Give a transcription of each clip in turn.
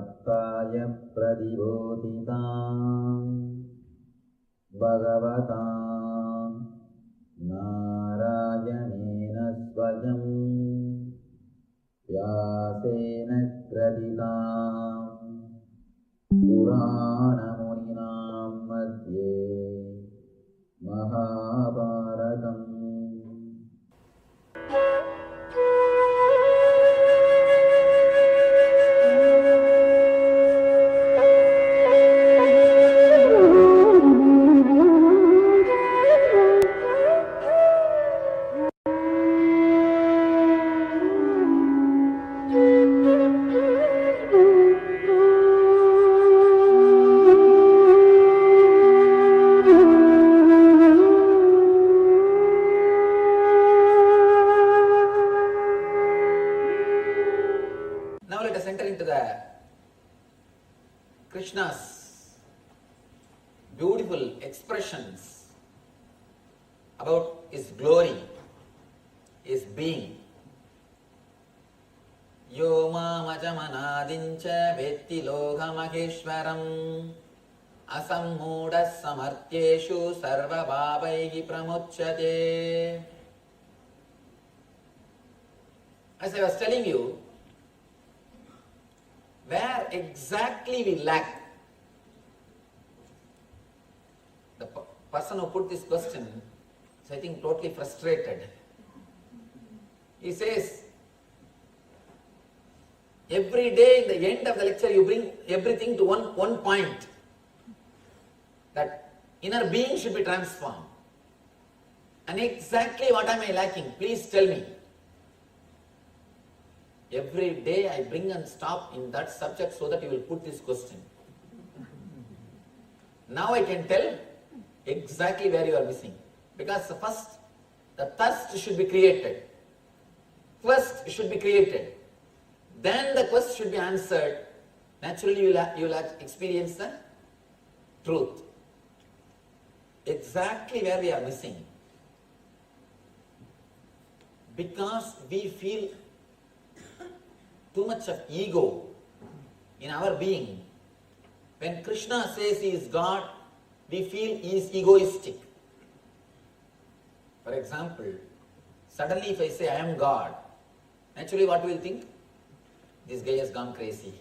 Sattaya Pradibodhitam Bhagavatam Narayanena Svayam Vyasena Kraditam Purana Muninam Madhye Mahabharatam. Krishna's beautiful expressions about his glory, his being. Yo mamajamanadincha vetti lokamaheshwaram asammuda samartyeshu sarva bhavaihi pramuchyate. As I was telling you, where exactly we lack. The person who put this question is, I think, totally frustrated. He says, every day in the end of the lecture you bring everything to one point, that inner being should be transformed. And exactly what am I lacking? Please tell me. Every day I bring and stop in that subject so that you will put this question. Now I can tell exactly where you are missing. Because first, the thirst should be created. First should be created. Then the quest should be answered. Naturally you will experience the truth. Exactly where we are missing. Because we feel too much of ego in our being. When Krishna says he is God, we feel he is egoistic. For example, suddenly if I say I am God, naturally what will think? This guy has gone crazy.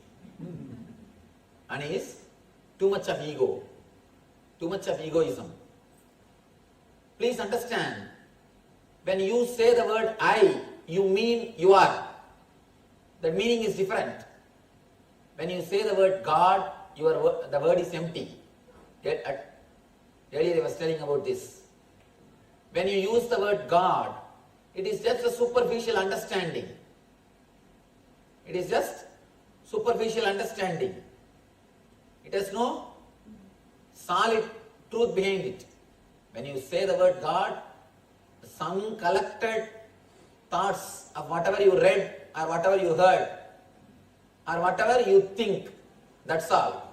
And he is too much of ego, too much of egoism. Please understand, when you say the word I, you mean you are. The meaning is different. When you say the word God, the word is empty. Earlier I was telling about this. When you use the word God, it is just a superficial understanding. It is just superficial understanding. It has no solid truth behind it. When you say the word God, some collected thoughts of whatever you read or whatever you heard or whatever you think, that's all.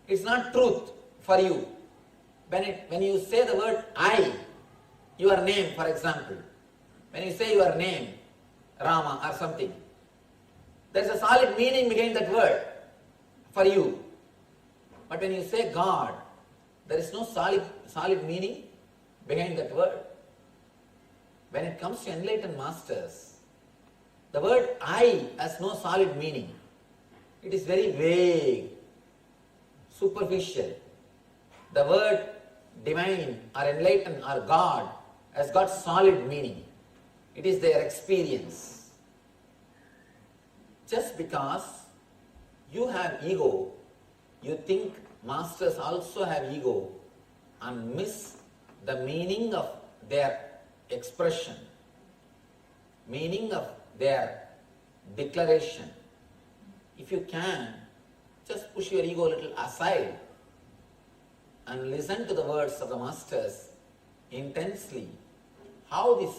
It's not truth for you. When you say the word I, your name for example, when you say your name, Rama or something, there's a solid meaning behind that word for you. But when you say God, there is no solid meaning behind that word. When it comes to enlightened masters, the word I has no solid meaning. It is very vague, superficial. The word divine or enlightened or God has got solid meaning. It is their experience. Just because you have ego, you think masters also have ego and miss the meaning of their expression, meaning of their declaration. If you can, just push your ego a little aside and listen to the words of the masters intensely. How this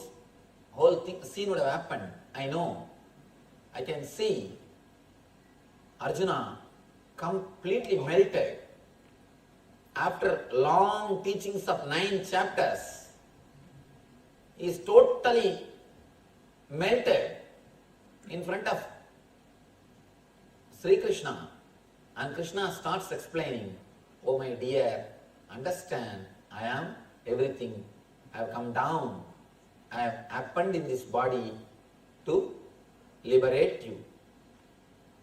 whole scene would have happened, I know. I can see Arjuna completely melted after long teachings of 9 chapters. He is totally melted in front of Sri Krishna And Krishna starts explaining, oh my dear, understand, I am everything. I have come down. I have happened in this body to liberate you.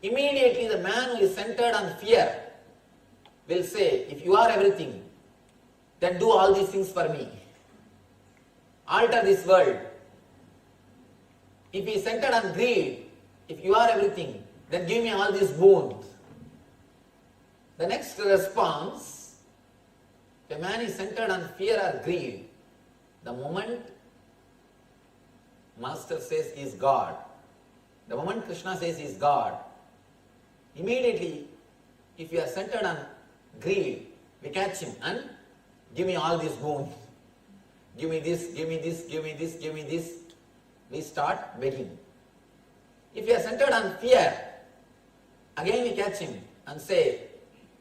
Immediately the man who is centered on fear will say, if you are everything, then do all these things for me. Alter this world. If he is centered on greed, if you are everything, then give me all these boons. The next response, if a man is centered on fear or greed, the moment Master says he is God, the moment Krishna says he is God, immediately, if you are centered on greed, we catch him and give me all these boons. Give me this, give me this, give me this, give me this. We start begging. If you are centered on fear, again we catch him and say,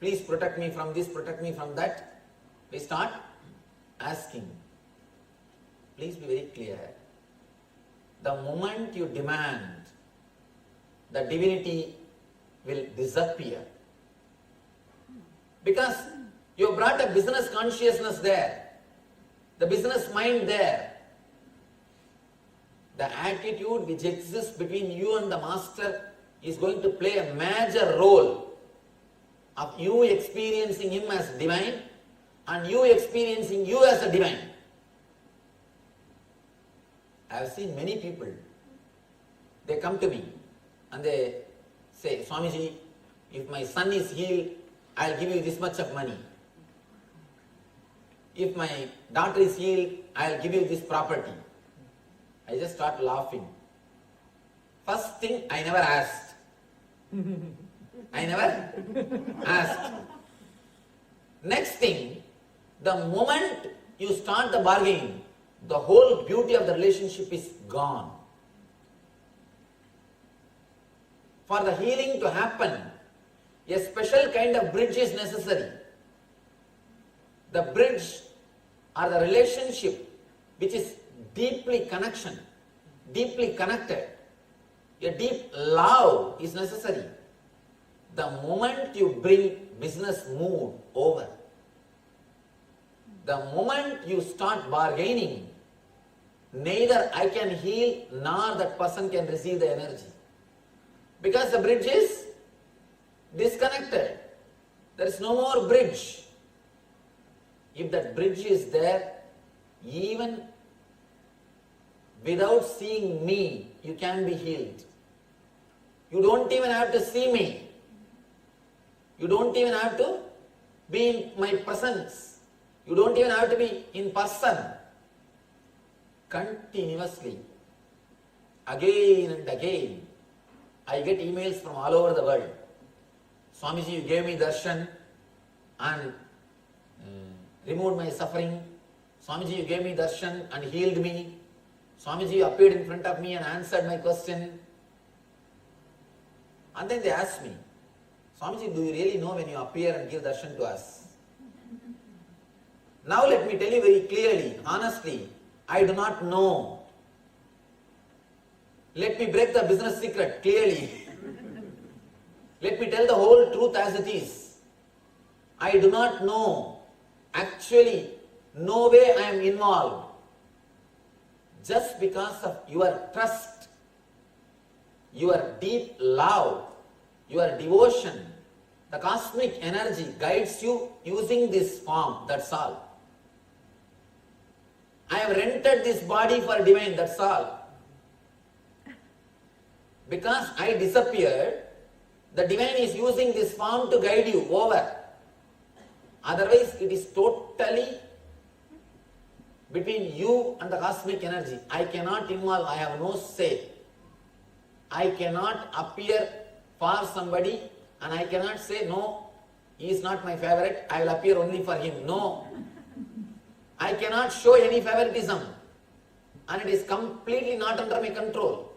please protect me from this, protect me from that. We start asking. Please be very clear. The moment you demand, the divinity will disappear. Because you brought a business consciousness there, the business mind there. The attitude which exists between you and the Master is going to play a major role of you experiencing him as divine and you experiencing you as a divine. I have seen many people, they come to me and they say, Swamiji, if my son is healed, I will give you this much of money. If my daughter is healed, I will give you this property. I just start laughing. First thing, I never asked. I never asked. Next thing, the moment you start the bargaining, the whole beauty of the relationship is gone. For the healing to happen, a special kind of bridge is necessary. The bridge or the relationship which is deeply connected. A deep love is necessary. The moment you bring business mood over, the moment you start bargaining, neither I can heal nor that person can receive the energy. Because the bridge is disconnected. There is no more bridge. If that bridge is there, even without seeing me, you can be healed. You don't even have to see me. You don't even have to be in my presence. You don't even have to be in person. Continuously, again and again, I get emails from all over the world. Swamiji, you gave me darshan and removed my suffering. Swamiji, you gave me darshan and healed me. Swamiji, you appeared in front of me and answered my question. And then they asked me, Swamiji, do you really know when you appear and give darshan to us? Now let me tell you very clearly, honestly, I do not know. Let me break the business secret clearly. Let me tell the whole truth as it is. I do not know. Actually, no way I am involved. Just because of your trust, your deep love, your devotion, the cosmic energy guides you using this form, that's all. I have rented this body for divine, that's all. Because I disappeared, the divine is using this form to guide you over. Otherwise, it is totally between you and the cosmic energy. I cannot involve, I have no say. I cannot appear for somebody and I cannot say, no, he is not my favorite, I will appear only for him. No. I cannot show any favoritism and it is completely not under my control.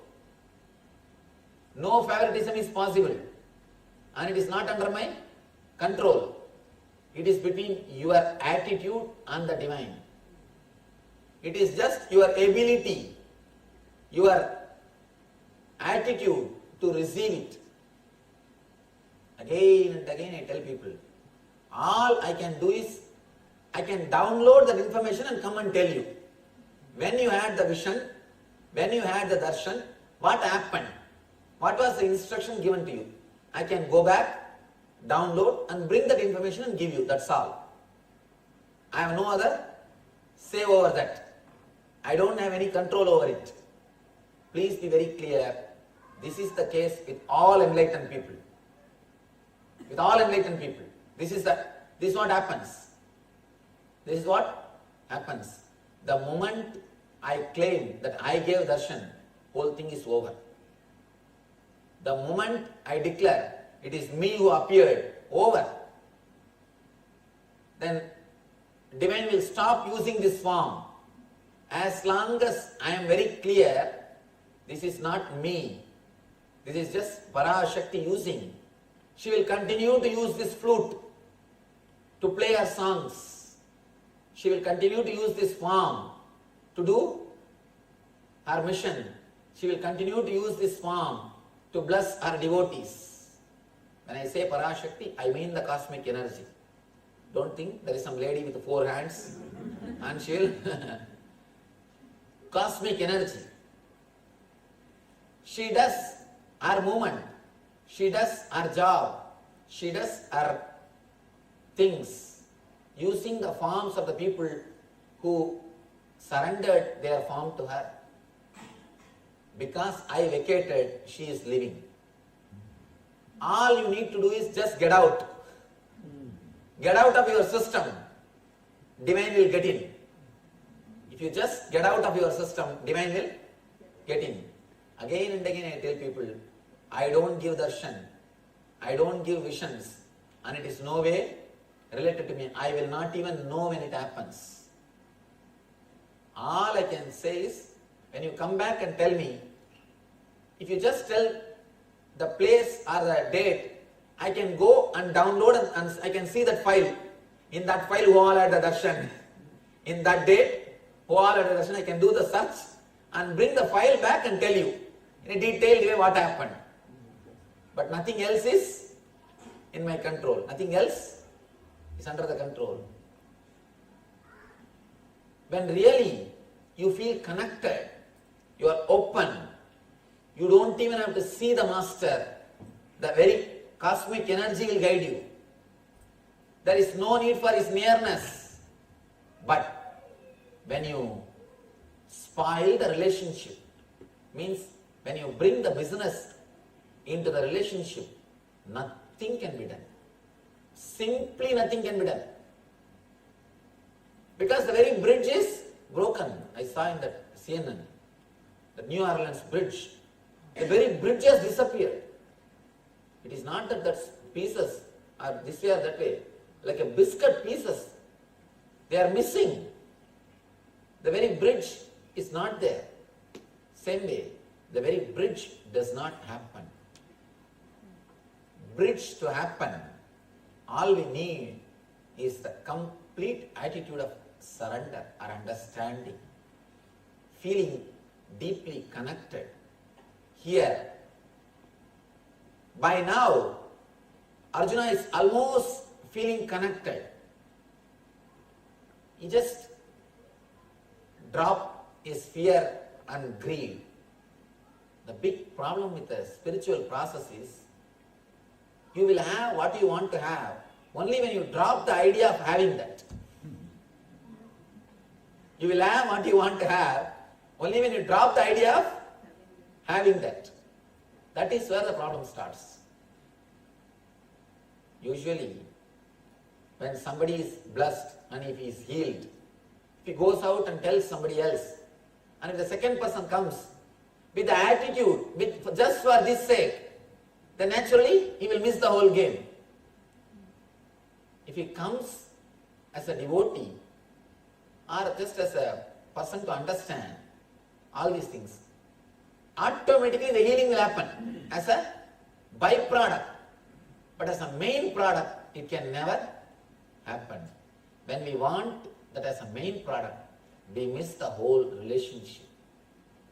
No favoritism is possible and it is not under my control. It is between your attitude and the divine. It is just your ability, your attitude to receive it. Again and again I tell people, all I can do is, I can download that information and come and tell you. When you had the vision, when you had the darshan, what happened? What was the instruction given to you? I can go back, download and bring that information and give you, that's all. I have no other say over that. I don't have any control over it. Please be very clear. This is the case with all enlightened people. With all enlightened people. This is what happens. This is what happens. The moment I claim that I gave darshan, whole thing is over. The moment I declare it is me who appeared, over. Then divine will stop using this form. As long as I am very clear, this is not me. This is just Parashakti using. She will continue to use this flute to play her songs. She will continue to use this form to do her mission. She will continue to use this form to bless her devotees. When I say Parashakti, I mean the cosmic energy. Don't think there is some lady with 4 hands and she will... Cosmic energy. She does her movement. She does her job. She does her things using the forms of the people who surrendered their form to her. Because I vacated, she is living. All you need to do is just get out. Get out of your system. Divine will get in. If you just get out of your system, divine will get in. Again and again I tell people, I don't give darshan. I don't give visions. And it is no way related to me. I will not even know when it happens. All I can say is, when you come back and tell me, if you just tell the place or the date, I can go and download and I can see that file. In that file, who all had the darshan. In that date, who all had the darshan, I can do the search and bring the file back and tell you in a detailed way what happened. But nothing else is in my control. Nothing else is under the control. When really you feel connected, you are open, you don't even have to see the master, the very cosmic energy will guide you. There is no need for his nearness. But when you spoil the relationship, means when you bring the business into the relationship, nothing can be done. Simply nothing can be done. Because the very bridge is broken. I saw in that CNN, the New Orleans bridge. The very bridge has disappeared. It is not that pieces are this way or that way. Like a biscuit pieces. They are missing. The very bridge is not there. Same way, the very bridge does not happen. Bridge to happen, all we need is the complete attitude of surrender or understanding, feeling deeply connected. Here, by now, Arjuna is almost feeling connected. He just dropped his fear and greed. The big problem with the spiritual process is, you will have what you want to have only when you drop the idea of having that. You will have what you want to have only when you drop the idea of having that. That is where the problem starts. Usually, when somebody is blessed and if he is healed, if he goes out and tells somebody else, and if the second person comes with the attitude, just for this sake, then naturally he will miss the whole game. If he comes as a devotee or just as a person to understand all these things, automatically the healing will happen as a byproduct. But as a main product, it can never happen. When we want that as a main product, we miss the whole relationship.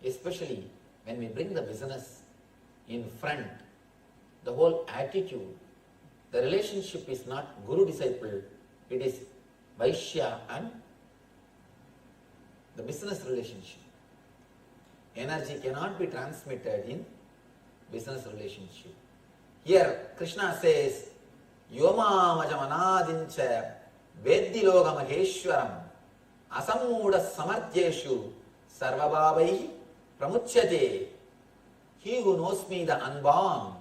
Especially when we bring the business in front, the whole attitude The relationship is not guru-disciple, it is Vaishya and the business relationship. Energy cannot be transmitted in business relationship. Here Krishna says, Yomamajamanadincha Veddiloga Maheshwaram Asammuda Samarthyeshu Sarvabhavai Pramuchyate. He who knows me, the unborn,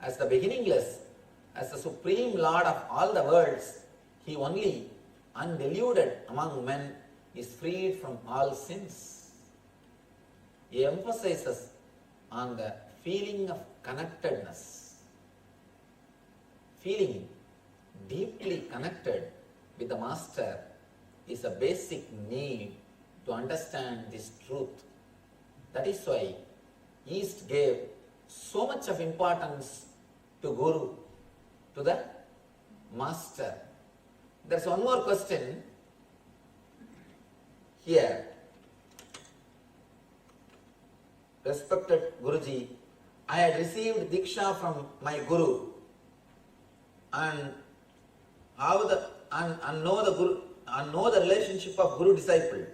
as the beginningless, as the supreme Lord of all the worlds, he only, undeluded among men, is freed from all sins. He emphasizes on the feeling of connectedness. Feeling deeply connected with the Master is a basic need to understand this truth. That is why East gave so much of importance to Guru, to the Master. There's one more question here. Respected Guruji, I had received Diksha from my Guru and know the relationship of Guru-disciple.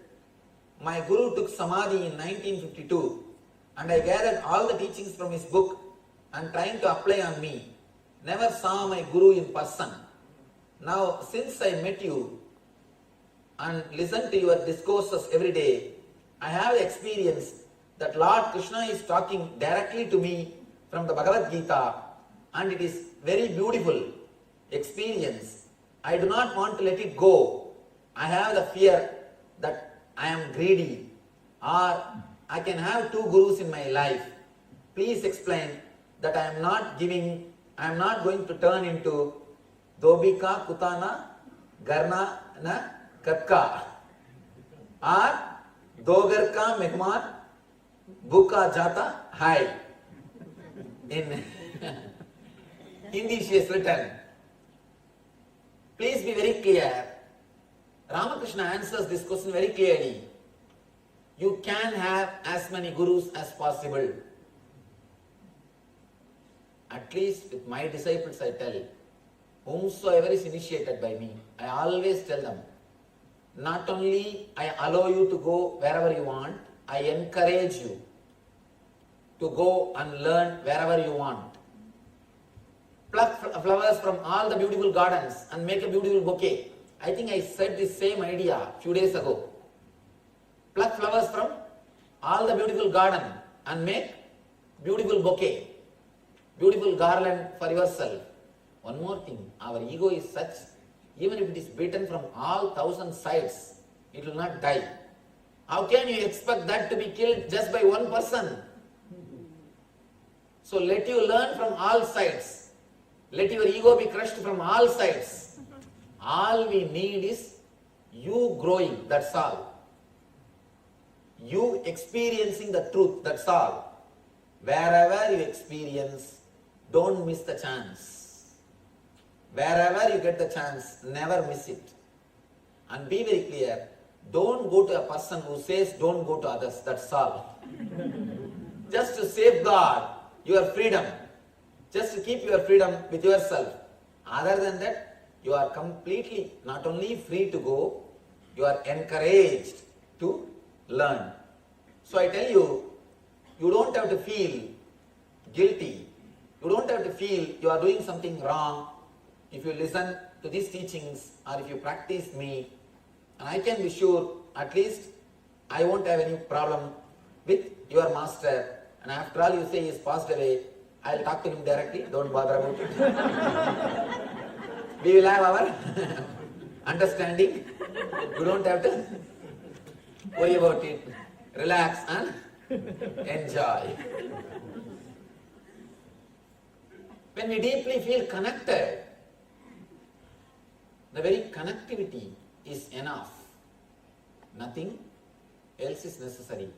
My Guru took Samadhi in 1952 and I gathered all the teachings from his book and trying to apply on me. Never saw my Guru in person. Now, since I met you and listened to your discourses every day, I have experienced that Lord Krishna is talking directly to me from the Bhagavad Gita, and it is very beautiful experience. I do not want to let it go. I have the fear that I am greedy or I can have two gurus in my life. Please explain that I am not going to turn into Dobika Kutana Garna na Katka or Dogarka Mehman Buka Jata Hai. In Hindi she has written. Please be very clear. Ramakrishna answers this question very clearly. You can have as many gurus as possible. At least with my disciples I tell, whomsoever is initiated by me, I always tell them, not only I allow you to go wherever you want, I encourage you to go and learn wherever you want. Pluck flowers from all the beautiful gardens and make a beautiful bouquet. I think I said this same idea a few days ago. Pluck flowers from all the beautiful garden and make beautiful bouquet, beautiful garland for yourself. One more thing, our ego is such, even if it is beaten from all 1,000 sides, it will not die. How can you expect that to be killed just by one person? So let you learn from all sides. Let your ego be crushed from all sides. All we need is you growing, that's all. You experiencing the truth, that's all. Wherever you experience, don't miss the chance. Wherever you get the chance, never miss it. And be very clear, don't go to a person who says don't go to others, that's all. Just to safeguard your freedom. Just to keep your freedom with yourself. Other than that, you are completely not only free to go, you are encouraged to learn. So I tell you, you don't have to feel guilty. You don't have to feel you are doing something wrong if you listen to these teachings or if you practice me. And I can be sure, at least I won't have any problem with your master. And after all you say he is passed away, I'll talk to him directly, don't bother about it. We will have our understanding. You don't have to worry about it. Relax and enjoy. When we deeply feel connected, the very connectivity is enough. Nothing else is necessary.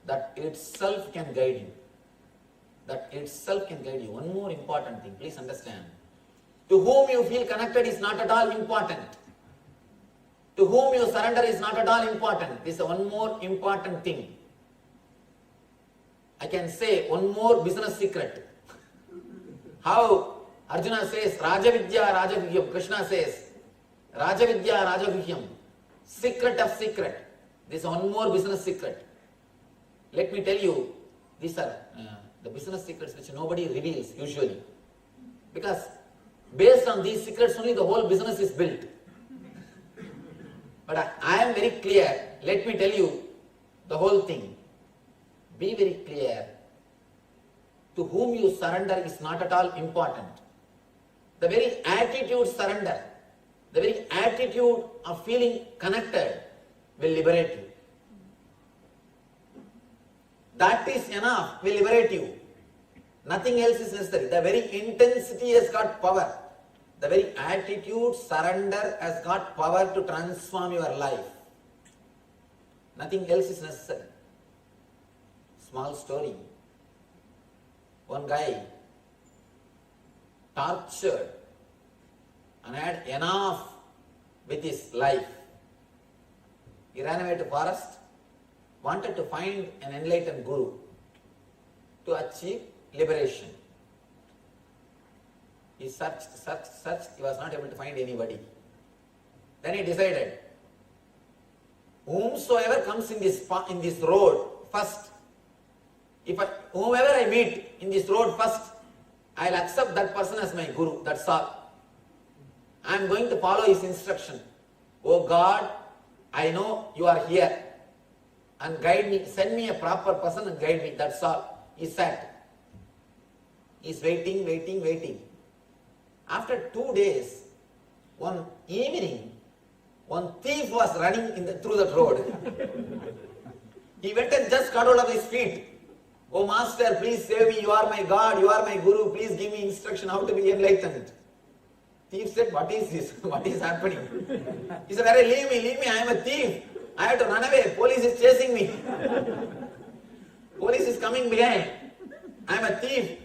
That itself can guide you. That itself can guide you. One more important thing, please understand. To whom you feel connected is not at all important. To whom you surrender is not at all important. This is one more important thing. I can say one more business secret. How Arjuna says, Rajavidya, Rajaguhyam. Krishna says, Rajavidya, Rajaguhyam. Secret of secret. This is one more business secret. Let me tell you, these are the business secrets which nobody reveals usually. Because based on these secrets only the whole business is built. But I am very clear. Let me tell you the whole thing. Be very clear. To whom you surrender is not at all important. The very attitude surrender, the very attitude of feeling connected will liberate you. That is enough, will liberate you. Nothing else is necessary. The very intensity has got power. The very attitude, surrender has got power to transform your life. Nothing else is necessary. Small story. One guy tortured and had enough with his life. He ran away to forest, wanted to find an enlightened guru to achieve liberation. He searched, he was not able to find anybody. Then he decided, whomsoever comes in this road first, whomever I meet in this road first, I'll accept that person as my guru, that's all. I am going to follow his instruction. Oh God, I know you are here and guide me, send me a proper person and guide me, that's all. He sat. He's waiting. After 2 days, one evening, one thief was running through the road. He went and just got hold of his feet. Oh Master, please save me, you are my God, you are my Guru, please give me instruction how to be enlightened. Thief said, what is this? What is happening? He said, leave me, I am a thief. I have to run away, police is chasing me. Police is coming behind. I am a thief.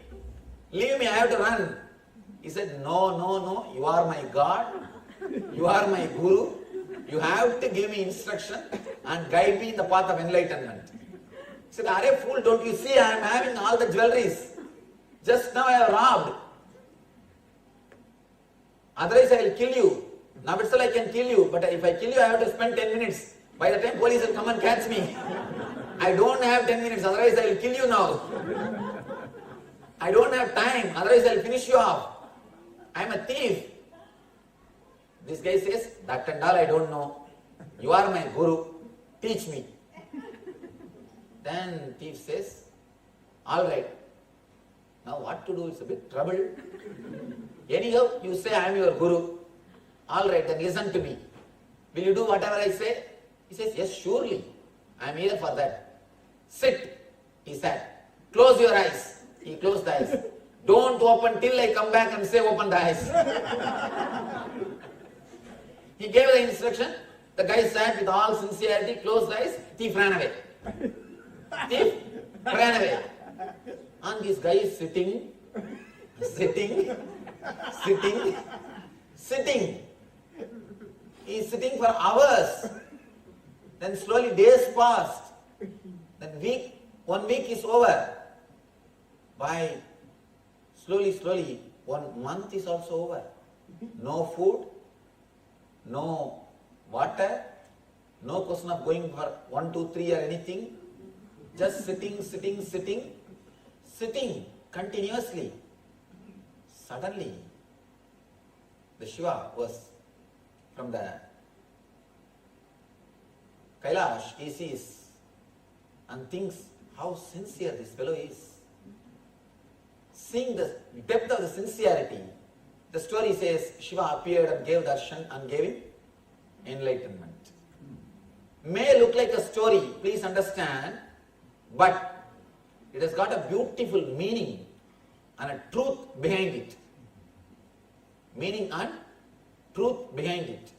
Leave me, I have to run. He said, no, you are my God, you are my Guru, you have to give me instruction and guide me in the path of enlightenment. He said, Arey fool, don't you see I am having all the jewelries? Just now I have robbed. Otherwise I will kill you. Now itself I can kill you, but if I kill you I have to spend 10 minutes. By the time police will come and catch me, I don't have 10 minutes, otherwise I will kill you now. I don't have time, otherwise I will finish you off. I am a thief. This guy says, that and all I don't know. You are my Guru, teach me. Then thief says, all right. Now what to do? It's a bit trouble. Anyhow, you say I am your Guru. All right, then listen to me. Will you do whatever I say? He says, yes, surely. I am here for that. Sit, he said. Close your eyes. He closed the eyes. Don't open till I come back and say open the eyes. He gave the instruction. The guy sat with all sincerity, closed the eyes. Thief ran away. Thief ran away. And this guy is sitting. He is sitting for hours. Then slowly days passed. Then 1 week is over. By slowly 1 month is also over. No food, no water, no question of going for 1, 2, 3 or anything. Just sitting continuously. Suddenly, the Shiva was from the Kailash, he sees and thinks how sincere this fellow is. Seeing the depth of the sincerity, the story says Shiva appeared and gave darshan and gave him enlightenment. May look like a story, please understand, but it has got a beautiful meaning and a truth behind it. Meaning and truth behind it.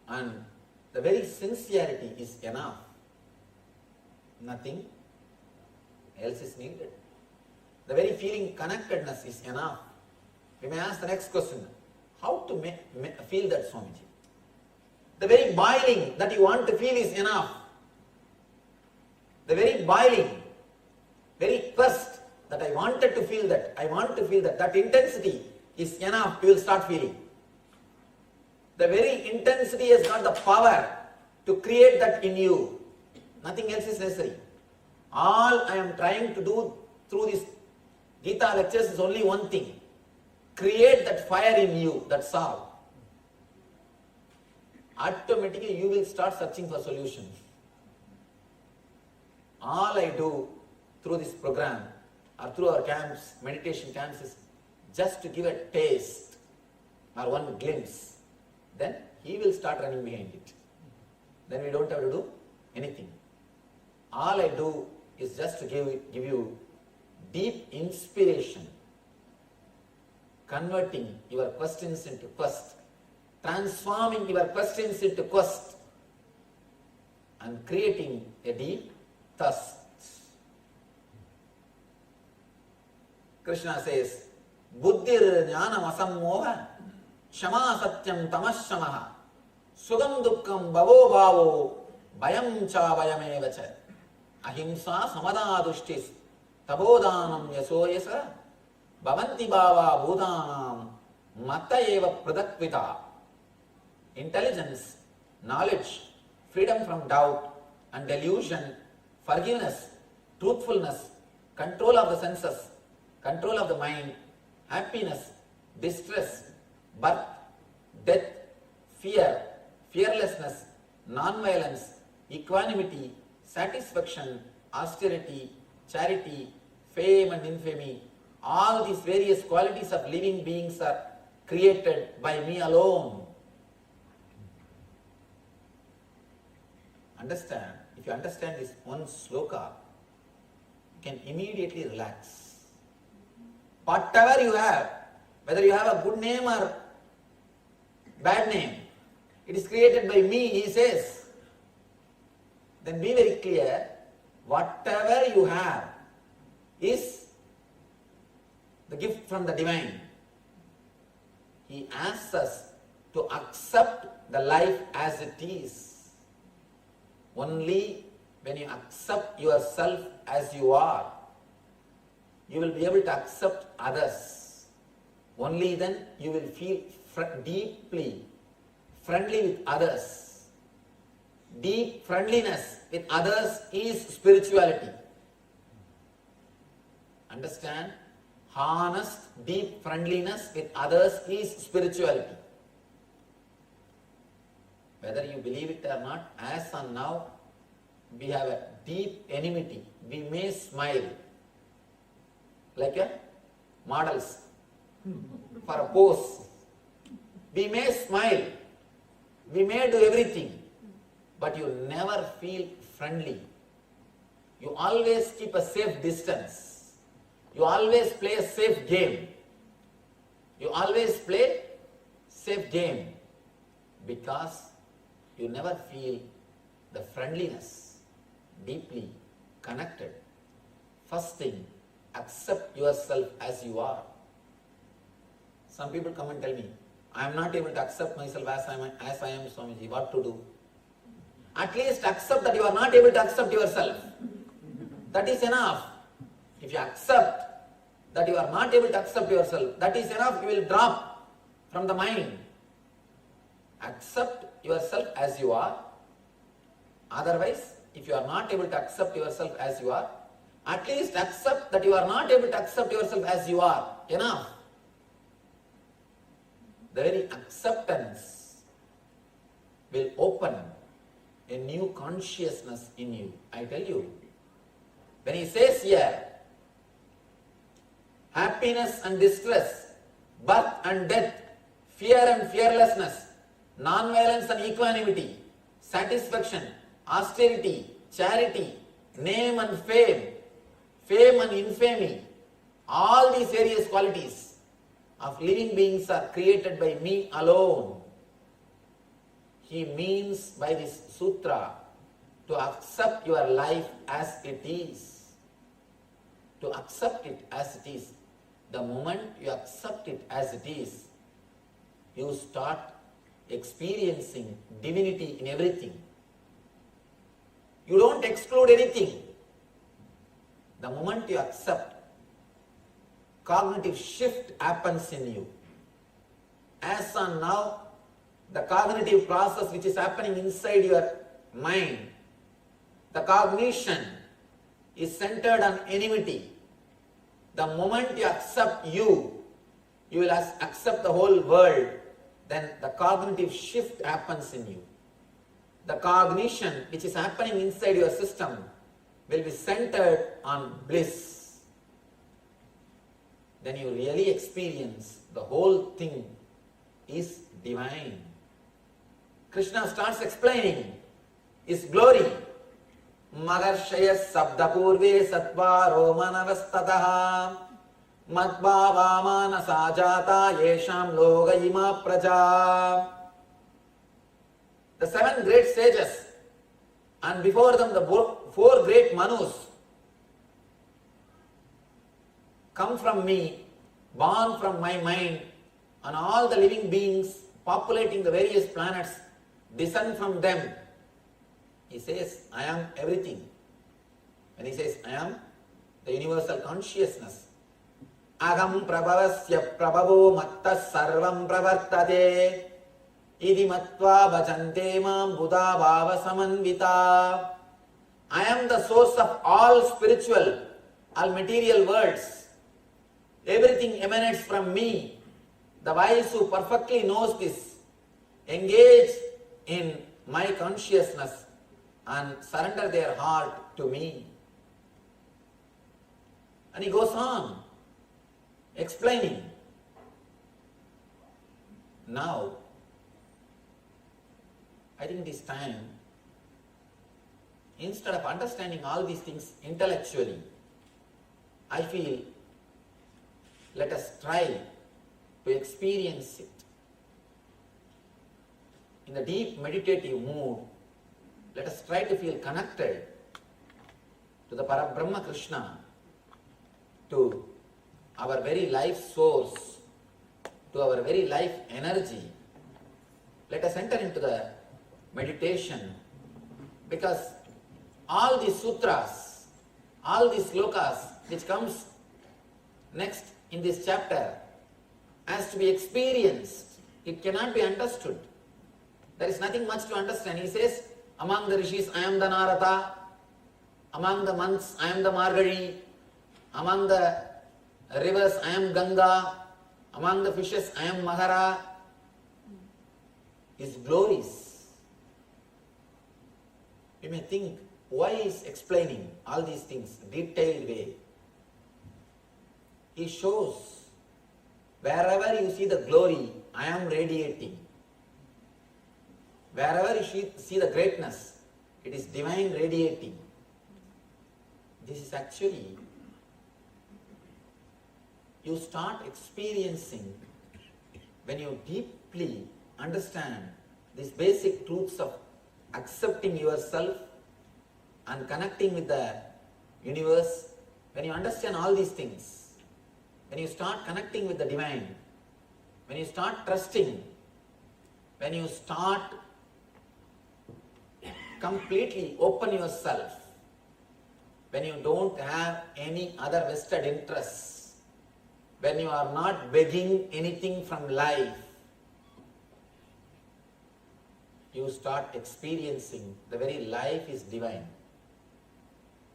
And the very sincerity is enough. Nothing else is needed. The very feeling connectedness is enough. We may ask the next question. How to feel that, Swamiji? The very boiling that you want to feel is enough. The very boiling, very thirst that I wanted to feel that, I want to feel that, that intensity is enough, you will start feeling. The very intensity has got the power to create that in you. Nothing else is necessary. All I am trying to do through these Gita lectures is only one thing. Create that fire in you, that's all. Automatically you will start searching for solutions. All I do through this program or through our camps, meditation camps, is just to give a taste or one glimpse. Then he will start running behind it. Then we don't have to do anything. All I do is just to give you deep inspiration, converting your questions into quest, transforming your questions into quest, and creating a deep thirst. Krishna says, Buddhir jnanam asammoha, shama satyam tamashamaha, sugam dukkam bhavo bhavo, bayam cha bayamevacha, ahimsa samada dushtis, tabodanam yasoyasa, bhavanti bhava bhudanam, matta eva pradakvita. Intelligence, knowledge, freedom from doubt and delusion, forgiveness, truthfulness, control of the senses, control of the mind, happiness, distress, birth, death, fear, fearlessness, non-violence, equanimity, satisfaction, austerity, charity, fame and infamy, all these various qualities of living beings are created by me alone. Understand? If you understand this one sloka, you can immediately relax. Whatever you have, whether you have a good name or bad name, it is created by me, he says. Then be very clear, whatever you have is the gift from the divine. He asks us to accept the life as it is. Only when you accept yourself as you are, you will be able to accept others. Only then you will feel deeply friendly with others. Deep friendliness with others is spirituality. Understand? Honest, deep friendliness with others is spirituality. Whether you believe it or not, as on now, we have a deep enmity. We may smile like a models for a pose. We may smile, we may do everything, but you never feel friendly. You always keep a safe distance. You always play a safe game. You always play safe game because you never feel the friendliness, deeply connected. First thing, accept yourself as you are. Some people come and tell me, I am not able to accept myself as I am, Swamiji. What to do? At least accept that you are not able to accept yourself. That is enough. If you accept that you are not able to accept yourself, that is enough. You will drop from the mind. Accept yourself as you are. Otherwise, if you are not able to accept yourself as you are, at least accept that you are not able to accept yourself as you are. Enough. The very acceptance will open a new consciousness in you. I tell you, when he says here, happiness and distress, birth and death, fear and fearlessness, non-violence and equanimity, satisfaction, austerity, charity, name and fame, fame and infamy, all these various qualities of living beings are created by me alone. He means by this sutra to accept your life as it is. To accept it as it is. The moment you accept it as it is, you start experiencing divinity in everything. You don't exclude anything. The moment you accept, cognitive shift happens in you. As on now, the cognitive process which is happening inside your mind, the cognition is centered on enmity. The moment you accept you will accept the whole world, then the cognitive shift happens in you. The cognition which is happening inside your system will be centered on bliss. Then you really experience the whole thing is divine. Krishna starts explaining his glory. Magarshaya sabda purve satvaro manavastataha madbhava manasa jata yesham loga ima praja. The 7 great sages, and before them the 4 great manus, come from me, born from my mind, and all the living beings populating the various planets descend from them. He says, I am everything. When he says, I am the universal consciousness. Agam prabhavasya prabhavo mattas sarvam pravartate idi matva bhajante mam buddha bhava samanvita. I am the source of all spiritual, all material worlds. Everything emanates from me. The wise who perfectly knows this engage in my consciousness and surrender their heart to me. And he goes on explaining. Now, I think this time, instead of understanding all these things intellectually, I feel let us try to experience it. In the deep meditative mood, let us try to feel connected to the Parabrahma Krishna, to our very life source, to our very life energy. Let us enter into the meditation, because all these sutras, all these slokas which comes next in this chapter has to be experienced. It cannot be understood. There is nothing much to understand. He says, among the rishis I am the Narada, among the months I am the Margari, among the rivers I am Ganga, among the fishes I am Mahara. His glories. You may think, why he is explaining all these things detailed way? He shows wherever you see the glory, I am radiating. Wherever you see the greatness, it is divine radiating. This is actually, you start experiencing when you deeply understand these basic truths of accepting yourself and connecting with the universe. When you understand all these things, when you start connecting with the divine, when you start trusting, when you start completely open yourself, when you don't have any other vested interests, when you are not begging anything from life, you start experiencing the very life is divine.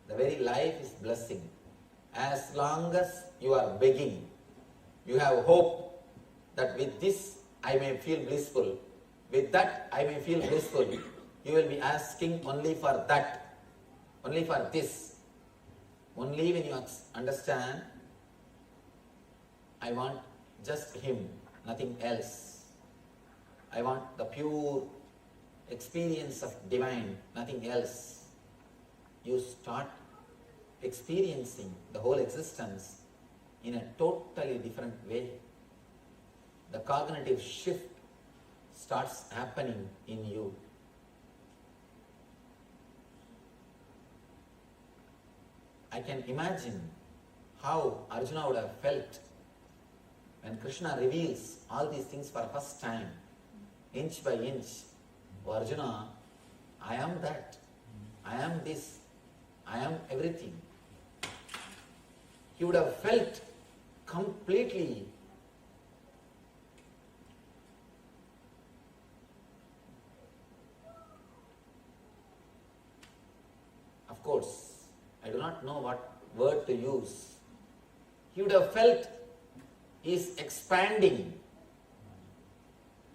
The very life is blessing. As long as you are begging, you have hope that with this I may feel blissful, with that I may feel blissful. You will be asking only for that, only for this. Only when you understand, I want just Him, nothing else. I want the pure experience of divine, nothing else. You start experiencing the whole existence in a totally different way. The cognitive shift starts happening in you. I can imagine how Arjuna would have felt when Krishna reveals all these things for the first time, inch by inch. Oh Arjuna, I am that, I am this, I am everything. He would have felt completely of course, I do not know what word to use. He would have felt he is expanding.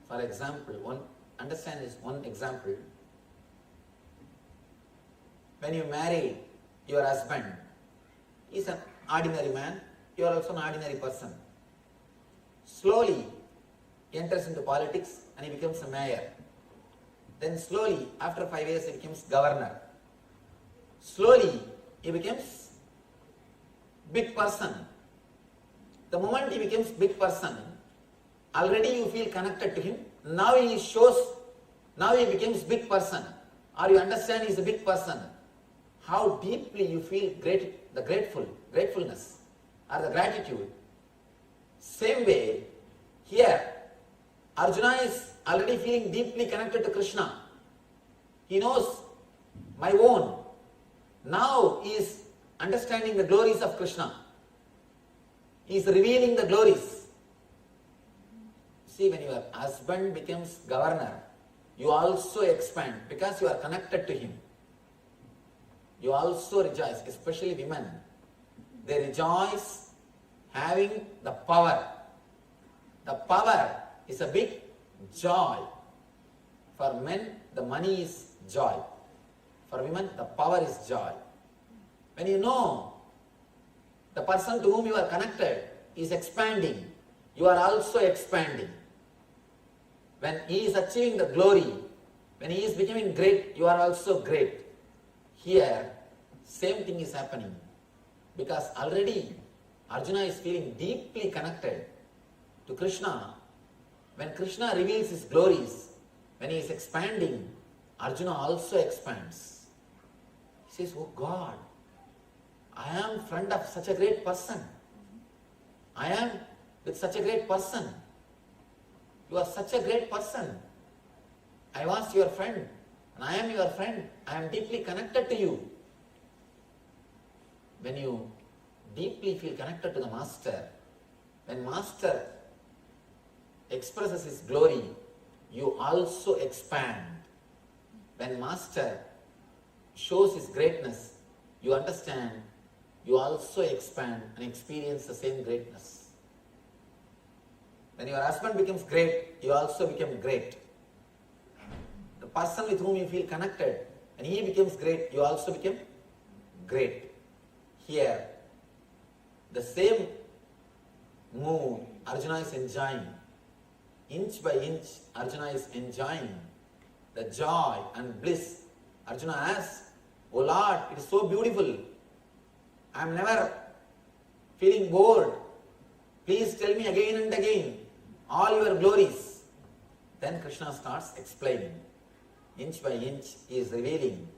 For example, understand this one example. When you marry your husband, he is an ordinary man, you are also an ordinary person. Slowly he enters into politics and he becomes a mayor. Then slowly, after 5 years, he becomes governor. Slowly he becomes big person. The moment he becomes big person, already you feel connected to him. Now he becomes big person. Or you understand he is a big person. How deeply you feel gratefulness or the gratitude. Same way, here, Arjuna is already feeling deeply connected to Krishna. He knows my own. Now he is understanding the glories of Krishna. He is revealing the glories. See, when your husband becomes governor, you also expand because you are connected to him. You also rejoice, especially women. They rejoice having the power. The power is a big joy. For men, the money is joy. For women, the power is joy. When you know the person to whom you are connected is expanding, you are also expanding. When he is achieving the glory, when he is becoming great, you are also great. Here, same thing is happening. Because already Arjuna is feeling deeply connected to Krishna. When Krishna reveals his glories, when he is expanding, Arjuna also expands. He says, oh God, I am friend of such a great person. I am with such a great person. You are such a great person. I was your friend and I am your friend. I am deeply connected to you. When you deeply feel connected to the Master, when Master expresses his glory, you also expand. When Master shows his greatness, you understand, you also expand and experience the same greatness. When your husband becomes great, you also become great. The person with whom you feel connected, and he becomes great, you also become great. Here, the same mood Arjuna is enjoying. Inch by inch, Arjuna is enjoying the joy and bliss. Arjuna asks, oh Lord, it is so beautiful. I am never feeling bored. Please tell me again and again all your glories. Then Krishna starts explaining. Inch by inch, he is revealing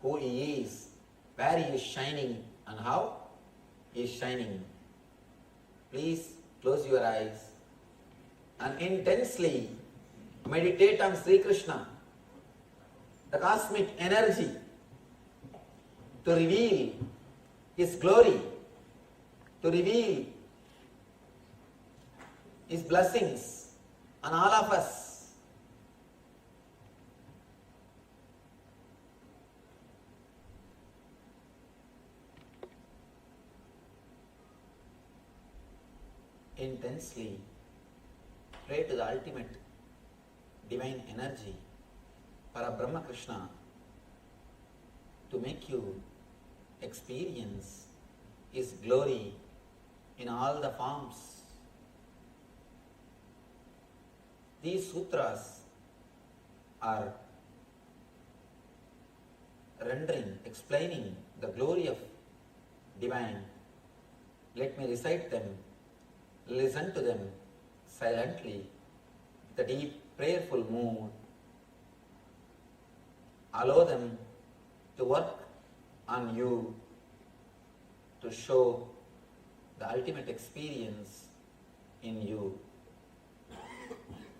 who he is, where he is shining, and how he is shining. Please close your eyes and intensely meditate on Sri Krishna, the cosmic energy, to reveal his glory, to reveal his blessings on all of us. Intensely pray to the ultimate divine energy, Parabrahma Krishna, to make you experience his glory in all the forms. These sutras are explaining the glory of divine. Let me recite them. Listen to them silently, with a deep prayerful mood. Allow them to work on you to show the ultimate experience in you.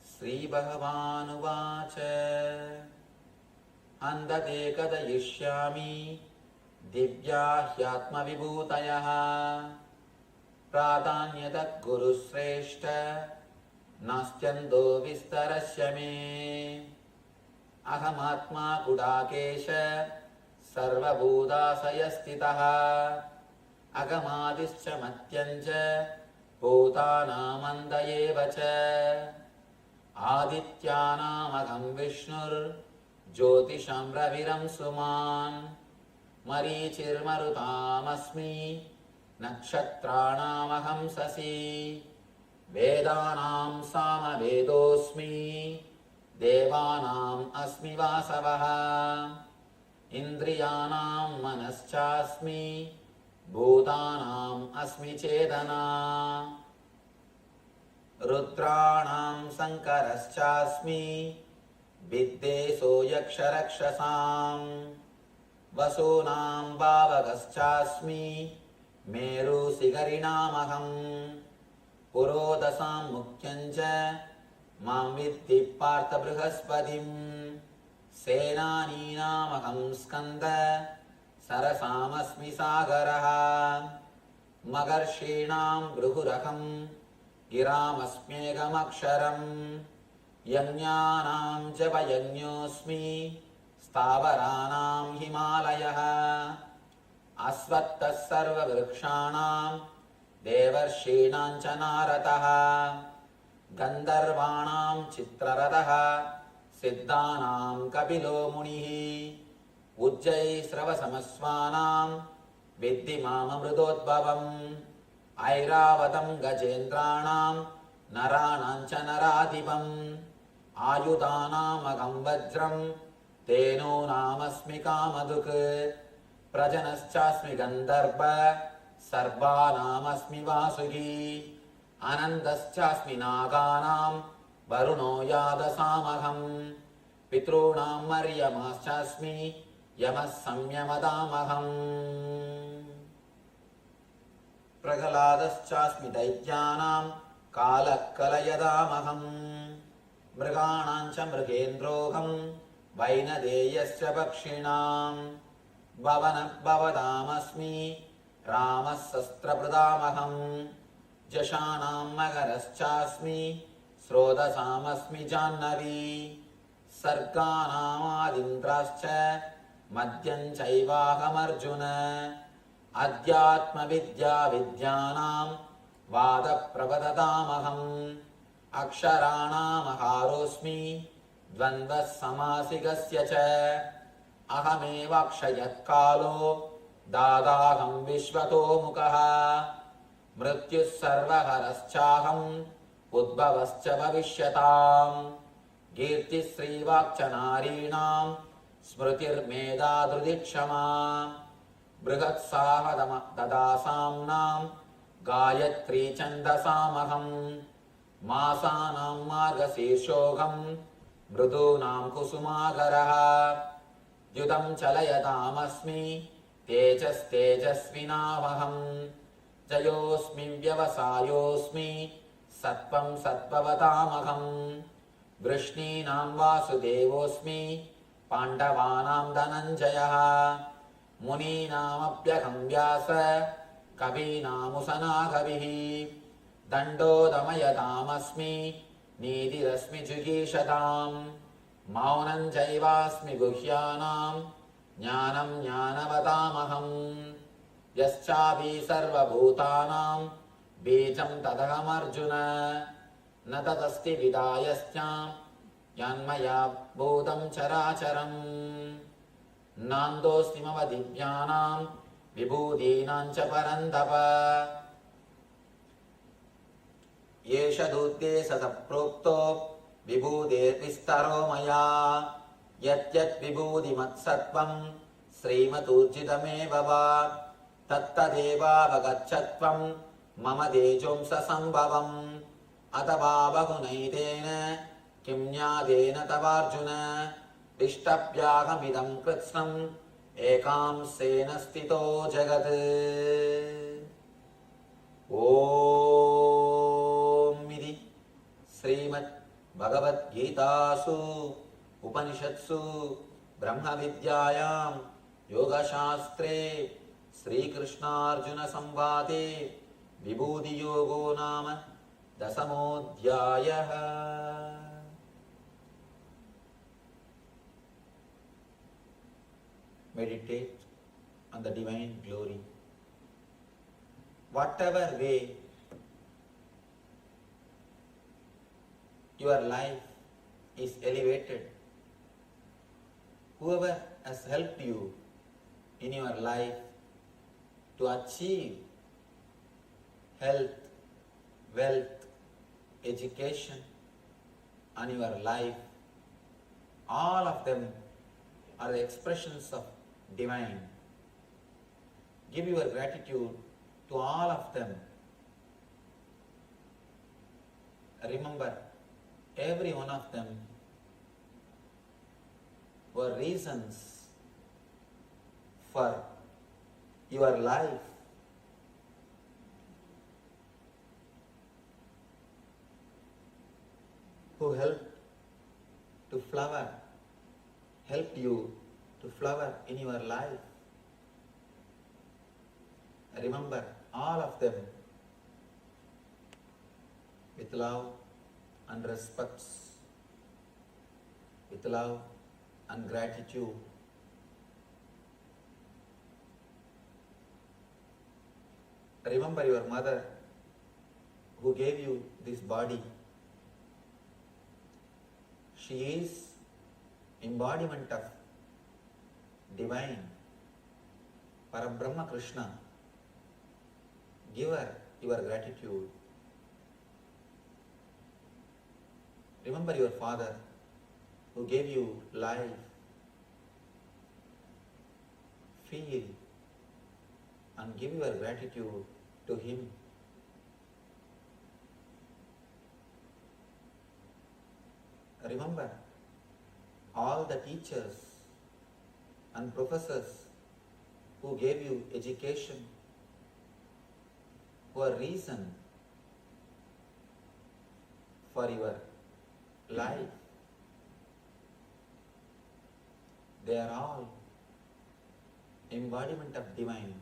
Sri Bhagavan Uvacha Andate Kadayishyami Divya Hyatma Vibhutayaha प्राधान्यतः गुरुश्रेष्ठ नास्त्यन्तो विस्तरस्य मे अहमात्मा गुडाकेश सर्वभूताशयस्थितः अगमादिश्च मत्यञ्च भूतानामन्त एव च आदित्यानामहं विष्णुर्ज्योतिषं रविरं सुमान् मरीचिर्मरुतामस्मि नक्षत्राणामहं शशि वेदानां सामवेदोऽस्मि देवानाम् अस्मि वासवः इन्द्रियाणां मनश्चास्मि भूतानाम् अस्मि चेतना रुद्राणां शङ्करश्चास्मि विद्येशो यक्षरक्षसां वसूनां भावगश्चास्मि मेरुशिखरिणामहं पुरोदशां मुख्यं च मां विद्धि पार्थ बृहस्पतिं सेनानीनामहं स्कन्द सरसामस्मि सागरः मगर्षीणां भृगुरहं गिरामस्म्येकमक्षरम् यज्ञानां च वयज्ञोऽस्मि स्थावराणां हिमालयः अश्वत्थः सर्ववृक्षाणां देवर्षीणां च नारदः गन्धर्वाणां चित्ररथः सिद्धानां कपिलो मुनिः उज्जैश्रवसमस्वानां विद्धि माममृतोद्भवम् ऐरावतं गजेन्द्राणां नराणां च नराधिपम् आयुधानामहं वज्रं धेनूनामस्मि कामधुक् प्रजनश्चास्मि गन्धर्व सर्वानामस्मि वासुकी अनन्तश्चास्मि नागानां वरुणो यादसामहम् पितॄणां मर्यमाश्चास्मि यमः संयमदामहम् प्रह्लादश्चास्मि दैत्यानां कालः कलयदामहम् मृगाणां च मृगेन्द्रोऽहं वैनदेयश्च पक्षिणां भवदामस्मि रामः शस्त्रभृतामहं जशानां मकरश्चास्मि स्रोतसामस्मि जाह्नवी सर्गाणामादिन्द्राश्च मध्यं चैवाहमर्जुन अध्यात्मविद्या विद्यानां वादप्रवदतामहम् अक्षराणामहारोऽस्मि द्वन्द्वः समासिकस्य च अहमेवाक्षयत्कालो दादाहं विश्वतोमुखः मृत्युः सर्वहरश्चाहम् उद्भवश्च भविष्यताम् कीर्तिश्रीवाक्च नारीणां स्मृतिर्मेधा धृतिक्षमा बृहत्साहददासाम्नां गायत्री छन्दसामहं मासानां मार्गशीर्षोऽहं मृदूनां कुसुमाकरः युधं चलयतामस्मि तेजस्तेजस्विनामहं जयोऽस्मि व्यवसायोऽस्मि सत्त्वं सत्त्ववतामहं वृष्णीनां वासुदेवोऽस्मि पाण्डवानां धनञ्जयः मुनीनामप्यहं व्यास कवीनामुसना कविः दण्डो दमयतामस्मि नीतिरस्मि जिगीषतां मौनं चैवास्मि गुह्यानां ज्ञानं ज्ञानवतामहं यश्चापि सर्वभूतानां बीजं तदहमर्जुन न तदस्ति विदायस्त्यां यन्मया भूतं चराचरम् नान्दोऽस्ति मम दिव्यानां विभूतीनां च परन्तप एष दूते सतः प्रोक्तो विभूतेर्विस्तरो मया यद्यद् विभूतिमत्सत्त्वं श्रीमतूर्जितमेव वा तत्तदेवावगच्छत्वं मम तेजोंससम्भवम् अथवा बहुनैतेन किं न्यायेन तवार्जुन तिष्ठव्याहमिदं कृत्स्नम् एकांसेन स्थितो जगत् ॐ इति श्रीमद् भगवद्गीतासु उपनिषत्सु ब्रह्मविद्यायां योगशास्त्रे श्रीकृष्णार्जुनसंवादे Vibhuti yogo nama dasamodhyayaha. Meditate on the divine glory. Whatever way your life is elevated, whoever has helped you in your life to achieve health, wealth, education, and your life, all of them are the expressions of divine. Give your gratitude to all of them. Remember, every one of them were reasons for your life. Who helped you to flower in your life. Remember all of them with love and respect, with love and gratitude. Remember your mother who gave you this body. She is embodiment of divine, Parabrahma Krishna. Give her your gratitude. Remember your father who gave you life. Feel and give your gratitude to him. Remember all the teachers and professors who gave you education, who are reason for your life. They are all embodiment of divine.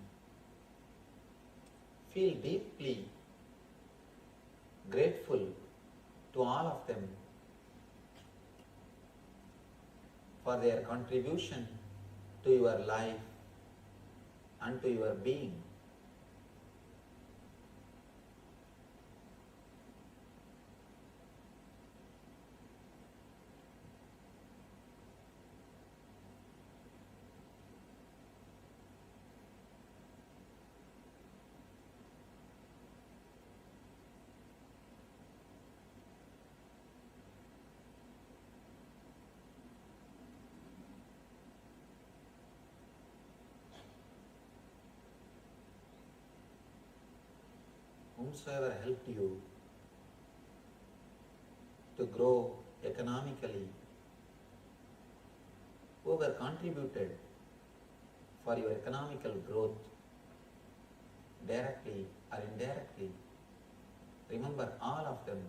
Feel deeply grateful to all of them for their contribution to your life and to your being. Whomsoever helped you to grow economically, whoever contributed for your economical growth, directly or indirectly, remember all of them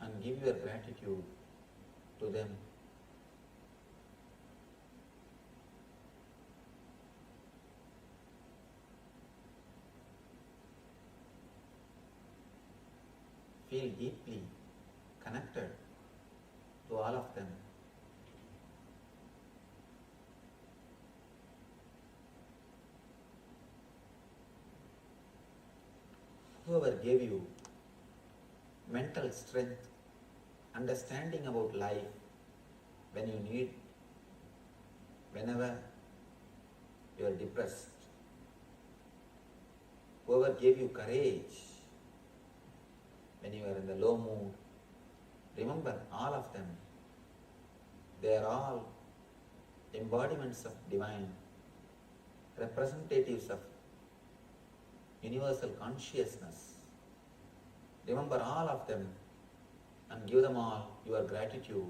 and give your gratitude to them. Feel deeply connected to all of them. Whoever gave you mental strength, understanding about life when you need, whenever you are depressed. Whoever gave you courage when you are in the low mood, remember all of them. They are all embodiments of divine, representatives of universal consciousness. Remember all of them and give them all your gratitude.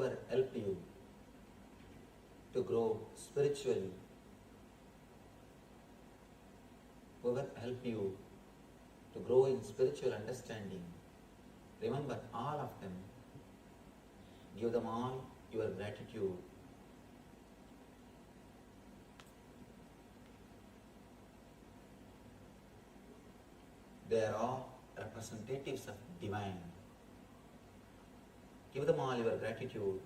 whoever helped you to grow spiritually, whoever helped you to grow in spiritual understanding, remember all of them. Give them all your gratitude. They are all representatives of divine. Give them all your gratitude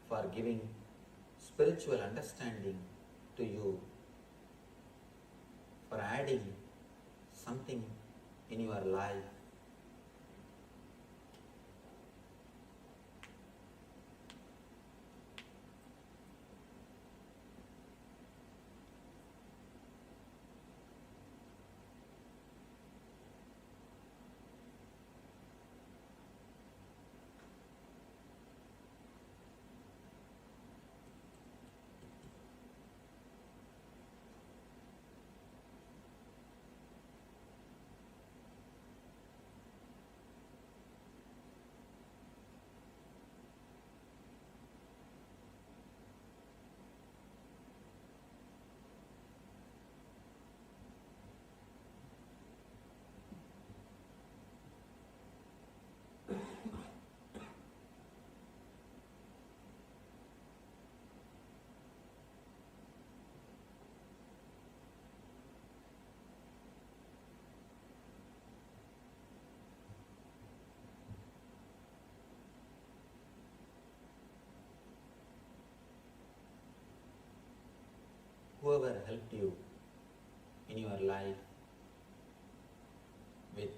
for giving spiritual understanding to you, for adding something in your life. Whoever helped you in your life with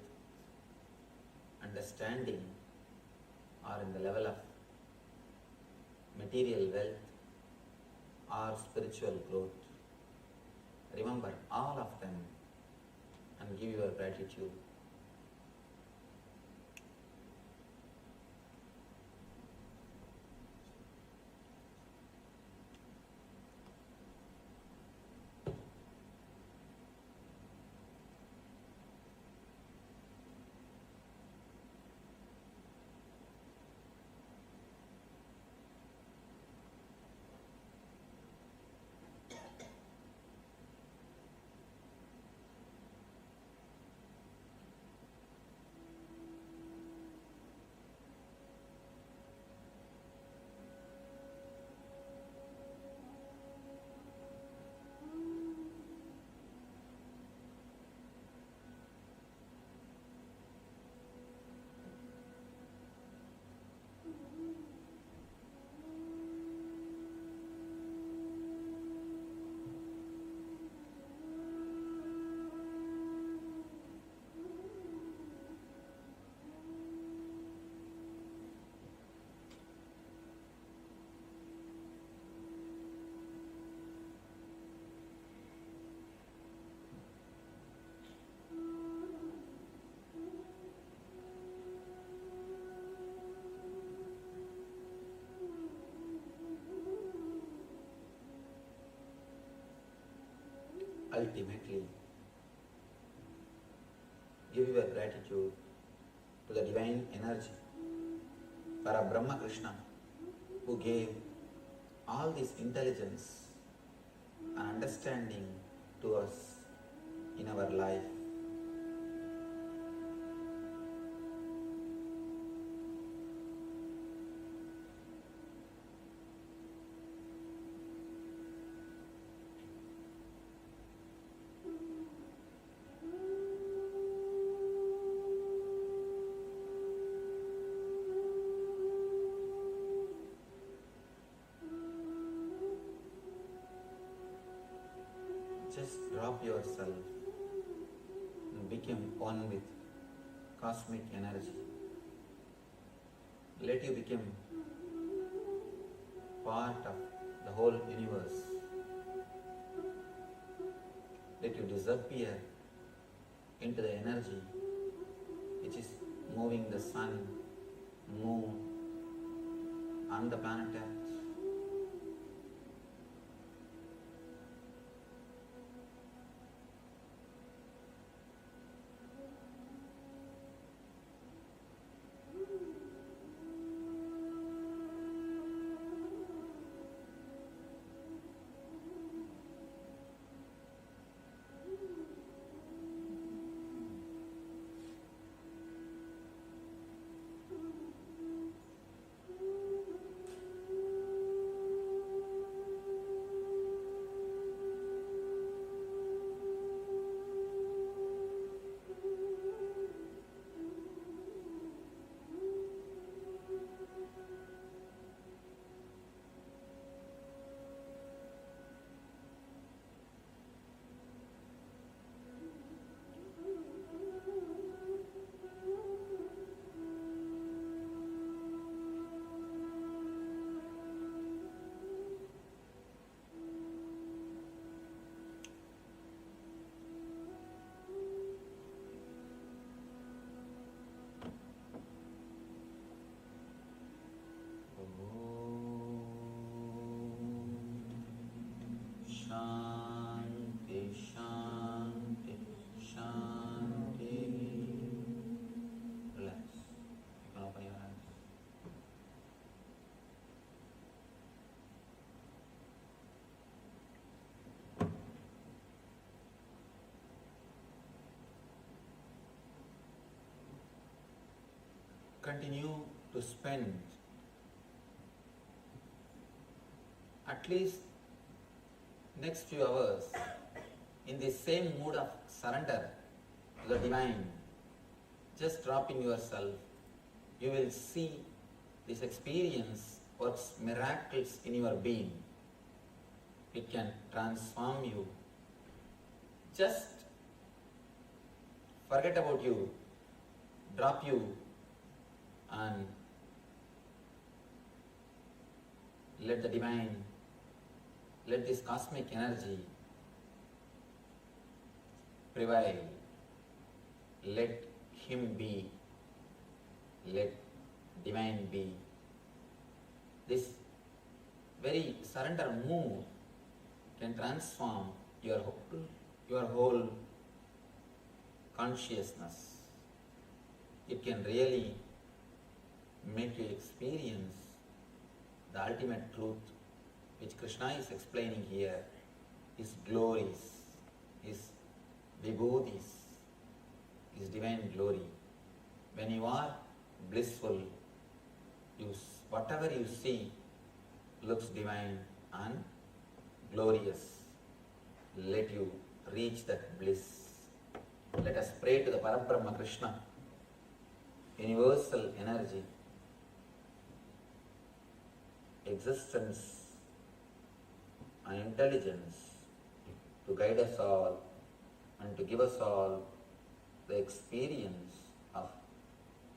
understanding or in the level of material wealth or spiritual growth, remember all of them and give your gratitude. Ultimately, give your gratitude to the divine energy, Para Brahma Krishna, who gave all this intelligence and understanding to us in our life. Just drop yourself and become one with cosmic energy. Let you become part of the whole universe. Let you disappear into the energy which is moving the sun, moon, and the planet Earth. continue to spend at least next few hours in the same mood of surrender to the divine. Just drop in yourself. You will see this experience works miracles in your being. It can transform you. Just forget about you, drop you, and let the divine, let this cosmic energy prevail. Let him be. Let divine be. This very surrender mood can transform your whole consciousness. It can really make you experience the ultimate truth which Krishna is explaining here, his glories, his vibhudis, his divine glory. When you are blissful, whatever you see looks divine and glorious. Let you reach that bliss. Let us pray to the Parabrahma Krishna, universal energy, existence and intelligence, to guide us all and to give us all the experience of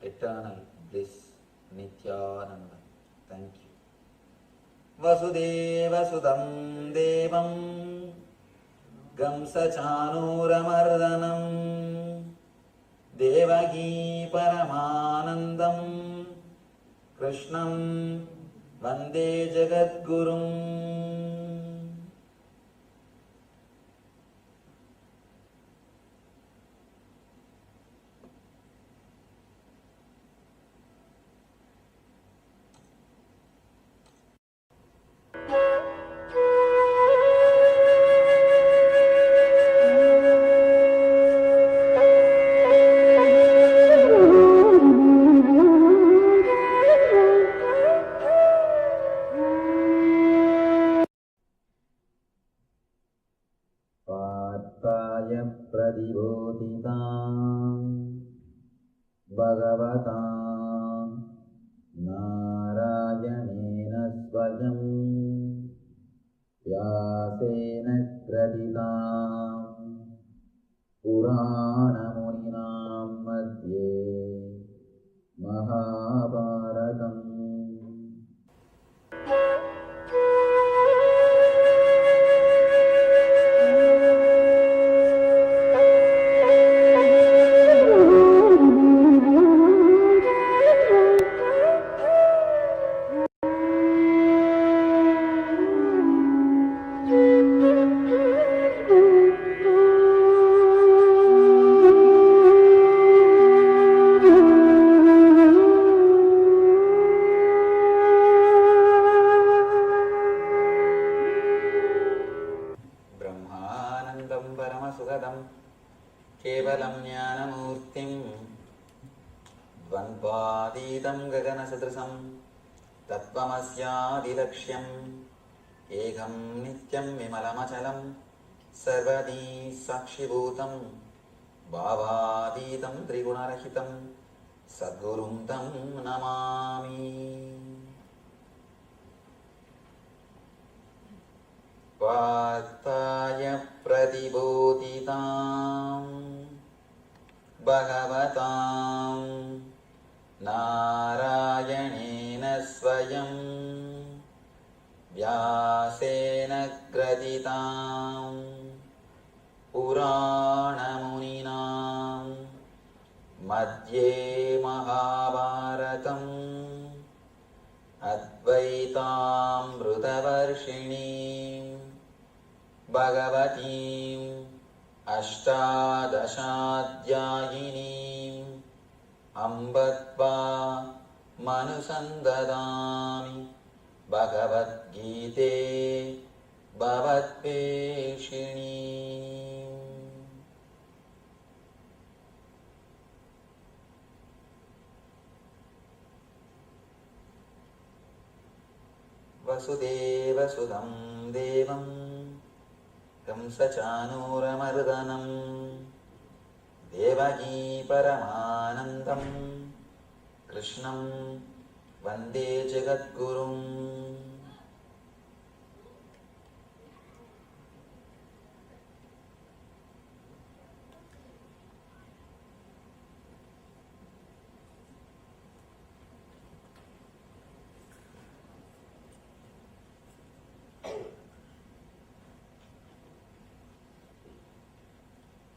eternal bliss, Nithyananda. Thank you. Vasudeva Sudam Devam Gamsa Chanuramardanam Devagi Paramanandam Krishnam Vande Jagadgurum. पार्थाय प्रतिबोधितां भगवता नारायणेन स्वयं व्यासेन ग्रथितां पुराणमुनिनां मध्ये महाभारतम्. केवलं ज्ञानमूर्तिं द्वन्द्वातीतं गगनसदृशं तत्त्वमस्यादिलक्ष्यम् एकं नित्यं विमलमचलं सर्वदी साक्षिभूतं भावातीतं त्रिगुणरहितं सद्गुरुं तं नमामि. पार्थाय प्रतिबोधितां भगवतां नारायणेन स्वयं व्यासेन ग्रथितां पुराणमुनिनां मध्ये महाभारतम् अद्वैतामृतवर्षिणीं भगवतीम् अष्टादशाध्यायिनीम् अम्ब त्वामनुसन्ददामि भगवद्गीते भवद्वेषिणीम्. वसुदेवसुदं देवं कंसचानूरमर्दनं देवकी परमानन्दं कृष्णं वन्दे जगद्गुरुम्.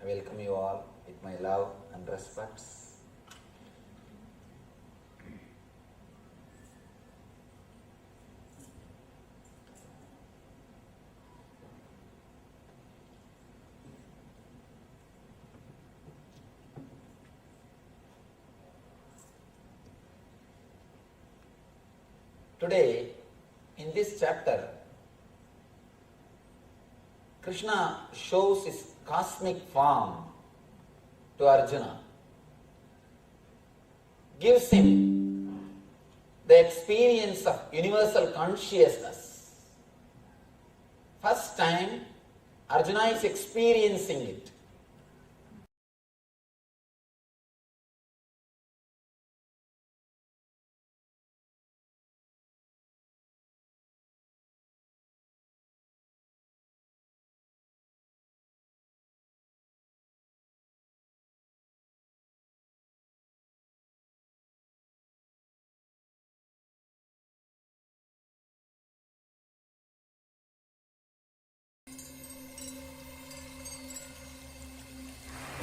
I welcome you all with my love and respects. Today, in this chapter, Krishna shows his cosmic form to Arjuna, gives him the experience of universal consciousness. First time, Arjuna is experiencing it.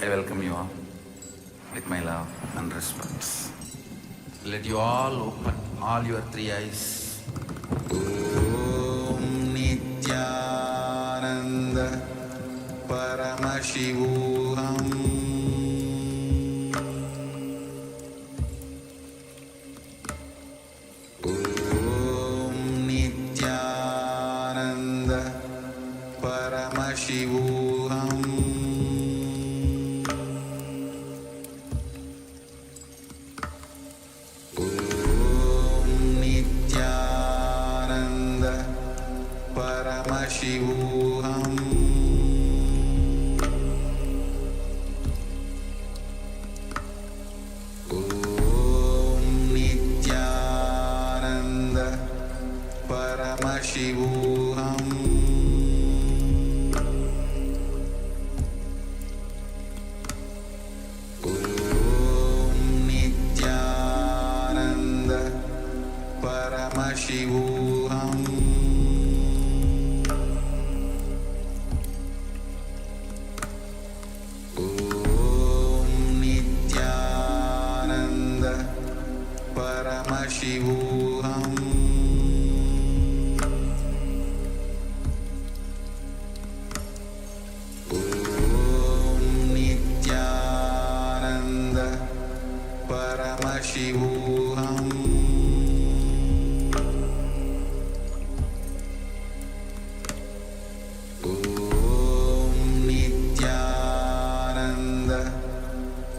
I welcome you all with my love and respects. Let you all open all your three eyes. Om Nithyananda Paramashivoham. Om Nithyananda Paramashivoham. Paramashivoham. Om Nithyananda Paramashivoham. Om Nithyananda Paramashivoham. Paramashivoham. Om Nithyananda Paramashivoham. Om Nithyananda Paramashivoham. Paramashivoham. Om Nithyananda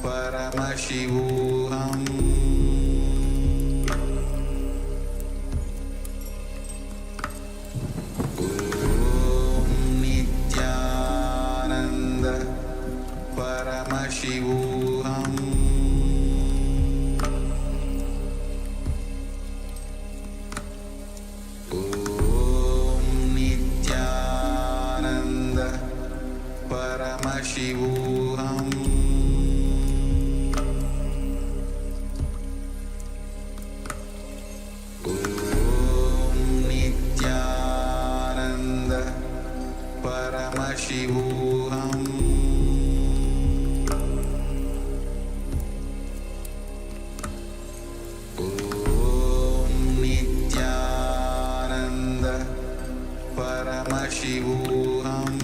Paramashivoham. Om Nithyananda Paramashivoham. Paramashivoham.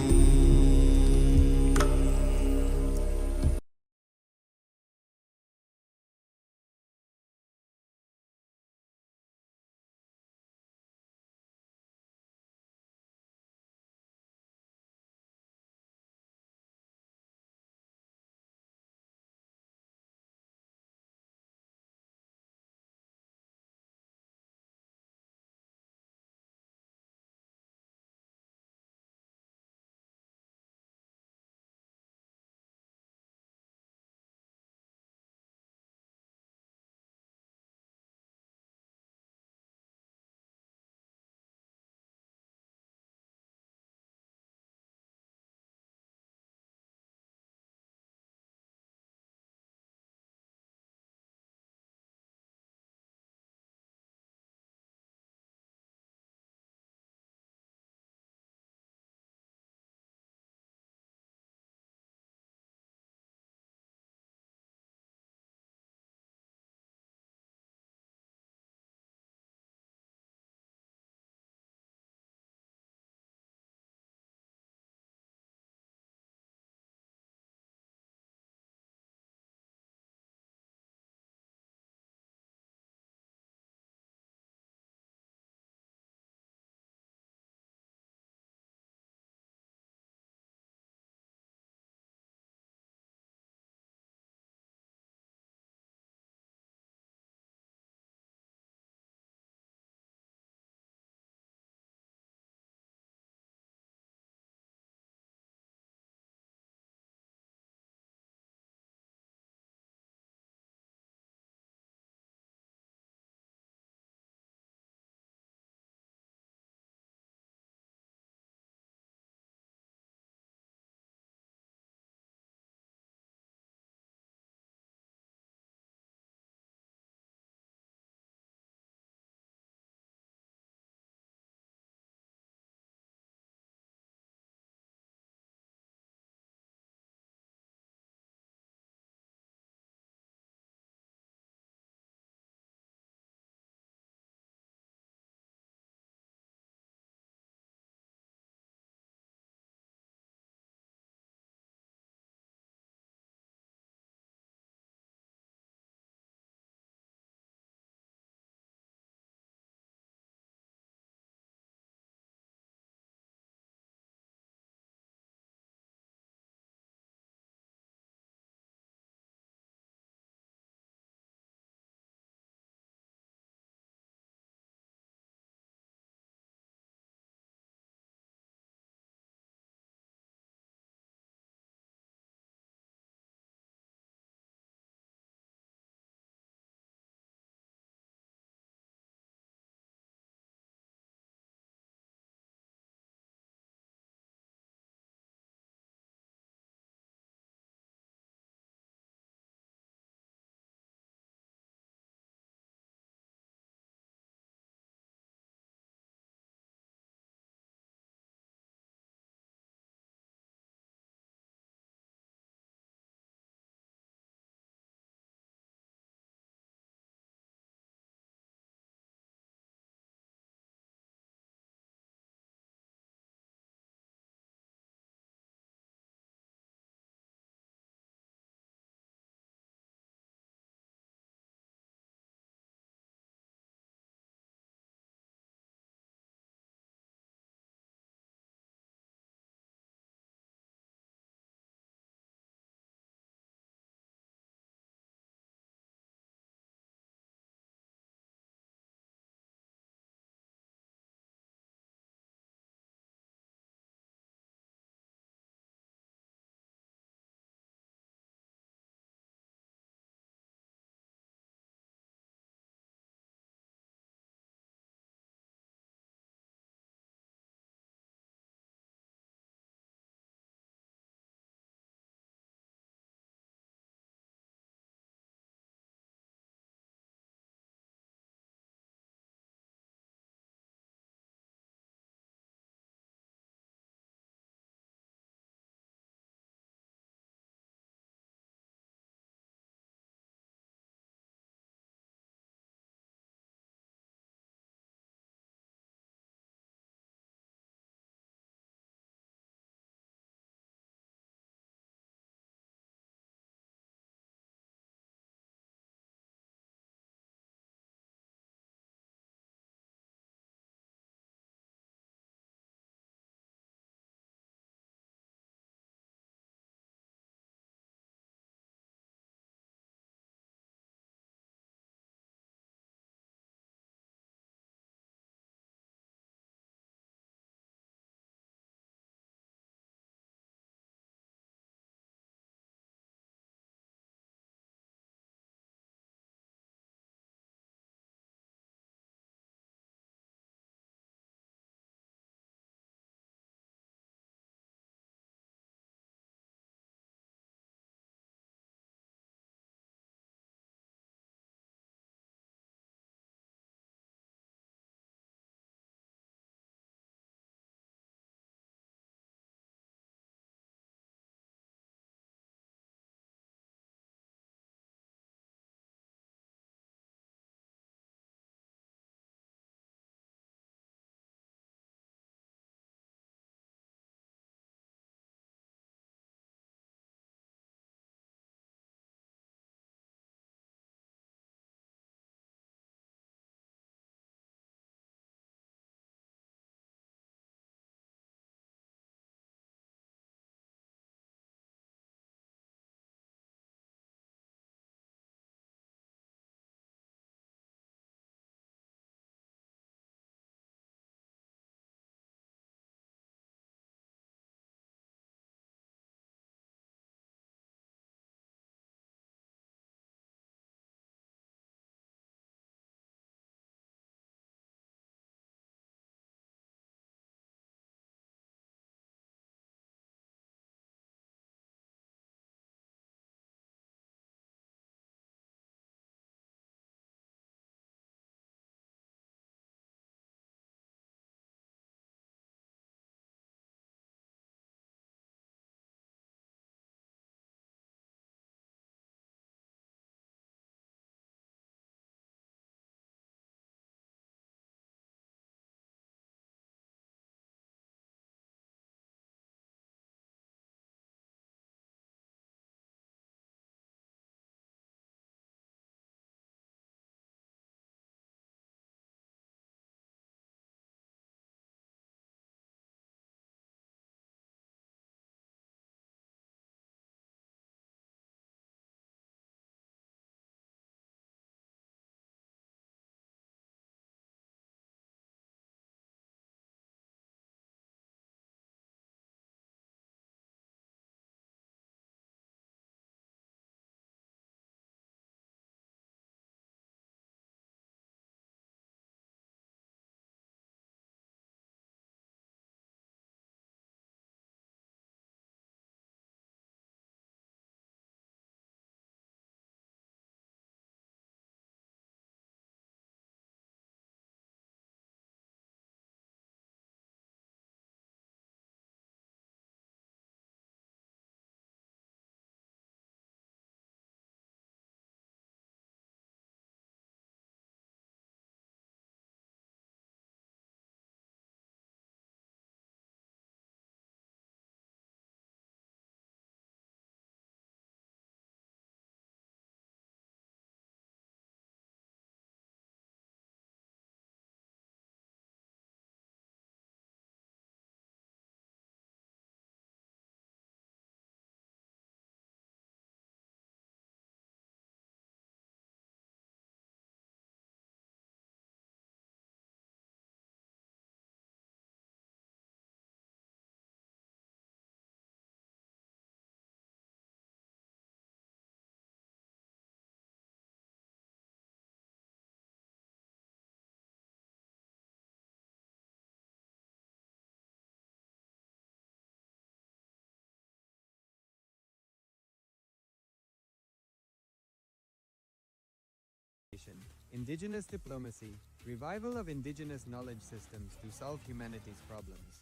indigenous diplomacy, revival of indigenous knowledge systems to solve humanity's problems,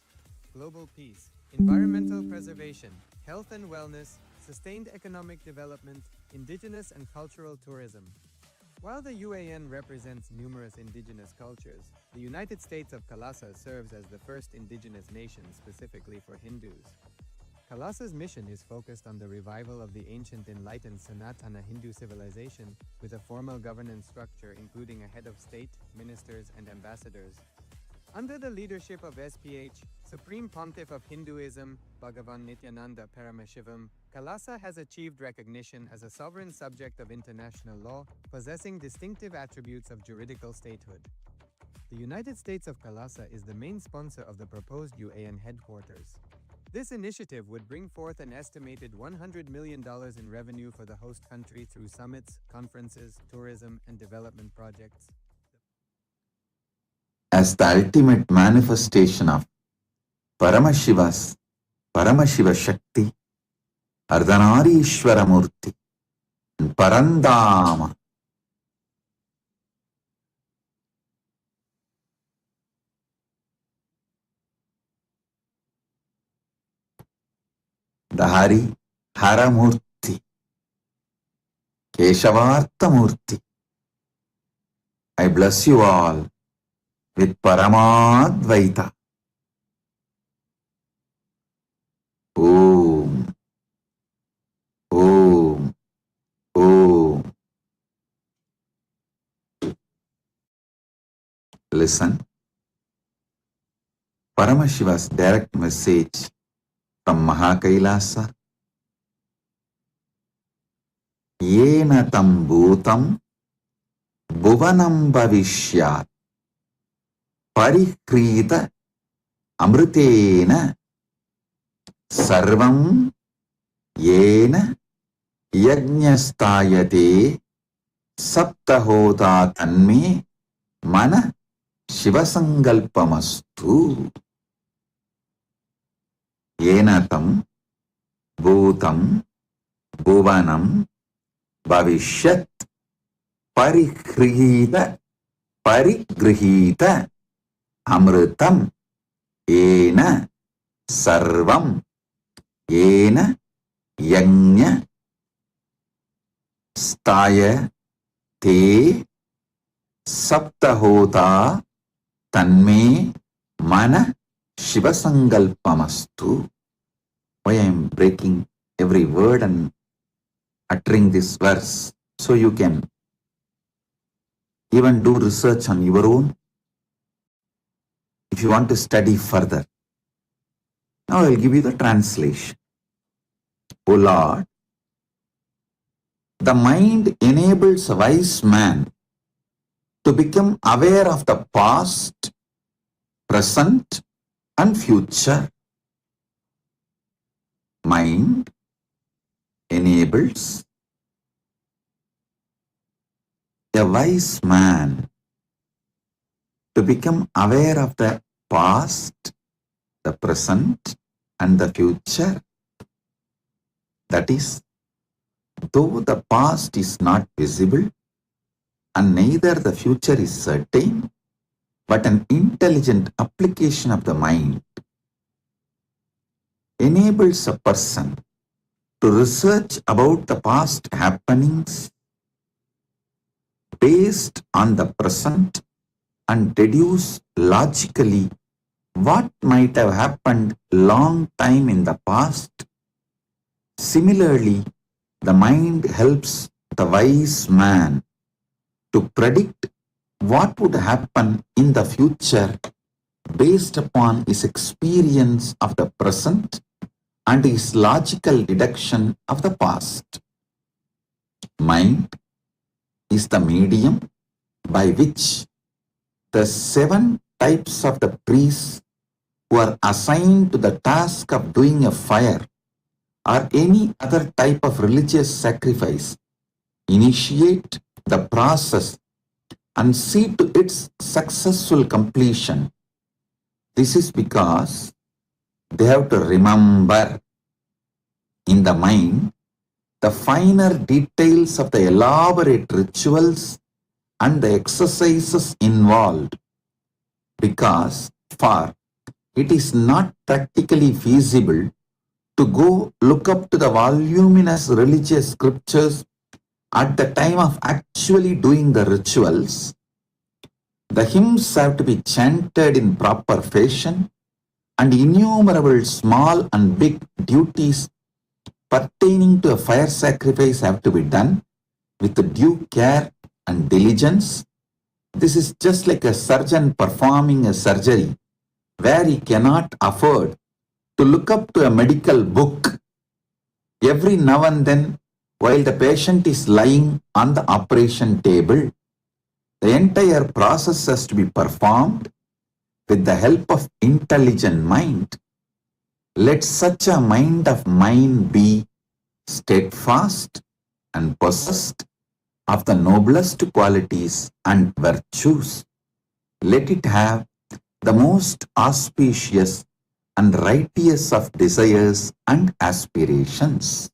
global peace, environmental preservation, health and wellness, sustained economic development, indigenous and cultural tourism. While the UAN represents numerous indigenous cultures, the United States of KAILASA serves as the first indigenous nation specifically for Hindus. KAILASA's mission is focused on the revival of the ancient enlightened Sanatana Hindu civilization with a formal governance structure including a head of state, ministers, and ambassadors. Under the leadership of SPH, Supreme Pontiff of Hinduism, Bhagwad Nithyananda Paramashivoham, KAILASA has achieved recognition as a sovereign subject of international law, possessing distinctive attributes of juridical statehood. The United States of KAILASA is the main sponsor of the proposed UAN headquarters. This initiative would bring forth an estimated $100 million in revenue for the host country through summits, conferences, tourism, and development projects. As the ultimate manifestation of Paramashiva Shakti, Ardhanarishwara Murti, and Parandama, the Hari Haramurti, Keshavartha Murti. I bless you all with Paramadvaita. Om, Om, Om. Listen. Paramashiva's direct message from Mahakailasa. Yena tam bhutam bhuvanam bhavishyat parikrita amritena sarvam yena yajñastayate saptahota tanme mana shivasangalpamastu. Yena tam bhutam bhuvanam bhavishyat parigrihita amritam yena sarvam yena yajña staya te saptahota tanme mana shivasangalpamastu. Why I am breaking every word and uttering this verse, so you can even do research on your own if you want to study further. Now I will give you the translation. O Lord, the mind enables a wise man to become aware of the past, present, and future. Mind enables a wise man to become aware of the past, the present, and the future. That is, though the past is not visible and neither the future is certain, but an intelligent application of the mind enables a person to research about the past happenings based on the present and deduce logically what might have happened long time in the past. Similarly, the mind helps the wise man to predict what would happen in the future based upon his experience of the present and his logical deduction of the past. Mind is the medium by which the 7 types of the priests who are assigned to the task of doing a fire or any other type of religious sacrifice initiate the process and see to its successful completion. This is because they have to remember in the mind the finer details of the elaborate rituals and the exercises involved, because for it is not practically feasible to go look up to the voluminous religious scriptures at the time of actually doing the rituals. The hymns have to be chanted in proper fashion, and innumerable small and big duties pertaining to a fire sacrifice have to be done with due care and diligence. This is just like a surgeon performing a surgery where he cannot afford to look up to a medical book every now and then while the patient is lying on the operation table. The entire process has to be performed with the help of intelligent mind. Let such a mind of mine be steadfast and possessed of the noblest qualities and virtues. Let it have the most auspicious and righteous of desires and aspirations.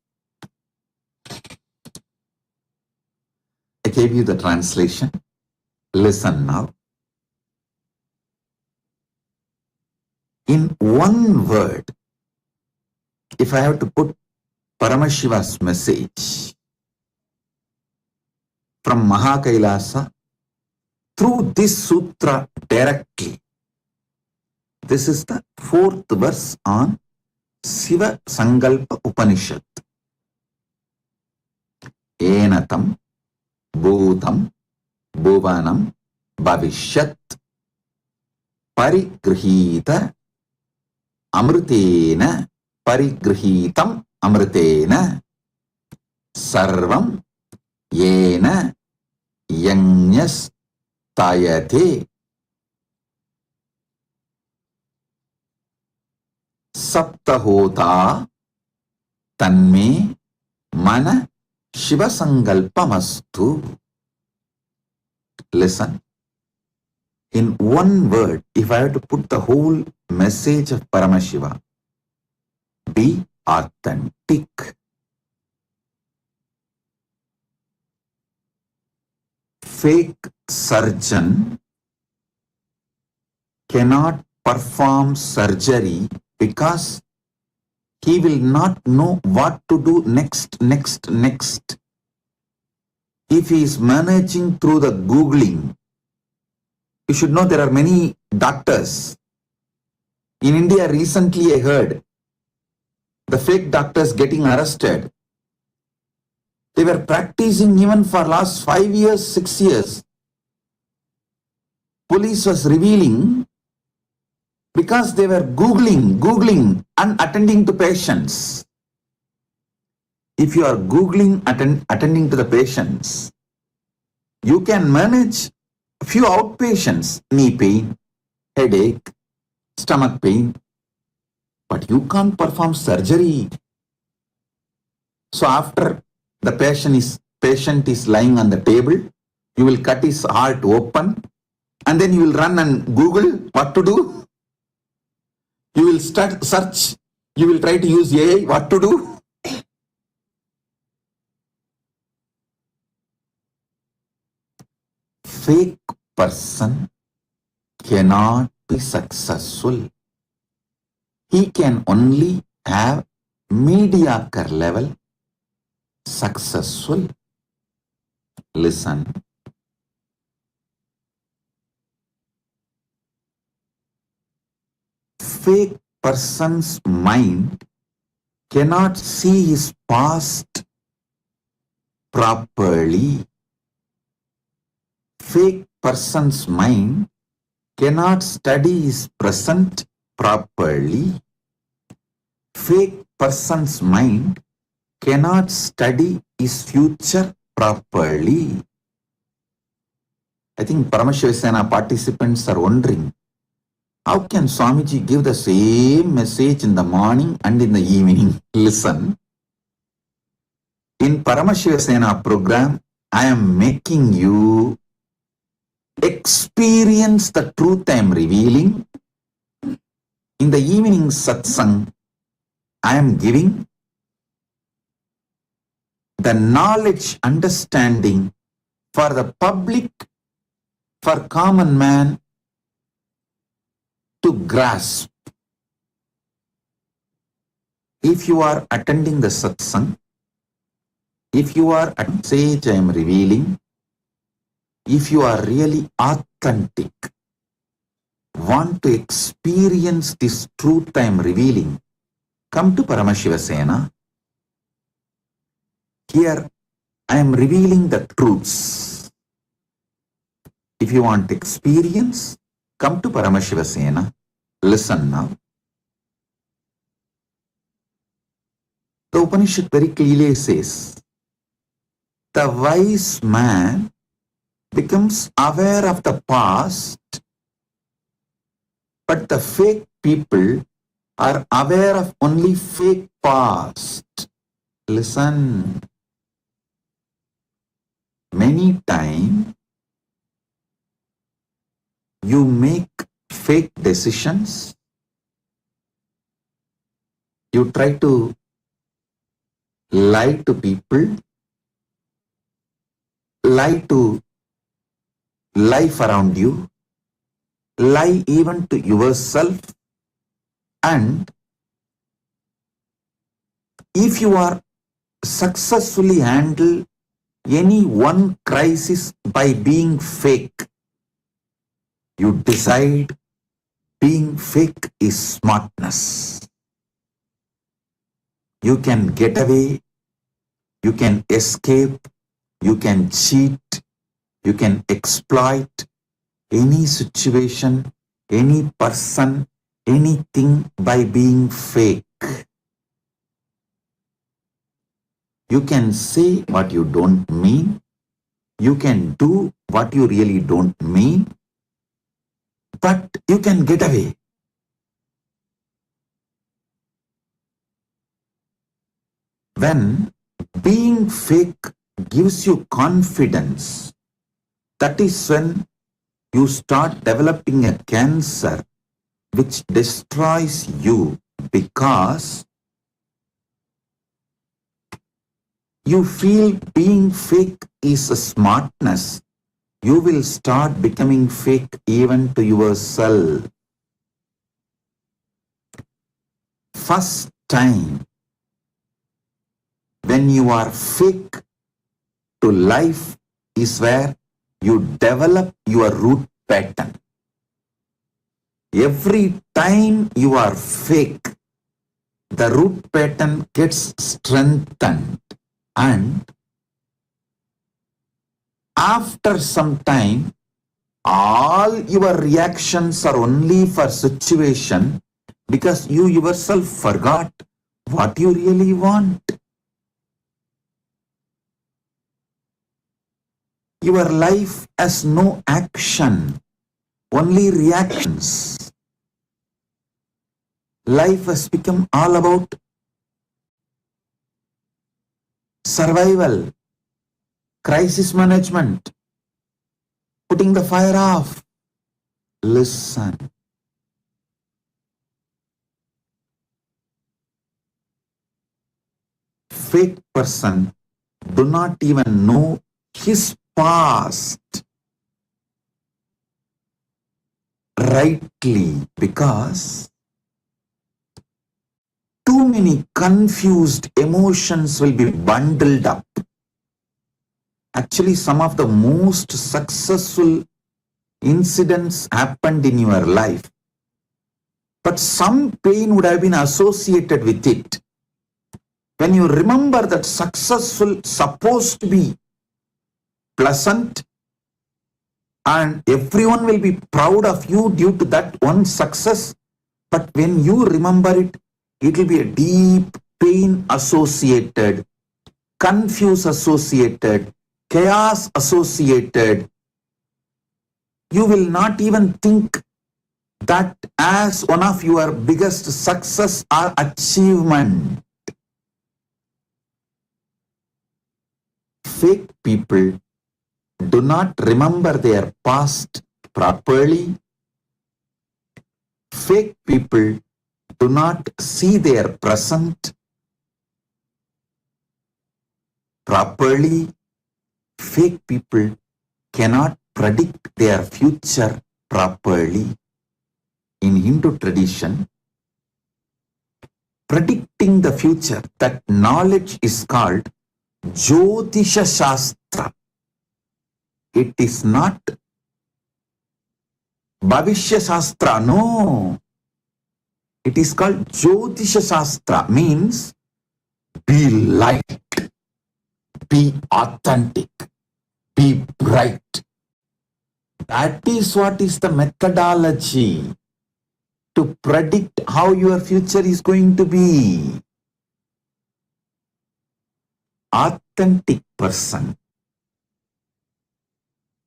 I gave you the translation. Listen now. In one word, if I have to put Paramashiva's message from KAILASA through this sutra directly, this is the 4th verse on Siva Sankalpa Upanishad. Enatam Bhutam Bhuvanam Bhavishyat Parigrihita Amrutena Parigrihitam Amrutena Sarvam Yena Yanyas Tayate Saptahota Tanme Mana Shiva Sankalpamastu. Listen. In one word, if I have to put the whole message of Paramashiva, be authentic. Fake surgeon cannot perform surgery because he will not know what to do next. If he is managing through the Googling, you should know there are many doctors. In India, recently I heard the fake doctors getting arrested. They were practicing even for last 5 years, 6 years. Police was revealing because they were Googling and attending to patients. If you are Googling, attending to the patients, you can manage a few outpatients, knee pain, headache, stomach pain, but you can't perform surgery. So after the patient is lying on the table, you will cut his heart open and then you will run and Google what to do. You will start search, you will try to use AI, what to do. Fake person cannot be successful. He can only have mediocre level successful. Listen. Fake person's mind cannot see his past properly. Fake person's mind cannot study his present properly. Fake person's mind cannot study his future properly. I think Paramashivoham participants are wondering, how can Swamiji give the same message in the morning and in the evening? Listen. In Paramashivoham program, I am making you experience the truth I am revealing. In the evening satsang, I am giving the knowledge, understanding for the public for common man to grasp. If you are attending the satsang, if you are at sage I am revealing, if you are really authentic, want to experience this truth I am revealing, come to Paramashivoham. Here I am revealing the truths. If you want experience, come to Paramashivoham. Listen now. The Upanishad very clearly says, the wise man becomes aware of the past, but the fake people are aware of only fake past. Listen. Many times you make fake decisions. You try to lie to people, lie to life around you, lie even to yourself, and if you are successfully handle any one crisis by being fake, you decide being fake is smartness. You can get away, you can escape, you can cheat, you can exploit any situation, any person, anything by being fake. You can say what you don't mean, you can do what you really don't mean, but you can get away. When being fake gives you confidence, that is when you start developing a cancer which destroys you, because you feel being fake is a smartness. You will start becoming fake even to yourself. First time when you are fake to life is where you develop your root pattern. Every time you are fake, the root pattern gets strengthened, and after some time, all your reactions are only for situation because you yourself forgot what you really want. Your life has no action, only reactions. Life has become all about survival, crisis management, putting the fire off. Listen. Fake person do not even know his past rightly because too many confused emotions will be bundled up. Actually, some of the most successful incidents happened in your life, but some pain would have been associated with it. When you remember that successful supposed to be pleasant and everyone will be proud of you due to that one success, but when you remember it, it will be a deep pain associated, confuse associated, chaos associated. You will not even think that as one of your biggest success or achievement. Fake people do not remember their past properly. Fake people do not see their present properly. Fake people cannot predict their future properly. In Hindu tradition, predicting the future, that knowledge is called Jyotisha Shastra. It is not Bhavishya Shastra, no. It is called Jyotisha Shastra, means be light, be authentic, be bright. That is what is the methodology to predict how your future is going to be. Authentic person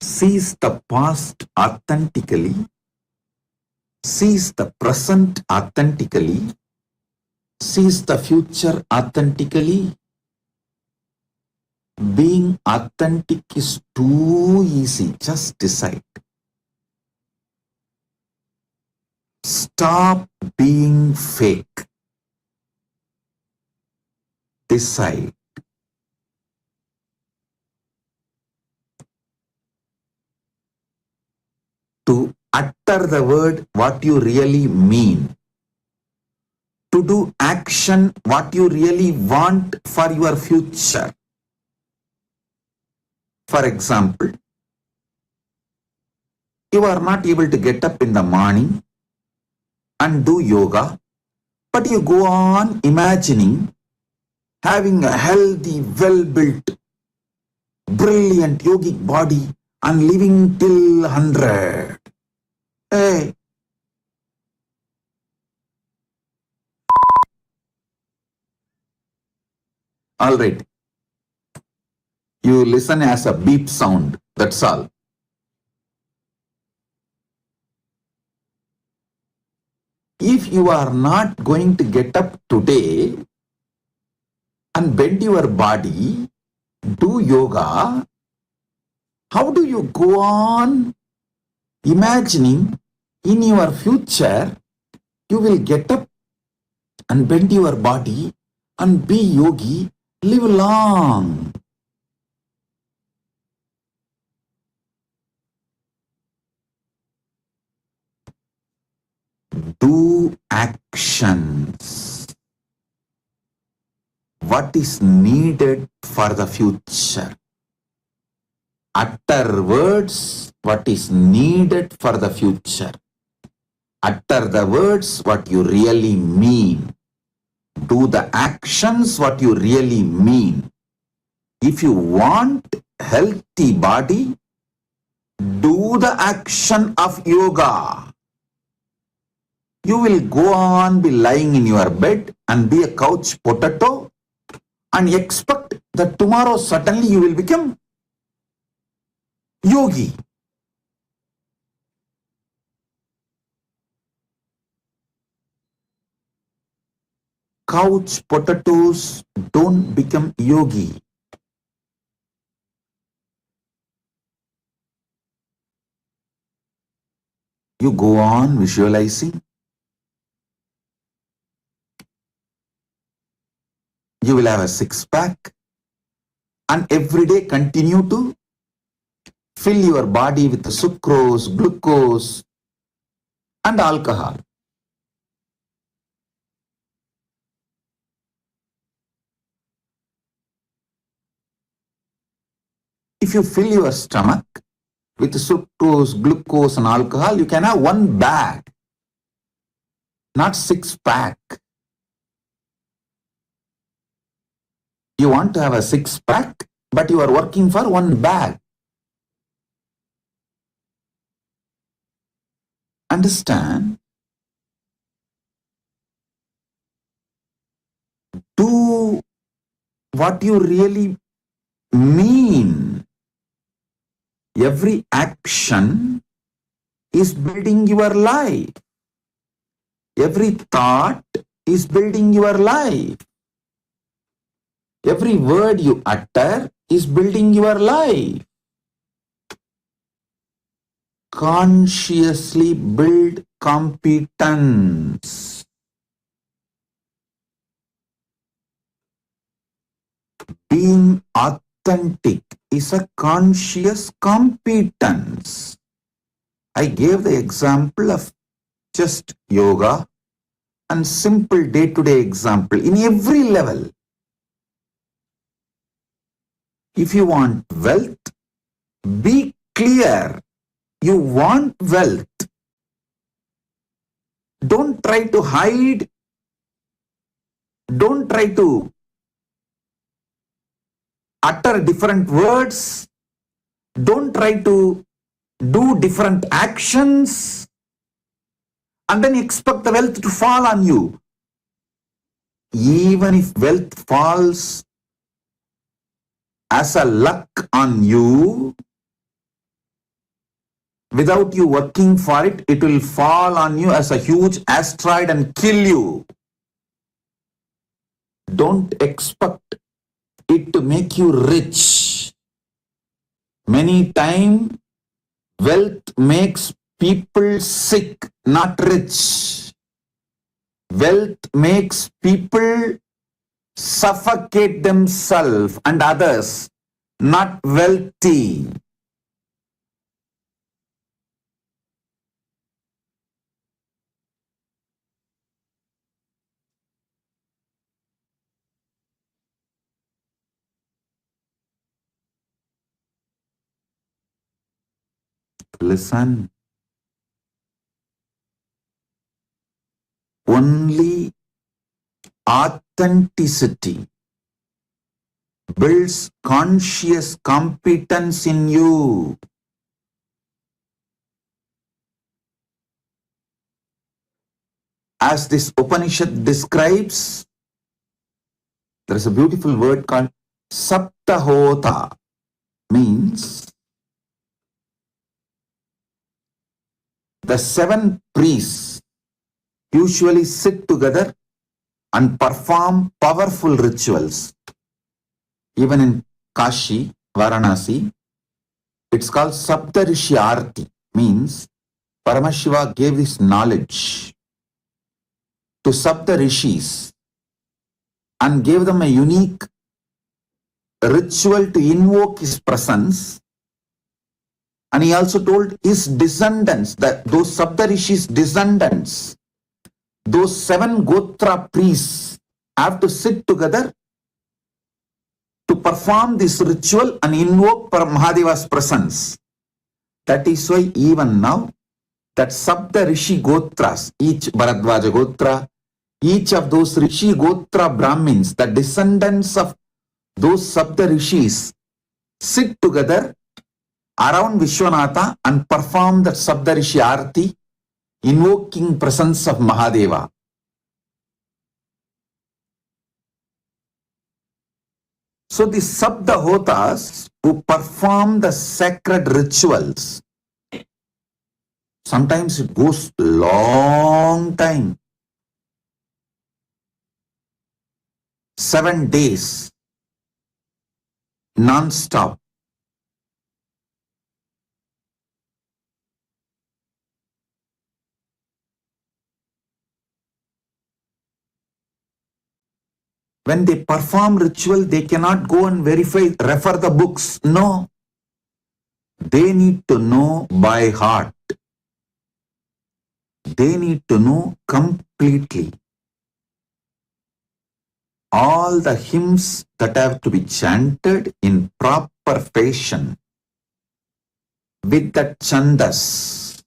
sees the past authentically, sees the present authentically, sees the future authentically. Being authentic is too easy. Just decide. Stop being fake. Decide. To utter the word what you really mean. To do action what you really want for your future. For example, you are not able to get up in the morning and do yoga, but you go on imagining having a healthy, well-built, brilliant yogic body and living till 100. Hey, all right. You listen as a beep sound, that's all. If you are not going to get up today and bend your body, do yoga, how do you go on imagining in your future you will get up and bend your body and be yogi, live long? Do actions. What is needed for the future? Utter words, what is needed for the future. Utter the words, what you really mean. Do the actions, what you really mean. If you want healthy body, do the action of yoga. You will go on be lying in your bed and be a couch potato and expect that tomorrow suddenly you will become yogi. Couch potatoes don't become yogi. You go on visualizing. You will have a six-pack and every day continue to fill your body with sucrose, glucose and alcohol. If you fill your stomach with sucrose, glucose and alcohol, you can have one bag, not six-pack. You want to have a six-pack, but you are working for one bag. Understand? Do what you really mean. Every action is building your life. Every thought is building your life. Every word you utter is building your life. Consciously build competence. Being authentic is a conscious competence. I gave the example of just yoga and simple day-to-day example in every level. If you want wealth, be clear. You want wealth. Don't try to hide. Don't try to utter different words. Don't try to do different actions and then expect the wealth to fall on you. Even if wealth falls as a luck on you, without you working for it, it will fall on you as a huge asteroid and kill you. Don't expect it to make you rich. Many times, wealth makes people sick, not rich. Wealth makes people suffocate themselves and others, not wealthy. Listen. Only authenticity builds conscious competence in you. As this Upanishad describes, there is a beautiful word called Saptahota, means the 7 priests usually sit together and perform powerful rituals. Even in Kashi, Varanasi, it's called Saptarishi Arati, means Paramashiva gave his knowledge to Sapta Rishis and gave them a unique ritual to invoke his presence. And he also told his descendants, that those Sapta Rishis' descendants, those 7 Gotra priests have to sit together to perform this ritual and invoke Mahadeva's presence. That is why even now, that Sapta Rishi Gotras, each Bharadwaja Gotra, each of those Rishi Gotra Brahmins, the descendants of those Sapta Rishis, sit together around Vishwanatha and perform the Sapta Rishi Arati, invoking presence of Mahadeva. So the Saptahotas who perform the sacred rituals, sometimes it goes long time. 7 days, non-stop. When they perform ritual, they cannot go and refer the books. No. They need to know by heart. They need to know completely. All the hymns that have to be chanted in proper fashion, with the chandas,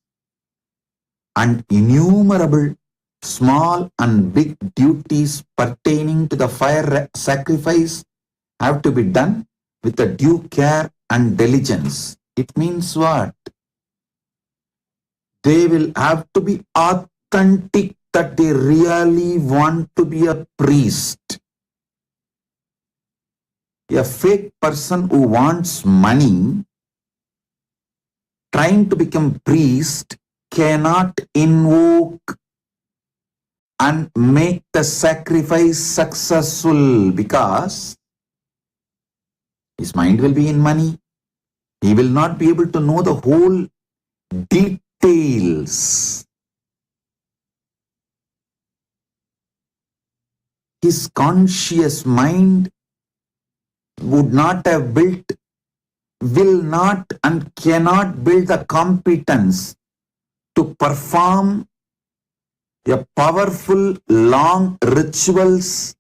and innumerable small and big duties pertaining to the fire sacrifice have to be done with the due care and diligence. It means what? They will have to be authentic, that they really want to be a priest. A fake person who wants money, trying to become priest, cannot invoke and make the sacrifice successful, because his mind will be in money. He will not be able to know the whole details. His conscious mind would not have built will not and cannot build the competence to perform a powerful long rituals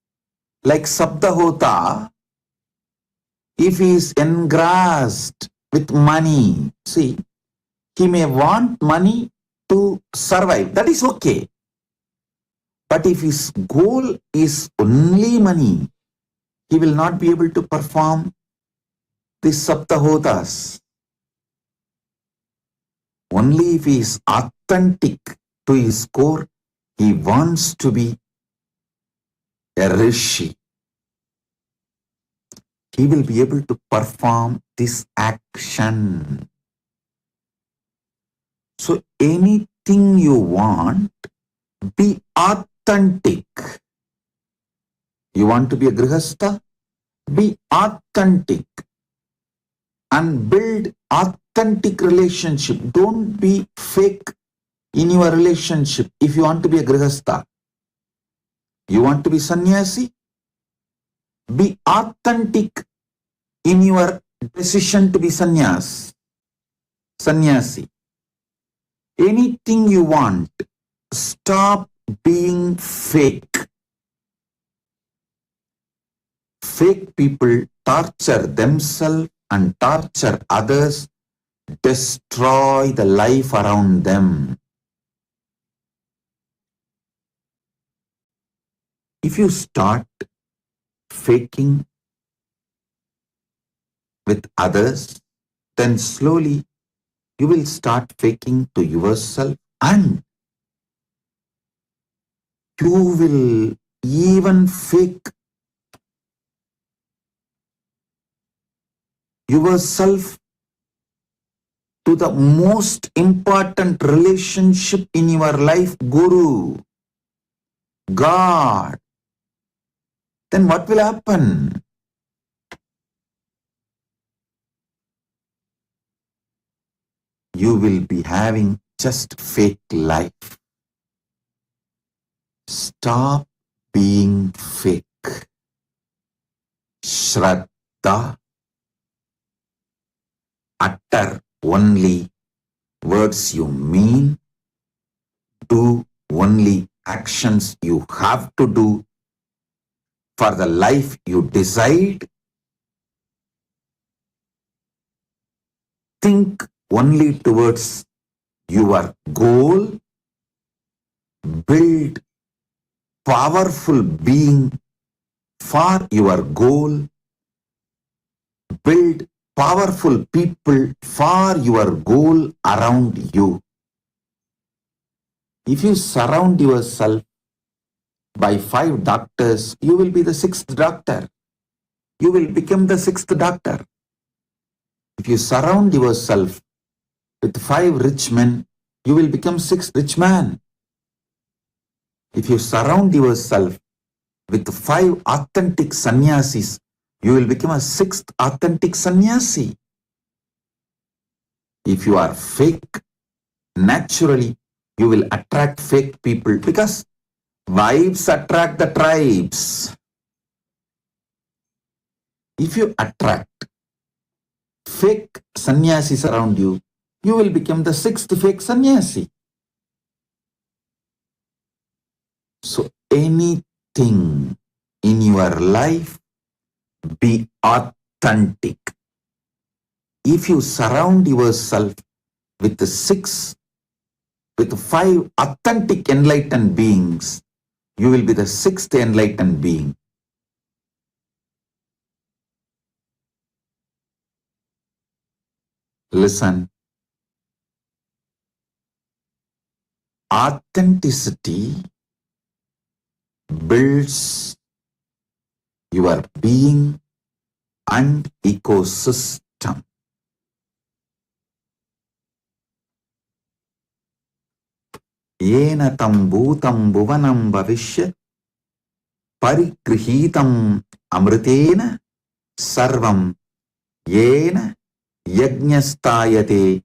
like Saptahota if he is engrossed with money. See, he may want money to survive. That is okay. But if his goal is only money, he will not be able to perform these Saptahotas. Only if he is authentic to his core, he wants to be a rishi. He will be able to perform this action. So anything you want, be authentic. You want to be a grihastha? Be authentic and build authentic relationship. Don't be fake in your relationship if you want to be a grihastha. You want to be sannyasi? Be authentic in your decision to be sannyasi. Anything you want, stop being fake. Fake people torture themselves and torture others, destroy the life around them. If you start faking with others, then slowly you will start faking to yourself, and you will even fake yourself to the most important relationship in your life, Guru, God. Then what will happen? You will be having just fake life. Stop being fake. Shraddha. Utter only words you mean. Do only actions you have to do for the life you decide. Think only towards your goal. Build powerful being for your goal. Build powerful people for your goal around you. If you surround yourself by 5 doctors, you will be the 6th doctor. You will become the 6th doctor. If you surround yourself with 5 rich men, you will become 6th rich man. If you surround yourself with 5 authentic sannyasis, you will become a 6th authentic sannyasi. If you are fake, naturally you will attract fake people, because vibes attract the tribes. If you attract fake sannyasis around you, you will become the 6th fake sannyasi. So anything in your life, be authentic. If you surround yourself with 5 authentic enlightened beings, you will be the 6th enlightened being. Listen. Authenticity builds your being and ecosystem. Yena tam bhutam bhuvanam bhavishyat parigrihitam amritena sarvam yena yajnastayate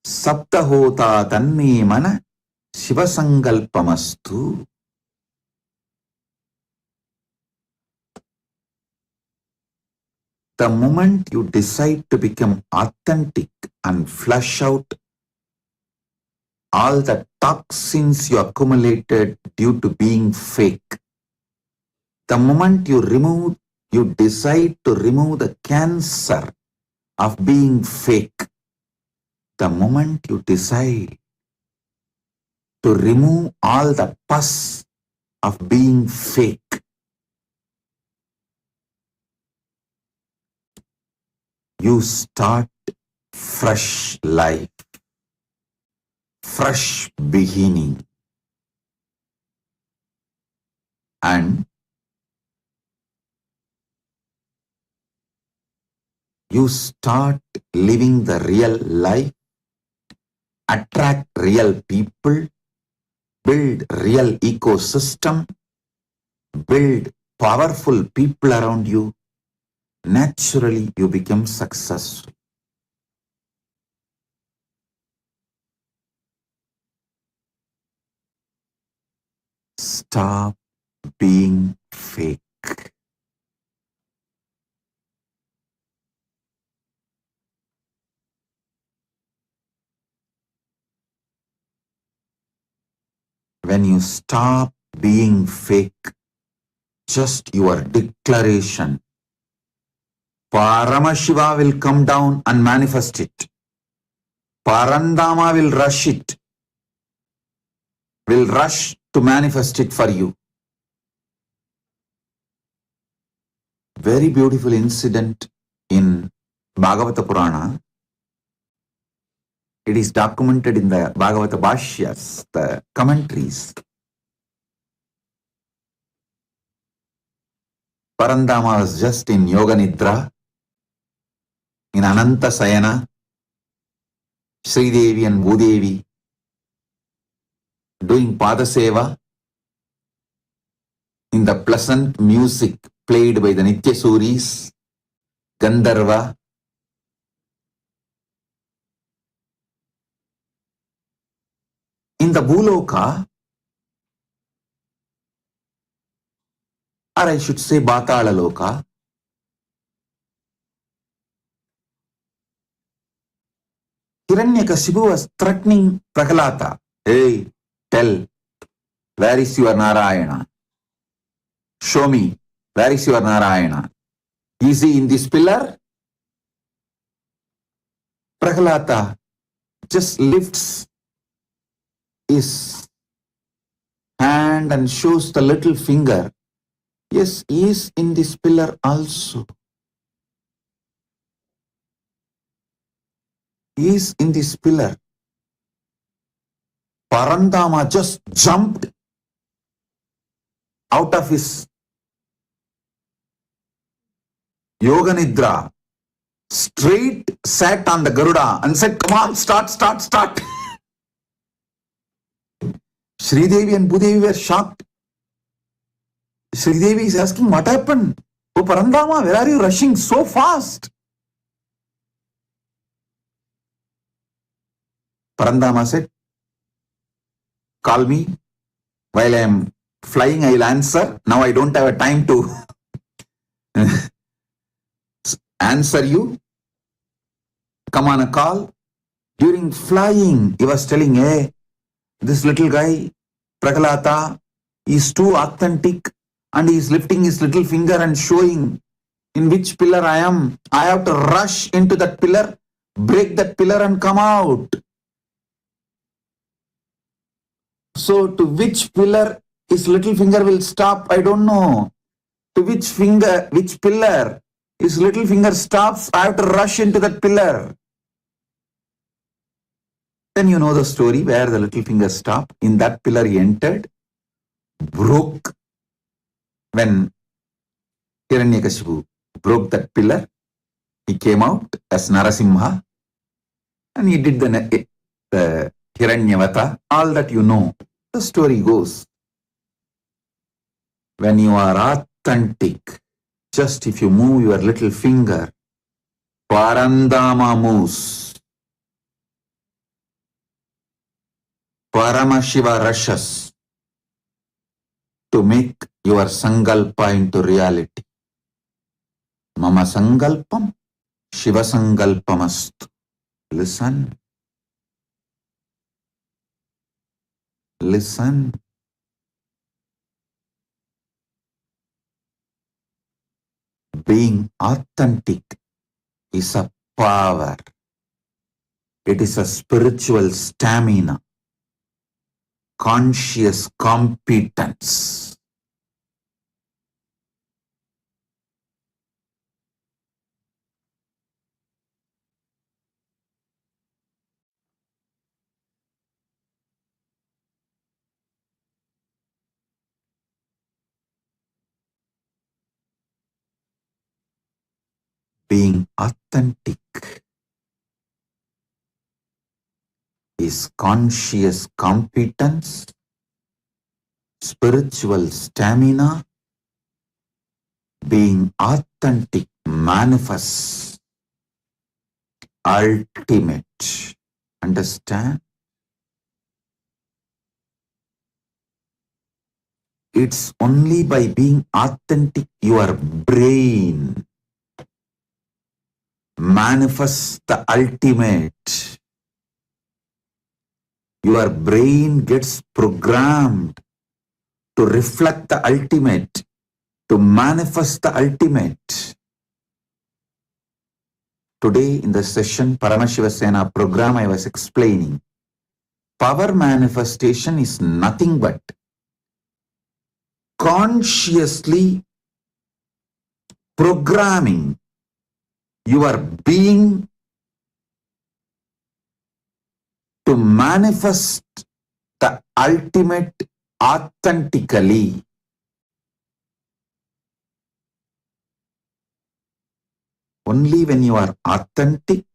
saptahota tanme mana shivasangalpamastu. The moment you decide to become authentic and flush out all the toxins you accumulated due to being fake, the moment you decide to remove the cancer of being fake, the moment you decide to remove all the pus of being fake, you start fresh life, fresh beginning, and you start living the real life, attract real people, build real ecosystem, build powerful people around you. Naturally, you become successful. Stop being fake. When you stop being fake, just your declaration, Paramashiva will come down and manifest it. Parandama will rush to manifest it for you. Very beautiful incident in Bhagavata Purana. It is documented in the Bhagavata Bhashyas, the commentaries. Parandama was just in Yoga Nidra, in Ananta Sayana, Sridevi and Bhudevi doing Padaseva in the pleasant music played by the Nitya Suris, Gandharva. In the Bhuloka, or I should say Batala Loka, Hiranyakashipu was threatening Prahalata. Hey, tell, where is your Narayana? Show me, where is your Narayana? Is he in this pillar? Prahalata just lifts his hand and shows the little finger. Yes, he is in this pillar also. He is in this pillar. Parandama just jumped out of his Yoga Nidra, straight sat on the Garuda and said, come on, start. Sridevi and Bhudevi were shocked. Sridevi is asking, what happened? Oh Parandama, where are you rushing so fast? Parandama said, call me. While I am flying, I will answer. Now I don't have a time to answer you. Come on a call. During flying, he was telling, hey, this little guy, Prahalata, is too authentic and he is lifting his little finger and showing in which pillar I am. I have to rush into that pillar, break that pillar and come out. So to which pillar his little finger will stop, I don't know. To which pillar his little finger stops, I have to rush into that pillar. Then you know the story where the little finger stopped. In that pillar he entered, broke. When Hiranyakashipu broke that pillar, he came out as Narasimha and he did the Hiranyavata, all that you know. The story goes. When you are authentic, just if you move your little finger, Parandama moves. Paramashiva rushes to make your Sankalpa into reality. Mama Sangalpam Shiva Sangalpamastu. Listen. Listen. Being authentic is a power. It is a spiritual stamina, conscious competence. Being authentic is conscious competence, spiritual stamina. Being authentic manifests ultimate. Understand? It's only by being authentic your brain manifests the ultimate. Your brain gets programmed to reflect the ultimate, to manifest the ultimate. Today in the session Paramashivoham program I was explaining, power manifestation is nothing but consciously programming your being to manifest the ultimate authentically. Only when you are authentic,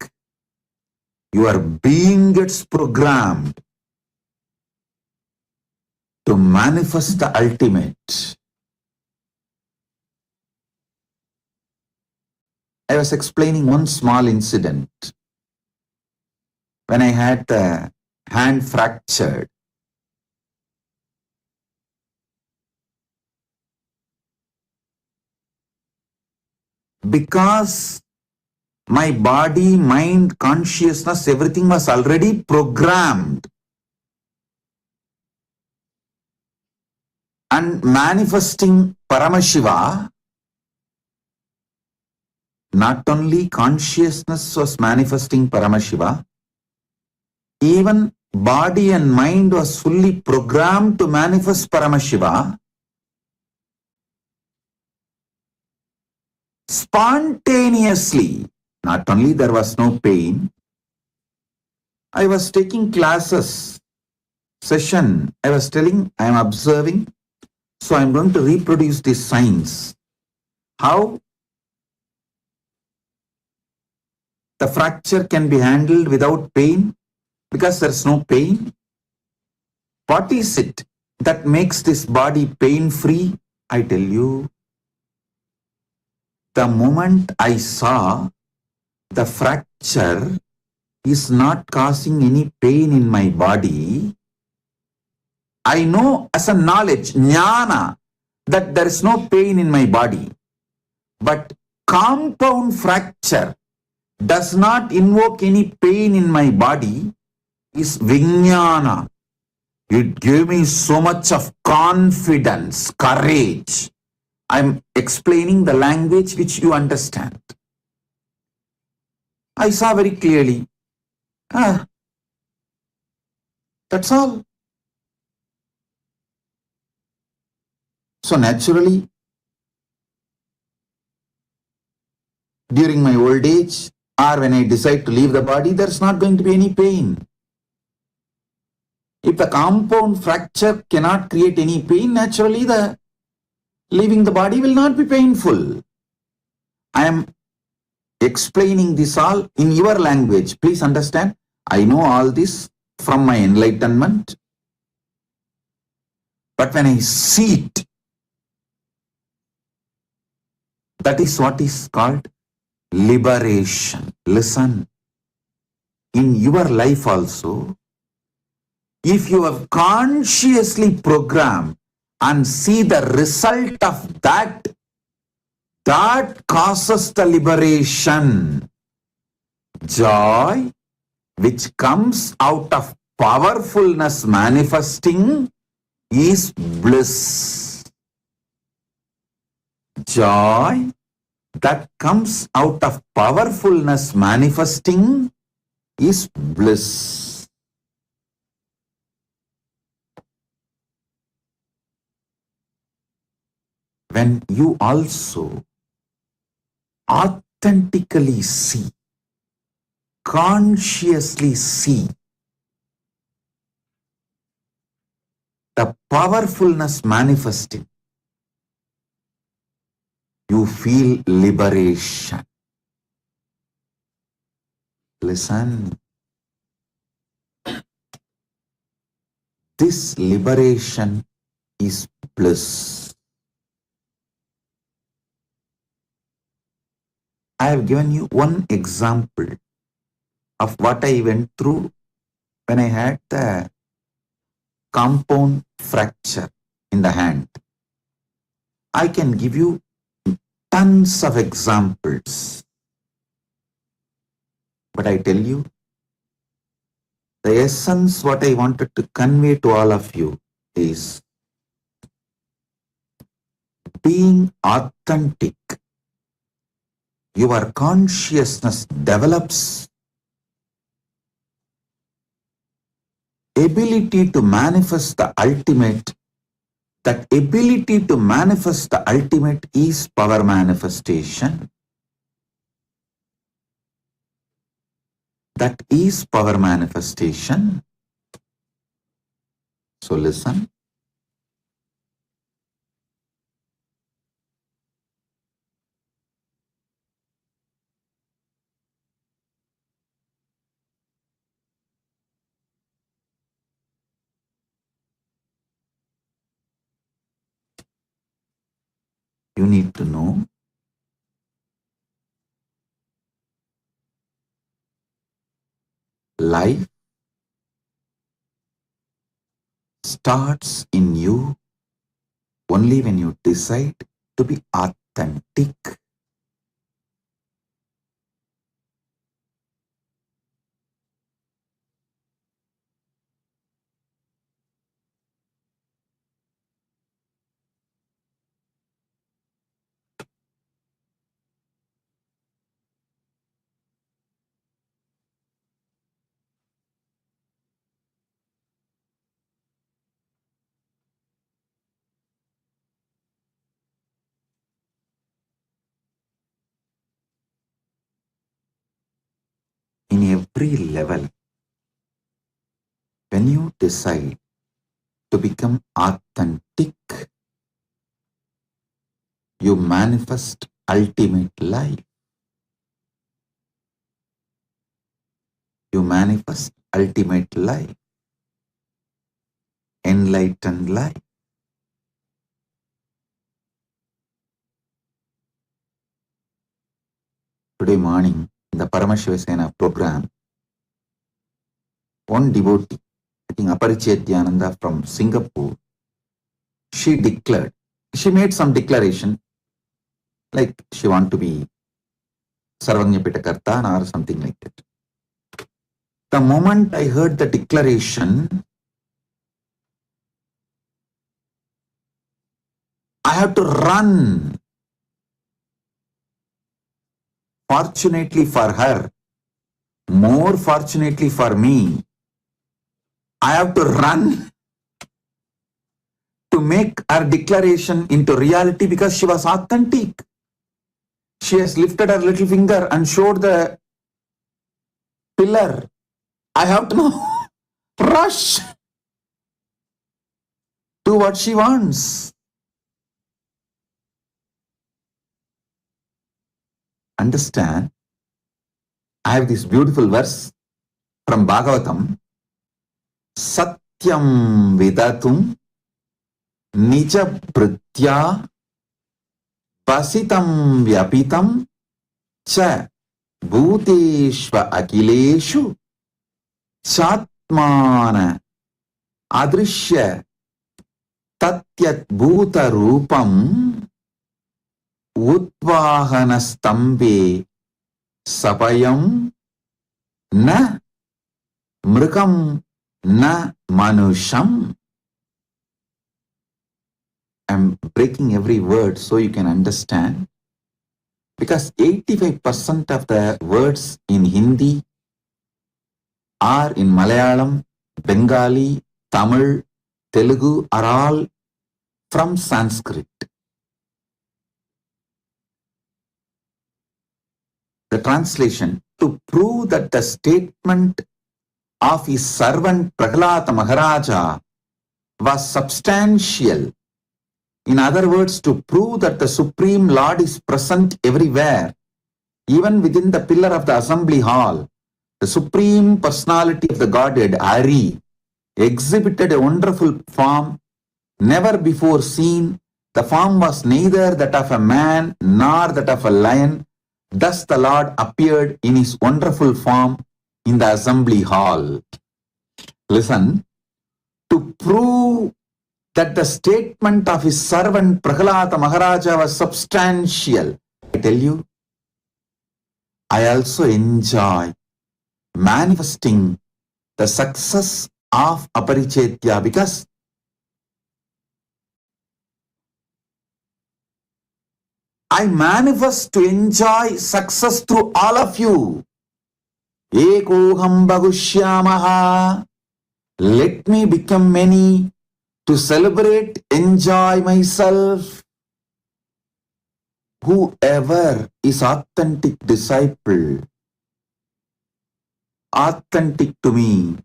your being gets programmed to manifest the ultimate. I was explaining one small incident. When I had the hand fractured, because my body, mind, consciousness, everything was already programmed and manifesting Paramashiva. Not only consciousness was manifesting Paramashiva, even body and mind was fully programmed to manifest Paramashiva. Spontaneously, not only there was no pain, I was taking classes, session, I was telling, I am observing, so I am going to reproduce these signs. How the fracture can be handled without pain, because there is no pain. What is it that makes this body pain-free? I tell you, the moment I saw the fracture is not causing any pain in my body, I know as a knowledge, jnana, that there is no pain in my body. But compound fracture does not invoke any pain in my body is vijnana. It gave me so much of confidence, courage. I'm explaining the language which you understand. I saw very clearly. That's all. So naturally, during my old age or when I decide to leave the body, there's not going to be any pain. If the compound fracture cannot create any pain, naturally the leaving the body will not be painful. I am explaining this all in your language. Please understand, I know all this from my enlightenment. But when I see it, that is what is called liberation. Listen, in your life also, if you have consciously programmed and see the result of that that causes the liberation. Joy, which comes out of powerfulness manifesting, is bliss. Joy that comes out of powerfulness manifesting is bliss. When you also authentically see, consciously see the powerfulness manifesting, you feel liberation. Listen. This liberation is bliss. I have given you one example of what I went through when I had the compound fracture in the hand. I can give you tons of examples. But I tell you, the essence what I wanted to convey to all of you is being authentic. Your consciousness develops ability to manifest the ultimate. That ability to manifest the ultimate is power manifestation. That is power manifestation. So listen. You need to know life starts in you only when you decide to be authentic. In every level, when you decide to become authentic, you manifest ultimate life. You manifest ultimate life, enlightened life. Today morning, in the Paramashivoham program, one devotee, I think Nithyananda from Singapore, she made some declaration like she want to be Sarvanyapitakarta or something like that. The moment I heard the declaration, I have to run. Fortunately for her, more fortunately for me, I have to run to make her declaration into reality because she was authentic. She has lifted her little finger and showed the pillar. I have to now rush to what she wants. Understand? I have this beautiful verse from Bhagavatam. Satyam vidatum nija britya pasitam vyapitam cha bhuteshva akileshu chatmana adrishya tatyat bhuta rupam Utvahana stambe sapayam na mrikam na manusham. I'm breaking every word so you can understand. Because 85% of the words in Hindi are in Malayalam, Bengali, Tamil, Telugu are all from Sanskrit. The translation, to prove that the statement of his servant Prahlada Maharaja was substantial. In other words, to prove that the Supreme Lord is present everywhere, even within the pillar of the assembly hall. The Supreme Personality of the Godhead, Hari, exhibited a wonderful form never before seen. The form was neither that of a man nor that of a lion. Thus the Lord appeared in his wonderful form in the assembly hall. Listen, to prove that the statement of his servant Prahlada Maharaja was substantial, I tell you, I also enjoy manifesting the success of Aparichetya because I manifest to enjoy success through all of you. Ekoham Bhagushyamaha. Let me become many to celebrate, enjoy myself. Whoever is authentic disciple, authentic to me,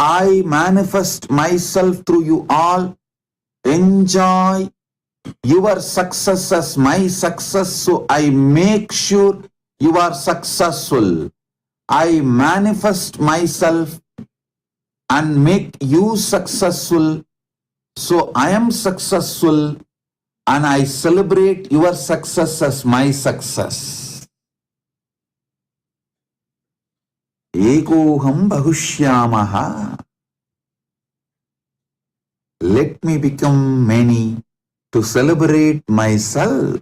I manifest myself through you all, enjoy your success as my success, so I make sure you are successful. I manifest myself and make you successful, so I am successful and I celebrate your success as my success. Ekoham Bhagushyamaha. Let me become many to celebrate myself.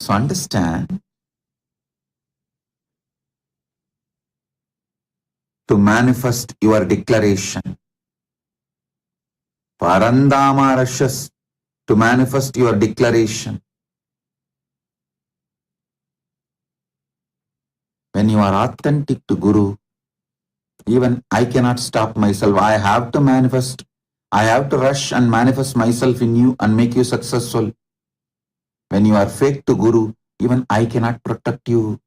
So understand, to manifest your declaration. Parandama Rashas, to manifest your declaration. When you are authentic to Guru, even I cannot stop myself. I have to manifest. I have to rush and manifest myself in you and make you successful. When you are fake to Guru, even I cannot protect you.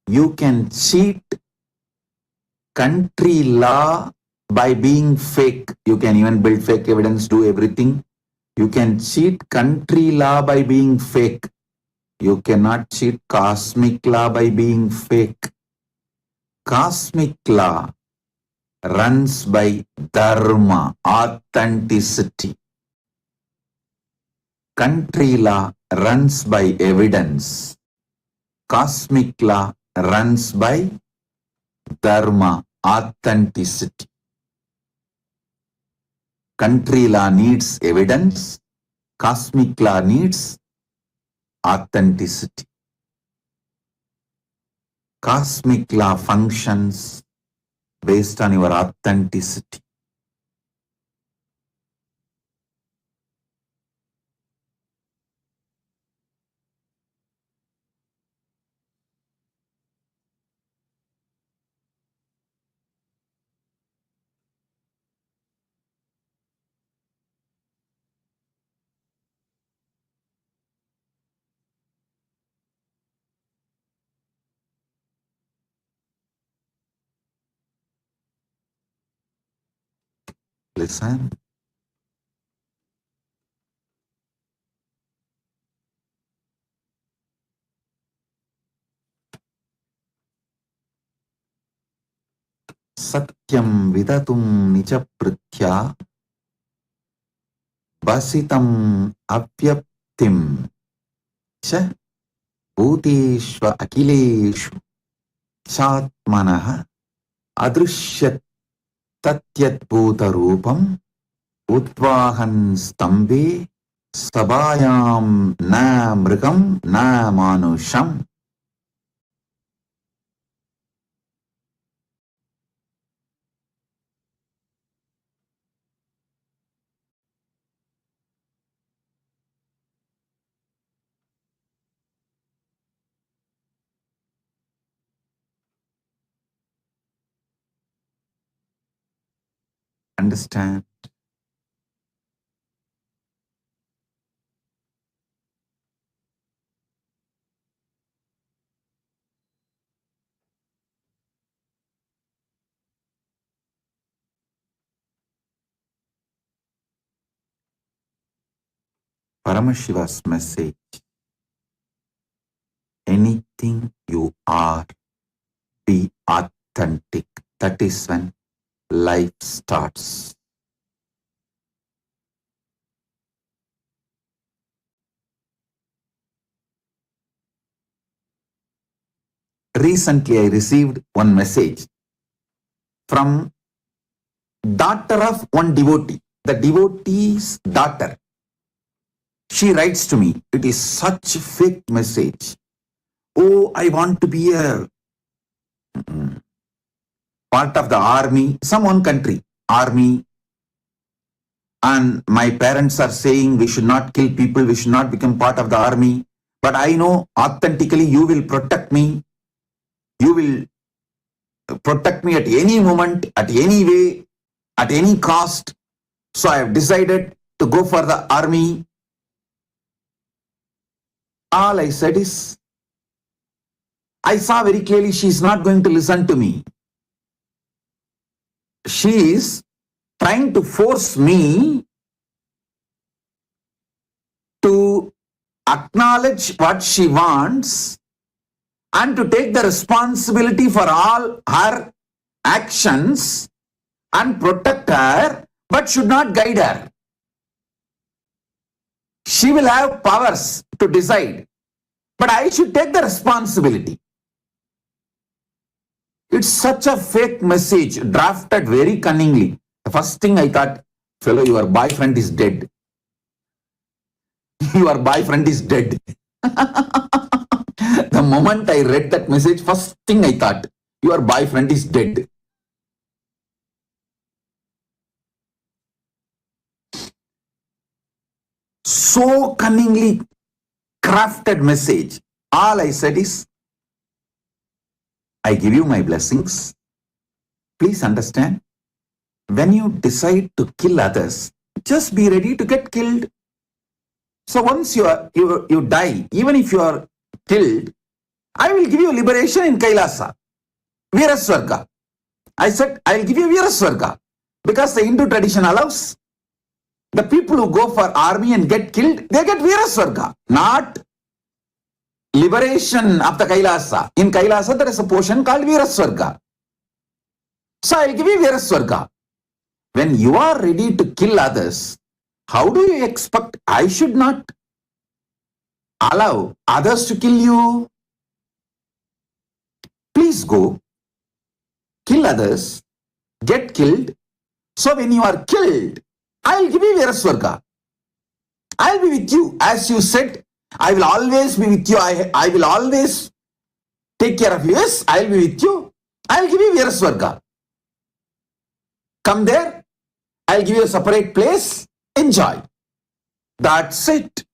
You can cheat country law by being fake. You can even build fake evidence, do everything. You can cheat country law by being fake. You cannot cheat cosmic law by being fake. Cosmic law runs by dharma, authenticity. Country law runs by evidence. Cosmic law runs by dharma, authenticity. Country law needs evidence. Cosmic law needs authenticity. Cosmic law functions based on your authenticity. Listen. Satyam vidatum nichapritya basitam apyaptim cha bhuteshva akileshu chatmanaha adrishyat tatyadbhuta roopam utvahan stambe sabhayam na mrigam na manusham. Understand? Paramashiva's message: anything you are, be authentic. That is when life starts. Recently, I received one message from daughter of one devotee. The devotee's daughter. She writes to me, it is such a fake message. Oh, I want to be a part of the army, some one country, army. And my parents are saying we should not kill people, we should not become part of the army. But I know authentically you will protect me. You will protect me at any moment, at any way, at any cost. So I have decided to go for the army. All I said is, I saw very clearly she is not going to listen to me. She is trying to force me to acknowledge what she wants and to take the responsibility for all her actions and protect her, but should not guide her. She will have powers to decide, but I should take the responsibility. It's such a fake message, drafted very cunningly. The first thing I thought, fellow, your boyfriend is dead. Your boyfriend is dead. The moment I read that message, first thing I thought, your boyfriend is dead. So cunningly crafted message. All I said is, I give you my blessings. Please understand, when you decide to kill others, just be ready to get killed. So once you die, even if you are killed, I will give you liberation in KAILASA, Viraswarga. I said, I will give you Viraswarga because the Hindu tradition allows. The people who go for army and get killed, they get Viraswarga, not liberation of the KAILASA. In KAILASA, there is a portion called Viraswarga. So I will give you Viraswarga. When you are ready to kill others, how do you expect I should not allow others to kill you? Please go, kill others, get killed. So when you are killed, I will give you Viraswarga. I will be with you. As you said, I will always be with you. I will always take care of you. Yes, I will be with you. I will give you Viraswarga. Come there. I will give you a separate place. Enjoy. That's it.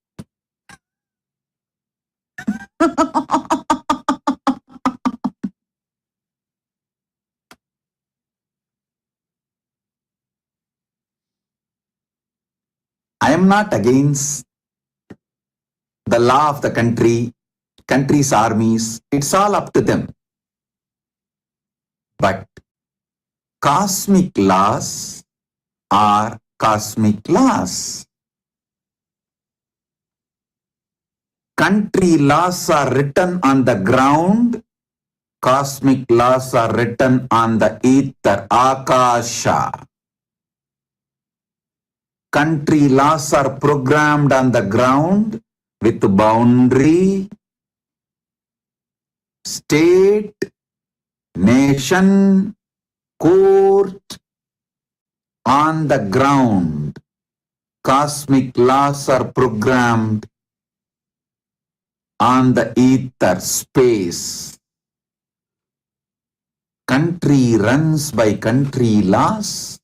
I am not against the law of the country's armies. It's all up to them. But cosmic laws are cosmic laws. Country laws are written on the ground. Cosmic laws are written on the ether, Akasha. Country laws are programmed on the ground with boundary, state, nation, court, on the ground. Cosmic laws are programmed on the ether space. Country runs by country laws.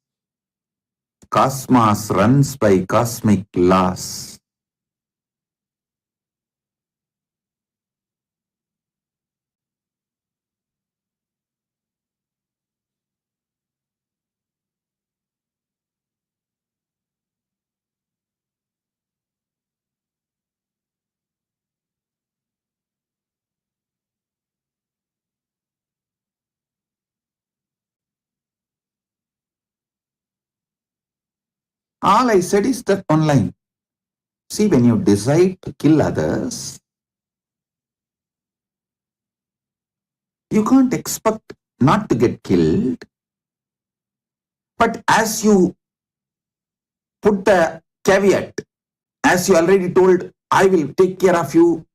Cosmos runs by cosmic laws. All I said is that one line. See, when you decide to kill others, you can't expect not to get killed. But as you put the caveat, as you already told, I will take care of you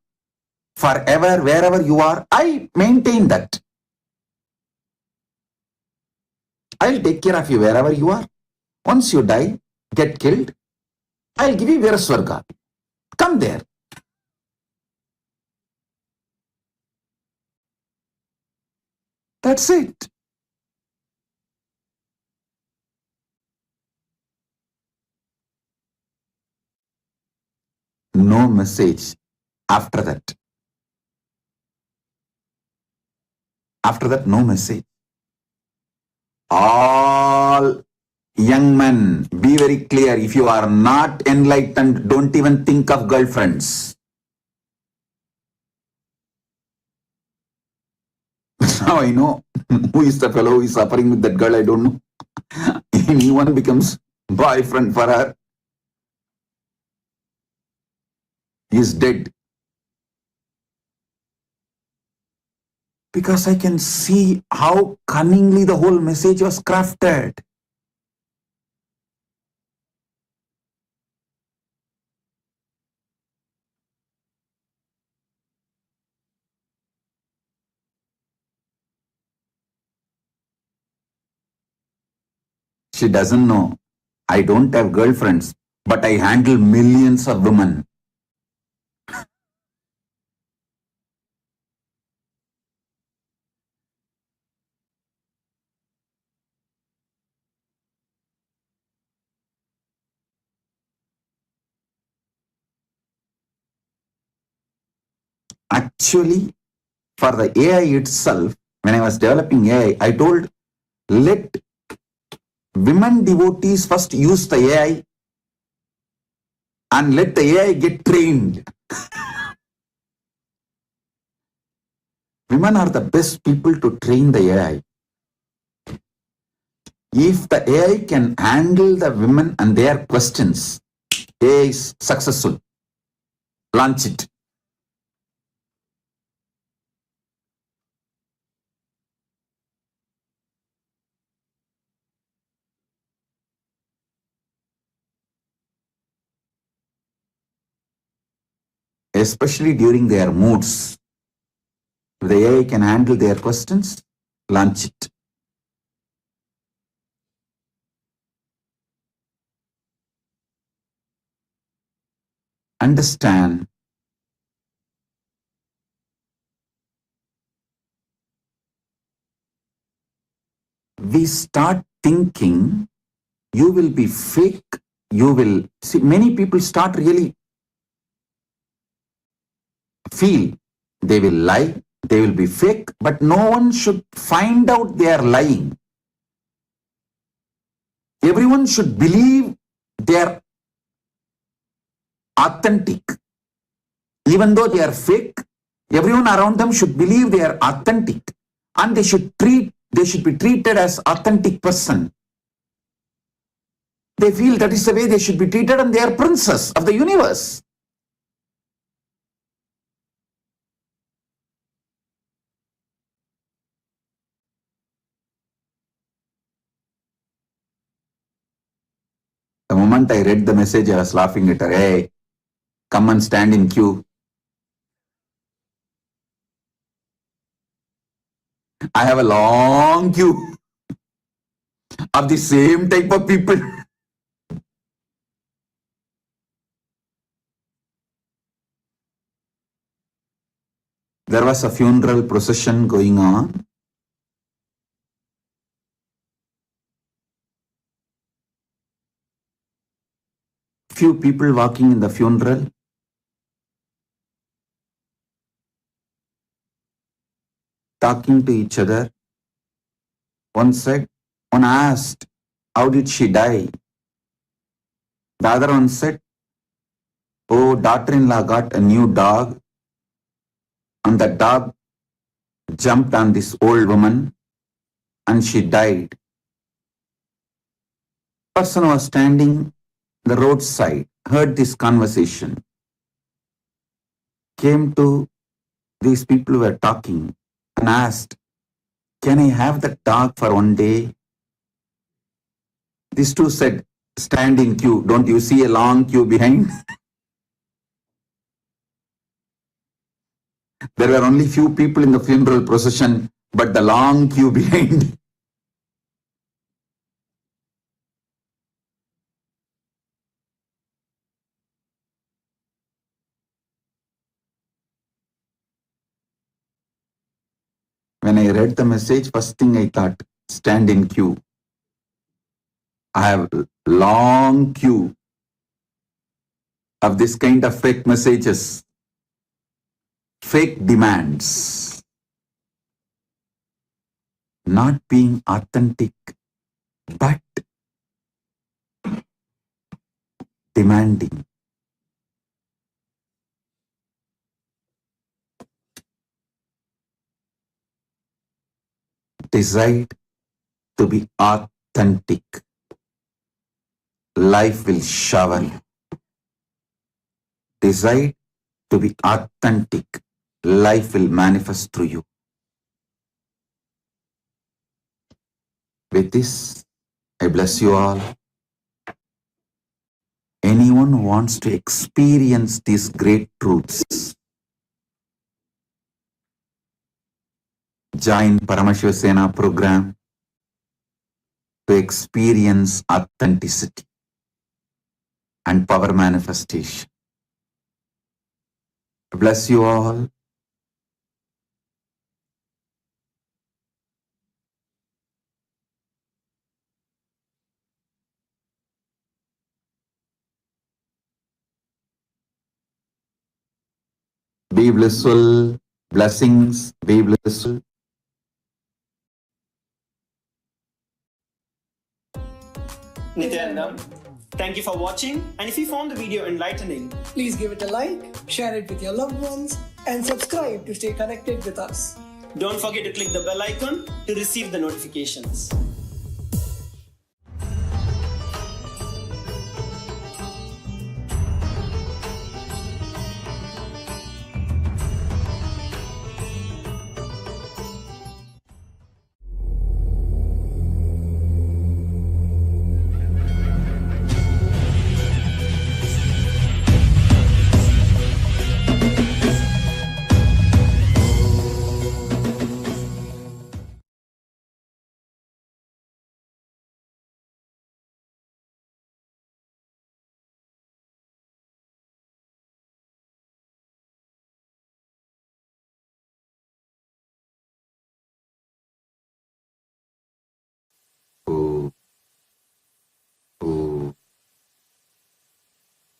forever, wherever you are, I maintain that. I'll take care of you wherever you are. Once you die, get killed, I'll give you Viraswarga. Come there. That's it. No message after that. After that, no message. All young men, be very clear. If you are not enlightened, don't even think of girlfriends. Now I know who is the fellow who is suffering with that girl, I don't know. Anyone becomes boyfriend for her, he is dead. Because I can see how cunningly the whole message was crafted. She doesn't know. I don't have girlfriends, but I handle millions of women. Actually, for the AI itself, when I was developing AI, I told, let women devotees first use the AI and let the AI get trained. Women are the best people to train the AI. If the AI can handle the women and their questions, AI is successful. Launch it. Especially during their moods. If the AI can handle their questions, launch it. Understand, we start thinking you will be fake, you will see, many people start really feel they will lie, they will be fake, but no one should find out they are lying. Everyone should believe they are authentic. Even though they are fake, everyone around them should believe they are authentic, and they should be treated as authentic person. They feel that is the way they should be treated, and they are princess of the universe. The moment I read the message, I was laughing at her. Hey, come and stand in queue. I have a long queue. of the same type of people. There was a funeral procession going on. Few people walking in the funeral. Talking to each other. One asked, how did she die? The other one said, oh, daughter-in-law got a new dog, and the dog jumped on this old woman and she died. Person was standing the roadside, heard this conversation, came to these people who were talking and asked, can I have the dog for one day? These two said, stand in queue. Don't you see a long queue behind? There were only few people in the funeral procession, but the long queue behind. When I read the message, first thing I thought, stand in queue. I have long queue of this kind of fake messages, fake demands, not being authentic, but demanding. Decide to be authentic. Life will shower you. Decide to be authentic. Life will manifest through you. With this, I bless you all. Anyone who wants to experience these great truths, join Paramashivoham program to experience authenticity and power manifestation. Bless you all. Be blissful. Blessings. Be blissful. Nithyanandam, thank you for watching, and if you found the video enlightening, please give it a like, share it with your loved ones, and subscribe to stay connected with us. don't forget to click the bell icon to receive the notifications.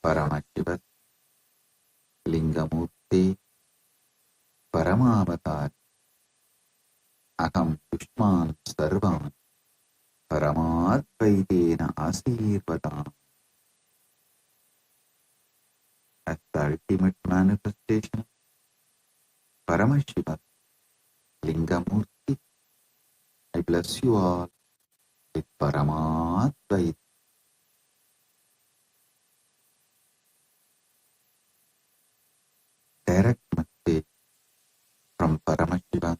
Paramashivoham Lingamurti Paramavatar Aham Pushman Sarvan Paramadvaitena Asirvadam. As the ultimate manifestation, Paramashivoham Lingamurti, I bless you all with Paramadvaitena. Direct message from Paramashivoham,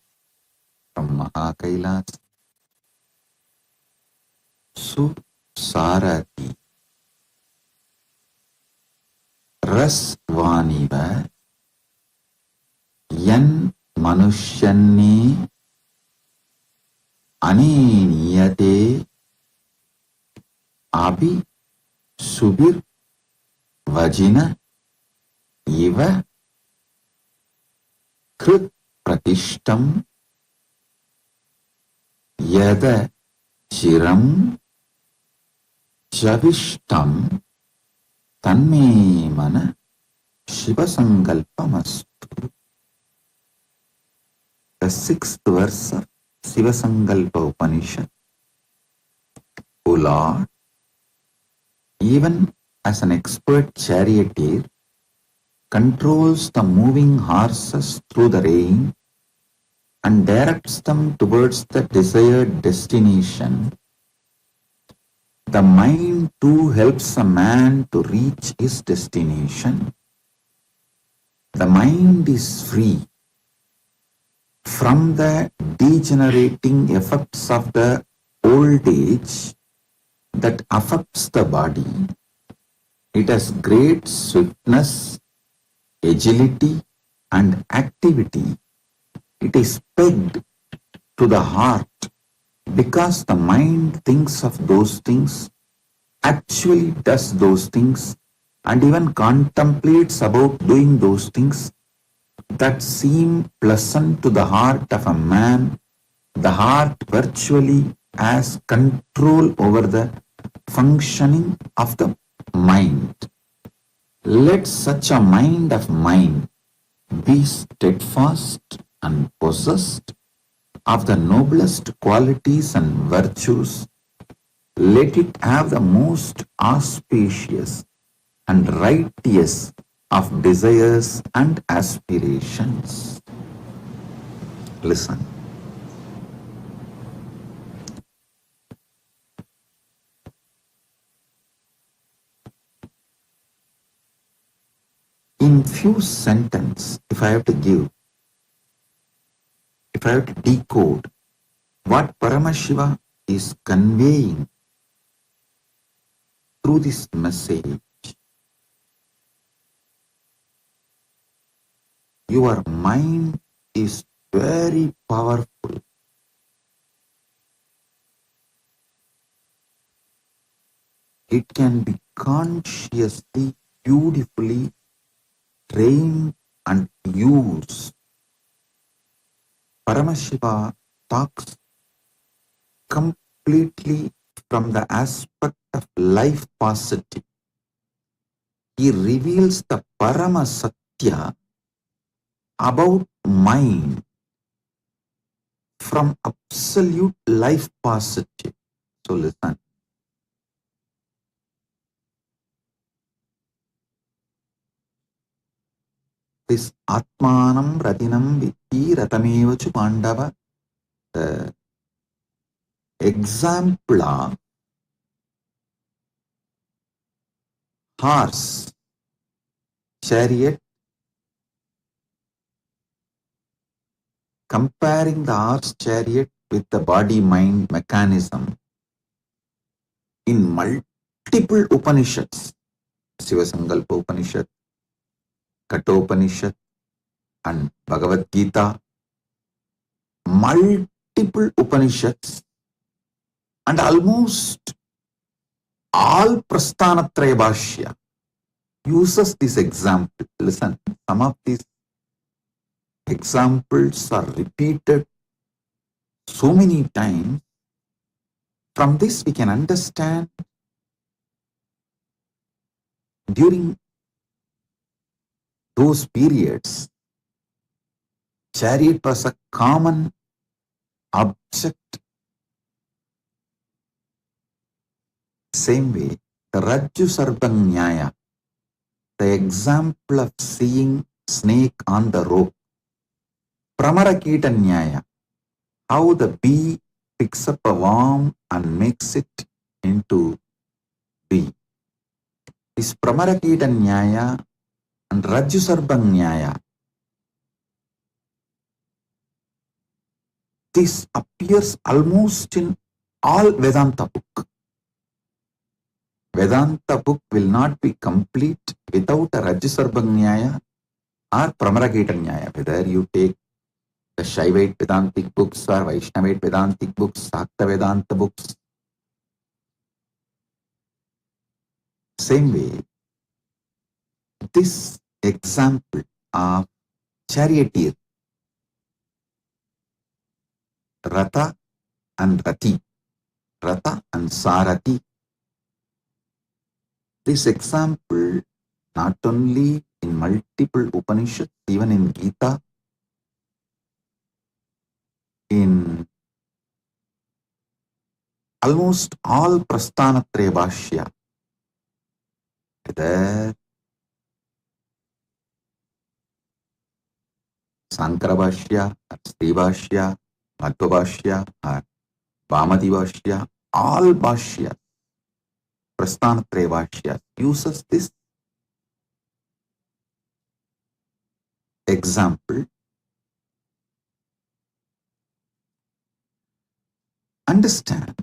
from KAILASA. Sarati Rasvaniva Yan Manushyanni Aneniyate Abhi Subir Vajina Iva Krit Pratishtam Yada Chiram Javishtam Tanme Mana Shivasankalpamastu. The sixth verse of Shivasankalpa Upanishad. O Lord, even as an expert charioteer controls the moving horses through the rain and directs them towards the desired destination, the mind too helps a man to reach his destination. The mind is free from the degenerating effects of the old age that affects the body. It has great swiftness, agility, and activity. It is pegged to the heart because the mind thinks of those things, actually does those things, and even contemplates about doing those things that seem pleasant to the heart of a man. The heart virtually has control over the functioning of the mind. Let such a mind of mine be steadfast and possessed of the noblest qualities and virtues. Let it have the most auspicious and righteous of desires and aspirations. Listen. In few sentences, if I have to decode what Paramashiva is conveying through this message, your mind is very powerful. It can be consciously, beautifully trained and used. Paramashiva talks completely from the aspect of life positive. He reveals the Paramasatya about mind from absolute life positive. So listen. This Atmanam Radinam Vitti Ratamevachu Pandava, the example of horse, chariot, comparing the horse chariot with the body-mind mechanism in multiple Upanishads, Shivasankalpa Upanishad, Kathopanishad, and Bhagavad Gita, multiple Upanishads, and almost all Prasthanatraya Bhashya uses this example. Listen, some of these examples are repeated so many times. From this we can understand during those periods, chariot was a common object. Same way, the Rajju Sarpang Nyaya, the example of seeing snake on the rope. Pramarakita Nyaya, how the bee picks up a worm and makes it into bee. This Pramarakita Nyaya and Rajju Sarpang Nyaya, this appears almost in all Vedanta book. Vedanta book will not be complete without a Rajju Sarpang Nyaya or Pramarakita Nyaya. Whether you take the Shaivite Vedantic books or Vaishnavite Vedantic books, Sakta Vedanta books, Same way, this example of charioteer, Ratha and Rati, Ratha and Sarati, this example not only in multiple Upanishads, even in Gita, in almost all Prasthanatraya Bhashya, whether Sankara Bhashya, or Sri Bhashya, Madhva Bhashya, or Vamati Bhashya, all Bhashya, Prasthanatraya Bhashya uses this example. Understand.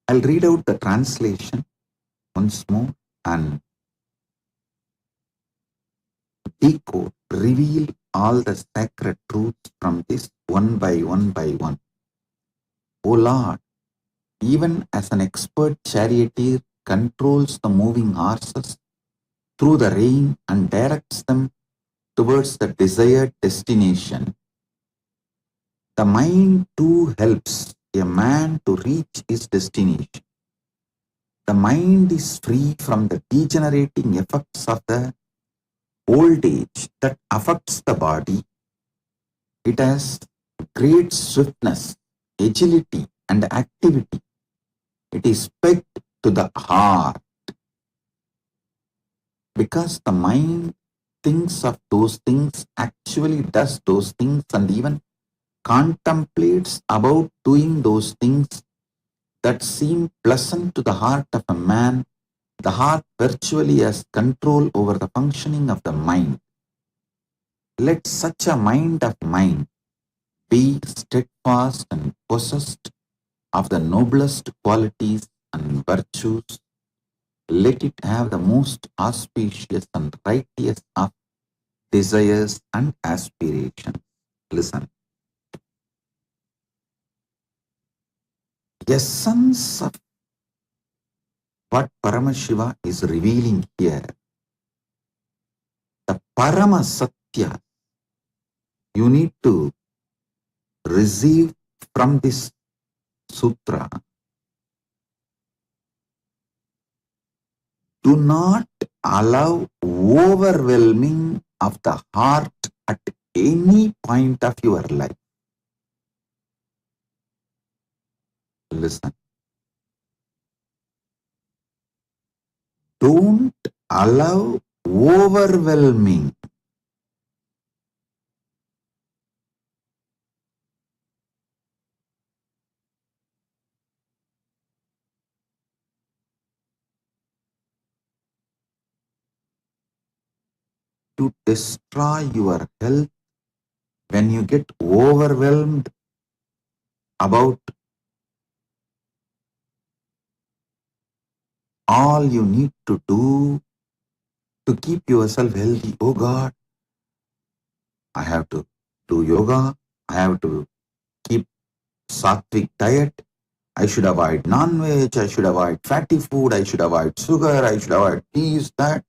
I'll read out the translation once more and decode, reveal all the sacred truths from this one by one by one. O Lord, even as an expert charioteer controls the moving horses through the rain and directs them towards the desired destination, the mind too helps a man to reach his destination. The mind is free from the degenerating effects of the old age that affects the body. It has great swiftness, agility, and activity. It is pegged to the heart because the mind thinks of those things, actually does those things, and even contemplates about doing those things that seem pleasant to the heart of a man. The heart virtually has control over the functioning of the mind. Let such a mind of mine be steadfast and possessed of the noblest qualities and virtues. Let it have the most auspicious and righteous of desires and aspirations. Listen. Essence of what Paramashiva is revealing here, the Parama Satya, you need to receive from this sutra. Do not allow overwhelming of the heart at any point of your life. Listen. Don't allow overwhelming. To destroy your health when you get overwhelmed about all you need to do to keep yourself healthy. Oh God, I have to do yoga. I have to keep sattvic diet. I should avoid non-veg. I should avoid fatty food. I should avoid sugar. I should avoid this, that.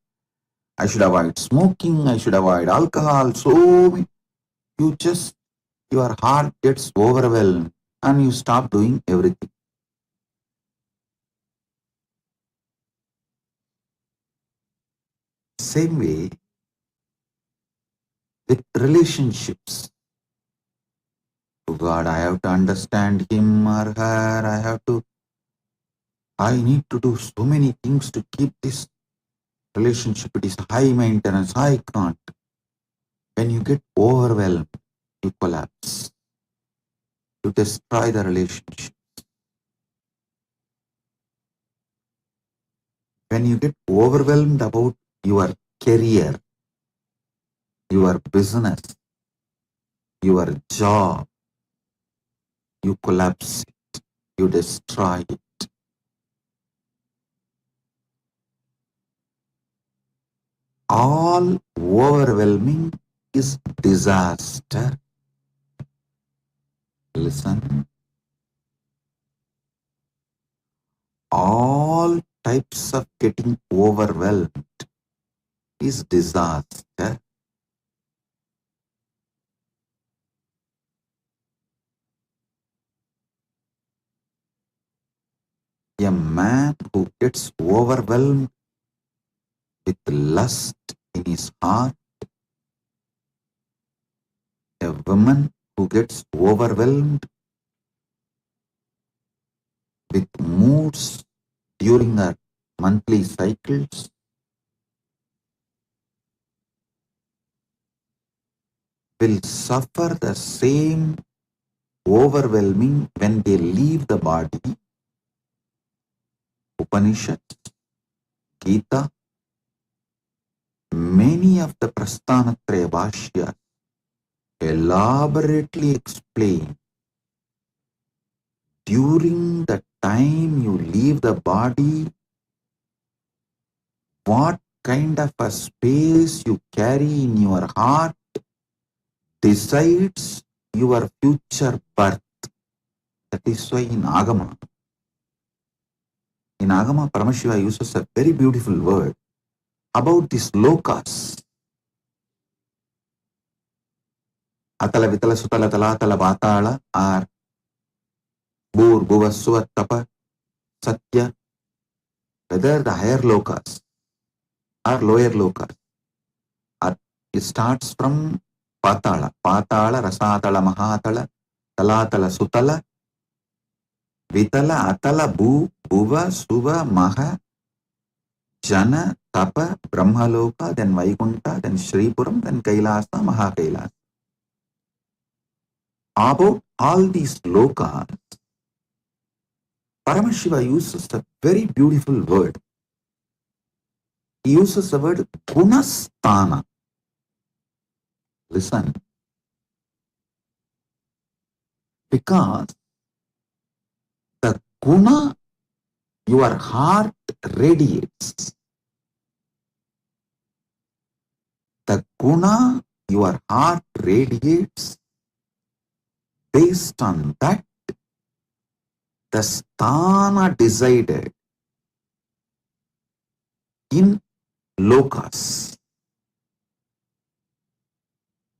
I should avoid smoking. I should avoid alcohol. So your heart gets overwhelmed and you stop doing everything. Same way with relationships. Oh God, I have to understand him or her. I need to do so many things to keep this relationship. It is high maintenance. I can't. When you get overwhelmed, you collapse. You destroy the relationship. When you get overwhelmed about your career, your business, your job, you collapse it. You destroy it. All overwhelming is disaster. Listen. all types of getting overwhelmed is disaster. A man who gets overwhelmed with lust in his heart, a woman who gets overwhelmed with moods during her monthly cycles, will suffer the same overwhelming when they leave the body. Upanishads, Gita, many of the Prasthanatraya Bhashyas elaborately explain during the time you leave the body, what kind of a space you carry in your heart decides your future birth. That is why in Agama, Paramashiva uses a very beautiful word about these lokas. Atala, Vitala, Sutala, Talatala, Vatala are Bur, Bhuva, Suva, Tapa, Satya, whether the higher lokas or lower lokas. It starts from Patala, Rasatala, Mahatala, Talatala, Sutala, Vitala, Atala, Bhuva, Suva, Maha, Jana, Tapa, Brahmaloka, then Vaikunta, then Shripuram, then Kailasa, Mahakailasa. About all these lokas, Paramashiva uses a very beautiful word. He uses the word Gunasthana. Listen. Because the Guna, your heart radiates. The Guna, your heart radiates. Based on that, the sthana decided in lokas.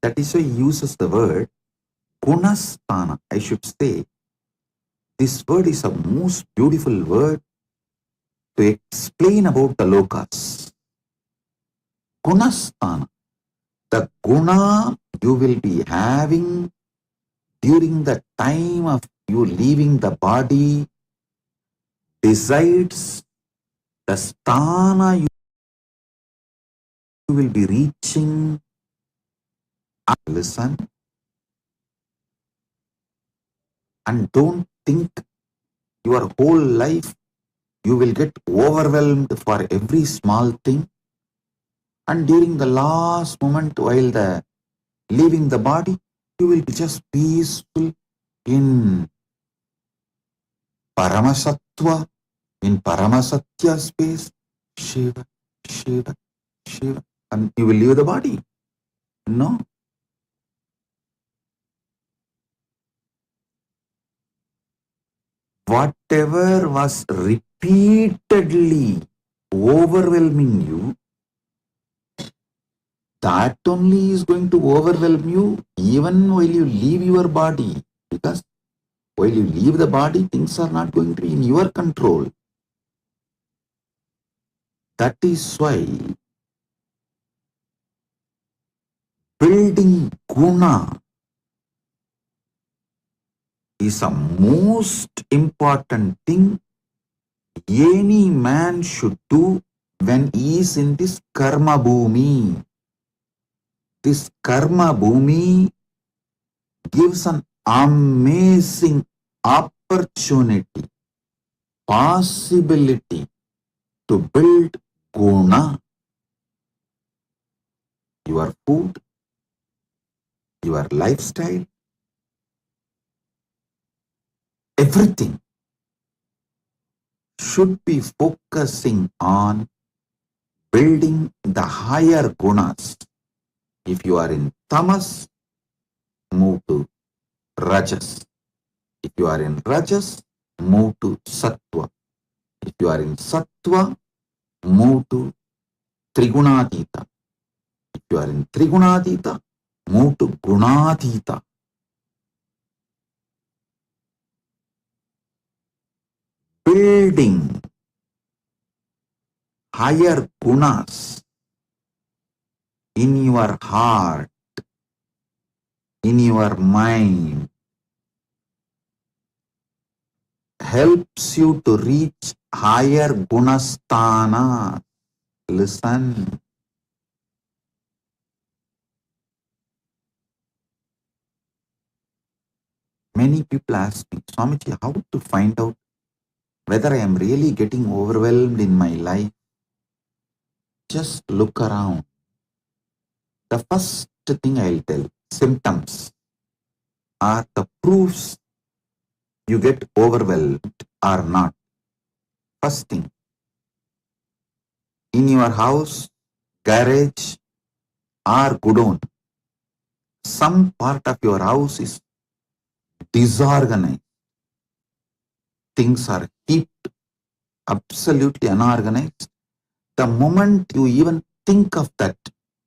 That is why he uses the word Gunasthana. I should say, this word is a most beautiful word to explain about the lokas. Gunasthana. The guna you will be having during the time of you leaving the body decides the sthana you will be reaching. Listen and don't think your whole life you will get overwhelmed for every small thing, and during the last moment while the leaving the body you will be just peaceful in Paramasatva, in Paramasatya space, Shiva, Shiva, Shiva, and you will leave the body. No. Whatever was repeatedly overwhelming you, that only is going to overwhelm you even while you leave your body. Because while you leave the body, things are not going to be in your control. That is why building guna is a most important thing any man should do when he is in this karma bhumi. This karma bhumi gives an amazing opportunity, possibility to build guna. Your food, your lifestyle, everything should be focusing on building the higher gunas. If you are in tamas, move to rajas. If you are in rajas, move to sattva. If you are in Sattva, move to Trigunatita. If you are in Trigunatita, move to Gunatita. Building higher gunas in your heart, in your mind, helps you to reach higher gunasthana. Listen. Many people ask me, Swamiji, how to find out whether I am really getting overwhelmed in my life? Just look around. The first thing I'll tell, symptoms are the proofs you get overwhelmed or not. First thing, in your house, garage, or godown, some part of your house is disorganized. Things are heaped, absolutely unorganized. The moment you even think of that,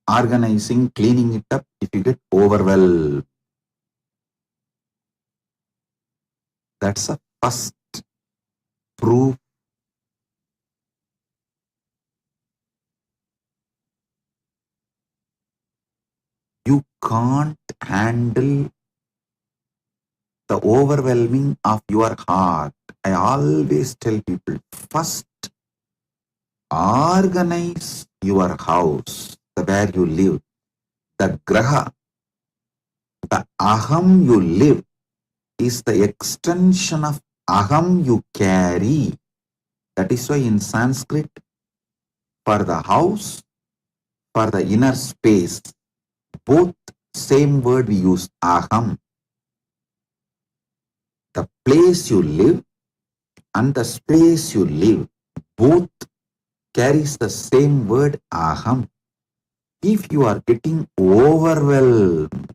organizing, cleaning it up, if you get overwhelmed, that's a first proof. You can't handle the overwhelming of your heart. I always tell people, first organize your house, where you live, the graha, the aham you live is the extension of aham you carry. That is why in Sanskrit, for the house, for the inner space, both same word we use, aham. The place you live and the space you live, both carries the same word, aham. If you are getting overwhelmed,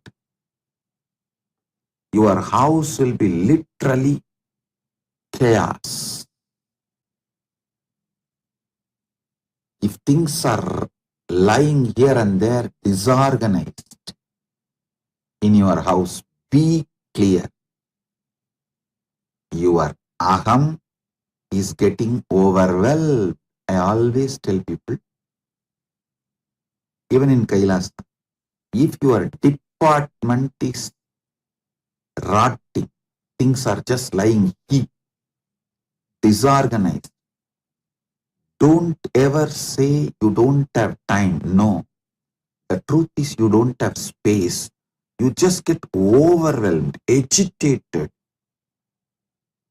your house will be literally chaos. If things are lying here and there, disorganized in your house, be clear. Your aham is getting overwhelmed. I always tell people, even in Kailasa, if your department is rotting, things are just lying heap, disorganized, don't ever say you don't have time. No. The truth is you don't have space. You just get overwhelmed, agitated,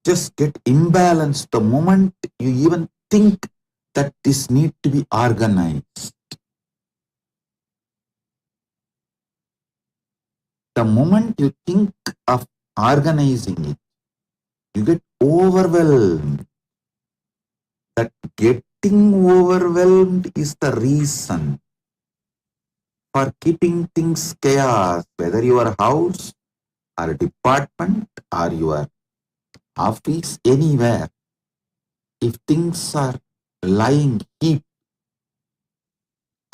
just get imbalanced the moment you even think that this need to be organized. The moment you think of organizing it, you get overwhelmed. That getting overwhelmed is the reason for keeping things chaos, whether your house or department or your office, anywhere. If things are lying heap,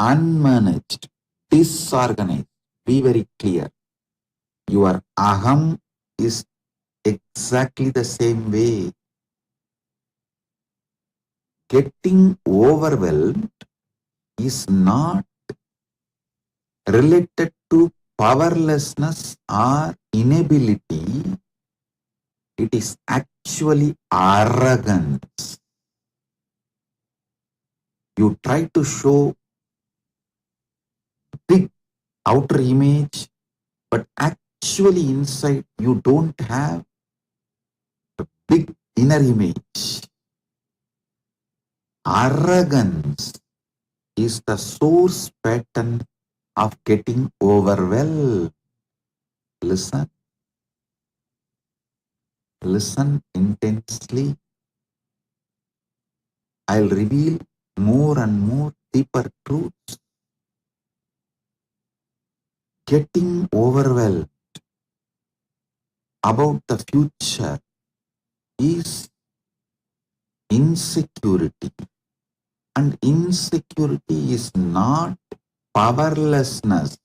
unmanaged, disorganized, be very clear. Your aham is exactly the same way. Getting overwhelmed is not related to powerlessness or inability. It is actually arrogance. You try to show big outer image, but actually inside you don't have a big inner image. Arrogance is the source pattern of getting overwhelmed. Listen. Listen intensely. I'll reveal more and more deeper truths. Getting overwhelmed about the future is insecurity. And insecurity is not powerlessness.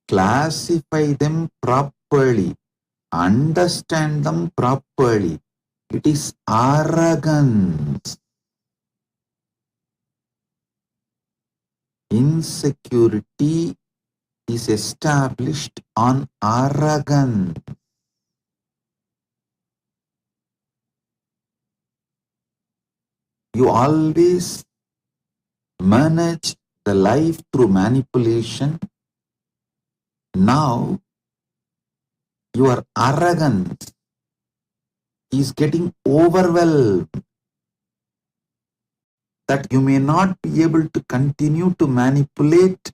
Classify them properly. Understand them properly. It is arrogance. Insecurity is established on arrogance. You always manage the life through manipulation. Now, your arrogance is getting overwhelmed, that you may not be able to continue to manipulate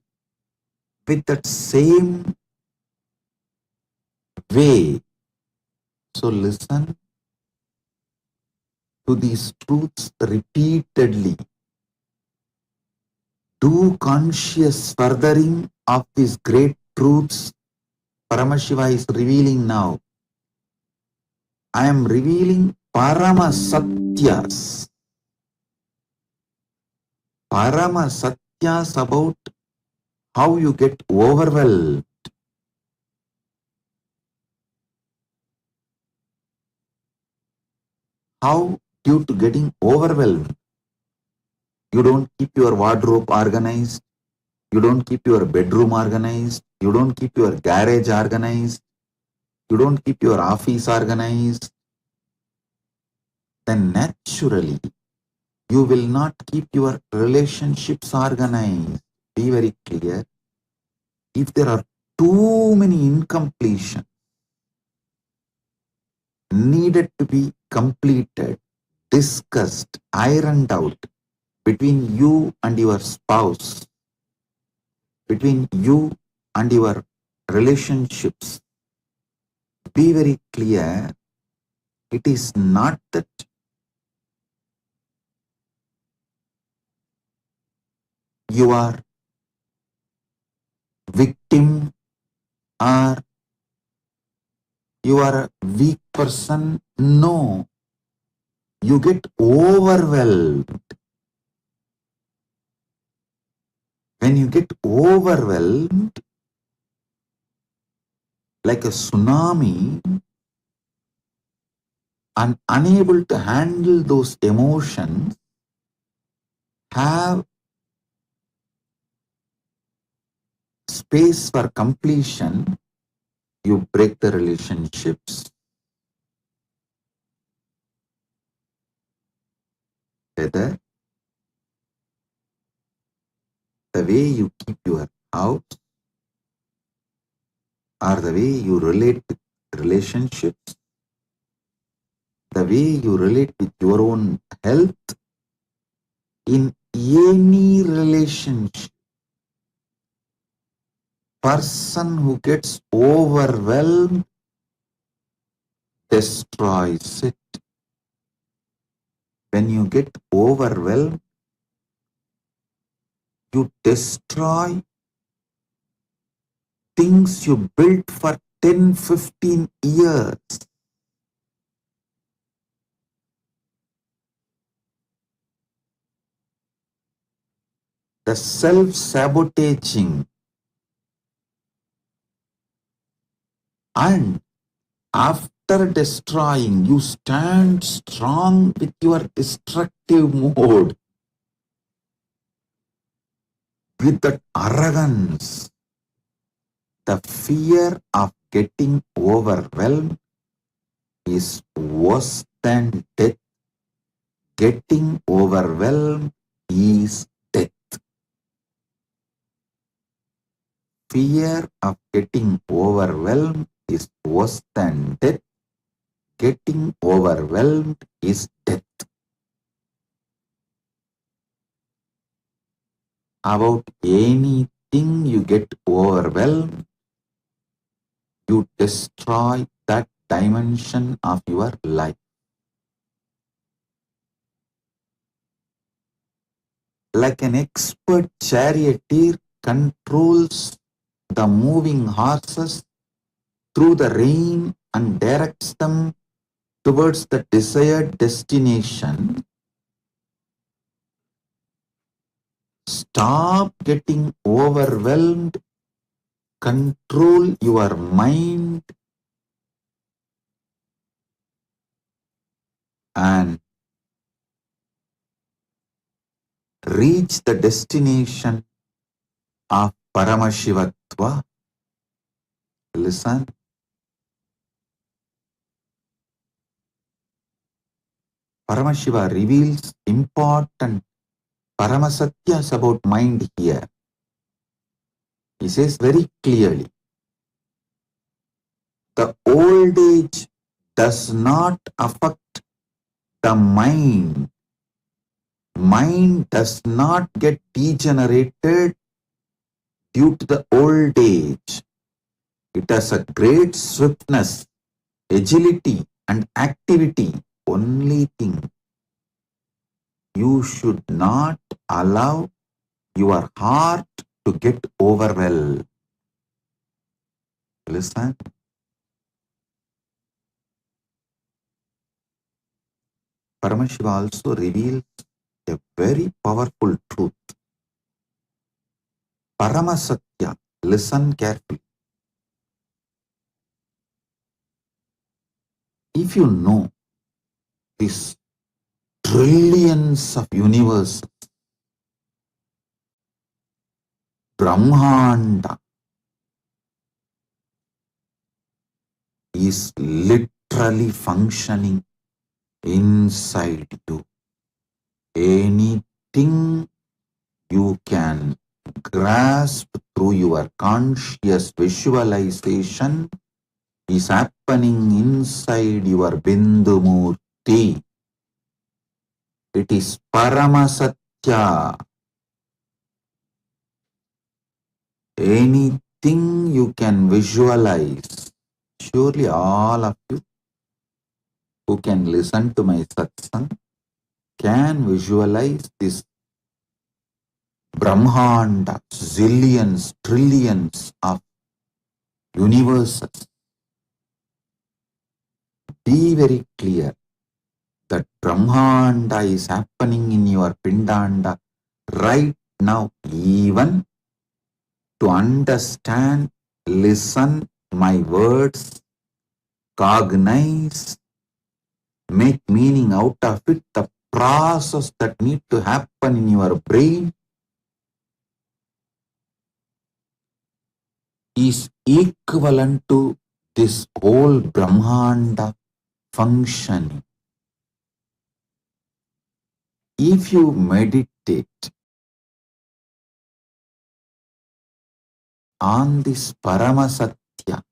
with that same way. So listen to these truths repeatedly. Do conscious furthering of these great truths Paramashiva is revealing now. I am revealing Paramasatyas. Paramasatyas about how you get overwhelmed. How, due to getting overwhelmed, you don't keep your wardrobe organized, you don't keep your bedroom organized, you don't keep your garage organized, you don't keep your office organized, then naturally you will not keep your relationships organized. Be very clear. If there are too many incompletions needed to be completed, discussed, ironed out between you and your spouse, between you and your relationships, be very clear. It is not that you are victim or you are a weak person. No, you get overwhelmed. When you get overwhelmed, like a tsunami, and unable to handle those emotions, have space for completion, you break the relationships. Whether the way you keep your house or the way you relate with relationships, the way you relate with your own health, in any relationship, person who gets overwhelmed destroys it. When you get overwhelmed, you destroy things you built for 10, 15 years. The self-sabotaging, and after destroying, you stand strong with your destructive mode, with that arrogance. The fear of getting overwhelmed is worse than death. Getting overwhelmed is death. Fear of getting overwhelmed is worse than death. Getting overwhelmed is death. About anything you get overwhelmed, you destroy that dimension of your life. Like an expert charioteer controls the moving horses through the rain and directs them towards the desired destination, stop getting overwhelmed, control your mind, and reach the destination of Paramashivatva. Listen. Paramashiva reveals important Paramasatyas about mind here. He says very clearly, the old age does not affect the mind. Mind does not get degenerated due to the old age. It has a great swiftness, agility, and activity. Only thing, you should not allow your heart to get overwhelmed. Listen. Paramashiva also reveals a very powerful truth. Paramasatya, listen carefully. If you know these trillions of universes, Brahmanda is literally functioning inside you. Anything you can grasp through your conscious visualization is happening inside your Bindumurti. It is Paramasatya. Anything you can visualize, surely all of you who can listen to my satsang can visualize this Brahmanda, zillions, trillions of universes. Be very clear that Brahmanda is happening in your Pindanda right now. Even to understand, listen my words, cognize, make meaning out of it, the process that need to happen in your brain is equivalent to this whole Brahmanda functioning. If you meditate on this Paramasatya,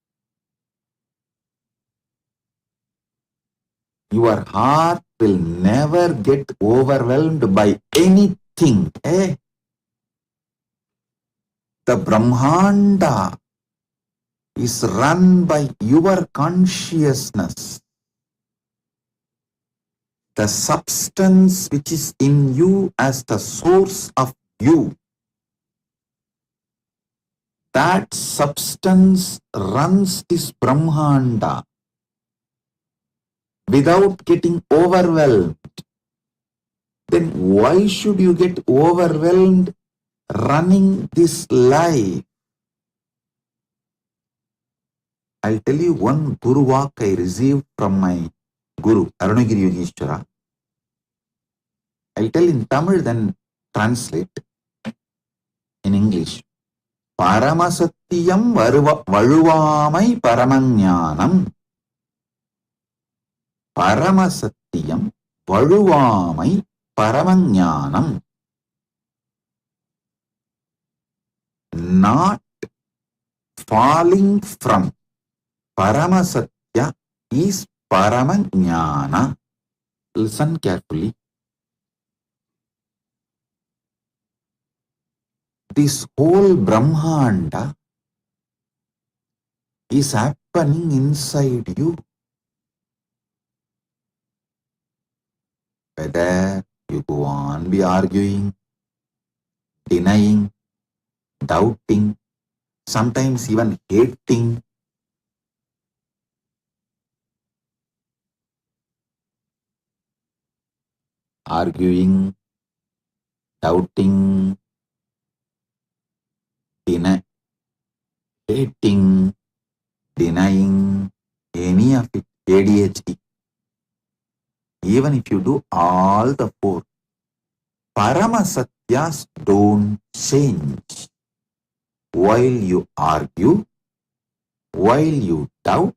your heart will never get overwhelmed by anything. The Brahmanda is run by your consciousness. The substance which is in you as the source of you, that substance runs this Brahmanda without getting overwhelmed. Then why should you get overwhelmed running this life? I'll tell you one Guru walk I received from my Guru, Arunagiri Yogeshwara. I'll tell in Tamil, then translate in English. Paramasatyam valuvamai paramajnanam. Paramasatyam valuvamai paramajnanam. Not falling from Paramasatya is Paramajnana. Listen carefully. This whole Brahmanda is happening inside you. Whether you go on be arguing, denying, doubting, sometimes even hating, arguing, doubting, hating, denying, any of it, ADHD. Even if you do all the four, Paramasatyas don't change. While you argue, while you doubt,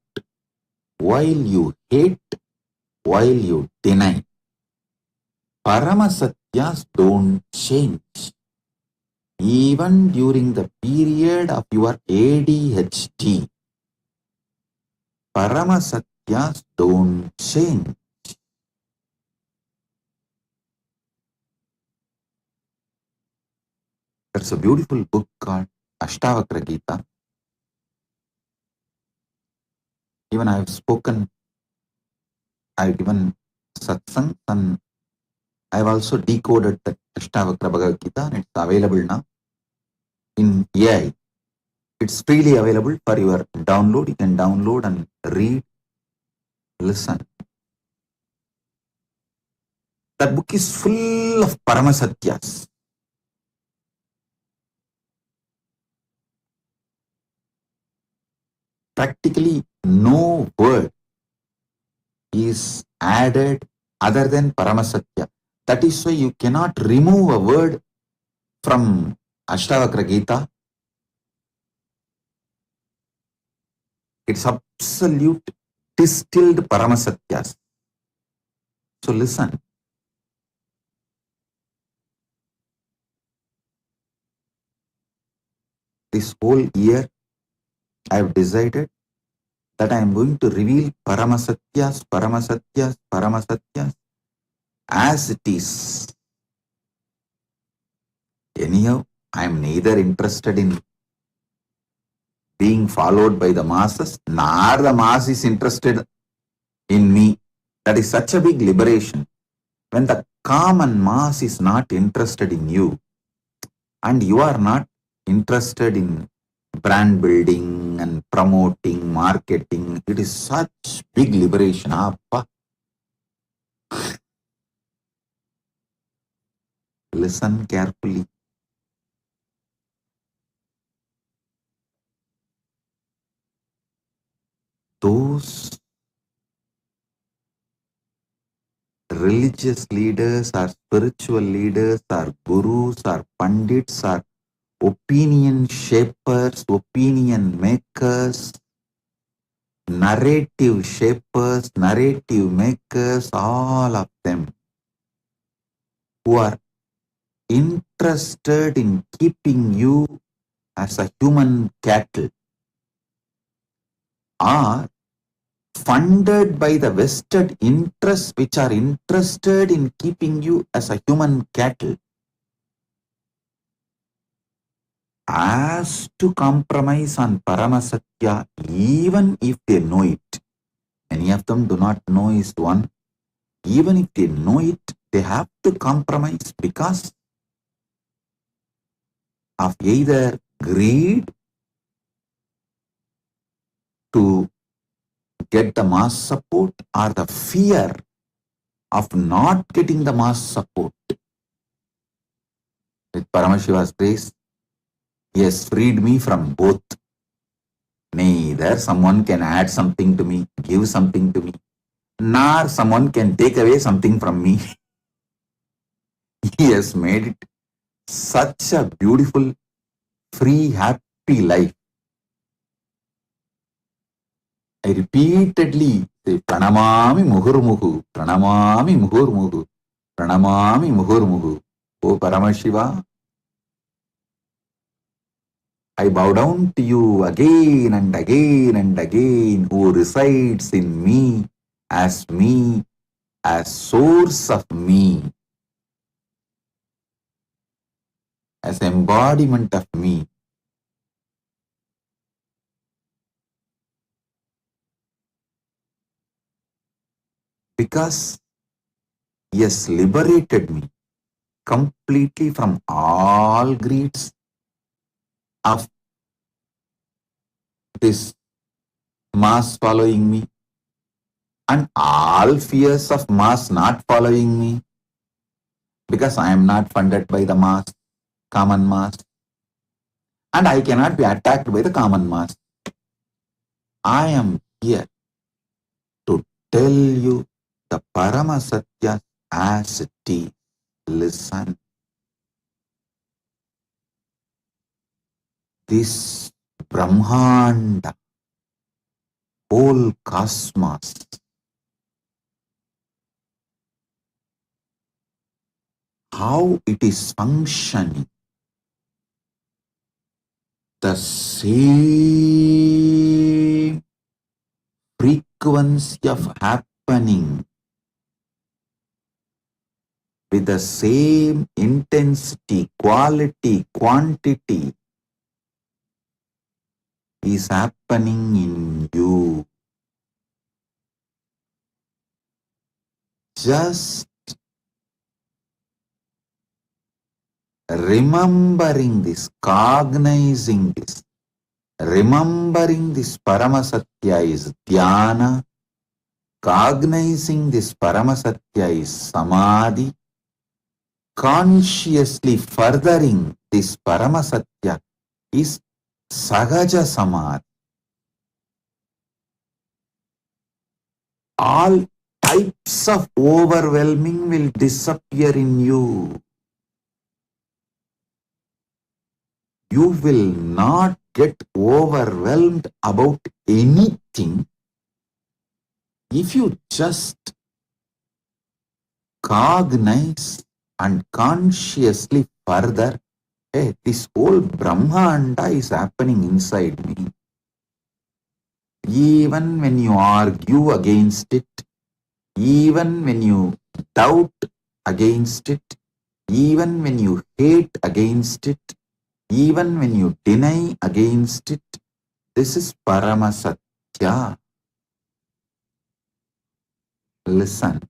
while you hate, while you deny, Paramasatyas don't change. Even during the period of your ADHD, Paramasatyas don't change. There's a beautiful book called Ashtavakra Gita. Even I have spoken, I've given Satsangs, and I've also decoded the Ashtavakra Bhagavad Gita, and it's available now in AI. It's freely available for your download. You can download and read, listen. That book is full of Paramasatyas. Practically no word is added other than Paramasatya. That is why you cannot remove a word from Ashtavakra Gita. It's absolute distilled Paramasatyas. So listen. This whole year I have decided that I am going to reveal Paramasatyas, Paramasatyas, Paramasatyas as it is. Anyhow, I am neither interested in being followed by the masses, nor the mass is interested in me. That is such a big liberation. When the common mass is not interested in you, and you are not interested in brand building and promoting, marketing, it is such big liberation. Appa. Listen carefully. Those religious leaders or spiritual leaders or gurus or pandits or opinion shapers, opinion makers, narrative shapers, narrative makers, all of them who are interested in keeping you as a human cattle are funded by the vested interests which are interested in keeping you as a human cattle, as to compromise on Paramasatya even if they know it. Many of them do not know is one. Even if they know it, they have to compromise because of either greed to get the mass support or the fear of not getting the mass support. With Paramashiva's grace, he has freed me from both. Neither someone can add something to me, give something to me, nor someone can take away something from me. He has made it such a beautiful, free, happy life. I repeatedly say, Pranamami Muhurmuhu, Pranamami Muhurmuhu, Pranamami Muhurmuhu. O Paramashiva, I bow down to you again and again and again, who resides in me, as source of me, as embodiment of me. Because he has liberated me completely from all greeds of this mass following me and all fears of mass not following me. because I am not funded by the mass, common mass, and I cannot be attacked by the common mass. I am here to tell you the Paramasatya as it is. Listen. This Brahmanda, whole cosmos, how it is functioning, the same frequency of happening with the same intensity, quality, quantity is happening in you. Just remembering this, cognizing this, remembering this Paramasatya is dhyana, cognizing this Paramasatya is samadhi, consciously furthering this Paramasatya is sahaja samadhi. All types of overwhelming will disappear in you. You will not get overwhelmed about anything if you just cognize and consciously further, hey, this whole Brahmanda is happening inside me. Even when you argue against it, even when you doubt against it, even when you hate against it, even when you deny against it, this is Paramasatya. Listen.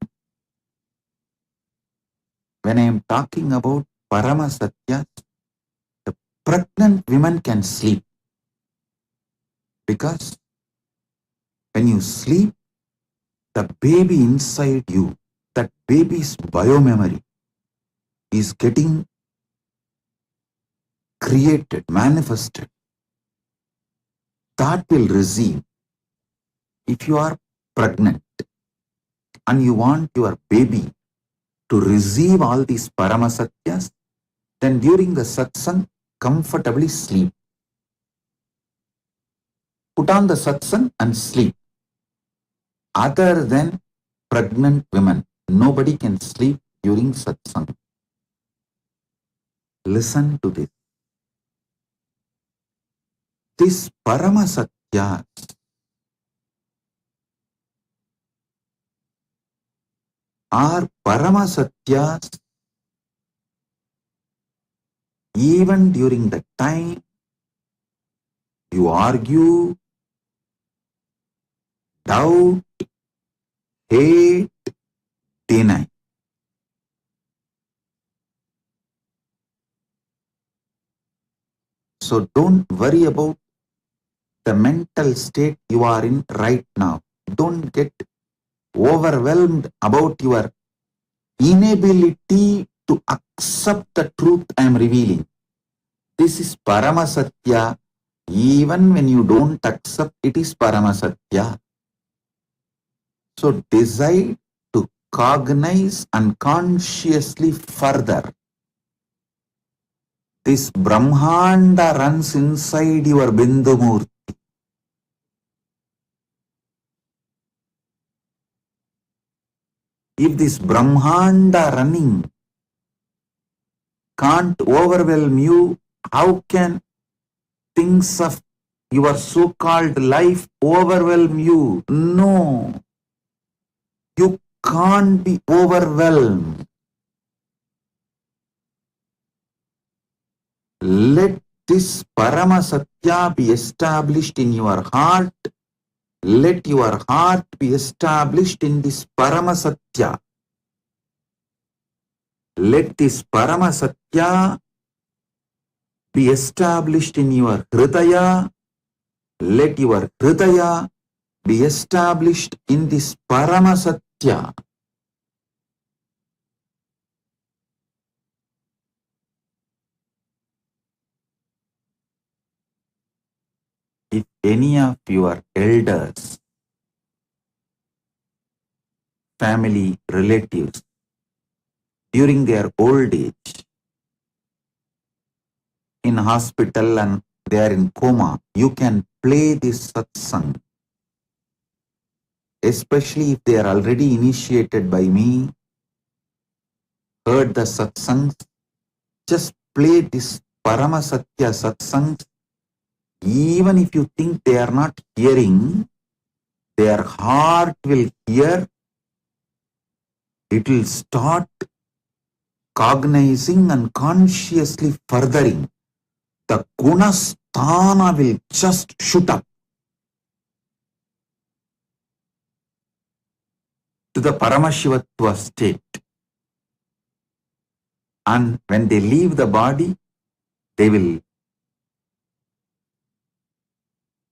When I am talking about Paramasatya, the pregnant women can sleep. Because when you sleep, the baby inside you, that baby's biomemory is getting created, manifested. That will receive. If you are pregnant and you want your baby to receive all these Paramasatyas, then during the satsang, comfortably sleep. Put on the satsang and sleep. Other than pregnant women, nobody can sleep during satsang. Listen to this. This Paramasatya are Paramasatyas even during the time you argue, doubt, hate, deny. So don't worry about the mental state you are in right now. Don't get overwhelmed about your inability to accept the truth I am revealing. This is Paramasatya. Even when you don't accept, it is Paramasatya. So decide to cognize and consciously further. This Brahmanda runs inside your Bindumurti. If this Brahmanda running can't overwhelm you, how can things of your so-called life overwhelm you? No. You can't be overwhelmed. Let this Paramasatya be established in your heart. Let your heart be established in this Paramasatya. Let this Paramasatya be established in your Hridaya. Let your Hridaya be established in this Paramasatya. any of your elders, family, relatives during their old age in hospital and they are in coma, you can play this satsang, especially if they are already initiated by me, heard the satsangs, just play this Paramasatya satsangs. Even if you think they are not hearing, their heart will hear. It will start cognizing and consciously furthering. The gunasthana will just shoot up to the Paramashivatva state. And when they leave the body, they will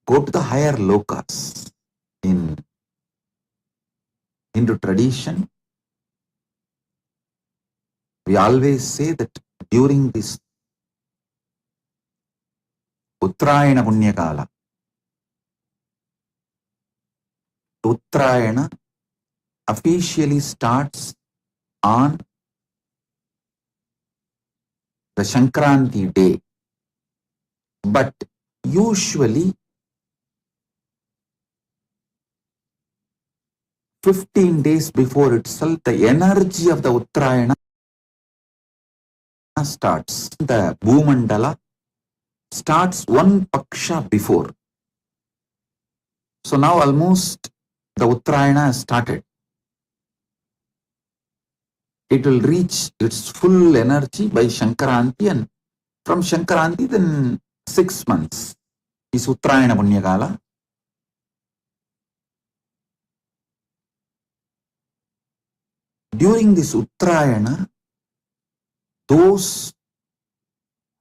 go to the higher lokas. In Hindu tradition, we always say that during this Uttarayana Punyakala, Uttarayana officially starts on the Shankranti day. But usually 15 days before itself, the energy of the Uttarayana starts. The Bhumandala starts one paksha before. So now almost the Uttarayana has started. It will reach its full energy by Shankaranti, and from Shankaranti then 6 months is Uttarayana Punyakala. During this Uttarayana, those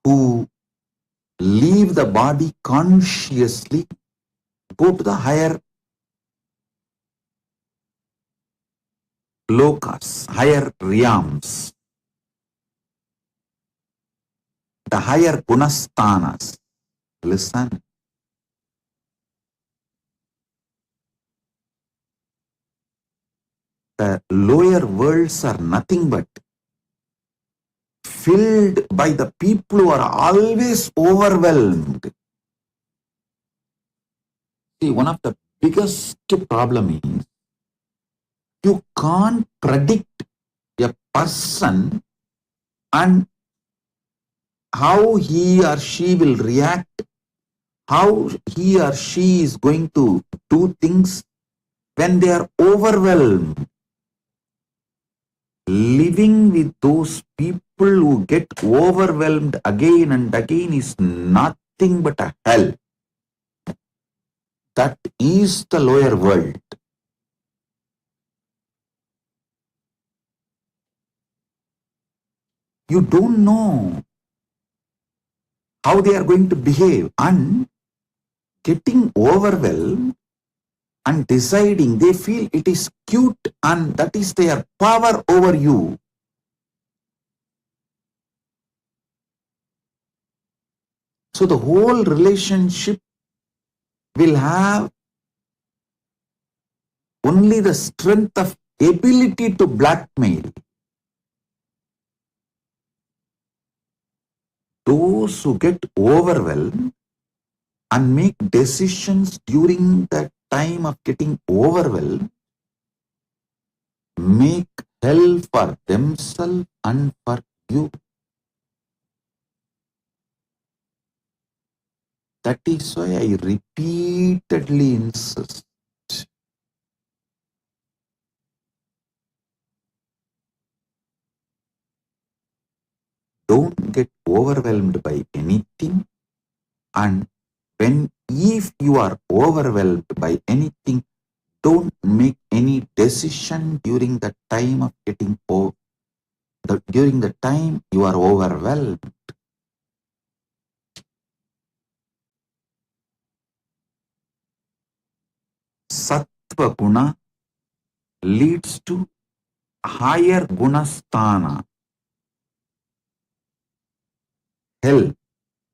who leave the body consciously go to the higher lokas, higher realms, the higher gunasthanas. Listen. The lower worlds are nothing but filled by the people who are always overwhelmed. See, one of the biggest problem is you can't predict a person and how he or she will react, how he or she is going to do things when they are overwhelmed. Living with those people who get overwhelmed again and again is nothing but a hell. That is the lower world. You don't know how they are going to behave, and getting overwhelmed and deciding, they feel it is cute and that is their power over you. So the whole relationship will have only the strength of ability to blackmail. Those who get overwhelmed and make decisions during that time of getting overwhelmed make hell for themselves and for you. That is why I repeatedly insist. Don't get overwhelmed by anything, and if you are overwhelmed by anything, don't make any decision during the time of during the time you are overwhelmed. Sattva guna leads to higher gunasthana. Hell,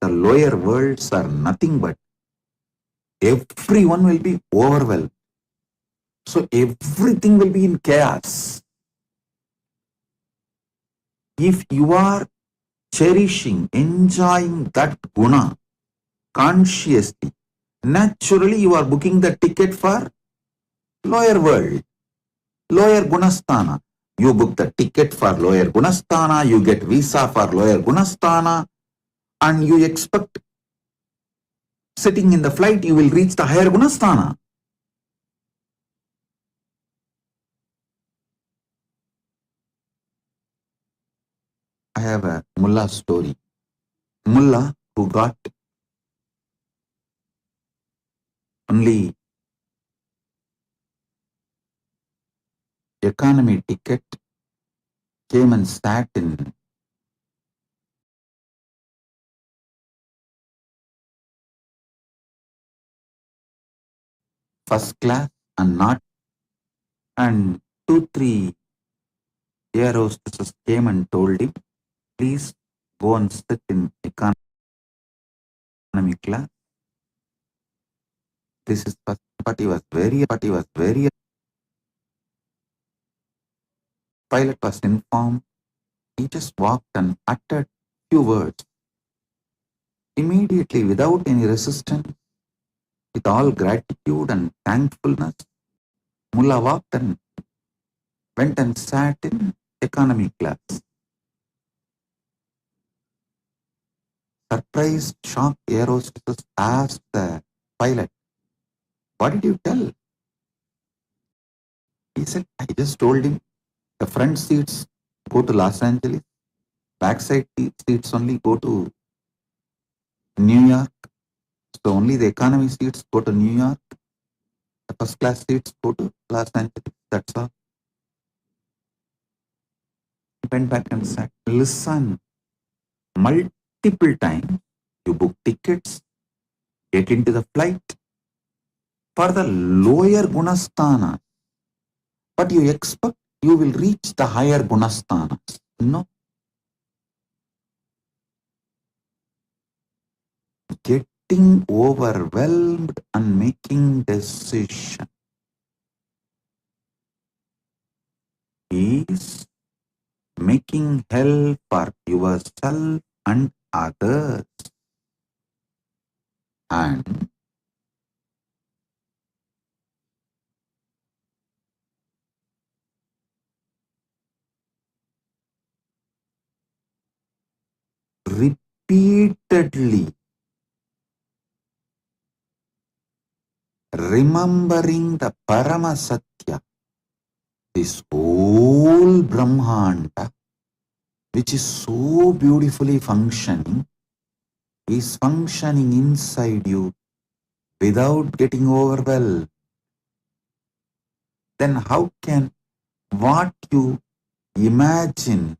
the lower worlds are nothing but everyone will be overwhelmed. So everything will be in chaos. If you are cherishing, enjoying that guna consciously, naturally you are booking the ticket for lower world, lower gunasthana. You book the ticket for lower gunasthana, you get visa for lower gunasthana, and you expect sitting in the flight you will reach the higher gunasthana. I have a mullah story. Mullah who got only economy ticket came and sat in first class and not, and 2-3 air hostesses came and told him, please go and sit in economy class. This is first, but he was very, pilot was informed. He just walked and uttered few words. Immediately, without any resistance, with all gratitude and thankfulness, Mullah walked and went and sat in economy class. Surprised, shocked air hostesses asked the pilot, what did you tell? He said, I just told him the front seats go to Los Angeles, backside seats only go to New York. So only the economy seats go to New York. The first class seats go to Los Angeles. That's all. He went back and said, listen, multiple times you book tickets, get into the flight for the lower gunasthana, but you expect you will reach the higher gunasthanas. No. Getting overwhelmed and making decision is making hell for yourself and others. And repeatedly remembering the Paramasatya, this whole Brahmanda, which is so beautifully functioning, is functioning inside you without getting overwhelmed. Then how can what you imagine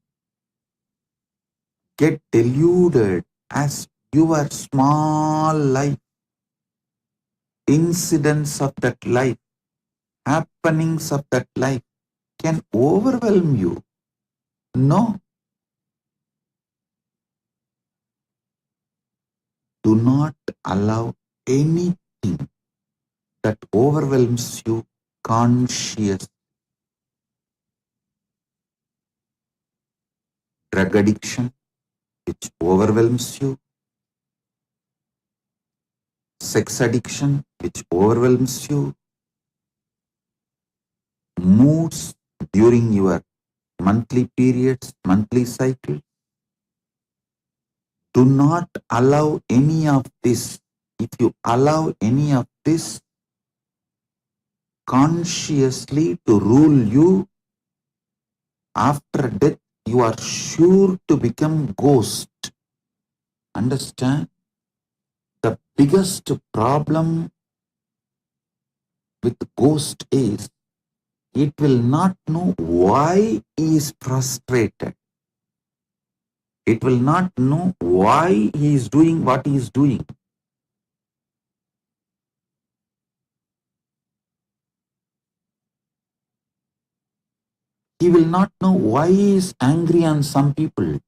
get deluded as your small life, incidents of that life, happenings of that life can overwhelm you? No. Do not allow anything that overwhelms you conscious. Drug addiction, which overwhelms you. Sex addiction, which overwhelms you. Moods during your monthly periods, monthly cycle. Do not allow any of this. If you allow any of this consciously to rule you, after death, you are sure to become ghost. Understand? The biggest problem with ghost is it will not know why he is frustrated. It will not know why he is doing what he is doing. He will not know why he is angry on some people,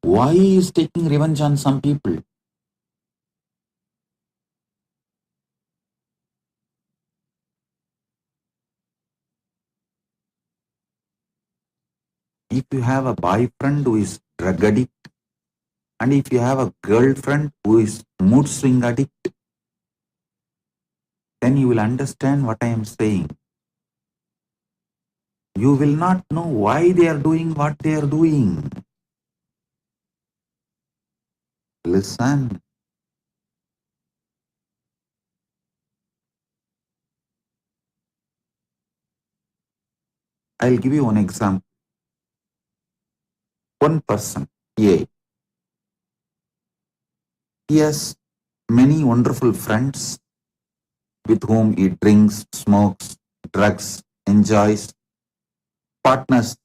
why he is taking revenge on some people. you have a boyfriend who is drug addict, and if you have a girlfriend who is mood swing addict, then you will understand what I am saying. You will not know why they are doing what they are doing. Listen. I'll give you one example. One person, A, he has many wonderful friends with whom he drinks, smokes, drugs, enjoys, partners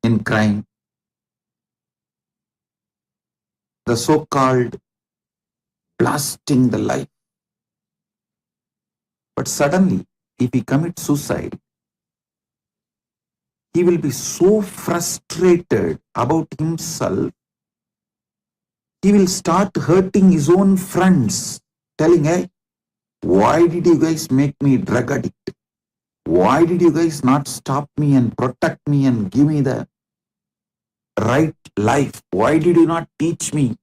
in crime, the so-called blasting the life. But suddenly, if he commits suicide, he will be so frustrated about himself, he will start hurting his own friends, telling, hey, why did you guys make me drug addict? Why did you guys not stop me and protect me and give me the right life? Why did you not teach me?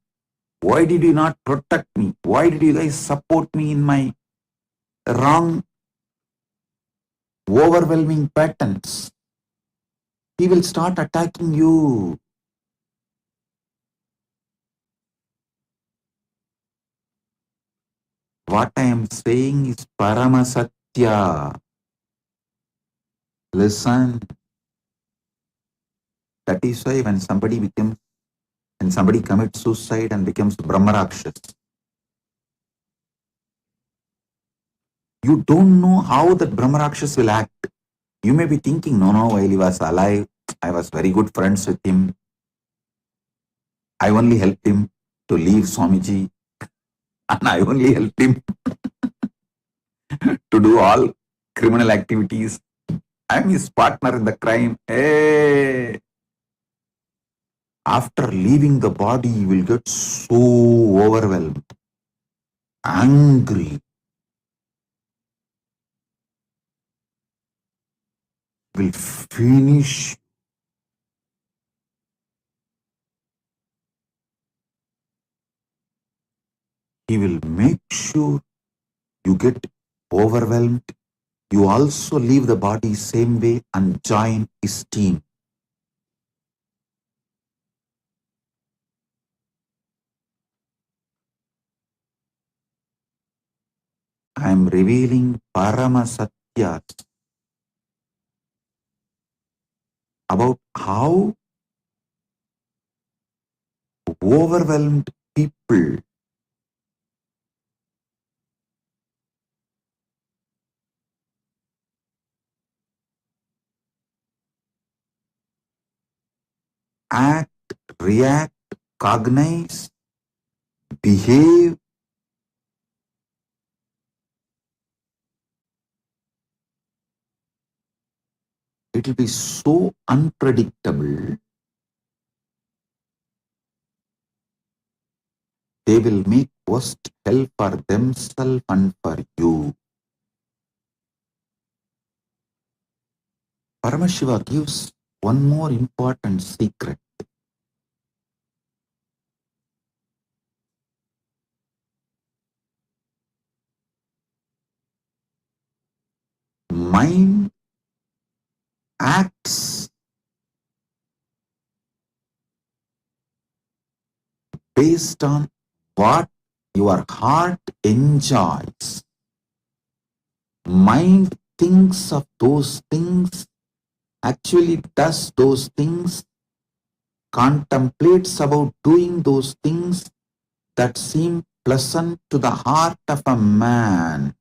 Why did you not protect me? Why did you guys support me in my wrong, overwhelming patterns? He will start attacking you. What I am saying is Paramasatya. Listen. That is why when somebody commits suicide and becomes Brahmarakshas, you don't know how that Brahmarakshas will act. You may be thinking, no, while he was alive, I was very good friends with him. I only helped him to leave Swamiji, and I only helped him to do all criminal activities. I am his partner in the crime. Hey! After leaving the body, you will get so overwhelmed, angry, will finish. He will make sure you get overwhelmed. You also leave the body same way and join his team. I am revealing Paramasatyas about how overwhelmed people act, react, cognize, behave. It will be so unpredictable. They will make worst hell for themselves and for you. Paramashiva gives one more important secret. Mind acts based on what your heart enjoys. Mind thinks of those things, actually does those things, contemplates about doing those things that seem pleasant to the heart of a man.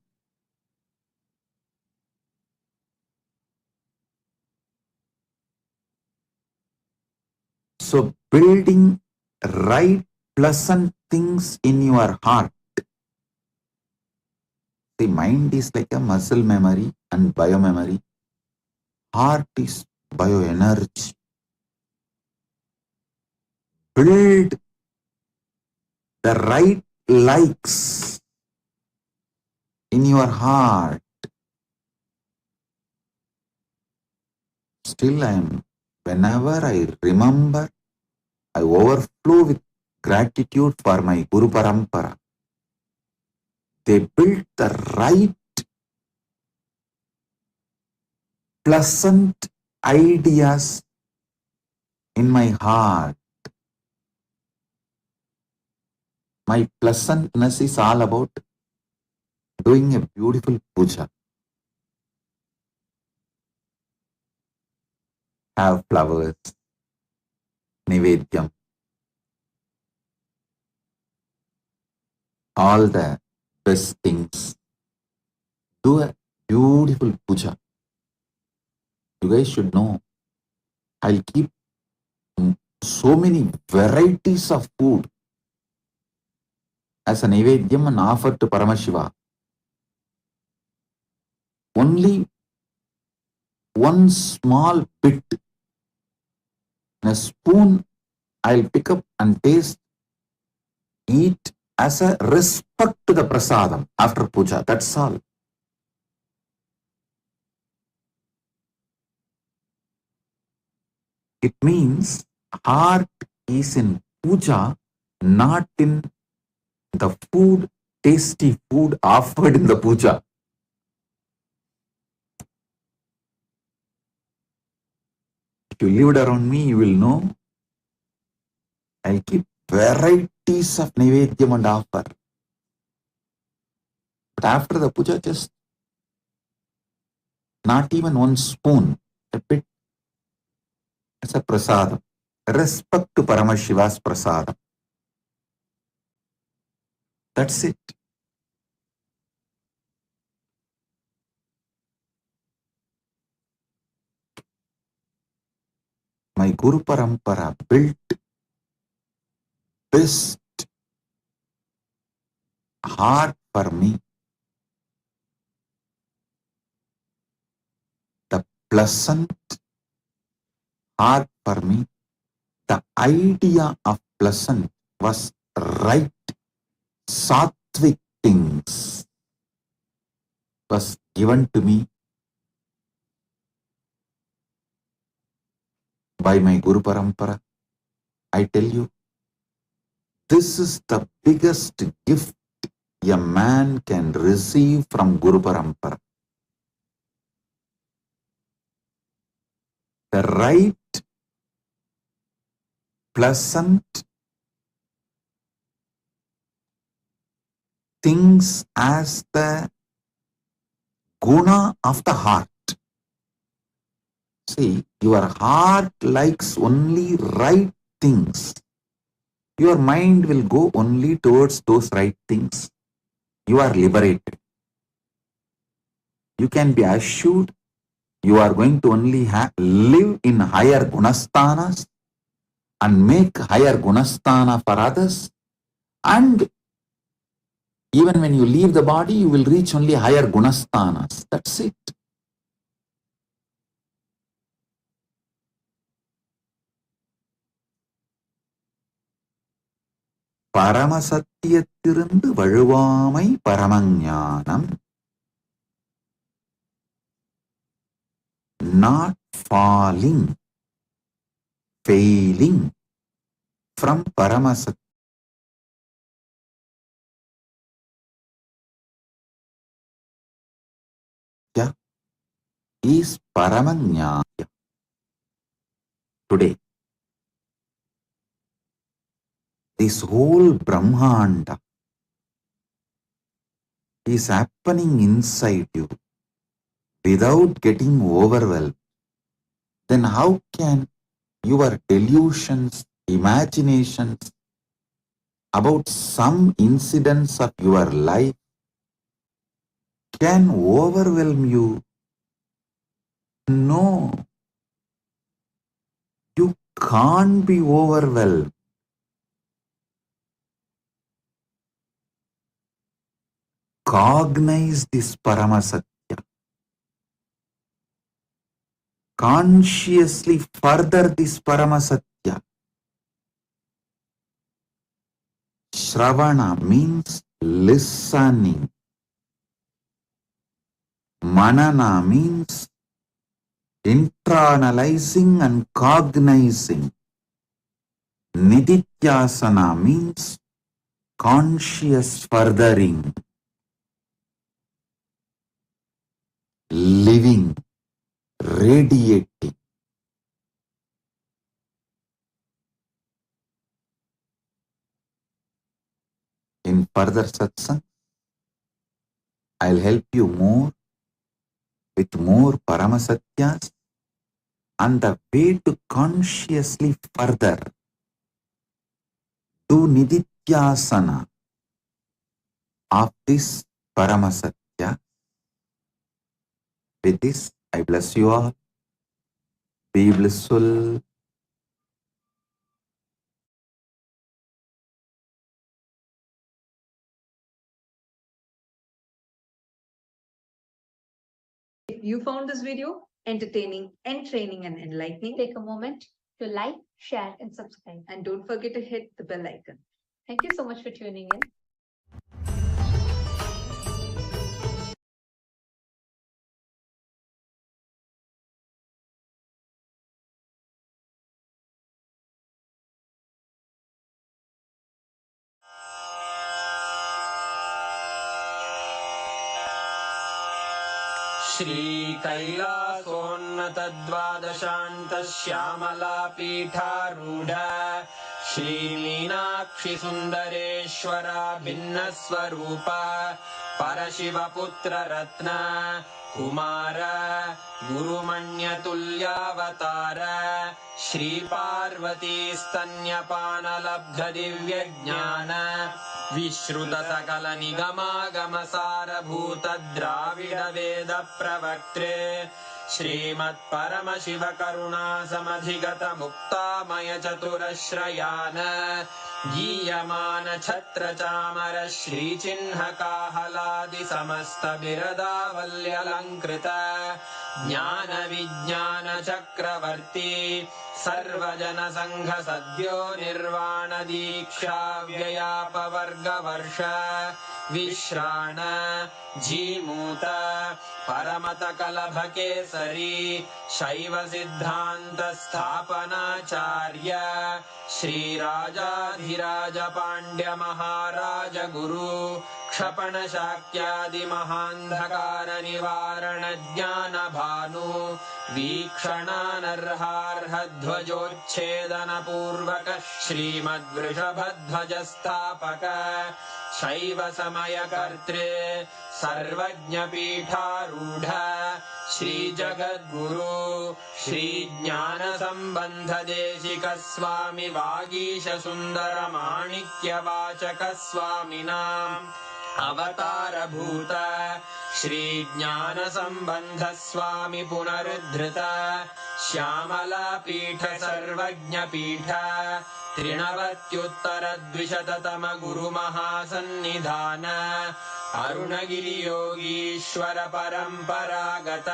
So building right pleasant things in your heart. The mind is like a muscle memory and biomemory. Heart is bioenergy. Build the right likes in your heart. Still I am whenever I remember, I overflow with gratitude for my Guru Parampara. They built the right pleasant ideas in my heart. My pleasantness is all about doing a beautiful puja. Have flowers, nivedyam, all the best things. Do a beautiful puja. You guys should know, I'll keep so many varieties of food as a nivedyam and offer to Paramashiva. Only one small bit in a spoon I'll pick up and taste, eat as a respect to the prasadam after puja. That's all. It means heart is in puja, not in the food, tasty food offered in the puja. If you lived around me, you will know I'll keep varieties of nivedyam and offer. But after the puja, just not even one spoon, a bit as a prasadam. Respect to Paramashiva's prasadam. That's it. My Guru Parampara built best heart for me. The pleasant heart for me. The idea of pleasant was right. Sattvic things was given to me by my Guru Parampara. I tell you, this is the biggest gift a man can receive from Guru Parampara. The right, pleasant things as the guna of the heart. See, your heart likes only right things. Your mind will go only towards those right things. You are liberated. You can be assured you are going to only live in higher gunasthanas and make higher gunasthana for others. And even when you leave the body, you will reach only higher gunasthanas. That's it. பரமசத்தியத்திலிருந்து வழுவாமை பரமஞானம். Not falling, failing from Paramasatya is Paramanyaya. Today, this whole Brahmanda is happening inside you without getting overwhelmed. Then how can your delusions, imaginations about some incidents of your life can overwhelm you? No, you can't be overwhelmed. Cognize this Paramasatya. Consciously further this Paramasatya. Shravana means listening. Manana means internalizing and cognizing. Nididhyasana means conscious furthering, living, radiating. In further satsang, I'll help you more with more Paramasatyas and the way to consciously further do Nididhyasana of this Paramasatya. With this, I bless you all. Be blissful. If you found this video entertaining, entraining, and enlightening, take a moment to like, share, and subscribe. and don't forget to hit the bell icon. Thank you so much for tuning in. श्रीकैलासोन्नतद्वादशान्तश्यामलापीठारूढ श्रीमीनाक्षिसुन्दरेश्वरा भिन्नस्वरूप परशिवपुत्ररत्न Kumar गुरुमण्यतुल्यावतार श्रीपार्वतीस्तन्यपानलब्धदिव्यज्ञान विश्रुतसकलनिगमागमसारभूत द्राविडवेद प्रवक्त्रे श्रीमत्परमशिवकरुणासमधिगत मुक्तामय चतुरश्रयान गीयमान छत्रचामर श्रीचिह्नकाहलादि समस्त बिरदावल्यलङ्कृत ज्ञान विज्ञान चक्रवर्ती सर्वजन संघ सद्यो निर्वाण दीक्षा व्ययापवर्गवर्ष विश्राण जीमूत परमत कलभ केसरी शैव सिद्धांत स्थापनाचार्य श्रीराजाधिराज पांड्य महाराज गुरु क्षपण शाक्यादि महांधकार निवारण ज्ञान भानु वीक्षणानर्हार्ह ध्वजोच्छेदन पूर्वक श्रीमद्वृषभध्वज स्थापक शैव समय कर्त्रे सर्वज्ञ पीठारूढ़ श्री जगद्गुरु श्री ज्ञान संबंध देशिक स्वामी वागीश सुंदर माणिक्य वाचक स्वामिनां अवतार भूत श्री ज्ञान संबंध स्वामी पुनरुद्धृत श्यामला पीठ सर्वज्ञ पीठ त्रिनवत्युत्तर द्विशततम गुरु महासन्निधान अरुणगिरि योगीश्वर परंपरागत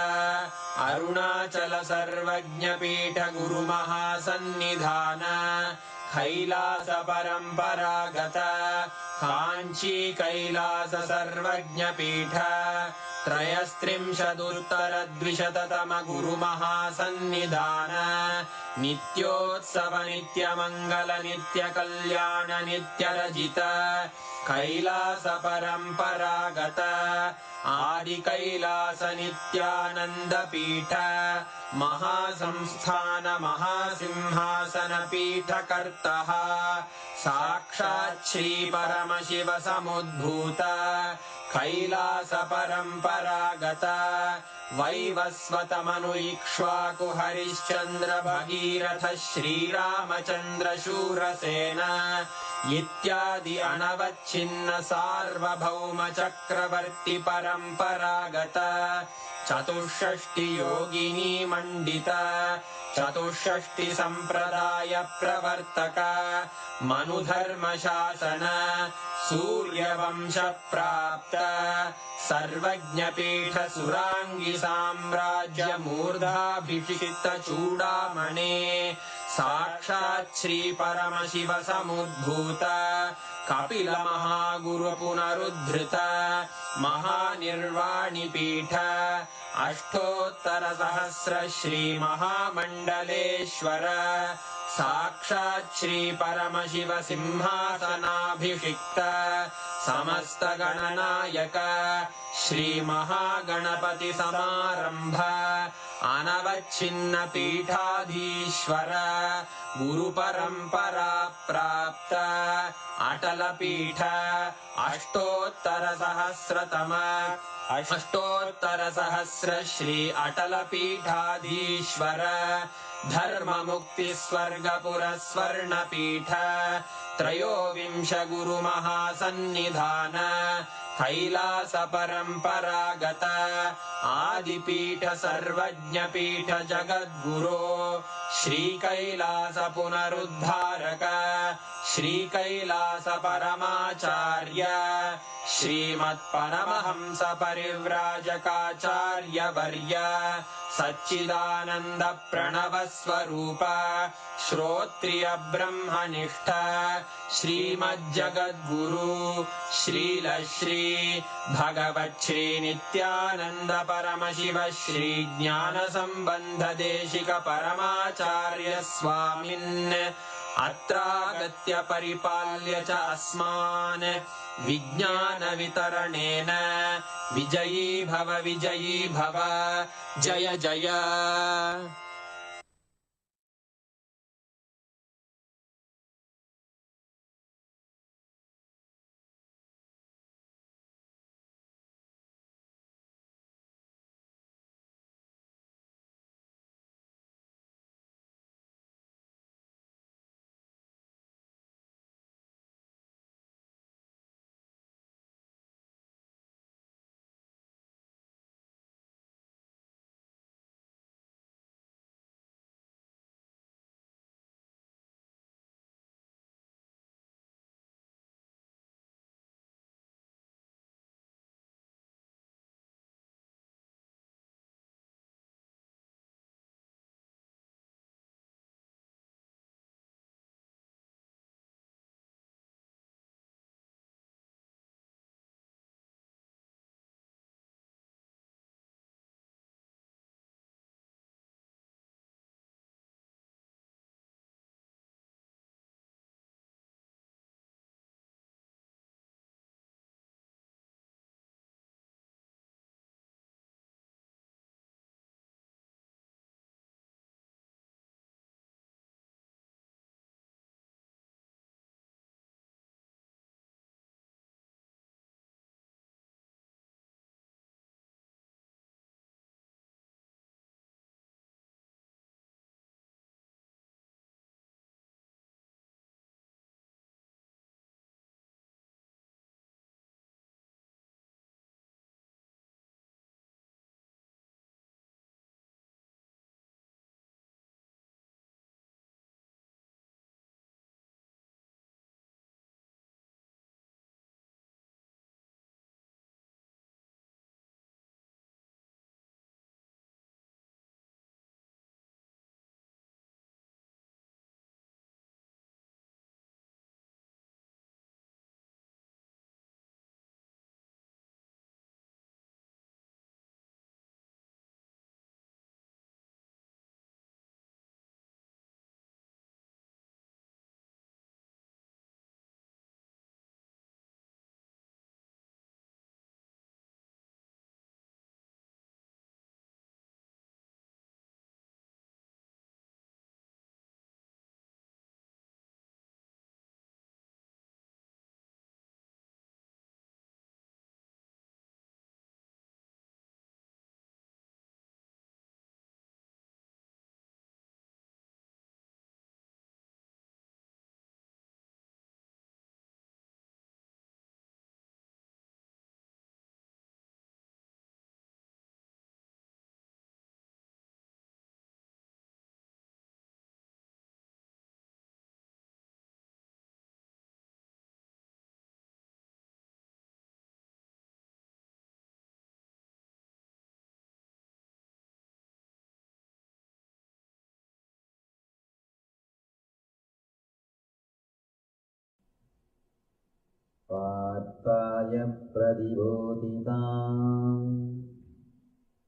अरुणाचल सर्वज्ञ पीठ गुरु महासन्निधान कैलास परंपरागत कांची कैलास सर्वज्ञ पीठ त्रयस्त्रिंशदुत्तर द्विशततम गुरु महासन्निधान नित्योत्सव नित्य मंगल नित्य कल्याण नित्य रजित कैलास परंपरागत आदि कैलास नित्यानंद पीठ महासंस्थान महासिंहासन पीठ कर्तः साक्षात् श्री परमशिव समुद्भूत कैलास परंपरागत वैवस्वत मनु इक्ष्वाकु हरिश्चंद्र भगीरथ श्रीरामचंद्र शूरसेन इत्यादि अनवच्छिन्न सार्वभौम चक्रवर्ती परंपरागत चतुष्षष्टि योगिनी मंडित चतुष्षष्टि संप्रदाय प्रवर्तक मनुधर्म शासन सूर्यवंश प्राप्त सर्वज्ञ पीठ सुरांगी साम्राज्य मूर्धाभिषिक्त चूड़ामणे साक्षात् श्री परमशिव समुद्भूत कपिल महागुरु पुनरुद्धृत महानिर्वाणि पीठ अष्टोत्तरसहस्र श्रीमहामण्डलेश्वर साक्षात् श्रीपरमशिव सिंहासनाभिषिक्त समस्तगणनायक श्रीमहागणपतिसमारम्भ अनवच्छिन्न पीठाधीश्वर गुरुपरम्परा प्राप्त अटलपीठ अष्टोत्तरसहस्र श्री अटलपीठाधीश्वर धर्ममुक्तिस्वर्गपुरस्वर्णपीठ त्रयोविंश गुरुमहासन्निधान कैलास परम्परागत आदिपीठ सर्वज्ञपीठ जगद्गुरो श्रीकैलास पुनरुद्धारक श्रीकैलास परमाचार्य श्रीमत्परमहंस परिव्राजकाचार्य वर्य सच्चिदानन्द प्रणव स्वरूप श्रोत्रिय ब्रह्मनिष्ठ श्रीमज्जगद्गुरु श्रील श्री भगवच्छ्री नित्यानंद परमशिव श्री ज्ञान संबंध देशिक परमाचार्य स्वामिन् अत्रागत्य परिपाल्य च अस्मान् विज्ञान वितरणेन विजयी भव जय जय। पार्थाय प्रतिबोधिताम्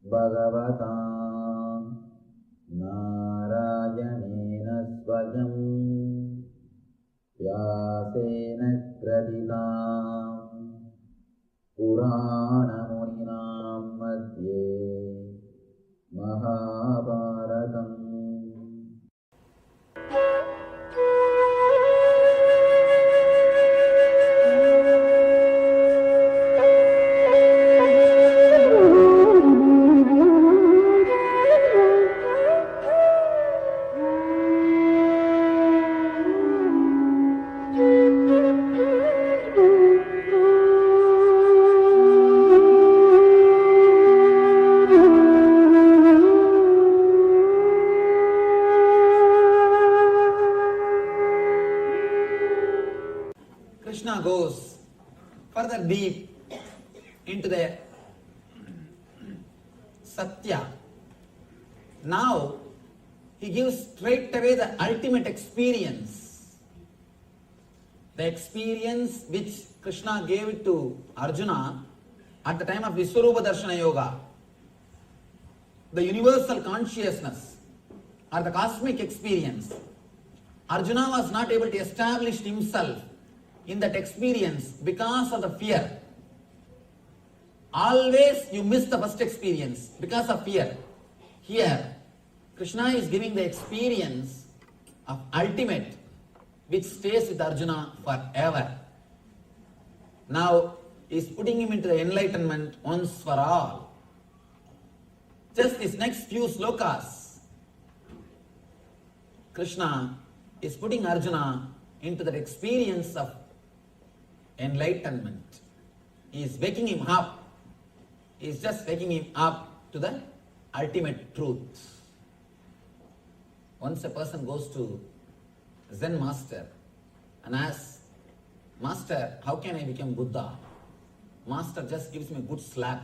Bhagavatam Narayana Swayam Vyasena Kraditam Purana Muninam Madhye Mahabharatam. Krishna goes further deep into the Satya. Now he gives straight away the ultimate experience. The experience which Krishna gave to Arjuna at the time of Vishwarupa Darshana Yoga. The universal consciousness or the cosmic experience. Arjuna was not able to establish himself in that experience because of the fear. Always you miss the first experience because of fear. Here, Krishna is giving the experience of ultimate which stays with Arjuna forever. Now, he is putting him into the enlightenment once for all. Just these next few slokas, Krishna is putting Arjuna into that experience of enlightenment. He is waking him up. He is just waking him up to the ultimate truth. Once a person goes to Zen master and asks, Master, how can I become Buddha? Master just gives me a good slap.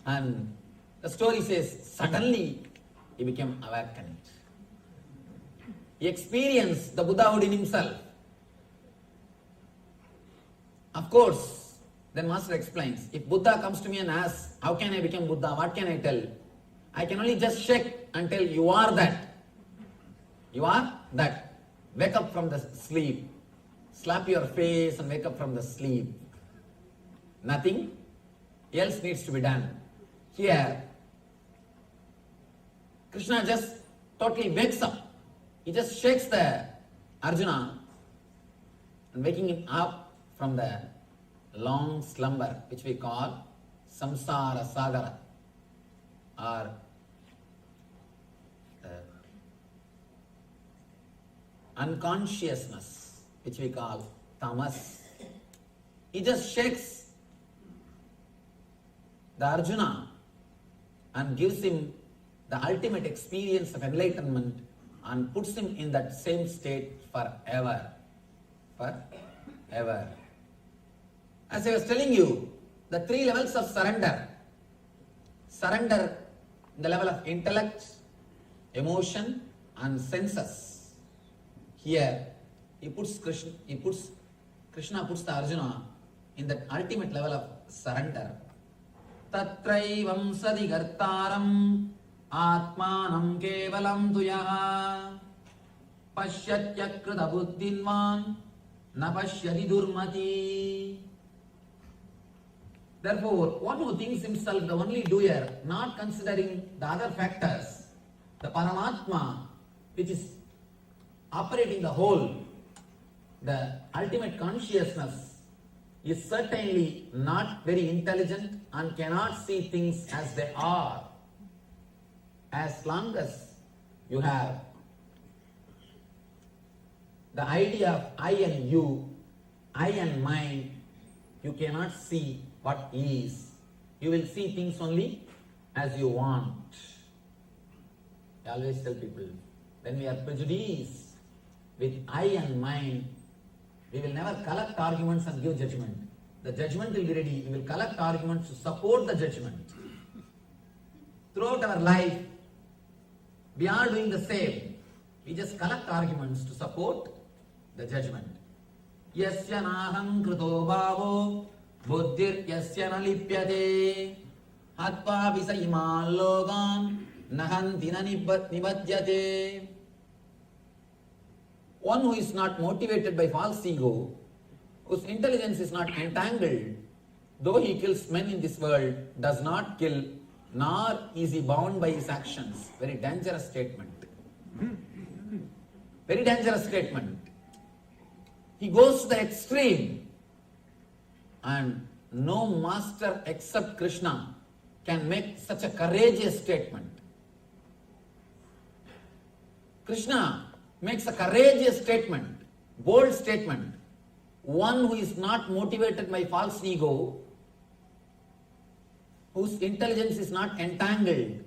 And the story says, suddenly he became awakened. He experienced the Buddhahood in himself. Of course, then Master explains, if Buddha comes to me and asks, how can I become Buddha? What can I tell? I can only just shake and tell, you are that. You are that. Wake up from the sleep. Slap your face and wake up from the sleep. Nothing else needs to be done. Here, Krishna just totally wakes up. He just shakes the Arjuna and waking him up from the long slumber which we call samsara sagara or unconsciousness which we call tamas. He just shakes the Arjuna and gives him the ultimate experience of enlightenment and puts him in that same state forever. Forever. As I was telling you, the three levels of surrender. Surrender in the level of intellect, emotion and senses. Here, Krishna puts the Arjuna in that ultimate level of surrender. Tatraivam sadigartaram atmanam kevalam tuyaha pashyatyakrita buddhinvan na pashyati durmati. Therefore, one who thinks himself the only doer, not considering the other factors, the Paramatma, which is operating the whole, the ultimate consciousness, is certainly not very intelligent and cannot see things as they are. As long as you have the idea of I and you, I and mine, you cannot see what is. You will see things only as you want. I always tell people, when we are prejudiced with I and mine, we will never collect arguments and give judgment. The judgment will be ready. We will collect arguments to support the judgment. Throughout our life, we are doing the same. We just collect arguments to support the judgment. Yasya naham krito bhavo buddhir yasya na lipyate Hatva visa iman logan nahantina nibhadyate. One who is not motivated by false ego, whose intelligence is not entangled, though he kills men in this world, does not kill, nor is he bound by his actions. Very dangerous statement. Very dangerous statement. He goes to the extreme, and no master except Krishna can make such a courageous statement. Krishna makes a courageous statement, bold statement. One who is not motivated by false ego, whose intelligence is not entangled,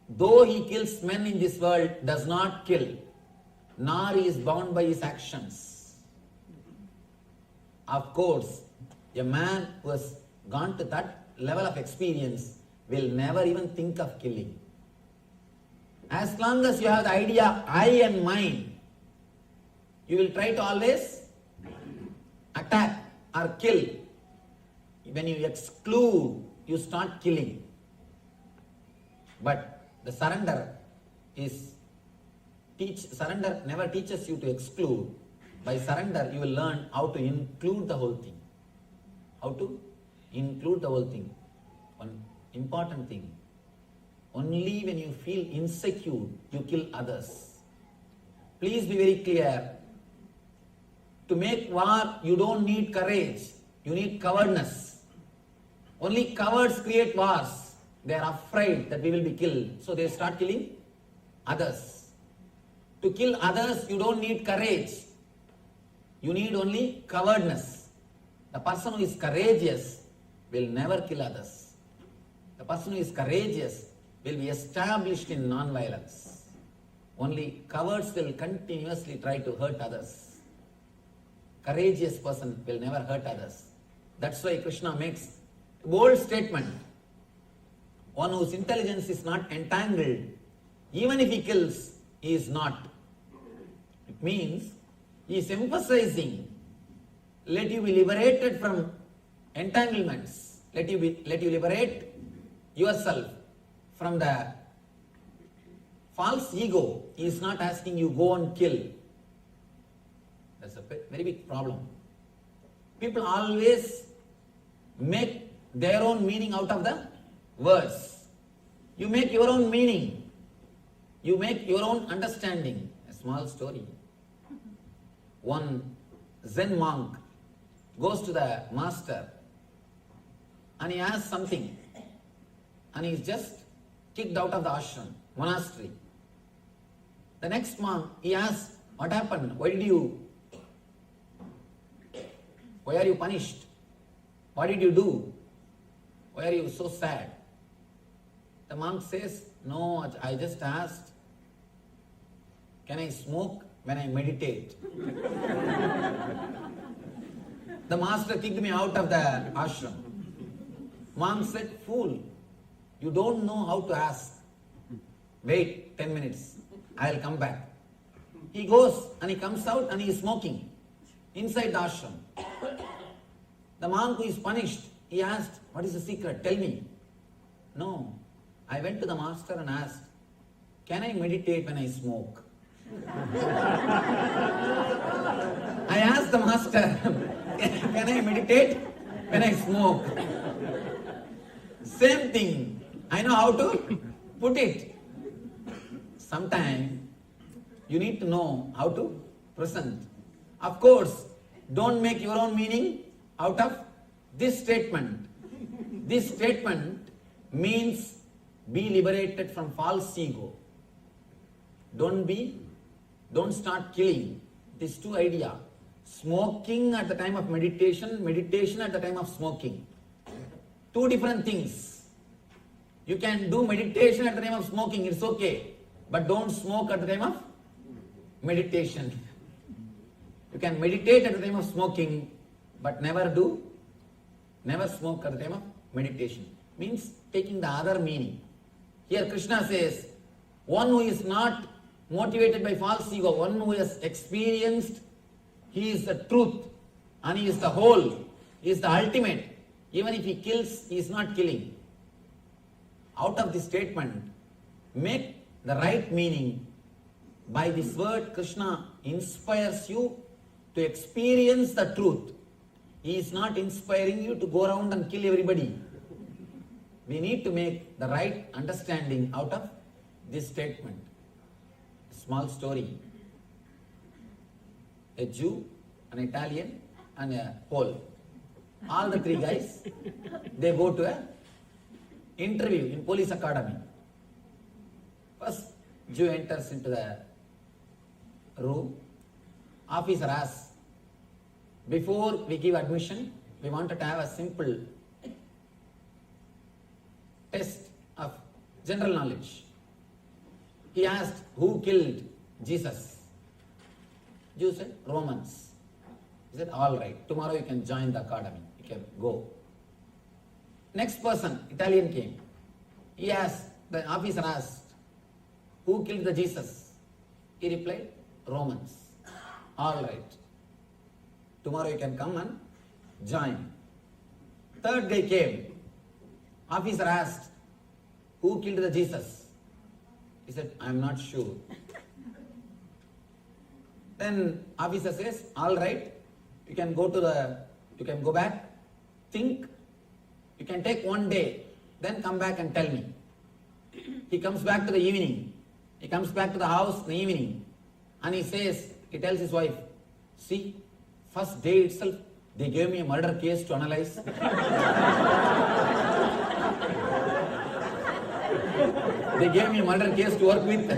though he kills men in this world, does not kill, nor is bound by his actions. Of course, a man who has gone to that level of experience will never even think of killing. As long as you have the idea I and mine, you will try to always attack or kill. When you exclude, you start killing. But the surrender never teaches you to exclude. By surrender, you will learn how to include the whole thing. How to include the whole thing. One important thing. Only when you feel insecure, you kill others. Please be very clear. To make war, you don't need courage. You need cowardness. Only cowards create wars. They are afraid that we will be killed. So they start killing others. To kill others, you don't need courage. You need only cowardness. The person who is courageous will never kill others. The person who is courageous will be established in non-violence. Only cowards will continuously try to hurt others. Courageous person will never hurt others. That's why Krishna makes a bold statement. One whose intelligence is not entangled, even if he kills, he is not. It means he is emphasizing, let you be liberated from entanglements. Let you liberate yourself from the false ego. He is not asking you go and kill. That's a very big problem. People always make their own meaning out of the words. You make your own meaning. You make your own understanding. A small story. One Zen monk goes to the master and he asks something, and he is just kicked out of the ashram, monastery. The next month he asks, what happened? Why are you punished? What did you do? Why are you so sad? The monk says, no, I just asked, can I smoke when I meditate? The master kicked me out of the ashram. Monk said, fool, you don't know how to ask. Wait 10 minutes, I'll come back. He goes and he comes out and he is smoking inside the ashram. The monk who is punished, he asked, what is the secret? Tell me. No, I went to the master and asked, can I meditate when I smoke? I asked the master, can I meditate when I smoke? Same thing. I know how to put it. Sometimes you need to know how to present. Of course, don't make your own meaning out of this statement. This statement means be liberated from false ego. Don't start killing. These two ideas. Smoking at the time of meditation, meditation at the time of smoking. Two different things. You can do meditation at the time of smoking, it's okay. But don't smoke at the time of meditation. You can meditate at the time of smoking, but never smoke at the time of meditation. Means taking the other meaning. Here Krishna says, one who is not motivated by false ego, one who has experienced, he is the truth and he is the whole, he is the ultimate. Even if he kills, he is not killing. out of this statement, make the right meaning. By this word, Krishna inspires you to experience the truth. He is not inspiring you to go around and kill everybody. We need to make the right understanding out of this statement. A small story. A Jew, an Italian, and a Pole. All the three guys, they go to an interview in police academy. First, Jew enters into the room. Officer asks, before we give admission, we wanted to have a simple test of general knowledge. He asked, who killed Jesus? Jew said, Romans. He said, all right, tomorrow you can join the academy. You can go. Next person, Italian came. He asked, the officer asked, who killed the Jesus? He replied, Romans. All right. Tomorrow you can come and join. Third guy came. Officer asked, who killed the Jesus? He said, I am not sure. Then officer says, all right, you can go back, think, you can take one day, then come back and tell me. He comes back to the evening. He comes back to the house in the evening and he tells his wife, see, first day itself, they gave me a murder case to analyze. They gave me a murder case to work with.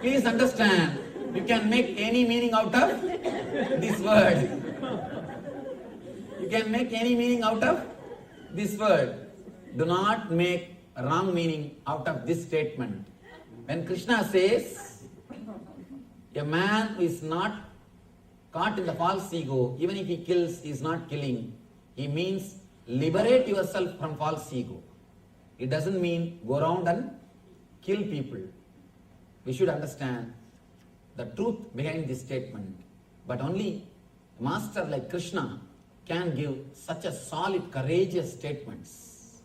Please understand, you can make any meaning out of this word. You can make any meaning out of this word. Do not make a wrong meaning out of this statement. When Krishna says, a man who is not caught in the false ego, even if he kills, he is not killing. He means liberate yourself from false ego. It doesn't mean go around and kill people. We should understand the truth behind this statement. But only a master like Krishna can give such a solid, courageous statements.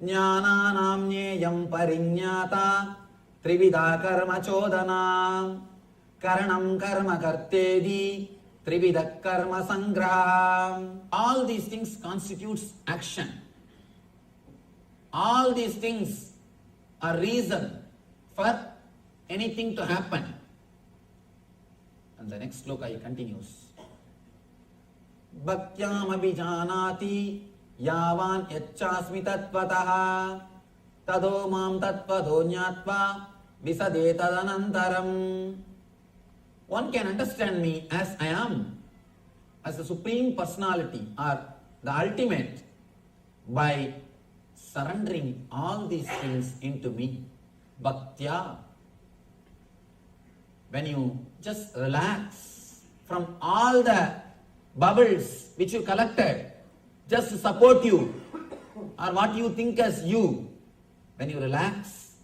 Jnananam jneyam parinyata trivida karma chodana karanam karma kartedi trivida karma sangraham. All these things constitutes action. All these things are reason for anything to happen. And the next sloka he continues. Bhaktyam abhijanati yavan yachasmi tattvataha tado mam tattvado jnatva visade tadanantaram. One can understand me as I am, as a supreme personality or the ultimate, by surrendering all these things into me. Bhaktya. When you just relax from all the bubbles which you collected just to support you or what you think as you, when you relax,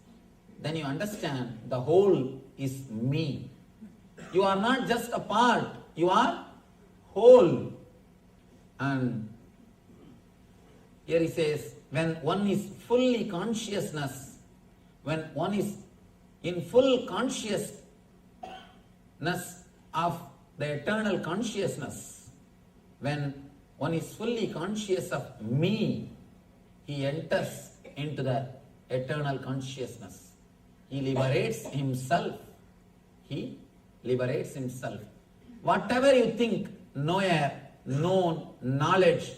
then you understand the whole is me. You are not just a part, you are whole. And here he says, when one is fully consciousness, when one is in full consciousness of the eternal consciousness, when one is fully conscious of me, he enters into the eternal consciousness. He liberates himself. He liberates himself. Whatever you think, knower, known, knowledge,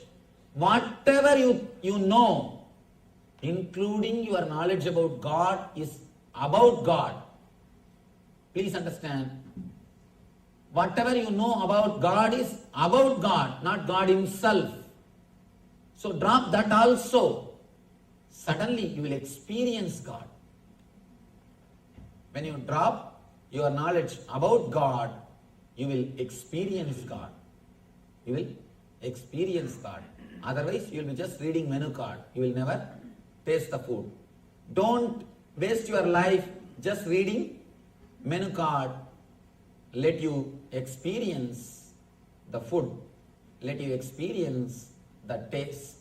whatever you know, including your knowledge about God, is about God. Please understand, whatever you know about God is about God, not God himself. So drop that also. Suddenly you will experience God. When you drop your knowledge about God, you will experience God. You will experience God. Otherwise, you will be just reading menu card. You will never taste the food. Don't waste your life just reading menu card. Let you experience the food. Let you experience the taste.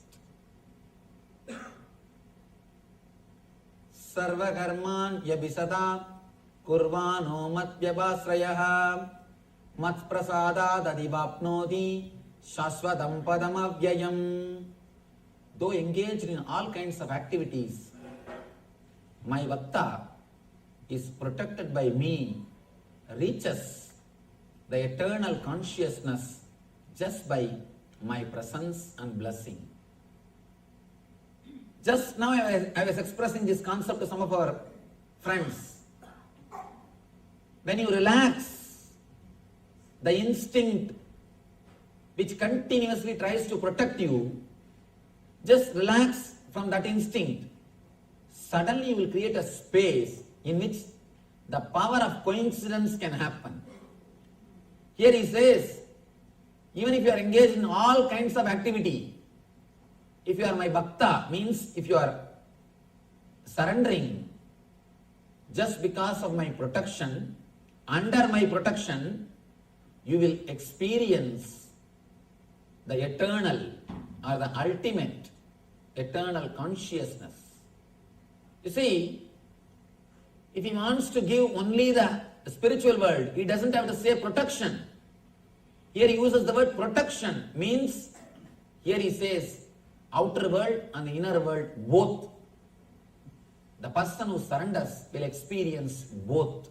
sarvakarman yabhisata kurvano matyabasrayah matprasada dadivapnoti shasvatam padamavyayam. Though engaged in all kinds of activities, my Bhakta is protected by me, reaches the eternal consciousness just by my presence and blessing. Just now I was expressing this concept to some of our friends. When you relax, the instinct which continuously tries to protect you, just relax from that instinct. Suddenly you will create a space in which the power of coincidence can happen. Here he says, even if you are engaged in all kinds of activity, if you are my bhakta, means if you are surrendering just because of my protection, under my protection, you will experience the eternal or the ultimate eternal consciousness. You see, if he wants to give only the spiritual world, he doesn't have to say protection. Here he uses the word protection, means here he says outer world and the inner world both. The person who surrenders will experience both.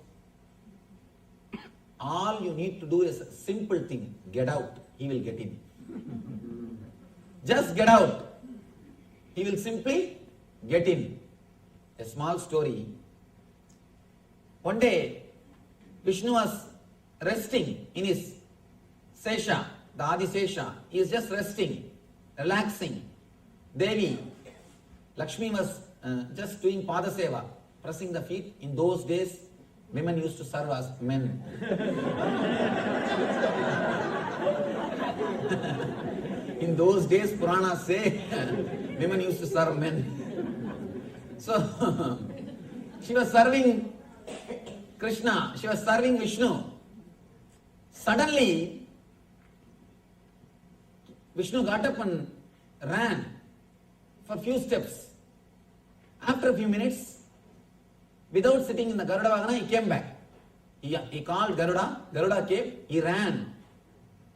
All you need to do is a simple thing, get out, he will get in. Just get out, he will simply get in. A small story. One day, Vishnu was resting in his Sesha, the Adi Sesha. He is just resting, relaxing. Devi, Lakshmi was just doing Pada Seva, pressing the feet. In those days, women used to serve as men. In those days, Puranas say, women used to serve men. So, she was serving Krishna, she was serving Vishnu. Suddenly, Vishnu got up and ran for a few steps. After a few minutes, without sitting in the Garuda Vagana, he came back. He called Garuda, Garuda came, he ran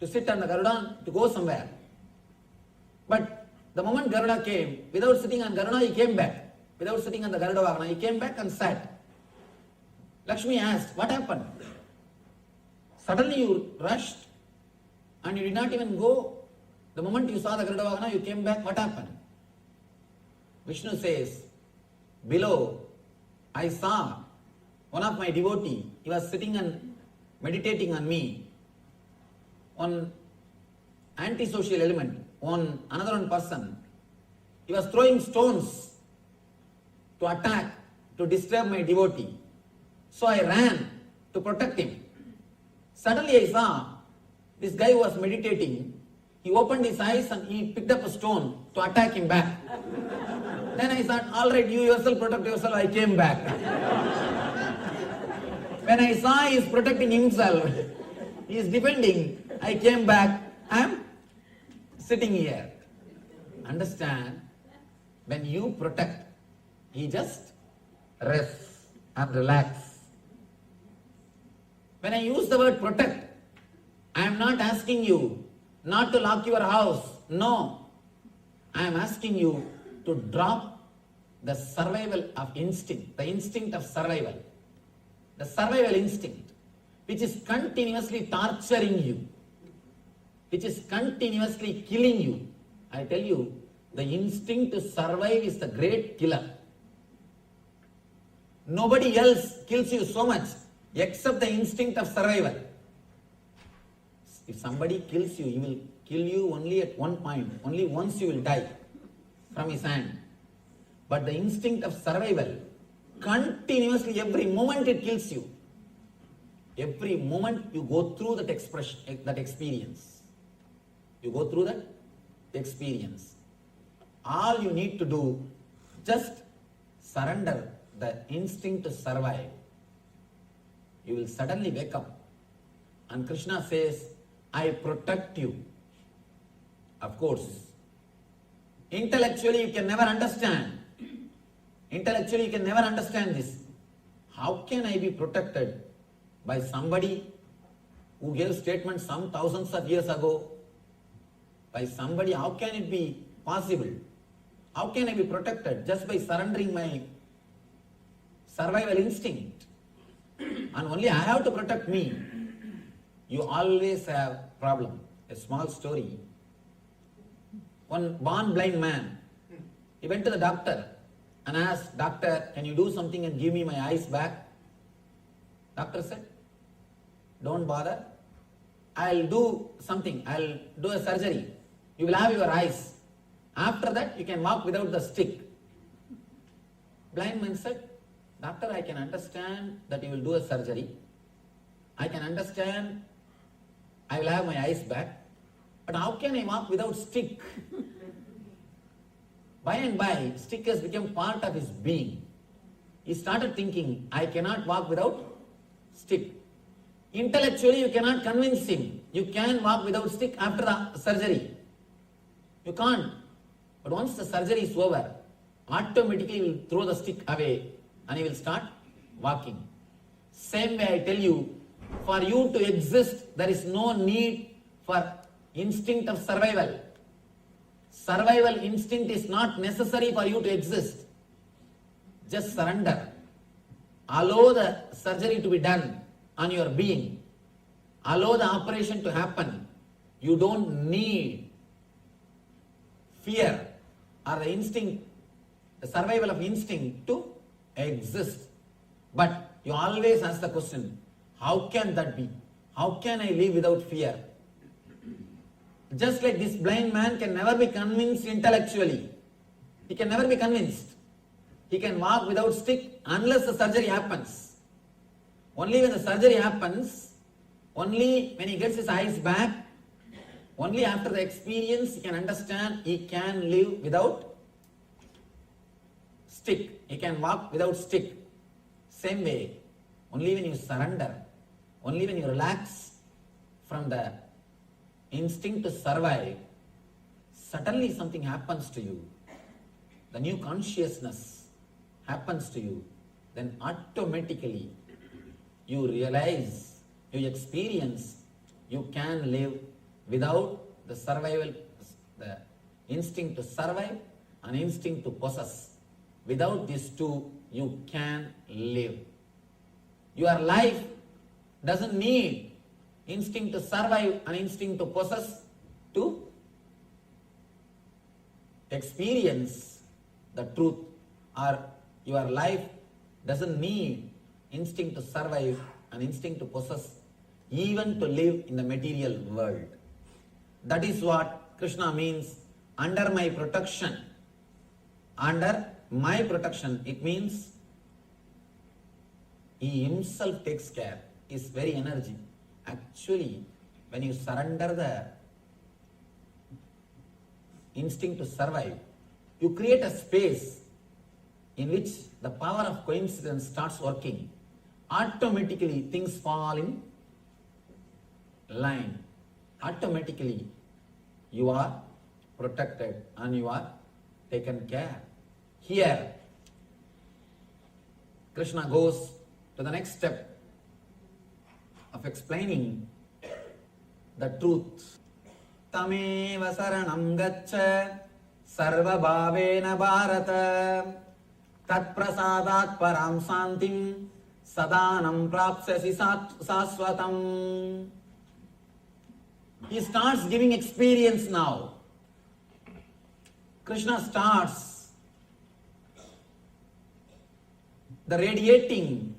to sit on the Garuda to go somewhere. But the moment Garuda came, without sitting on Garuda, he came back. Without sitting on the Garuda Vagana, he came back and sat. Lakshmi asked, what happened? Suddenly you rushed and you did not even go. The moment you saw the Garuda Vagana, you came back, what happened? Vishnu says, below, I saw one of my devotee, he was sitting and meditating on me. One antisocial element, another one person, he was throwing stones to attack, to disturb my devotee. So I ran to protect him. Suddenly I saw this guy who was meditating, he opened his eyes and he picked up a stone to attack him back. Then I thought, all right, you yourself protect yourself, I came back. When I saw he is protecting himself, he is defending, I came back, I am sitting here. Understand, when you protect, he just rests and relax. When I use the word protect, I am not asking you not to lock your house. No. I am asking you to drop the survival of instinct, the instinct of survival. The survival instinct, which is continuously torturing you, which is continuously killing you. I tell you, the instinct to survive is the great killer. Nobody else kills you so much except the instinct of survival. If somebody kills you, he will kill you only at one point. Only once you will die from his hand. But the instinct of survival, continuously, every moment it kills you. Every moment you go through that experience. You go through that experience. All you need to do, just surrender the instinct to survive. You will suddenly wake up. And Krishna says, I protect you. Of course, intellectually you can never understand. Intellectually, you can never understand this. How can I be protected by somebody who gave statements some thousands of years ago? By somebody, how can it be possible? How can I be protected just by surrendering my survival instinct? And only I have to protect me. You always have problem. A small story. One born blind man, he went to the doctor and asked, "Doctor, can you do something and give me my eyes back?" Doctor said, "Don't bother. I'll do something. I'll do a surgery. You will have your eyes. After that, you can walk without the stick." Blind man said, "Doctor, I can understand that you will do a surgery. I can understand I will have my eyes back. But how can I walk without stick?" By and by, stick has become part of his being. He started thinking, I cannot walk without stick. Intellectually, you cannot convince him. You can walk without stick after the surgery. You can't. But once the surgery is over, automatically he will throw the stick away and he will start walking. Same way I tell you, for you to exist, there is no need for instinct of survival. Survival instinct is not necessary for you to exist. Just surrender. Allow the surgery to be done on your being. Allow the operation to happen. You don't need fear or the instinct, the survival of instinct to exist. But you always ask the question, how can that be? How can I live without fear? Just like this blind man can never be convinced intellectually. He can never be convinced. He can walk without stick unless the surgery happens. Only when the surgery happens, only when he gets his eyes back, only after the experience he can understand he can live without stick. He can walk without stick. Same way, only when you surrender, only when you relax from the instinct to survive, suddenly something happens to you. The new consciousness happens to you. Then automatically you realize, you experience, you can live without the survival, the instinct to survive and instinct to possess. Without these two, you can live. Your life doesn't need instinct to survive and instinct to possess to experience the truth, or your life doesn't need instinct to survive and instinct to possess even to live in the material world. That is what Krishna means, under my protection. Under my protection, it means he himself takes care, his very energy. Actually, when you surrender the instinct to survive, you create a space in which the power of coincidence starts working. Automatically, things fall in line. Automatically, you are protected and you are taken care. Here, Krishna goes to the next step of explaining the truth. Tameva saranam gaccha sarva bhavena bharata tat prasadat param santim sadanam prapsyasi saswatam. He starts giving experience now. Krishna starts the radiating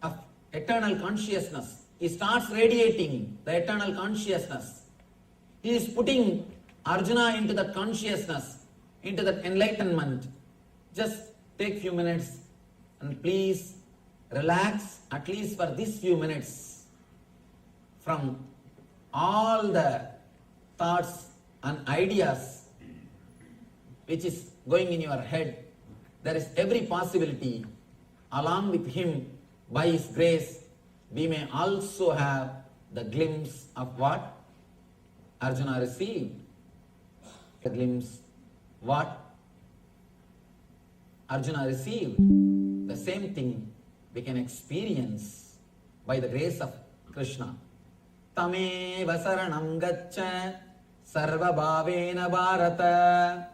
of eternal consciousness. He starts radiating the eternal consciousness. He is putting Arjuna into that consciousness, into that enlightenment. Just take few minutes and please relax at least for these few minutes from all the thoughts and ideas which is going in your head. There is every possibility along with him, by his grace, we may also have the glimpse of what Arjuna received. A glimpse what Arjuna received, the same thing we can experience by the grace of Krishna. Tameva saranam gaccha sarva bhavena bharata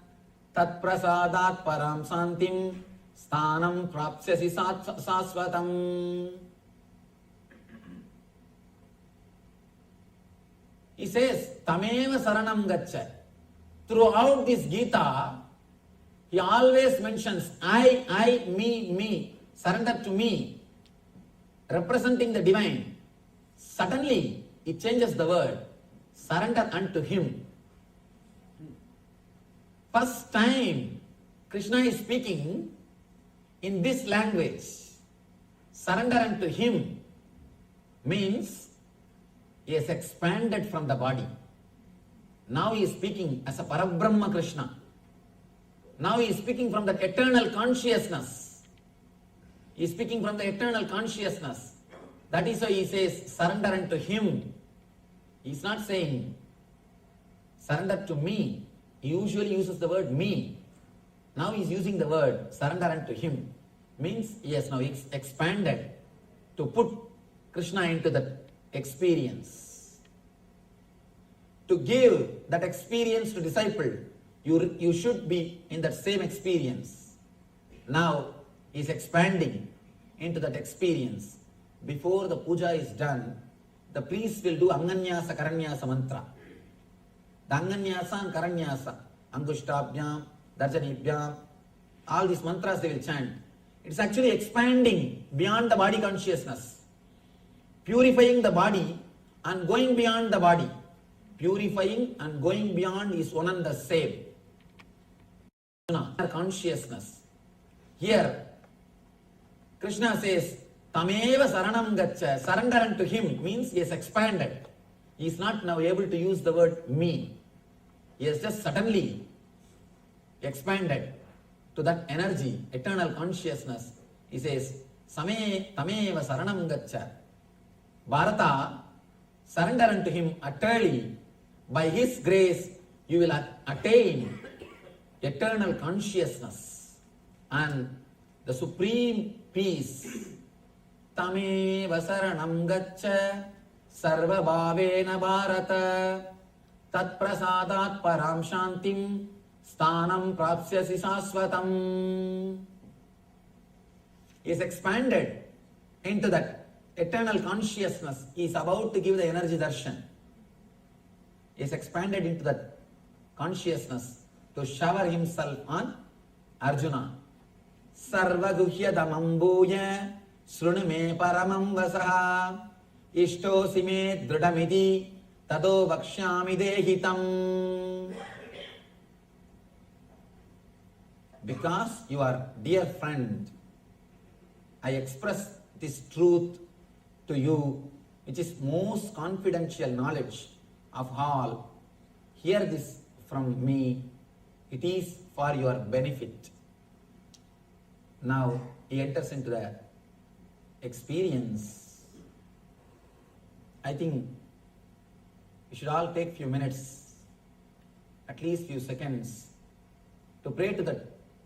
tat prasadat param santim sthanam prapsyasi sasvatam. He says, Tameva saranam gaccha. Throughout this Gita, he always mentions I, me, surrender to me, representing the divine. Suddenly, it changes the word, surrender unto him. First time, Krishna is speaking in this language. Surrender unto him means he has expanded from the body. Now he is speaking as a Parabrahma Krishna. Now he is speaking from the eternal consciousness. He is speaking from the eternal consciousness. That is why he says, surrender unto him. He is not saying, surrender to me. He usually uses the word me. Now he is using the word surrender unto him. Means he has now expanded to put Krishna into the experience. To give that experience to disciple, you should be in that same experience. Now he is expanding into that experience. Before the puja is done, the priest will do Anganyasa Karanyasa mantra. The Anganyasa and Karanyasa, Angushtabhyam, Darjanibhyam, all these mantras they will chant. It's actually expanding beyond the body consciousness, purifying the body and going beyond the body. Purifying and going beyond is one and the same. Consciousness. Here, Krishna says, Tameva saranam gaccha, surrender unto him, means he has expanded. He is not now able to use the word me. He has just suddenly expanded to that energy, eternal consciousness. He says, Tameva saranam gaccha. Bharata, surrender unto him utterly. By his grace, you will attain eternal consciousness and the supreme peace. Tameva saranam gaccha sarva bhavena bharata tat prasadat param shantim sthanam prapsyasi sasvatam. He is expanded into that eternal consciousness. He is about to give the energy darshan. He is expanded into that consciousness to shower himself on Arjuna. Sarva guhya damambuya srunu me paramam vasaha ishtosi me dridamidi tado vakshyami dehitam. Because you are dear friend, I express this truth to you, which is most confidential knowledge of all. Hear this from me. It is for your benefit. Now he enters into the experience. I think we should all take few minutes, at least few seconds, to pray to the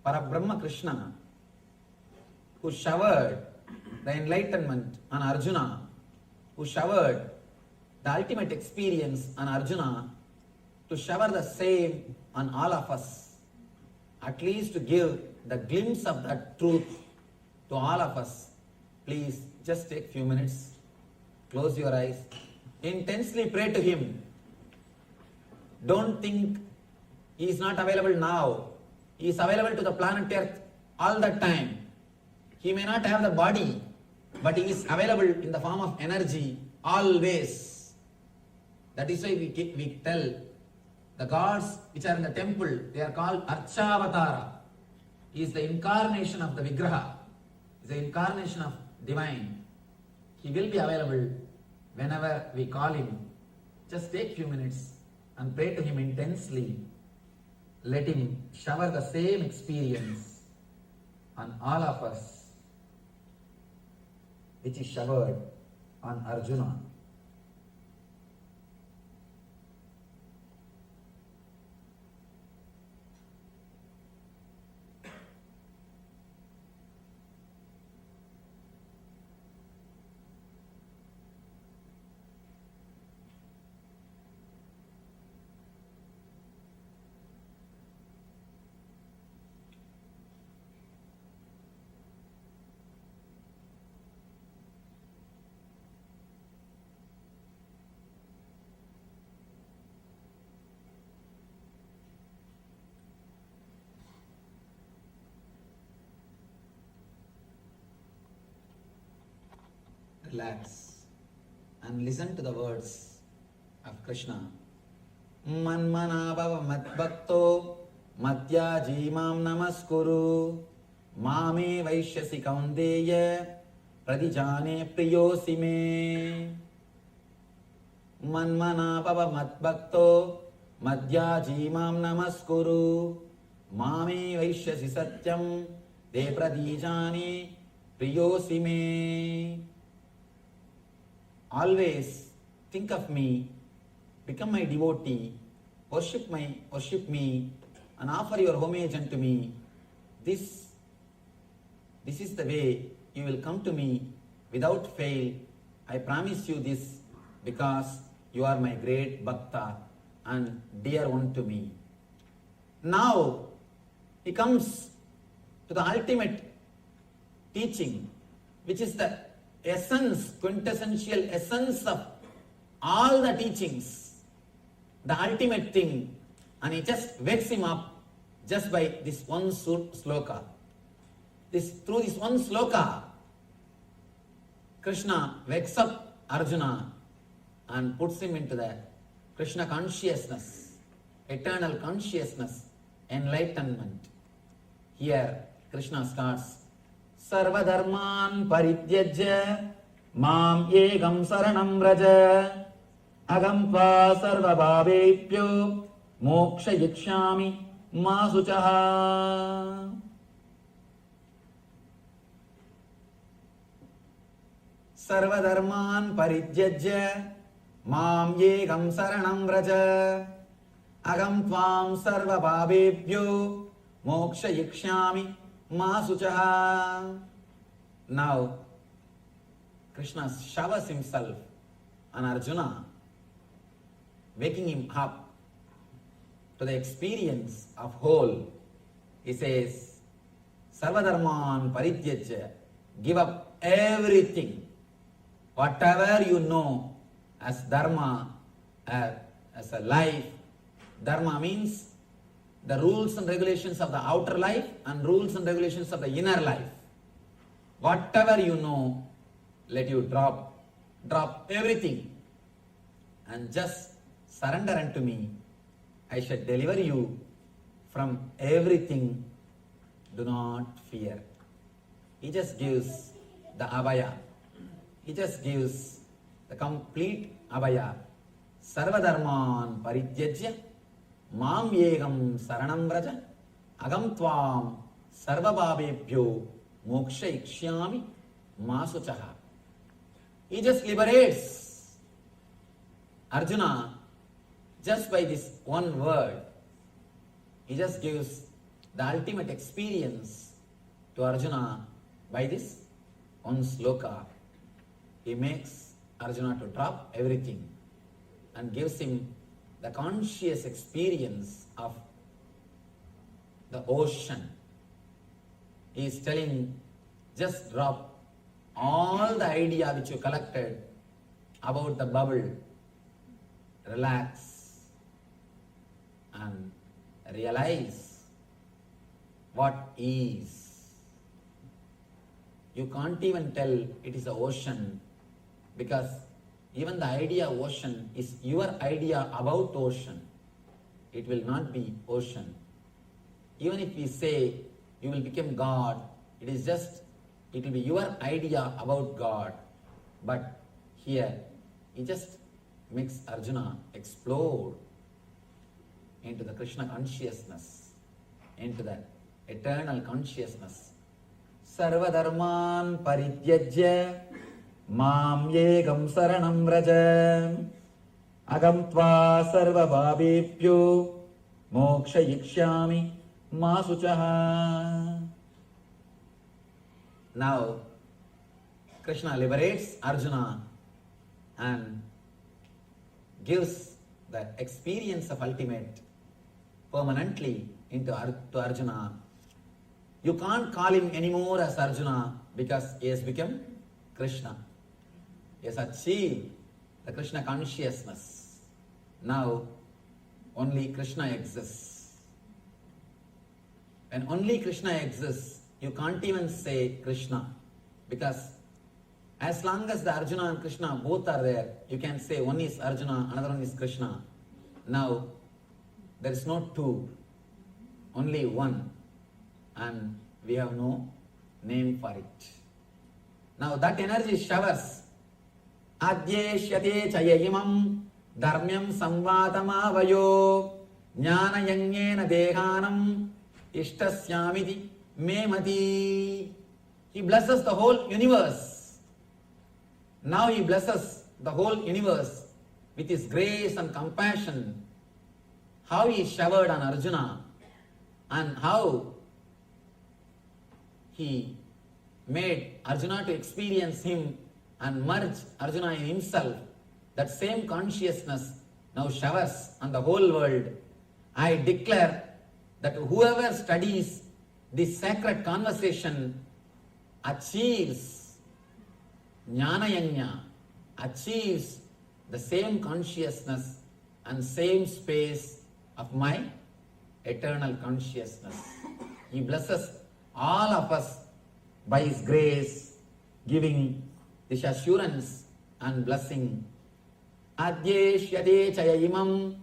Parabrahma Krishna who showered the enlightenment on Arjuna, who showered the ultimate experience on Arjuna, to shower the same on all of us, at least to give the glimpse of that truth to all of us. Please just take few minutes, close your eyes, intensely pray to him. Don't think he is not available now. He is available to the planet Earth all the time. He may not have the body, but he is available in the form of energy always. That is why we tell the gods which are in the temple, they are called Archavatara. He is the incarnation of the Vigraha. He is the incarnation of divine. He will be available whenever we call him. Just take few minutes and pray to him intensely. Let him shower the same experience on all of us, which is showered on Arjuna. relax and listen to the words of Krishna. Manmanabhava madbhakto madhyaji mam namaskuru mame vaishyasi kaundeya pradijane priyosi me. Manmanabhava madbhakto madhyaji mam namaskuru mame vaishyasi satyam de pradijane priyosi me. Always think of me, become my devotee, worship me, and offer your homage unto me. This is the way you will come to me without fail. I promise you this because you are my great bhakta and dear one to me. Now he comes to the ultimate teaching, which is the essence, quintessential essence of all the teachings, the ultimate thing, and he just wakes him up just by this one sloka. Through this one sloka, Krishna wakes up Arjuna and puts him into the Krishna consciousness, eternal consciousness, enlightenment. Here Krishna starts, Sarva dharman parityajya mam ekam saranam vraja agam tva sarva bhavebhyo moksha yikshami ma suchaha. Sarva dharman parityajya mam ekam saranam vraja agam tvam sarva bhavebhyo moksha yikshami ma suchaha. Now Krishna showers himself on Arjuna, waking him up to the experience of whole. He says, Sarvadharman parityajya, give up everything, whatever you know as dharma, as a life. Dharma means the rules and regulations of the outer life and rules and regulations of the inner life. Whatever you know, let you drop everything and just surrender unto me. I shall deliver you from everything. Do not fear. He just gives the abhaya. He just gives the complete abhaya. Sarvadharman parityajya mam yegam saranam vraja agam tvam sarvabhavebhyo moksha ikshyami masuchaha. He just liberates Arjuna just by this one word. He just gives the ultimate experience to Arjuna by this one sloka. He makes Arjuna to drop everything and gives him the conscious experience of the ocean. He is telling, just drop all the idea which you collected about the bubble. Relax and realize what is. You can't even tell it is an ocean, because even the idea of ocean is your idea about ocean. It will not be ocean. Even if we say you will become God, it will be your idea about God. But here, he just makes Arjuna explode into the Krishna consciousness, into the eternal consciousness. Sarva dharman parityajya mam yegam saranam vraja agam tva sarva bhavebhyo moksha yikshami ma suchaha. Now Krishna liberates Arjuna and gives the experience of ultimate permanently to Arjuna. You can't call him anymore as Arjuna because he has become Krishna. He has achieved the Krishna consciousness. Now only Krishna exists. When only Krishna exists, you can't even say Krishna, because As long as the Arjuna and Krishna both are there, you can say one is Arjuna, another one is Krishna. Now, there is no two, only one, and we have no name for it. Now that energy showers. Adyeshyate chayayimam dharmyam samvatamavayo jnana yanyena dehanam ishtasyamiti memati. He blesses the whole universe. Now he blesses the whole universe with his grace and compassion. How he showered on Arjuna and how he made Arjuna to experience him and merge Arjuna in himself. That same consciousness now showers on the whole world. I declare that whoever studies this sacred conversation achieves jnana yajna, achieves the same consciousness and same space of my eternal consciousness. He blesses all of us by his grace, giving this assurance and blessing. Adyeshyate chayayimam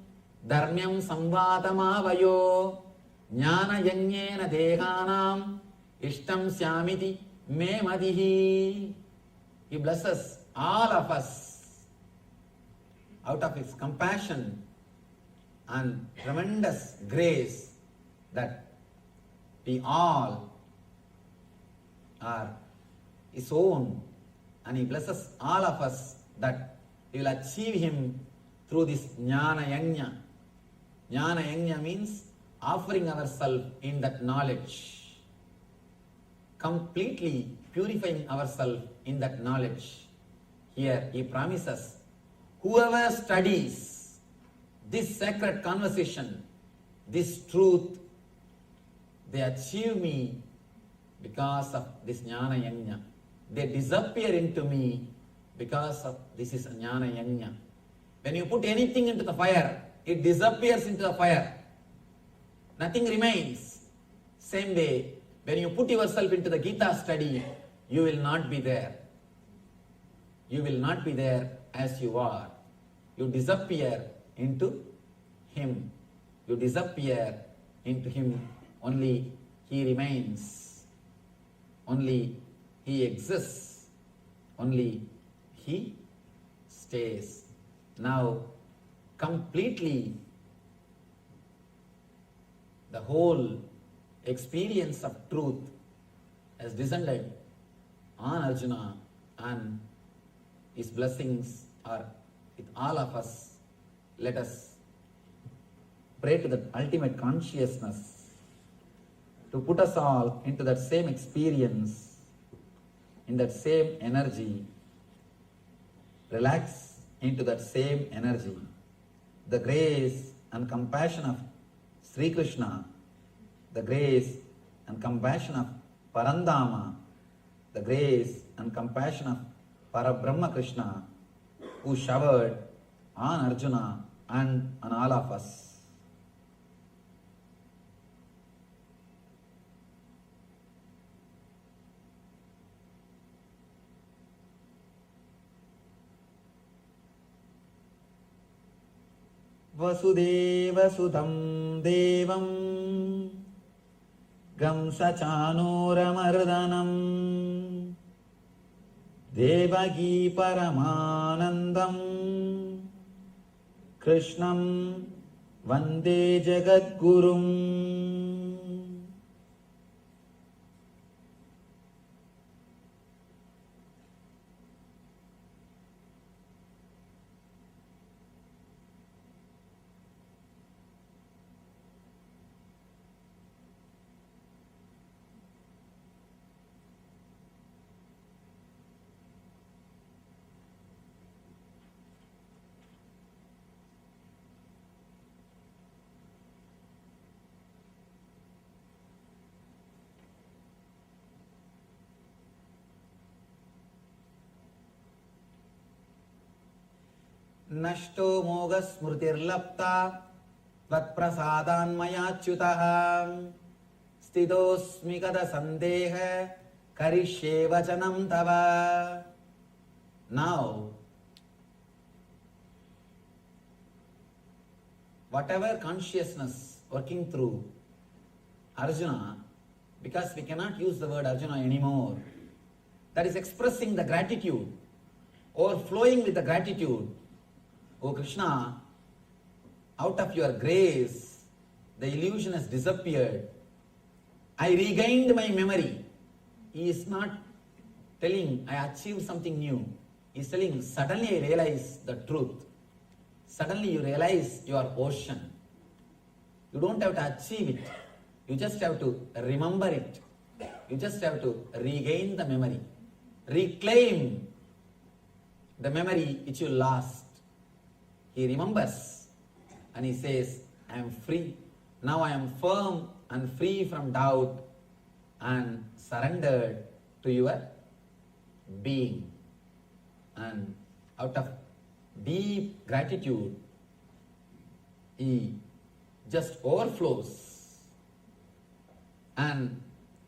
dharmyam samvatamavayo jnana yajnena dehanam ishtam syamiti memadihi. He blesses all of us out of his compassion and tremendous grace that we all are his own, and he blesses all of us that we will achieve him through this jnana yajna. Jnana yajna means offering ourselves in that knowledge, completely purifying ourselves in that knowledge. Here he promises, whoever studies this sacred conversation, this truth, they achieve me because of this jnana yajna. They disappear into me because of this is jnana yajna. When you put anything into the fire, it disappears into the fire. Nothing remains. Same way, when you put yourself into the Gita study, you will not be there. You will not be there as you are. You disappear into him. You disappear into him. Only he remains. Only he exists. Only he stays. Now, completely, the whole experience of truth has descended on Arjuna, and his blessings are with all of us. Let us pray to the ultimate consciousness to put us all into that same experience, in that same energy. Relax into that same energy. The grace and compassion of Sri Krishna, the grace and compassion of Parandama, the grace and compassion of Parabrahma Krishna, who showered on Arjuna and on all of us. Vasudeva Sudam Devam Gamsachanuramardanam Devagi Paramanandam Krishnam Vande Jagadgurum. Nashto moga smrutirlapta vatprasadanmayachyutah stidosmi kada sandeha karishye vachanam tava. Now, whatever consciousness working through Arjuna, because we cannot use the word Arjuna anymore, that is expressing the gratitude, overflowing with the gratitude. O Krishna, out of your grace, the illusion has disappeared. I regained my memory. He is not telling, I achieved something new. He is telling, suddenly I realized the truth. Suddenly you realize you are ocean. You don't have to achieve it. You just have to remember it. You just have to regain the memory. Reclaim the memory which you lost. He remembers and he says, I am free. Now I am firm and free from doubt and surrendered to your being. And out of deep gratitude, he just overflows. And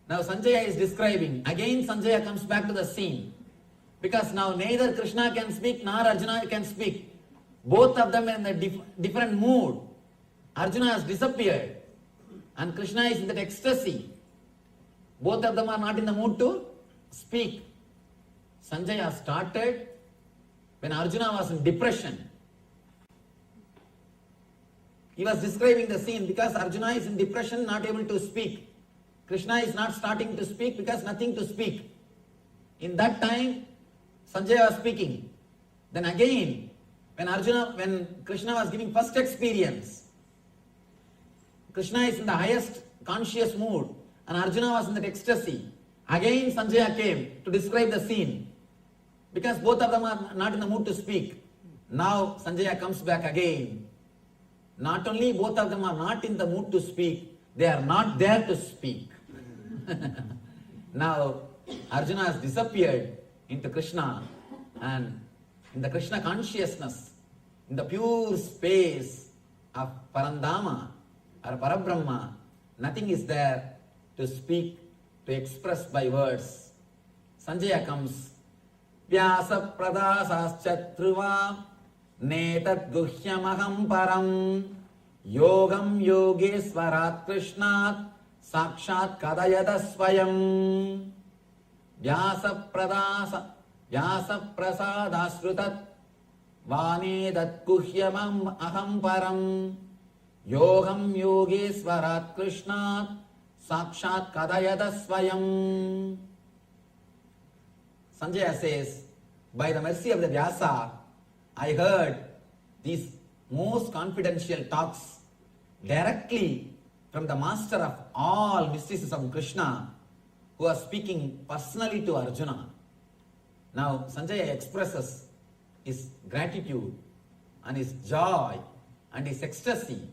now Sanjaya is describing, again Sanjaya comes back to the scene, because now neither Krishna can speak nor Arjuna can speak. Both of them are in a different mood. Arjuna has disappeared and Krishna is in that ecstasy. Both of them are not in the mood to speak. Sanjaya started when Arjuna was in depression. He was describing the scene because Arjuna is in depression, not able to speak. Krishna is not starting to speak because nothing to speak. In that time, Sanjaya was speaking. Then again, when Krishna was giving first experience, Krishna is in the highest conscious mood and Arjuna was in that ecstasy. Again Sanjaya came to describe the scene because both of them are not in the mood to speak. Now Sanjaya comes back again. Not only both of them are not in the mood to speak, they are not there to speak. Now Arjuna has disappeared into Krishna, and in the Krishna consciousness, in the pure space of Parandama or Parabrahma, nothing is there to speak, to express by words. Sanjaya comes, Vyasa pradasaschathruva netat guhyamaham param yogam yogeswarat krishnat sakshat kadayata swayam Vyasa prasadasrutat vanedat guhyamam aham param yogam yogeswarat krishnat sakshat kadayata swayam. Sanjaya says, by the mercy of the Vyasa, I heard these most confidential talks directly from the master of all mysticism, Krishna, who was speaking personally to Arjuna. Now Sanjaya expresses his gratitude and his joy and his ecstasy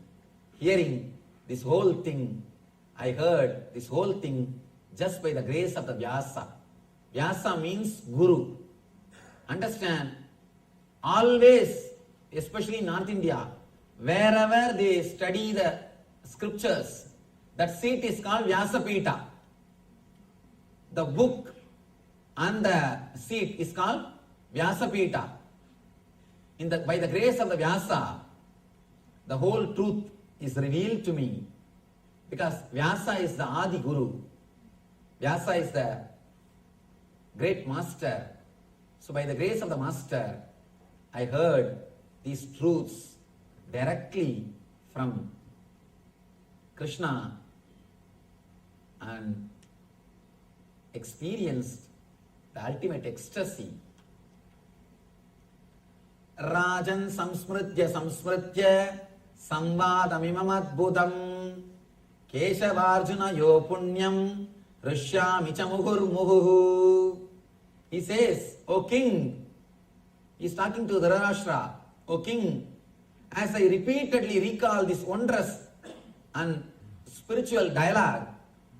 hearing this whole thing. I heard this whole thing just by the grace of the Vyasa. Vyasa means Guru. Understand, always, especially in North India, wherever they study the scriptures, that seat is called Vyasapita. The book and the seat is called Vyasapita. By the grace of the Vyasa, the whole truth is revealed to me, because Vyasa is the Adi Guru. Vyasa is the great master. So by the grace of the master, I heard these truths directly from Krishna and experienced the ultimate ecstasy. Rajan samsmritya samvadamimam adbhutam keshavarjuna yo punyam rishyami cha muhurmuhu. He says, O king, he is talking to Dhritarashtra, O king, as I repeatedly recall this wondrous and spiritual dialogue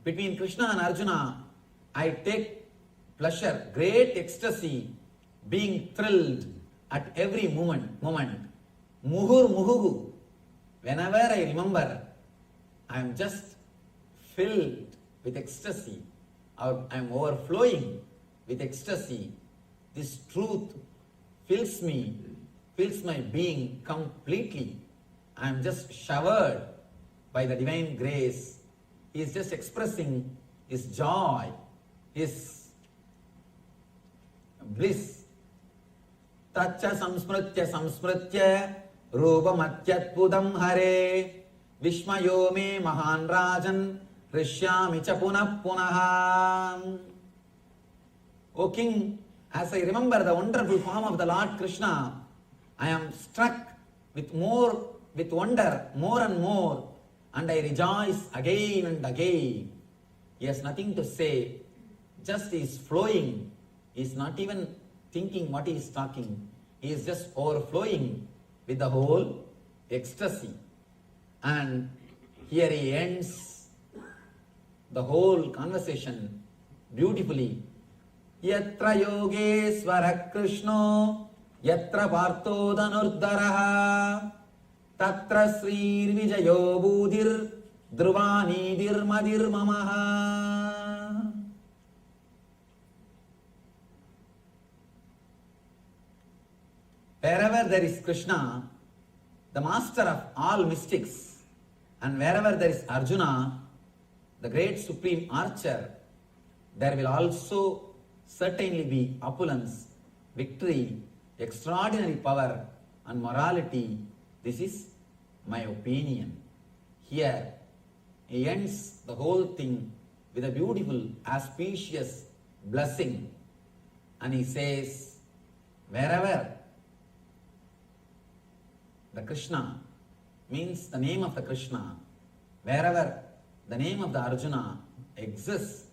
between Krishna and Arjuna, I take pleasure, great ecstasy, being thrilled at every moment. Muhur muhuhu. Whenever I remember, I am just filled with ecstasy, or I am overflowing with ecstasy. This truth fills me, fills my being completely. I am just showered by the divine grace. He is just expressing his joy, his bliss. Tacha samsmritya rupamatyatpudam hare vishmayo me mahan rajan rishyami cha punah punaha. O king, as I remember the wonderful form of the Lord Krishna, I am struck with wonder more and more, and I rejoice again and again. He has nothing to say, just he is flowing. He is not even thinking what he is talking. He is just overflowing with the whole ecstasy. And here he ends the whole conversation beautifully. Yatra yogesvara Krishno yatra partho dhanurdaraha tatra srir vijayo budhir druvani dirmadir mamaha. Wherever there is Krishna, the master of all mystics, and wherever there is Arjuna, the great supreme archer, there will also certainly be opulence, victory, extraordinary power and morality. This is my opinion. Here he ends the whole thing with a beautiful, auspicious blessing. And he says, wherever the Krishna means the name of the Krishna, wherever the name of the Arjuna exists,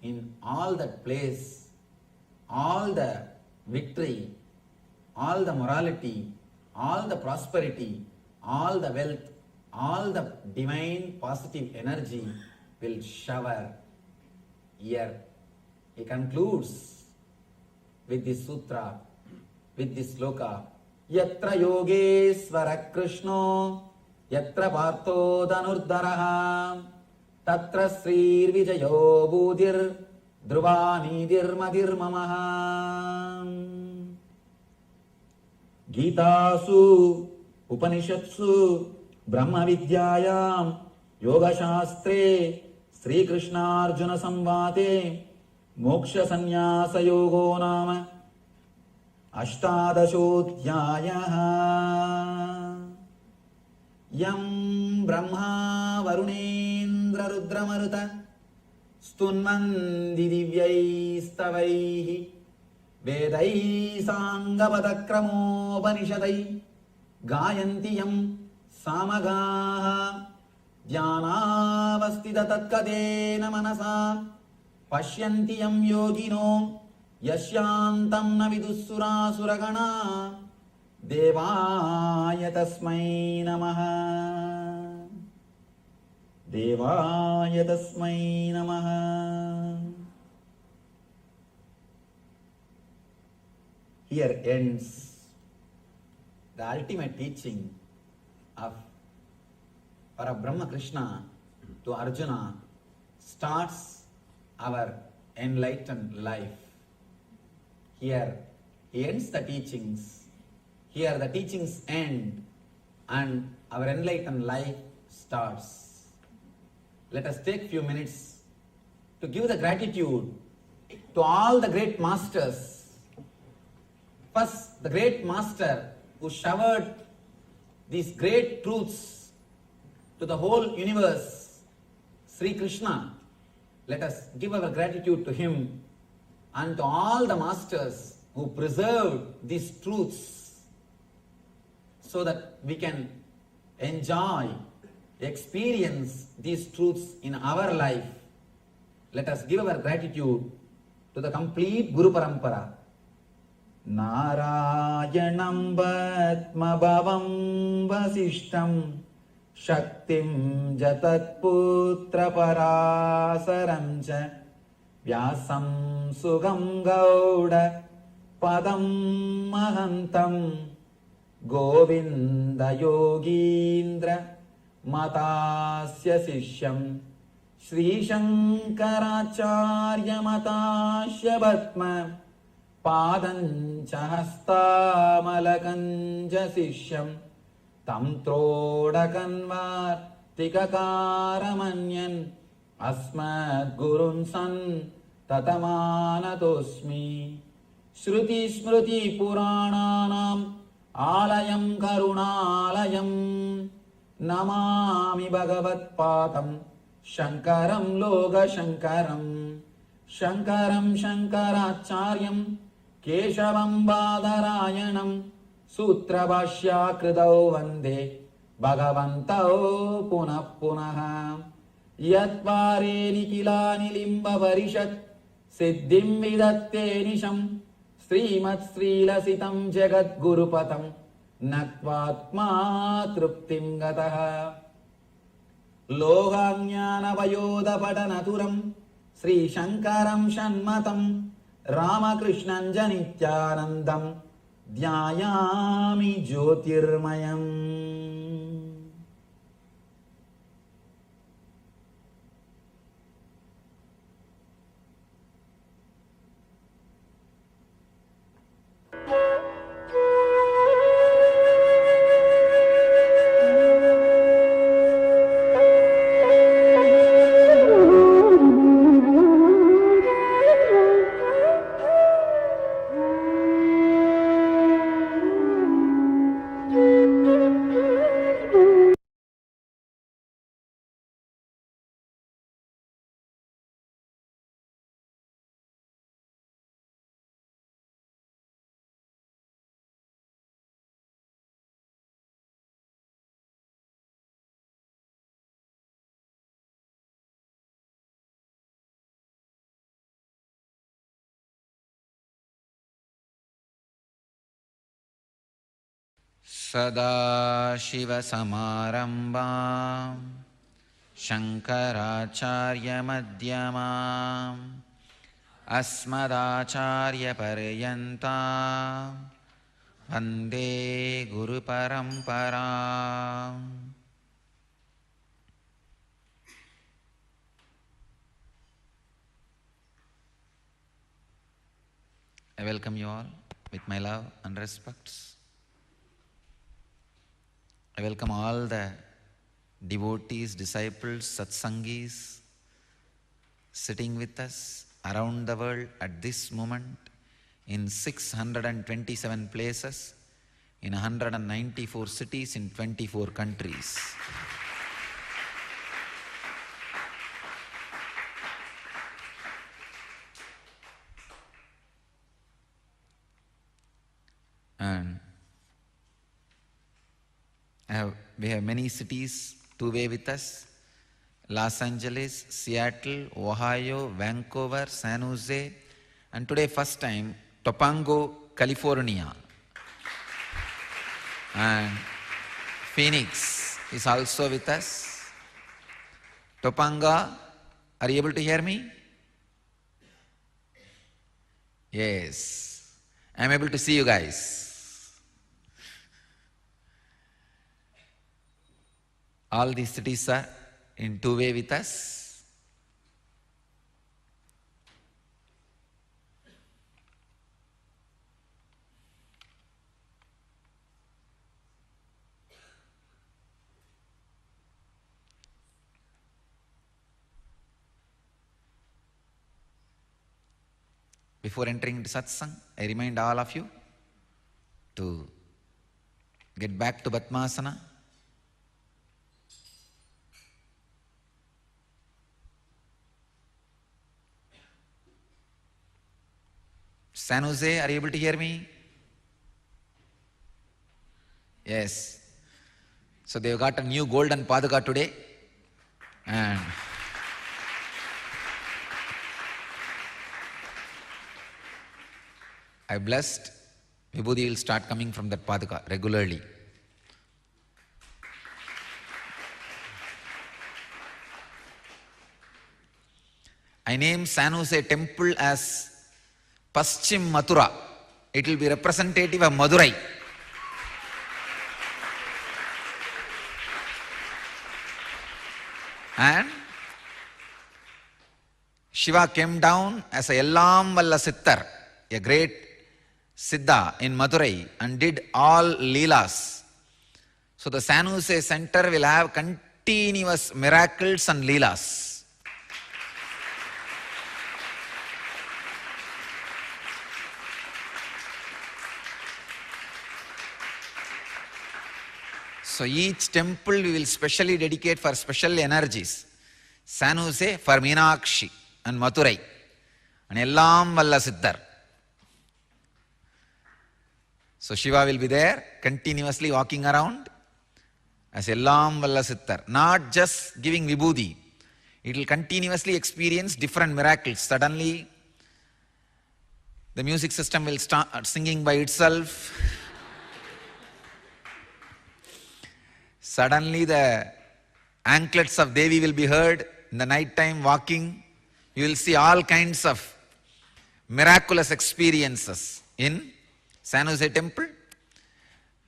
in all that place, all the victory, all the morality, all the prosperity, all the wealth, all the divine positive energy will shower here. He concludes with this sutra, with this sloka. Yatra yogesvara Krishno yatra partho dhanurdaraha tatra srir vijayo budhir druvani dirmadir mamaha. Gitasu Upanishatsu Brahma Vidyayam Yoga Shastre Sri Krishna Arjuna Samvade Moksha Sannyasa Yogo Nama Ashtadashodhyayaha. Yam Brahma Varunendra Rudramaruta Stunmandi Divyai Stavaihi Vedai Sangapada Upanishadai Gayantiyam Samagaha Dhyanavastita Tatkadena Manasa Pashyantiyam Yogino Yashyantam Navidussura Suragana Devaya Tasmai Namaha. Devaya Tasmai Namaha. Here ends the ultimate teaching of Parabrahma Krishna to Arjuna, starts our enlightened life. Here he ends the teachings. Here the teachings end and our enlightened life starts. Let us take few minutes to give the gratitude to all the great masters. First, the great master who showered these great truths to the whole universe, Sri Krishna. Let us give our gratitude to him and to all the masters who preserved these truths so that we can enjoy, experience these truths in our life. Let us give our gratitude to the complete Guru Parampara. Narayanam Batma Bhavam Vasishtam Shaktim Jatat Putra Parasaram Cha Vyasam Sugam Gauda Padam Mahantam Govinda Yogindra Matasya Sishyam Sri Shankaracharya Matasya Bhatma पादञ्च हस्तामलकञ्च शिष्यं तं त्रोडकन्वार्तिककारमन्यन् अस्मद्गुरुन् सन् ततमानतोऽस्मि। श्रुतिस्मृतिपुराणानाम् आलयं करुणालयं नमामि भगवत्पादं शङ्करं लोकशङ्करं। शङ्करं शङ्कराचार्यं केशवं बादरायणं सूत्रभाष्याकृतौ वन्दे भगवन्तौ पुनः पुनः। यत्वारे निखिलानि लिम्बपरिषत् सिद्धिं विदत्ते निशं श्रीमत्श्रीलसितं जगद्गुरुपदं नत्वात्मा तृप्तिं गतः। लोकाज्ञानवयोधपठनतुरं श्रीशङ्करं षण्मतं रामकृष्णं च नित्यानन्दं ध्यायामि ज्योतिर्मयम्। सदाशिवसमारम्भां शङ्कराचार्यमध्यमाम् अस्मदाचार्यपर्यन्तां वन्दे गुरुपरम्पराम्। I welcome you all with my love and respects. I welcome all the devotees, disciples, Satsangis sitting with us around the world at this moment in 627 places, in 194 cities, in 24 countries. And we have many cities two-way with us: Los Angeles, Seattle, Ohio, Vancouver, San Jose, and today first time Topanga, California. And Phoenix is also with us. Topanga, are you able to hear me? Yes, I am able to see you guys. All these cities are in two-way with us. Before entering into satsang, I remind all of you to get back to Padmasana. San Jose, are you able to hear me? Yes. So they've got a new golden Padaka today. And I blessed Vibhuti will start coming from that Padaka regularly. I name San Jose temple as Paschim Mathura. It will be representative of Madurai. And Shiva came down as a Yellam Valla Sittar, a great Siddha in Madurai and did all Leelas. So the San Jose Center will have continuous miracles and Leelas. So each temple we will specially dedicate for special energies. San Jose for Meenakshi and Madurai and Ellam Valla Siddhar. So Shiva will be there continuously walking around as Ellam Valla Siddhar, not just giving vibhuti. It will continuously experience different miracles. Suddenly the music system will start singing by itself. Suddenly the anklets of Devi will be heard in the night time walking. You will see all kinds of miraculous experiences in San Jose temple.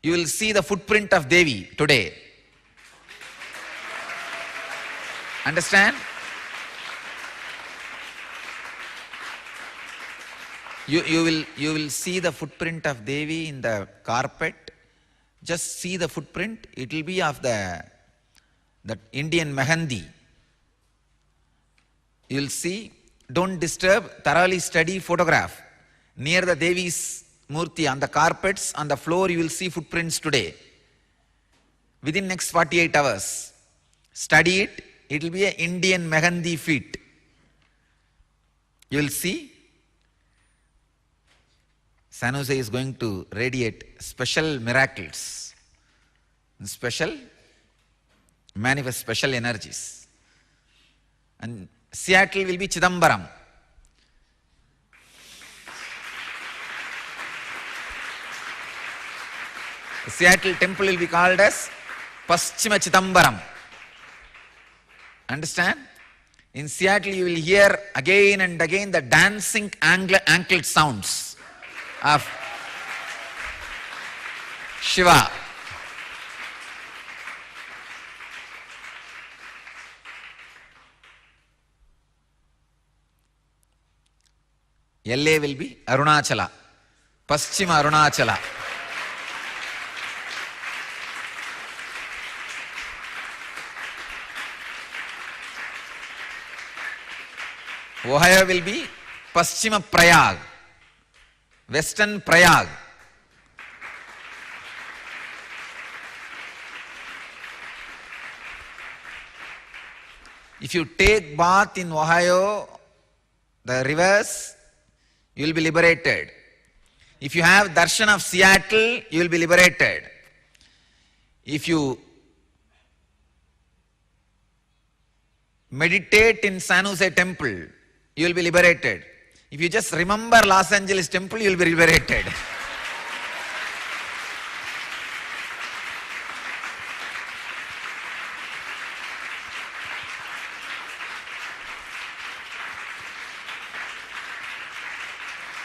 You will see the footprint of Devi today. Understand? You will see the footprint of Devi in the carpet. Just see the footprint. It will be of the Indian Mehendi. You will see. Don't disturb. Thoroughly study, photograph. Near the Devi's Murti, on the carpets, on the floor, you will see footprints today. Within next 48 hours, study it. It will be an Indian Mehendi feet. You will see. San Jose is going to radiate special miracles, manifest special energies. And Seattle will be Chidambaram. The Seattle temple will be called as Paschima Chidambaram. Understand? In Seattle you will hear again and again the dancing anklet sounds of Shiva. LA will be Arunachala, Paschima Arunachala. Ohio will be Paschima Prayag, Western Prayag. If you take bath in Ohio, the rivers, you will be liberated. If you have darshan of Seattle, you will be liberated. If you meditate in San Jose temple, you will be liberated. If you just remember Los Angeles temple, you will be liberated.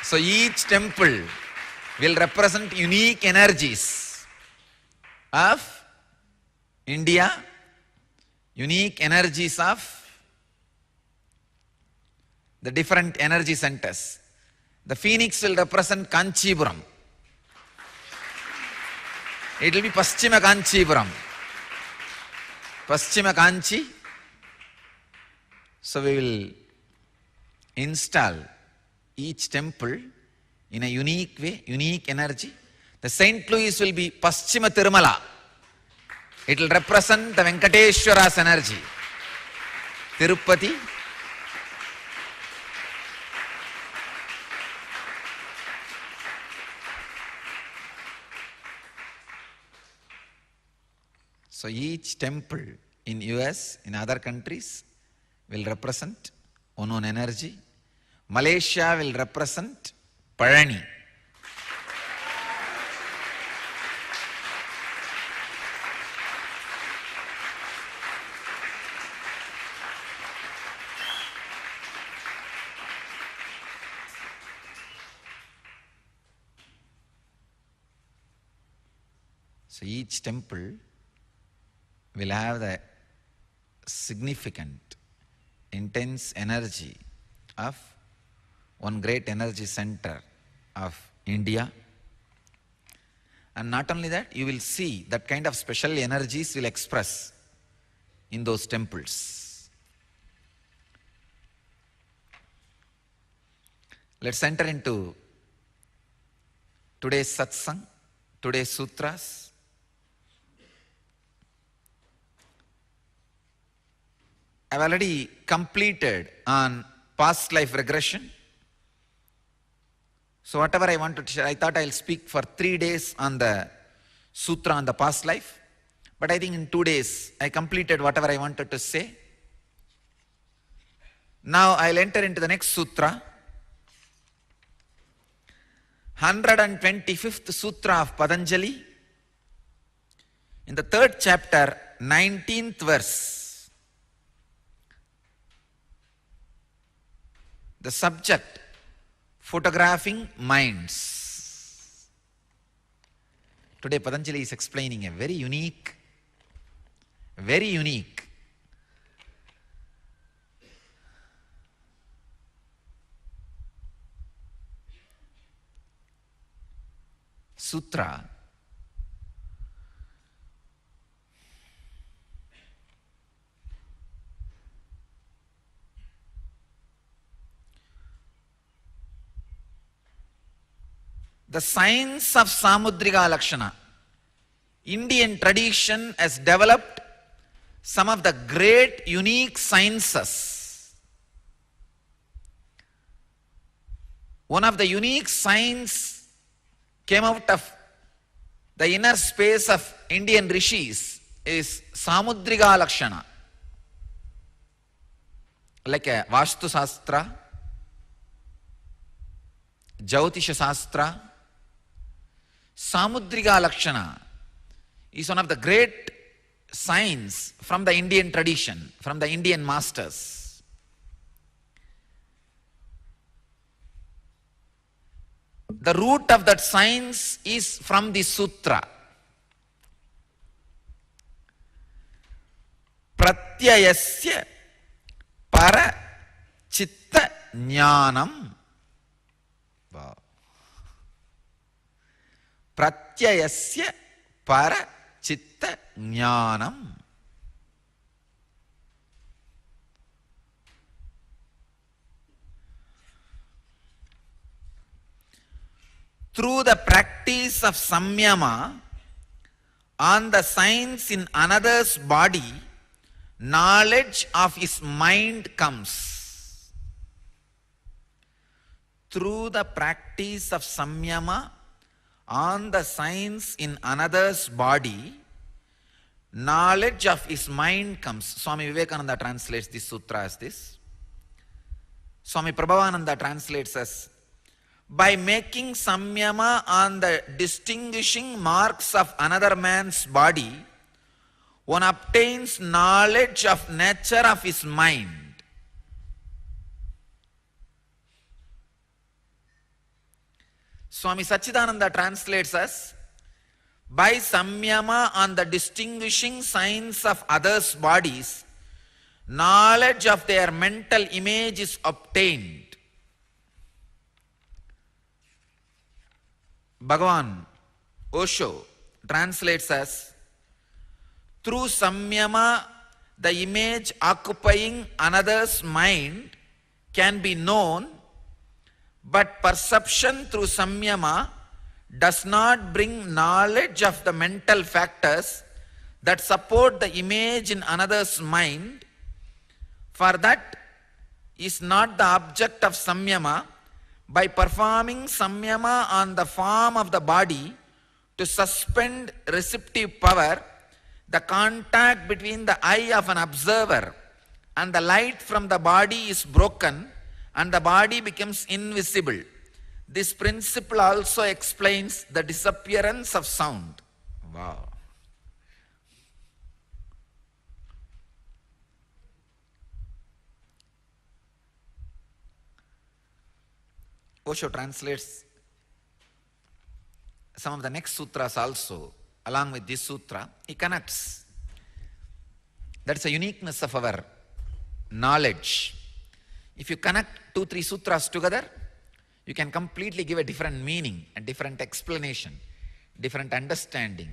So each temple will represent unique energies of India, unique energies of the different energy centers. The phoenix will represent Kanchipuram. It will be Paschima Kanchipuram. Paschima Kanchi. So we will install each temple in a unique way, unique energy. The St. Louis will be Paschima Tirumala. It will represent the Venkateshwara's energy. Tirupati. So each temple in US, in other countries, will represent one energy. Malaysia will represent Parani. So each temple will have the significant, intense energy of one great energy center of India. And not only that, you will see that kind of special energies will express in those temples. Let's enter into today's satsang, today's sutras. I've already completed on past life regression. So whatever I wanted to share, I thought I'll speak for 3 days on the sutra on the past life. But I think in 2 days, I completed whatever I wanted to say. Now I'll enter into the next sutra. 125th sutra of Patanjali. In the 3rd chapter, 19th verse. The subject, photographing minds. Today Patanjali is explaining a very unique sutra. The science of Samudrika Lakshana. Indian tradition has developed some of the great unique sciences. One of the unique science came out of the inner space of Indian rishis is Samudrika Lakshana. Like a Vastu Sastra, Jyotisha Sastra, Samudrika Lakshana is one of the great science from the Indian tradition, from the Indian masters. The root of that science is from the sutra. Pratyayasya para chitta jnanam. Wow. Pratyayasya para chitta jnanam. Through the practice of samyama on the science in another's body, knowledge of his mind comes. Through the practice of samyama on the science in another's body, knowledge of his mind comes. Swami Vivekananda translates this sutra as this. Swami Prabhavananda translates as, by making samyama on the distinguishing marks of another man's body, one obtains knowledge of nature of his mind. Swami Satchidananda translates as, by samyama on the distinguishing signs of others' bodies, knowledge of their mental image is obtained. Bhagavan Osho translates as, through samyama, the image occupying another's mind can be known, but perception through samyama does not bring knowledge of the mental factors that support the image in another's mind, for that is not the object of samyama. By performing samyama on the form of the body to suspend receptive power, the contact between the eye of an observer and the light from the body is broken and the body becomes invisible. This principle also explains the disappearance of sound. Wow. Osho translates some of the next sutras also along with this sutra. He connects. That's a uniqueness of our knowledge. If you connect 2-3 sutras together, you can completely give a different meaning, a different explanation, different understanding.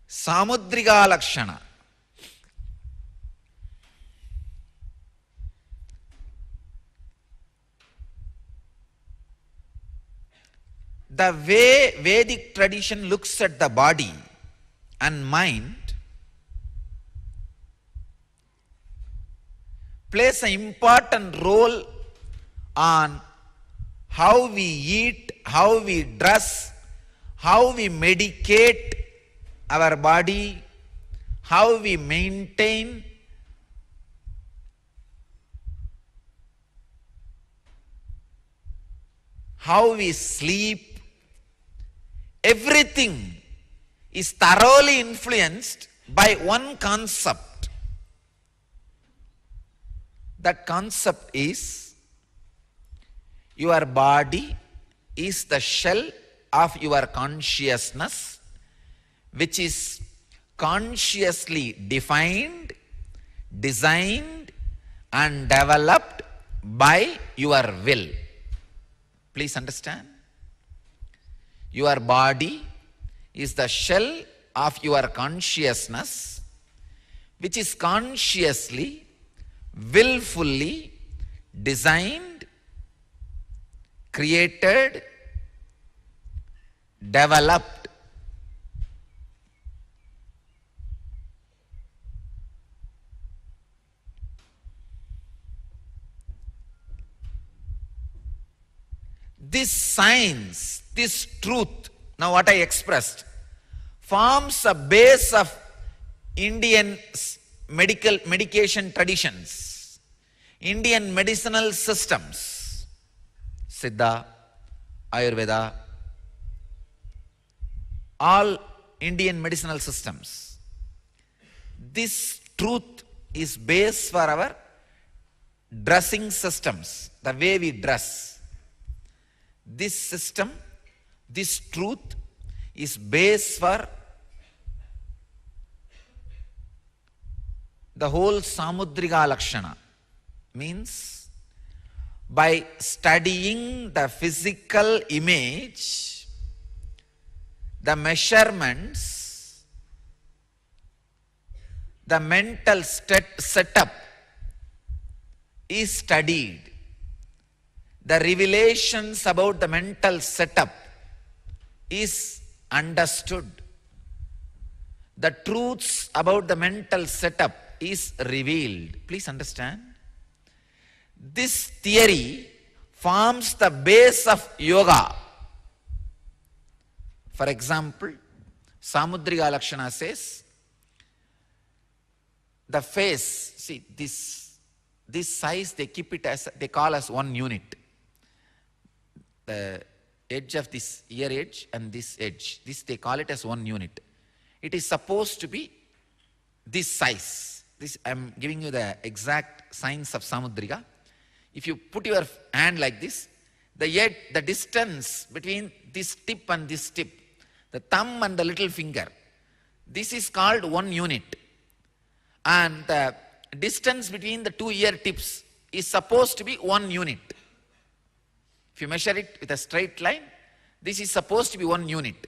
Samudriga Lakshana. The way Vedic tradition looks at the body and mind plays an important role on how we eat, how we dress, how we medicate our body, how we maintain how we sleep. Everything is thoroughly influenced by one concept. That concept is your body is the shell of your consciousness, which is consciously defined, designed and developed by your will. Please understand. Your body is the shell of your consciousness, which is consciously, willfully designed, created, developed. This science, this truth, now what I expressed, forms a base of Indian medication traditions, Indian medicinal systems, Siddha, Ayurveda, all Indian medicinal systems. This truth is base for our dressing systems, the way we dress. This system, this truth is base for the whole Samudriga Lakshana. Means by studying the physical image, the measurements, the mental setup is studied. The revelations about the mental setup is understood. The truths about the mental setup is revealed. Please understand. This theory forms the base of yoga. For example, Samudriga Lakshana says, the face, see this size they keep it as, they call as one unit. The edge of this ear edge and this edge, this they call it as one unit. It is supposed to be this size. This I am giving you the exact science of Samudriga. If you put your hand like this, the distance between this tip and this tip, the thumb and the little finger, this is called one unit. And the distance between the two ear tips is supposed to be one unit. If you measure it with a straight line, this is supposed to be one unit.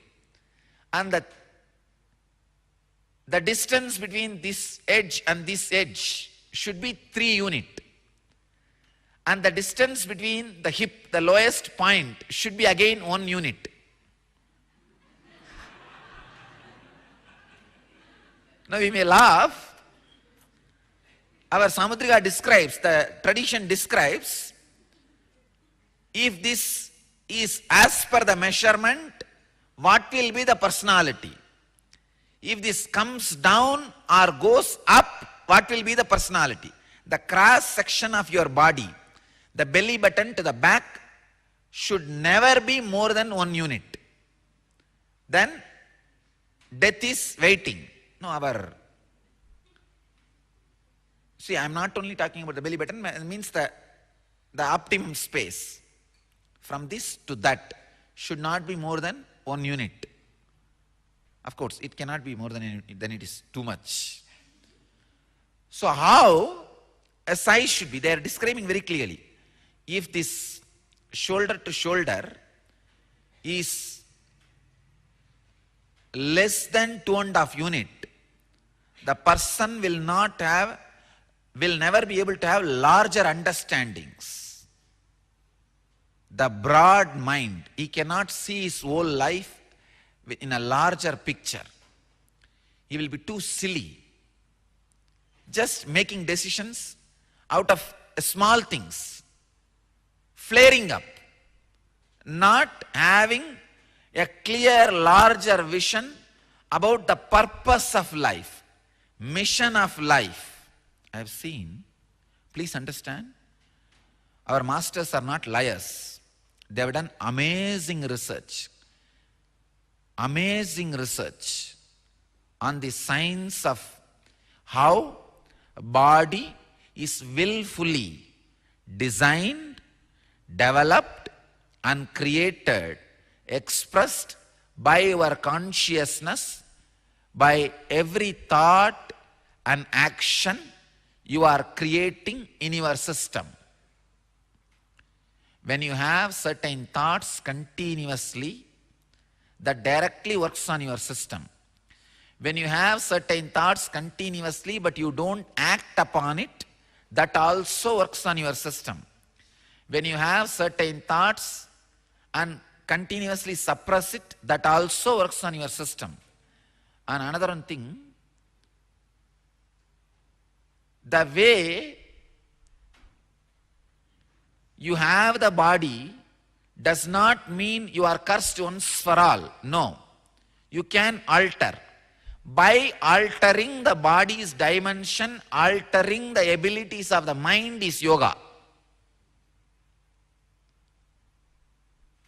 And the distance between this edge and this edge should be 3 units. And the distance between the hip, the lowest point, should be again 1 unit. Now we may laugh. Our Samudriga describes, the tradition describes, if this is as per the measurement, what will be the personality? If this comes down or goes up, what will be the personality? The cross section of your body, the belly button to the back, should never be more than 1 unit. Then death is waiting. No, our See, I'm not only talking about the belly button, it means the optimum space. From this to that should not be more than 1 unit. Of course, it cannot be more than a unit, then it is too much. So how a size should be, they are describing very clearly. If this shoulder to shoulder is less than 2.5 unit, the person will never be able to have larger understandings. The broad mind, he cannot see his whole life in a larger picture. He will be too silly, just making decisions out of small things, flaring up, not having a clear, larger vision about the purpose of life, mission of life. I have seen, please understand, our masters are not liars. They have done amazing research on the science of how body is willfully designed, developed and created, expressed by your consciousness, by every thought and action you are creating in your system. When you have certain thoughts continuously, that directly works on your system. When you have certain thoughts continuously but you don't act upon it, that also works on your system. When you have certain thoughts and continuously suppress it, that also works on your system. And another one thing, the way you have the body does not mean you are cursed once for all. No. You can alter. By altering the body's dimension, altering the abilities of the mind is yoga.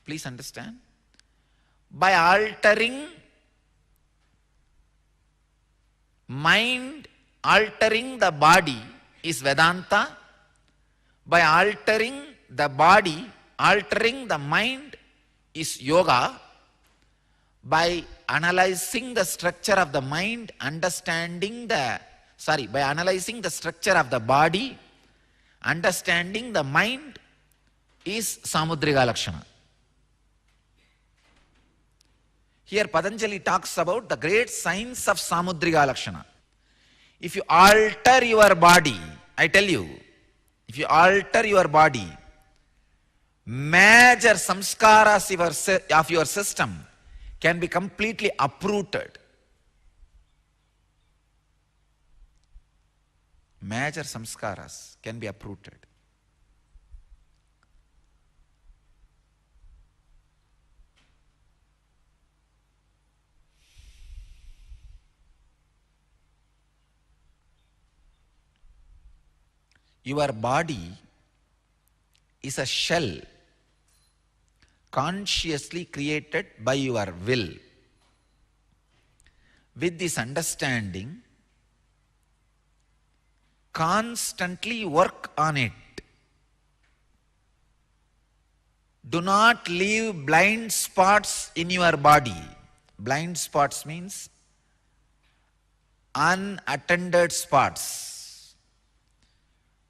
Please understand. By altering mind, altering the body is Vedanta. By altering the body, altering the mind is yoga. By analyzing the structure of the mind, by analyzing the structure of the body, understanding the mind is Samudrika Lakshana. Here Patanjali talks about the great science of Samudrika Lakshana. If you alter your body, I tell you, if you alter your body, major samskaras of your system can be completely uprooted. Major samskaras can be uprooted. Your body is a shell consciously created by your will. With this understanding, constantly work on it. Do not leave blind spots in your body. Blind spots means unattended spots.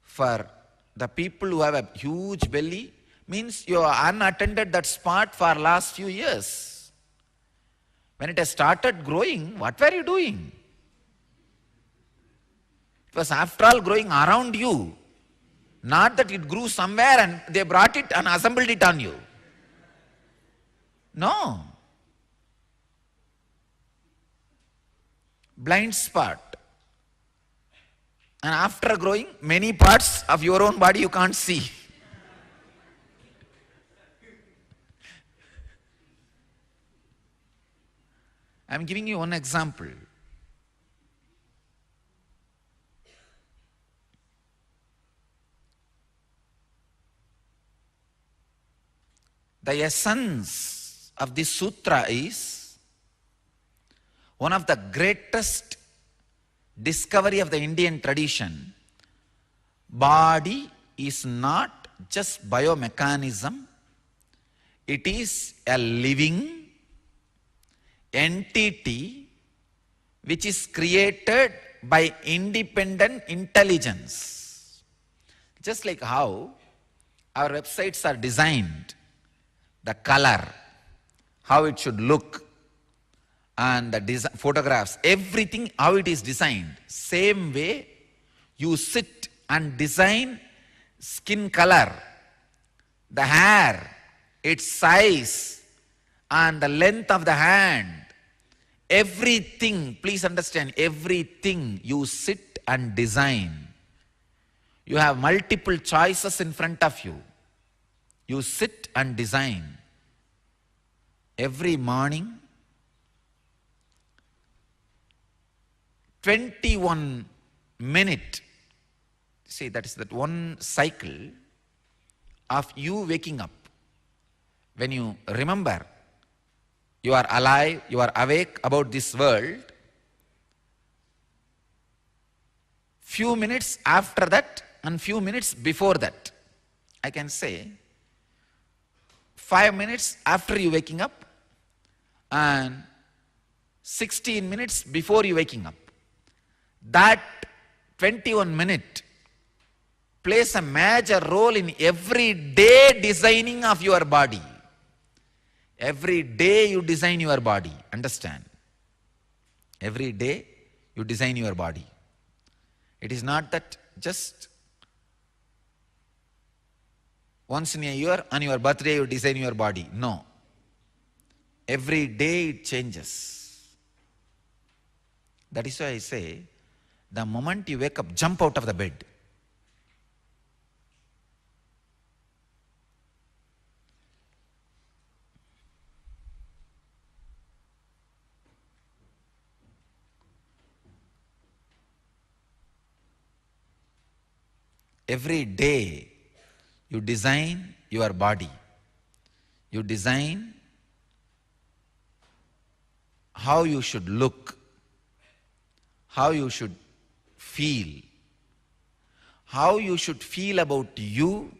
For the people who have a huge belly, means you are unattended that spot for last few years. When it has started growing, what were you doing? It was after all growing around you. Not that it grew somewhere and they brought it and assembled it on you. No. Blind spot. And after growing, many parts of your own body you can't see. I am giving you one example. The essence of this sutra is one of the greatest discovery of the Indian tradition body is not just biomechanism, it is a living entity which is created by independent intelligence. Just like how our websites are designed, the color, how it should look, and the photographs, everything how it is designed. Same way, you sit and design skin color, the hair, its size, and the length of the hand. Everything, please understand, everything you sit and design. You have multiple choices in front of you. You sit and design. Every morning, 21 minutes, see, that is that one cycle of you waking up. When you remember you are alive, you are awake about this world, few minutes after that and few minutes before that, I can say 5 minutes after you waking up and 16 minutes before you waking up. That 21 minute plays a major role in every day designing of your body. Every day you design your body, understand? Every day you design your body. It is not that just once in a year on your birthday you design your body. No. Every day it changes. That is why I say, the moment you wake up, jump out of the bed. Every day you design your body. You design how you should look, how you should feel, how you should feel about you,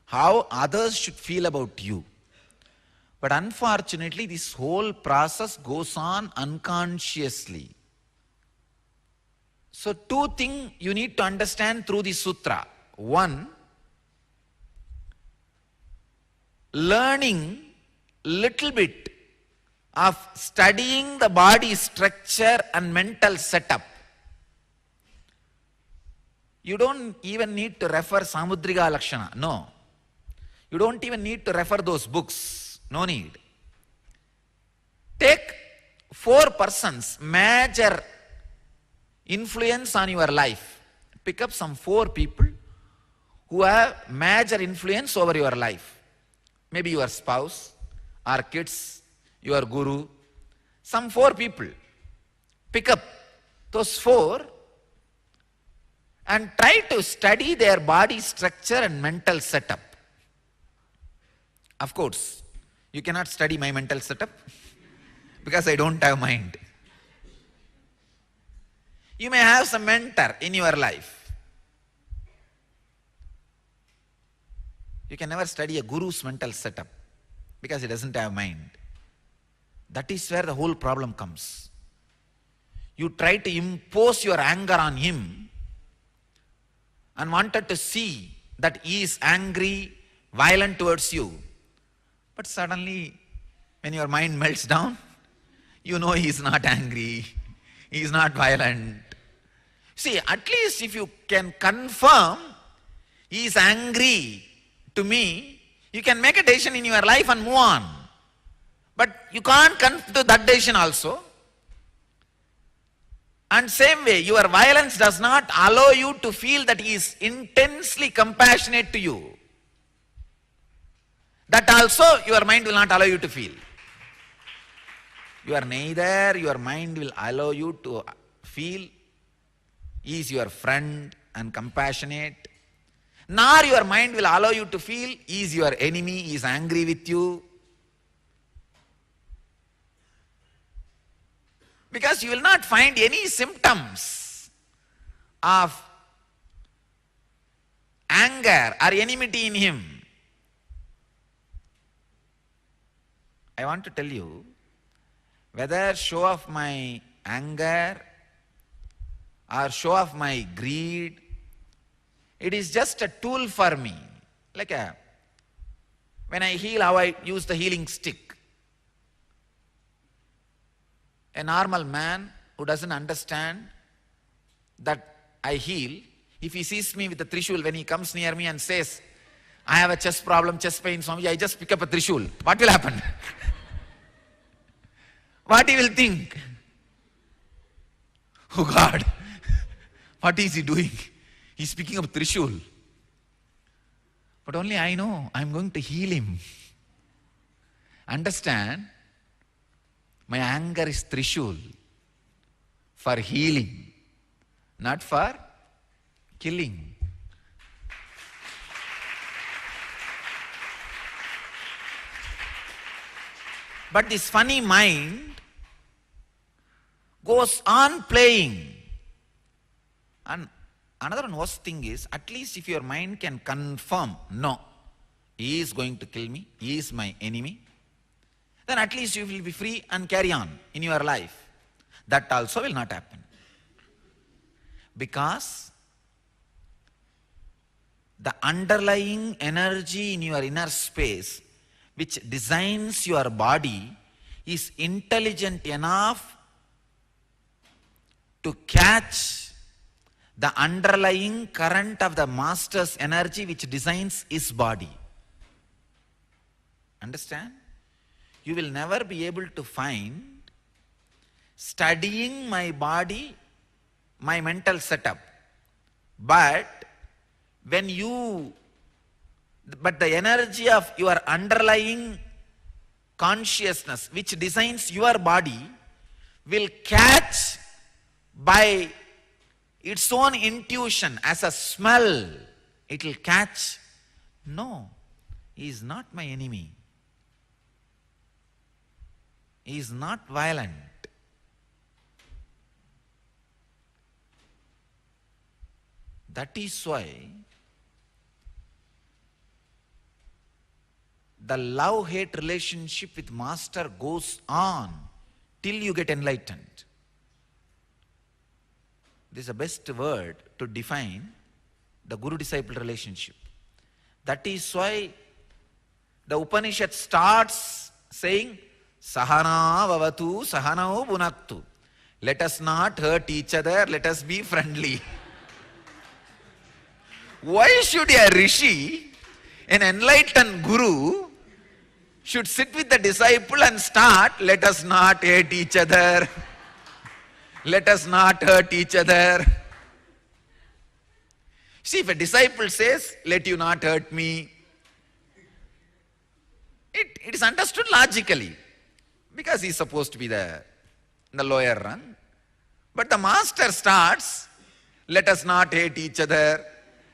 how others should feel about you. But unfortunately, this whole process goes on unconsciously. So two things you need to understand through the sutra. One, learning little bit of studying the body structure and mental setup. You don't even need to refer Samudriga Lakshana. No. You don't even need to refer those books. No need. Take 4 persons, major influence on your life. Pick up some 4 people who have major influence over your life. Maybe your spouse, or kids, your guru. Some 4 people. Pick up those 4 and try to study their body structure and mental setup. Of course, you cannot study my mental setup because I don't have mind. You may have some mentor in your life. You can never study a guru's mental setup because he doesn't have mind. That is where the whole problem comes. You try to impose your anger on him and wanted to see that he is angry, violent towards you. But suddenly, when your mind melts down, you know he is not angry, he is not violent. See, at least if you can confirm he is angry to me, you can make a decision in your life and move on. But you can't come to that decision also. And same way, your violence does not allow you to feel that he is intensely compassionate to you. That also your mind will not allow you to feel. Your mind will allow you to feel he is your friend and compassionate, nor your mind will allow you to feel he is your enemy, he is angry with you. Because you will not find any symptoms of anger or enmity in him. I want to tell you, whether show of my anger or show of my greed, it is just a tool for me. When I heal, how I use the healing stick. A normal man who doesn't understand that I heal, if he sees me with a trishul, when he comes near me and says, I have a chest problem, chest pain, Swamiji, I just pick up a trishul. What will happen? What he will think? Oh God, what is he doing? He's picking up trishul. But only I know, I'm going to heal him. Understand? My anger is trishul for healing, not for killing. But this funny mind goes on playing. And another worst thing is, at least if your mind can confirm, no, he is going to kill me, he is my enemy, then at least you will be free and carry on in your life. That also will not happen. Because the underlying energy in your inner space, which designs your body, is intelligent enough to catch the underlying current of the master's energy which designs his body. Understand? You will never be able to find studying my body, my mental setup. But the energy of your underlying consciousness which designs your body will catch by its own intuition as a smell. It will catch, no, he is not my enemy. He is not violent. That is why the love-hate relationship with master goes on till you get enlightened. This is the best word to define the guru-disciple relationship. That is why the Upanishad starts saying, Sahana vavatu sahanau bhunaktu. Let us not hurt each other, let us be friendly. Why should a rishi, an enlightened guru, should sit with the disciple and start, let us not hate each other, let us not hurt each other. See, if a disciple says, let you not hurt me, it is understood logically, because he is supposed to be in the lower rung. But the master starts, let us not hate each other,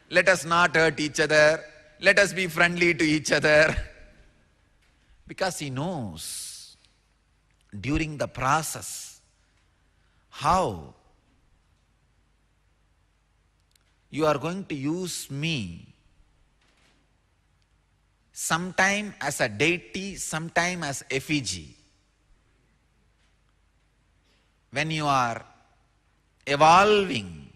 let us not hurt each other, let us be friendly to each other. Because he knows during the process how you are going to use me sometime as a deity, sometime as effigy. When you are evolving,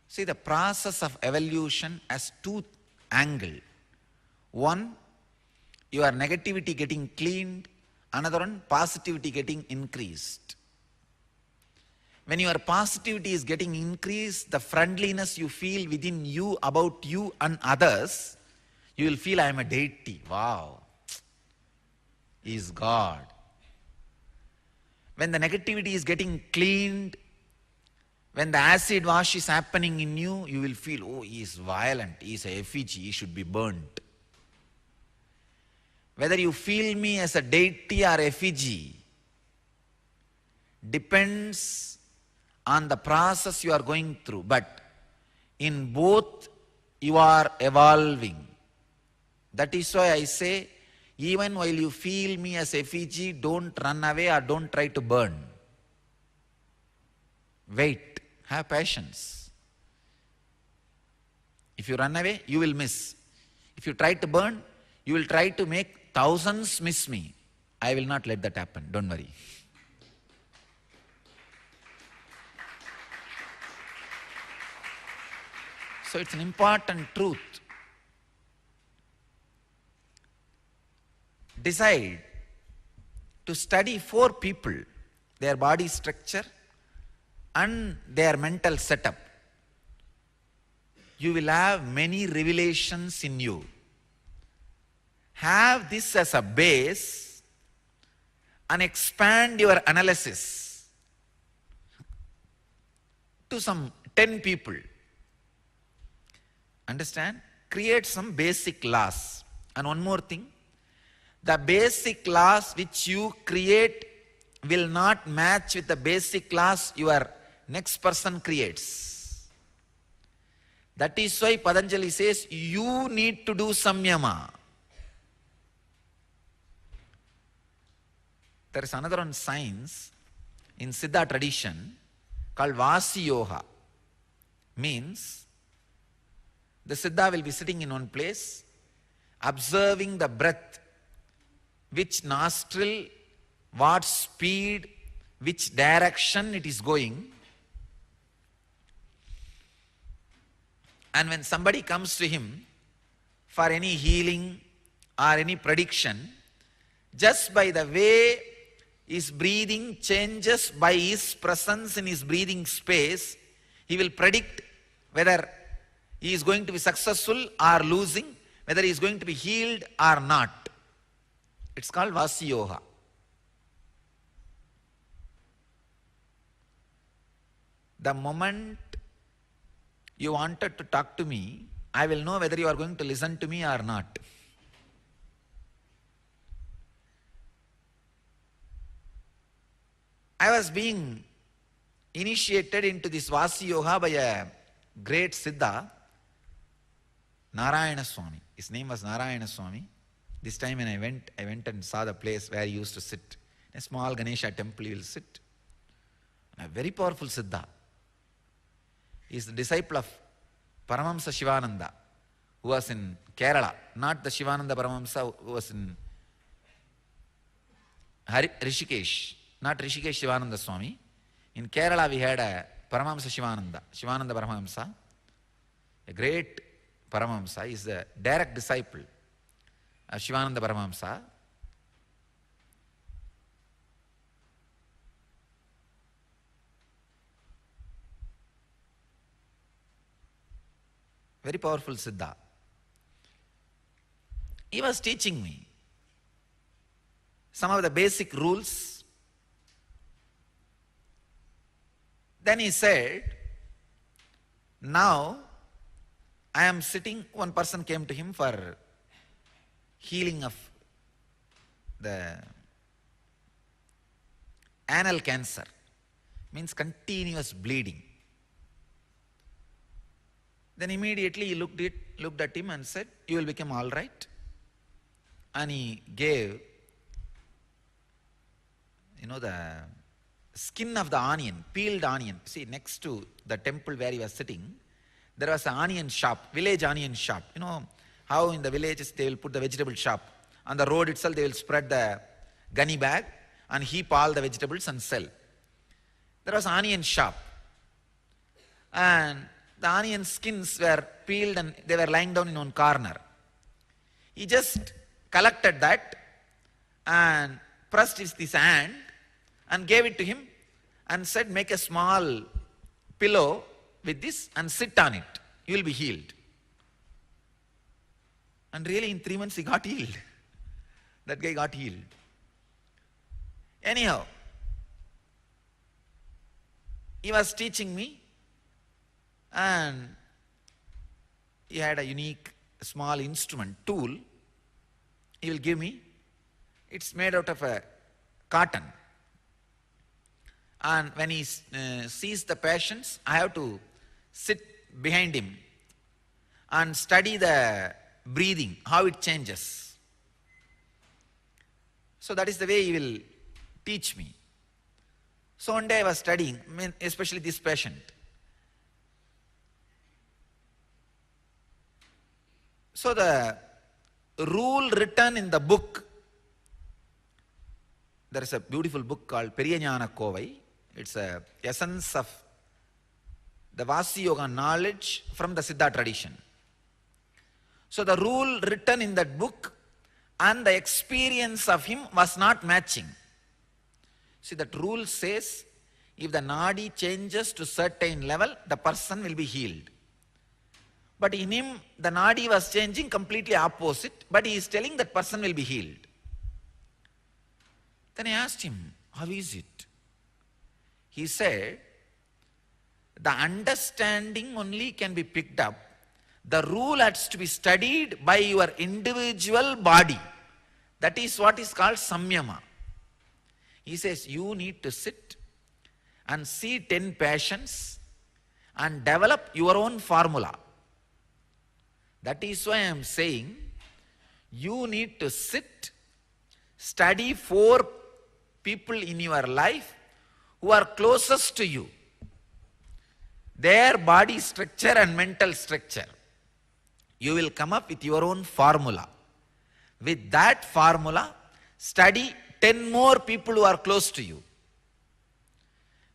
see, the process of evolution has two angles. One, your negativity getting cleaned, another one, positivity getting increased. When your positivity is getting increased, the friendliness you feel within you about you and others, you will feel, I am a deity. Wow, he is God. When the negativity is getting cleaned, when the acid wash is happening in you, you will feel, oh, he is violent, he is a effigy, he should be burnt. Whether you feel me as a deity or effigy depends on the process you are going through. But in both, you are evolving. That is why I say, even while you feel me as effigy, don't run away or don't try to burn. Wait. Have patience. If you run away, you will miss. If you try to burn, you will try to make thousands miss me. I will not let that happen, don't worry. So it's an important truth. Decide to study 4 people, their body structure and their mental setup. You will have many revelations in you. Have this as a base and expand your analysis to some 10 people. Understand? Create some basic laws. And one more thing, the basic laws which you create will not match with the basic laws your next person creates. That is why Patanjali says, you need to do samyama. There is another one science in Siddha tradition called Vasiyoha. Means the Siddha will be sitting in one place, observing the breath, which nostril, what speed, which direction it is going. And when somebody comes to him for any healing or any prediction, just by the way his breathing changes by his presence in his breathing space, he will predict whether he is going to be successful or losing, whether he is going to be healed or not. It's called Vasiyoha. The moment you wanted to talk to me, I will know whether you are going to listen to me or not. I was being initiated into this Vasiyoha by a great Siddha, Narayana Swami. His name was Narayana Swami. This time when I went and saw the place where he used to sit. In a small Ganesha temple he will sit. A very powerful Siddha. He is the disciple of Paramahamsa Shivananda, who was in Kerala. Not the Shivananda Paramahamsa who was in Rishikesh. Not Rishikesh Shivananda Swami. In Kerala we had a Paramahamsa Shivananda Paramahamsa, a great Paramahamsa. He is the direct disciple of Shivananda Paramahamsa. Very powerful Siddha. He was teaching me some of the basic rules. Then he said, now I am sitting, one person came to him for healing of the anal cancer, means continuous bleeding. Then immediately he looked at him and said, you will become all right. And he gave, the skin of the onion, peeled onion. See, next to the temple where he was sitting, there was an onion shop, village onion shop. You know how in the villages they will put the vegetable shop. On the road itself they will spread the gunny bag and heap all the vegetables and sell. There was an onion shop. And the onion skins were peeled and they were lying down in one corner. He just collected that and pressed his hand and gave it to him and said, make a small pillow with this and sit on it. You will be healed. And really in 3 months he got healed. That guy got healed. Anyhow, he was teaching me and he had a unique small instrument, tool. He will give me. It's made out of a cotton. And when he sees the patients, I have to sit behind him and study the breathing, how it changes. So that is the way he will teach me. So one day I was studying, especially this patient. So the rule written in the book, there is a beautiful book called Periyanyana Kovai. It's a essence of the Vasi Yoga knowledge from the Siddha tradition. So the rule written in that book and the experience of him was not matching. See, that rule says, if the nadi changes to certain level, the person will be healed. But in him, the nadi was changing completely opposite, but he is telling that person will be healed. Then I asked him, how is it? He said, the understanding only can be picked up. The rule has to be studied by your individual body. That is what is called samyama. He says, you need to sit and see 10 passions and develop your own formula. That is why I am saying, you need to sit, study 4 people in your life who are closest to you, their body structure and mental structure. You will come up with your own formula. With that formula, study 10 more people who are close to you.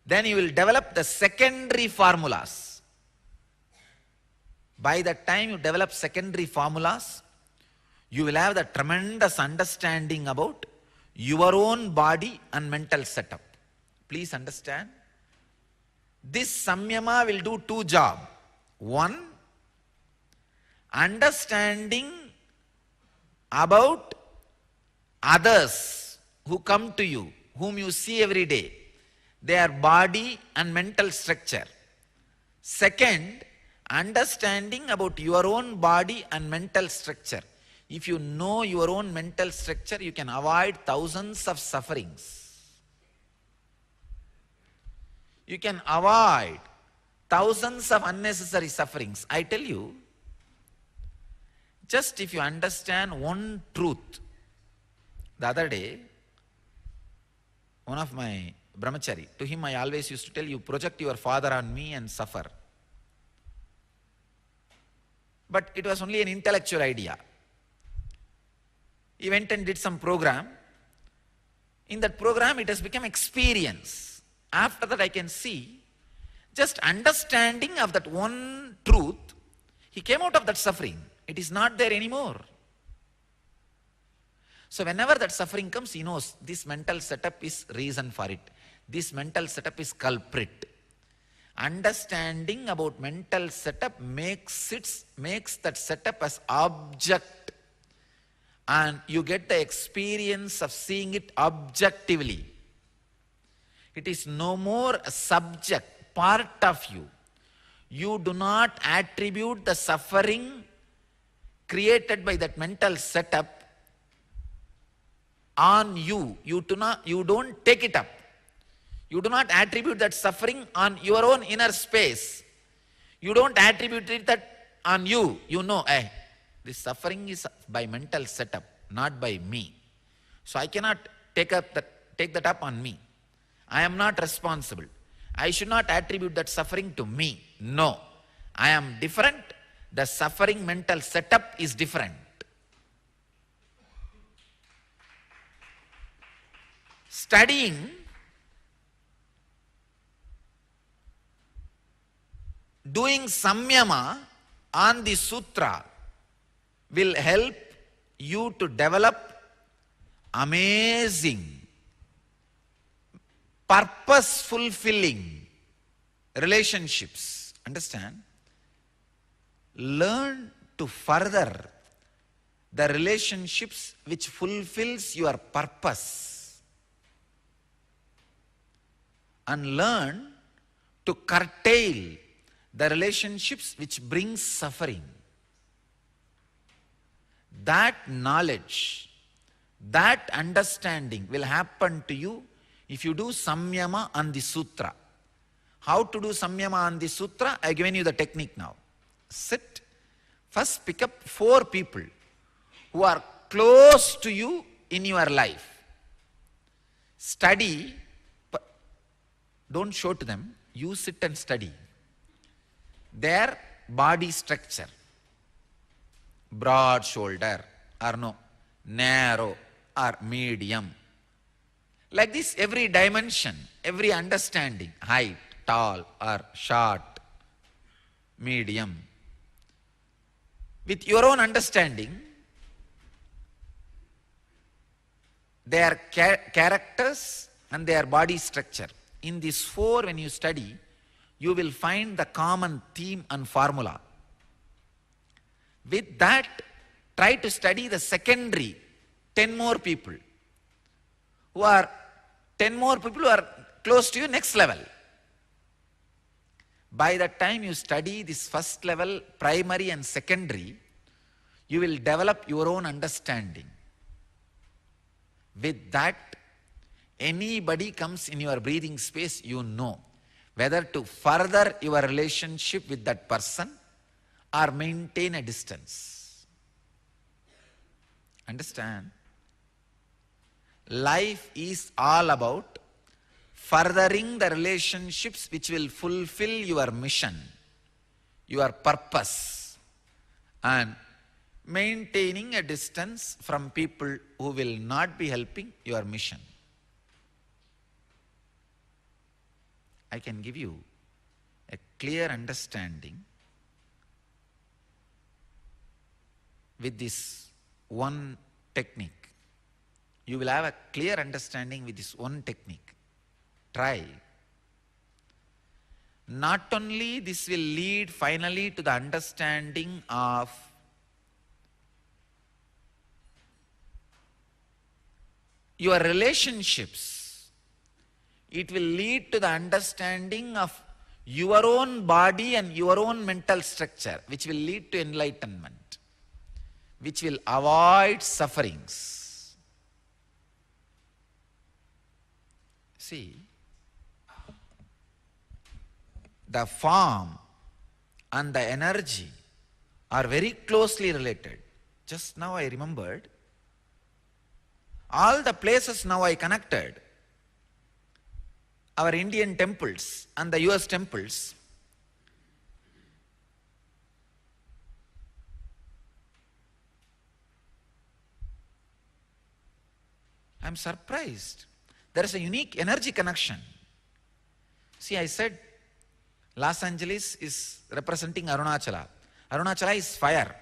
Then you will develop the secondary formulas. By the time you develop secondary formulas, you will have the tremendous understanding about your own body and mental setup. Please understand. This samyama will do 2 jobs. 1, understanding about others who come to you, whom you see every day, their body and mental structure. Second, understanding about your own body and mental structure. If you know your own mental structure, you can avoid thousands of sufferings. You can avoid thousands of unnecessary sufferings. I tell you, just if you understand one truth. The other day, one of my brahmachari, to him I always used to tell, you project your father on me and suffer. But it was only an intellectual idea. He went and did some program. In that program, it has become experience. After that, I can see, just understanding of that one truth, he came out of that suffering. It is not there anymore. So whenever that suffering comes, he knows this mental setup is reason for it. This mental setup is culprit. Understanding about mental setup makes that setup as object, and you get the experience of seeing it objectively. It is no more a subject, part of you. You do not attribute the suffering created by that mental setup on you. You don't take it up. You do not attribute that suffering on your own inner space. You don't attribute it that on you. You know, this suffering is by mental setup, not by me. So I cannot take that up on me. I am not responsible. I should not attribute that suffering to me. No, I am different. The suffering mental setup is different. Studying doing samyama on the sutra will help you to develop amazing, purpose-fulfilling relationships. Understand? Learn to further the relationships which fulfills your purpose, and learn to curtail the relationships which bring suffering. That knowledge, that understanding will happen to you if you do samyama on the sutra. How to do samyama on the sutra? I have given you the technique now. Sit. First pick up 4 people who are close to you in your life. Study. Don't show to them. You sit and study their body structure, broad shoulder or no, narrow or medium. Like this, every dimension, every understanding, height, tall or short, medium. With your own understanding, their characters and their body structure. In these four, when you study, you will find the common theme and formula. With that, try to study the secondary 10 more people who are close to you next level. By the time you study this first level, primary and secondary, you will develop your own understanding. With that, anybody comes in your breathing space, you know whether to further your relationship with that person or maintain a distance. Understand? Life is all about furthering the relationships which will fulfill your mission, your purpose, and maintaining a distance from people who will not be helping your mission. I can give you a clear understanding with this one technique. You will have a clear understanding with this one technique. Try. Not only this will lead finally to the understanding of your relationships, it will lead to the understanding of your own body and your own mental structure, which will lead to enlightenment, which will avoid sufferings. See, the form and the energy are very closely related. Just now I remembered, all the places now I connected, our Indian temples and the US temples, I am surprised. There is a unique energy connection. See, I said Los Angeles is representing Arunachala. Arunachala is fire.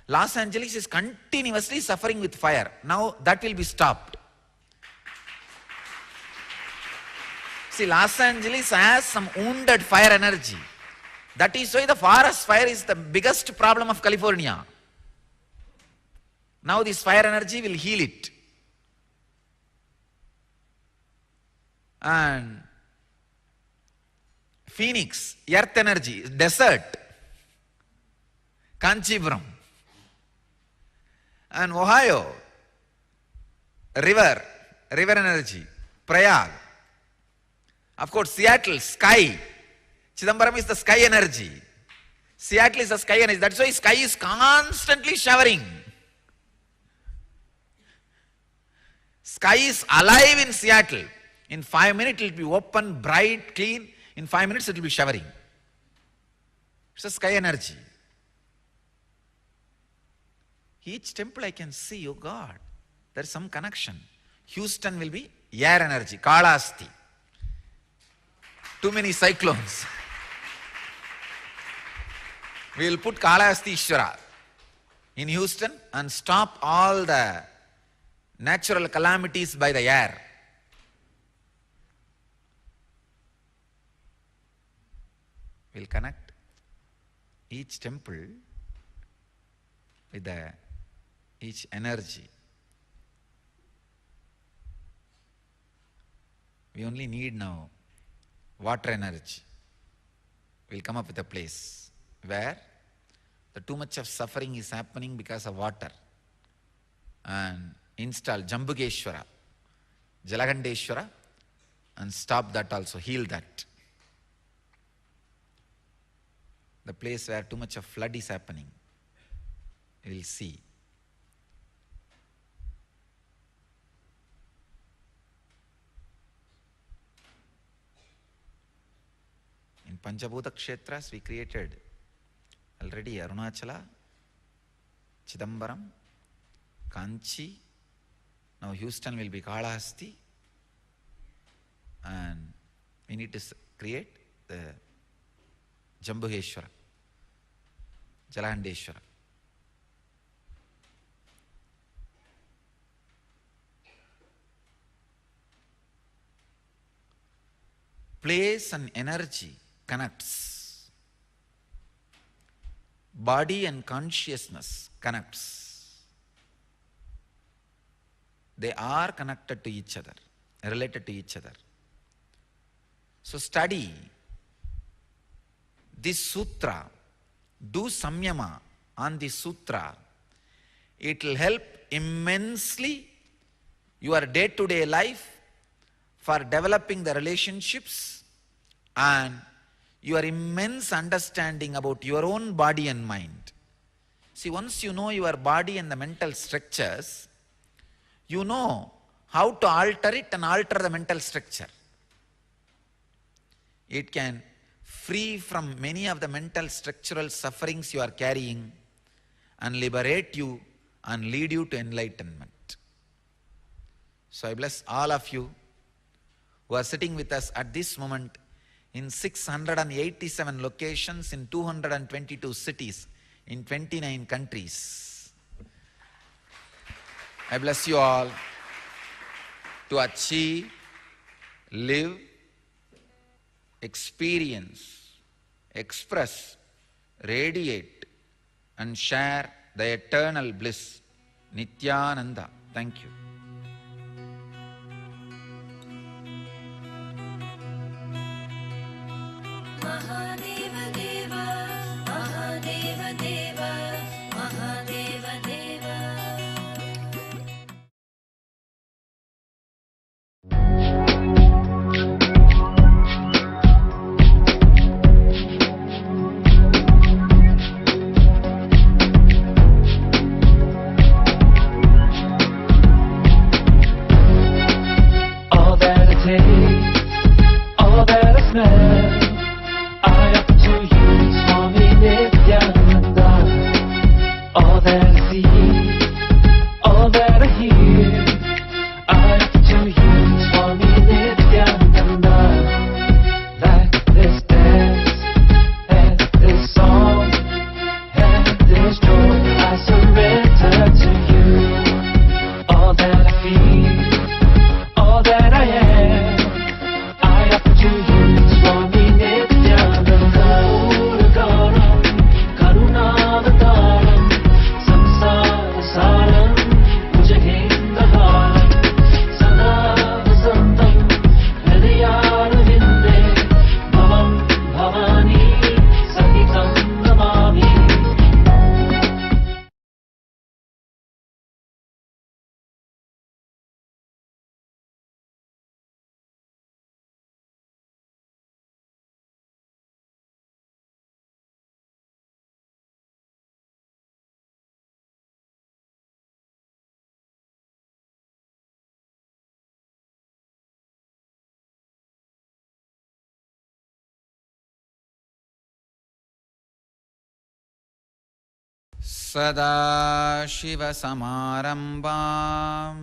Los Angeles is continuously suffering with fire. Now that will be stopped. See, Los Angeles has some wounded fire energy. That is why the forest fire is the biggest problem of California. Now this fire energy will heal it. And Phoenix, earth energy, desert. Kanchipuram. And Ohio, river energy. Prayag. Of course, Seattle, sky. Chidambaram is the sky energy. Seattle is the sky energy. That's why sky is constantly showering. Sky is alive in Seattle. In 5 minutes it will be open, bright, clean. In 5 minutes it will be showering. It's a sky energy. Each temple I can see, oh God, there is some connection. Houston will be air energy, Kalasti. Too many cyclones. We will put Kalasti Ishvara in Houston and stop all the natural calamities by the air. We will connect each temple with each energy. We only need now water energy. We'll come up with a place where the too much of suffering is happening because of water. And install Jambugeshwara, Jalagandeshwara, and stop that also, heal that. The place where too much of flood is happening, we will see. In Panchabhuta Kshetras we created already Arunachala, Chidambaram, Kanchi. Now Houston will be Kalahasti. And we need to create the Jambuheshwara, Jalandeshwara. Place and energy connects. Body and consciousness connects. They are connected to each other, related to each other. So study this sutra, do samyama on this sutra. It will help immensely your day-to-day life for developing the relationships and your immense understanding about your own body and mind. See, once you know your body and the mental structures, you know how to alter it and alter the mental structure. It can free from many of the mental structural sufferings you are carrying and liberate you and lead you to enlightenment. So I bless all of you who are sitting with us at this moment in 687 locations in 222 cities in 29 countries. I bless you all to achieve, live, experience, express, radiate, and share the eternal bliss. Nithyananda. Thank you. Mahadeva Deva, Mahadeva Deva, Mahadeva Deva. All that I taste, all that I smell, I offer to you, Swami Nithyananda. All that I see, all that I hear, I offer to you, Swami Nithyananda. Like this dance, and this song, and this joy, I surrender to you. All that I feel, all that I am, I offer to you, Swami Nithyananda. Uragaram, Karunavataram, Samsara Saram, Bhujagendaharam, Sada Vasantam, Hridayarvinde, Bhavam Bhavani, Sahitam Namami. Sada Shiva Samarambam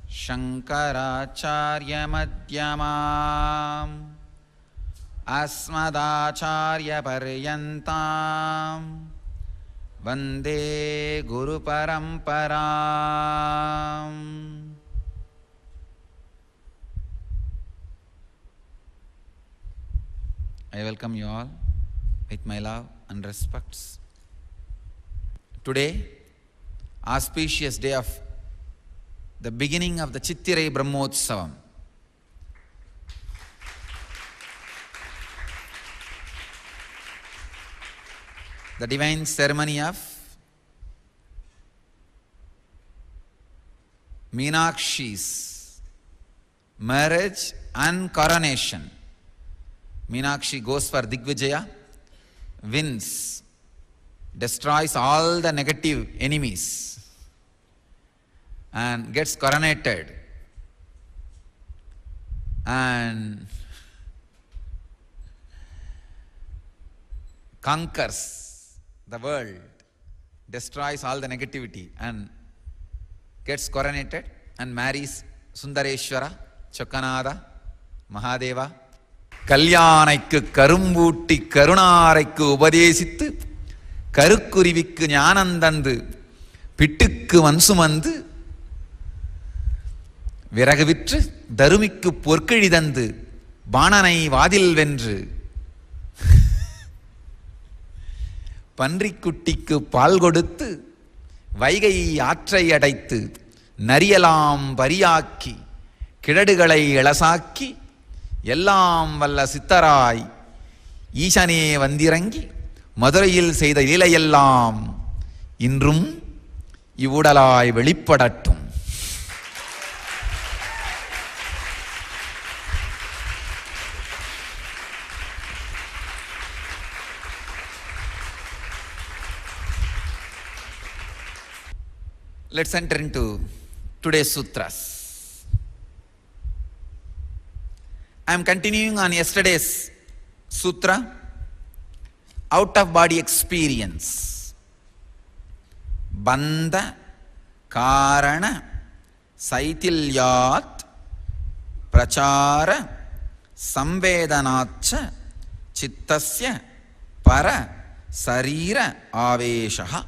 Shankaracharya Madhyamam Asmadacharya Paryantam Vande Guru Paramparam. I welcome you all with my love and respects. Today, auspicious day of the beginning of the Chittirai Brahmotsavam. The divine ceremony of Meenakshi's marriage and coronation. Meenakshi goes for Digvijaya, wins, destroys all the negative enemies and gets coronated and conquers the world destroys all the negativity and gets coronated and marries Sundareshwara, Chokkanada, Mahadeva. Kalyaanaikku karumbooti karunaaraikku upadesittu karukkuruvikku ஞானம் தந்து பிட்டுக்கு வன்சுமந்து விறகு விற்று தருமிக்கு பொற்கிழி தந்து பாணனை வாதில் வென்று பன்றிக்குட்டிக்கு பால் கொடுத்து வைகை ஆற்றை அடைத்து நரியலாம் பரியாக்கி கிழடுகளை இளசாக்கி எல்லாம் வல்ல சித்தராய் ஈசனே வந்திறங்கி மதுரையில் செய்த லீலையெல்லாம் இன்றும் இவ்வுடலாய் வெளிப்படட்டும். Let's enter into today's sutras. I am continuing on yesterday's sutra, out of body experience. Bandha karana saitilyat prachara samvedanacha chittasya para sarira aveshaha.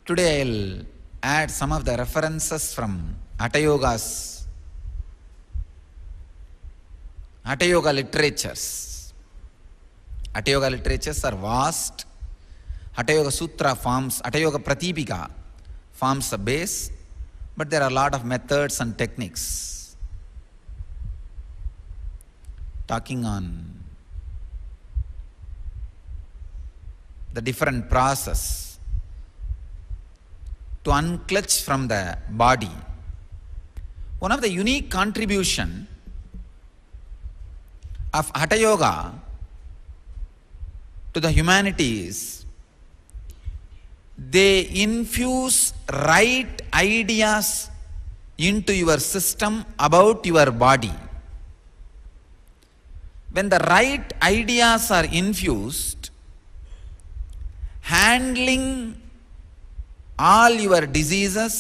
Today I'll add some of the references from Hatha Yoga literatures. Hatha Yoga literatures are vast. Hatha Yoga Sutra forms, Hatha Yoga Pratipika forms a base, but there are a lot of methods and techniques talking on the different process to unclutch from the body. One of the unique contribution of Hatha Yoga to the humanities, they infuse right ideas into your system about your body. When the right ideas are infused, handling all your diseases,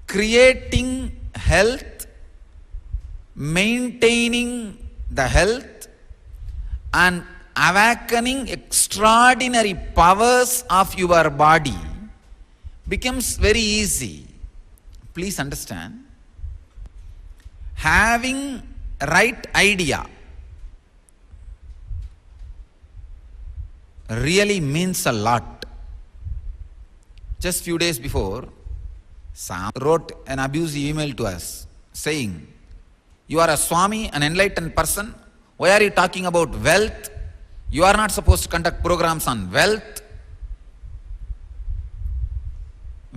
creating health, maintaining the health, and awakening extraordinary powers of your body becomes very easy. Please understand, having right idea really means a lot. Just few days before, Sam wrote an abusive email to us saying, "You are a Swami, an enlightened person. Why are you talking about wealth? You are not supposed to conduct programs on wealth."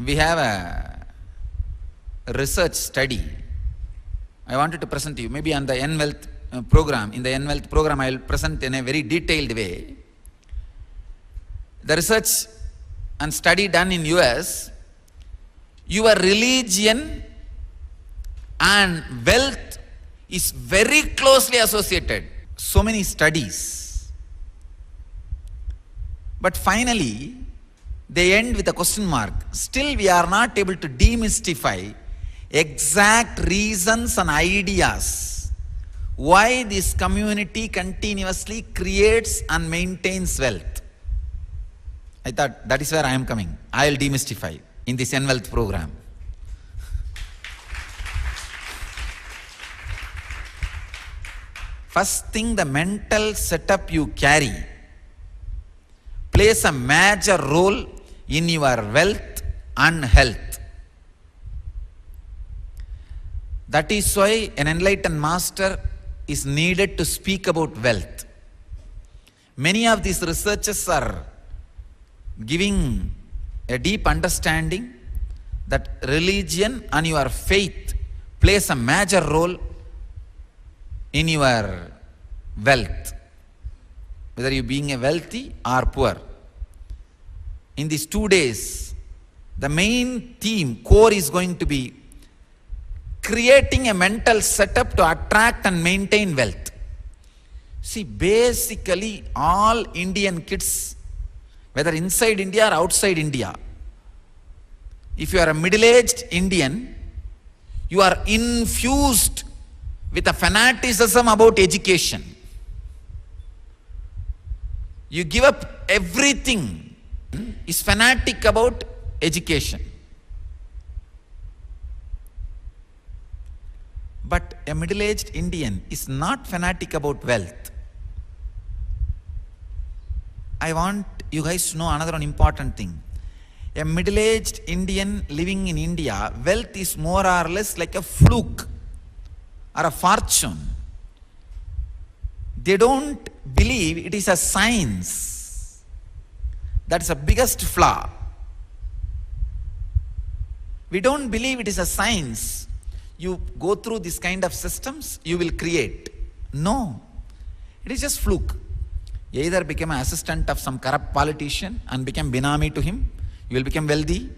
We have a research study I wanted to present to you, maybe on the N-Wealth program. In the N-Wealth program, I will present in a very detailed way. The research and study done in US, your religion and wealth is very closely associated. So many studies. But finally, they end with a question mark. Still, we are not able to demystify exact reasons and ideas why this community continuously creates and maintains wealth. I thought that is where I am coming. I will demystify in this N-Wealth program. First thing, the mental setup you carry plays a major role in your wealth and health. That is why an enlightened master is needed to speak about wealth. Many of these researchers are giving a deep understanding that religion and your faith plays a major role in your wealth, whether you being a wealthy or poor. In these 2 days, the main theme, core, is going to be creating a mental setup to attract and maintain wealth. See, basically all Indian kids, whether inside India or outside India, if you are a middle-aged Indian, you are infused with a fanaticism about education. You give up everything, is fanatic about education. But a middle-aged Indian is not fanatic about wealth. I want you guys to know another one important thing. A middle-aged Indian living in India, wealth is more or less like a fluke or a fortune. They don't believe it is a science. That's the biggest flaw. We don't believe it is a science. You go through this kind of systems, you will create. No, it is just fluke. Either become an assistant of some corrupt politician and become binami to him, you will become wealthy,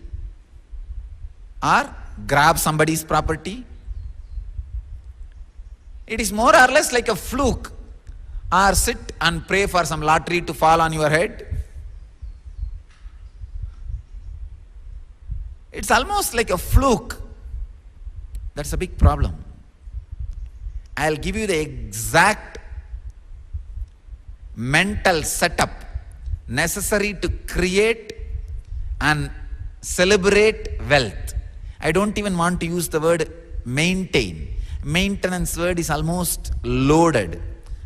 or grab somebody's property. It is more or less like a fluke, or sit and pray for some lottery to fall on your head. It's almost like a fluke. That's a big problem. I'll give you the exact mental setup necessary to create and celebrate wealth. I don't even want to use the word maintain. Maintenance word is almost loaded,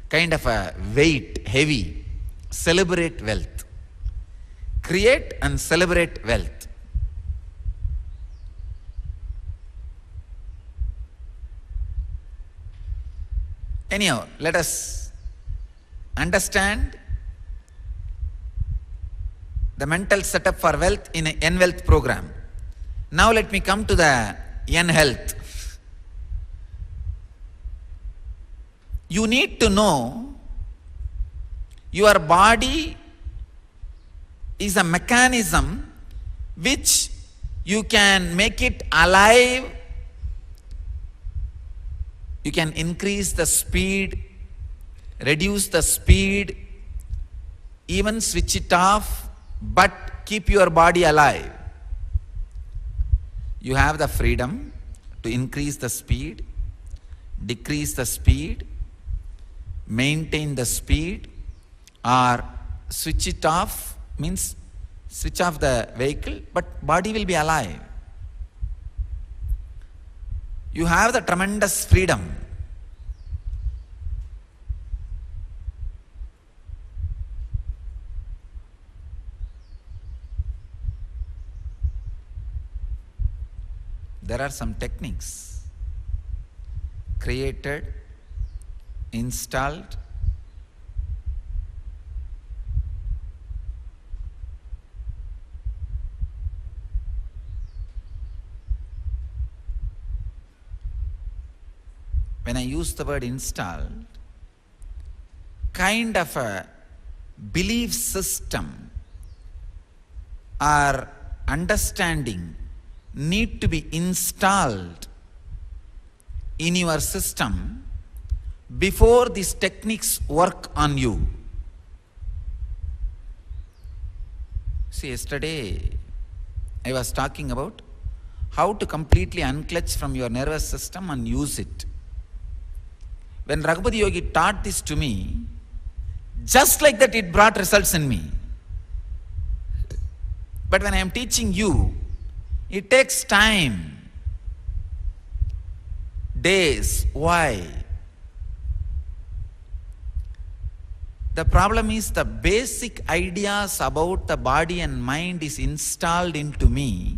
kind of a weight, heavy. Celebrate wealth. Create and celebrate wealth. Anyhow, let us understand the mental setup for wealth in an N-Wealth program. Now let me come to the N-Health. You need to know your body is a mechanism which you can make it alive. You can increase the speed, reduce the speed, even switch it off, but keep your body alive. You have the freedom to increase the speed, decrease the speed, maintain the speed, or switch it off, means switch off the vehicle, but body will be alive. You have the tremendous freedom. There are some techniques created, installed, when I use the word installed, kind of a belief system or understanding need to be installed in your system before these techniques work on you. See, yesterday I was talking about how to completely unclutch from your nervous system and use it. When Raghupati Yogi taught this to me, just like that it brought results in me. But when I am teaching you, it takes time, days. Why? The problem is the basic ideas about the body and mind is installed into me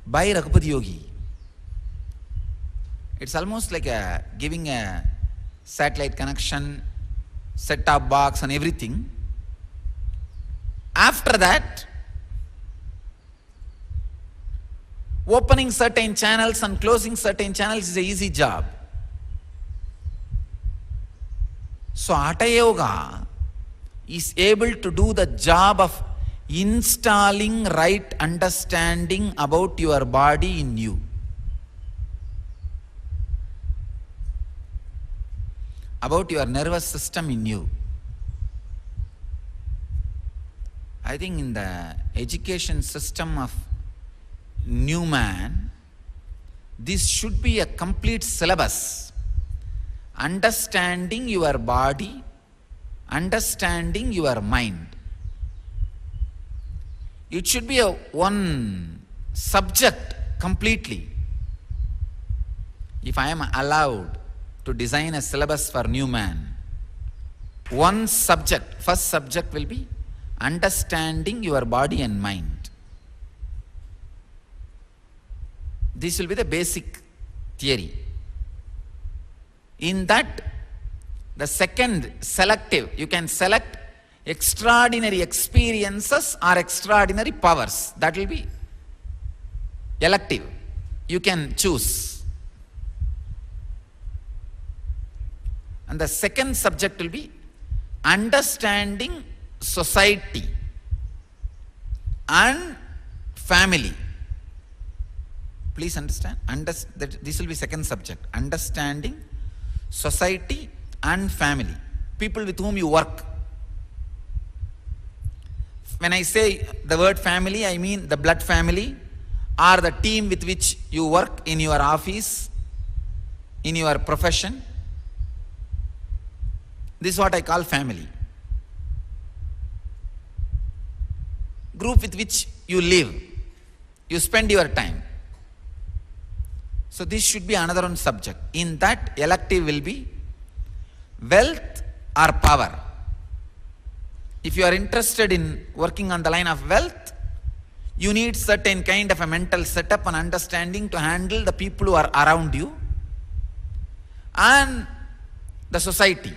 by Raghupati Yogi. It's almost like giving a satellite connection, set-top box and everything. After that, opening certain channels and closing certain channels is an easy job. So Hatha Yoga is able to do the job of installing right understanding about your body in you. about your nervous system in you. I think in the education system of new man, this should be a complete syllabus. Understanding your body, understanding your mind. It should be a one subject completely. If I am allowed to design a syllabus for new man, one subject, first subject will be understanding your body and mind. This will be the basic theory. In that, the second selective, you can select extraordinary experiences or extraordinary powers. That will be elective. You can choose. And the second subject will be understanding society and family. Please understand. This will be second subject. Understanding society and family. People with whom you work. When I say the word family, I mean the blood family or the team with which you work in your office, in your profession. This is what I call family. Group with which you live, you spend your time. So this should be another one subject. In that, elective will be wealth or power. If you are interested in working on the line of wealth, you need certain kind of a mental setup and understanding to handle the people who are around you and the society.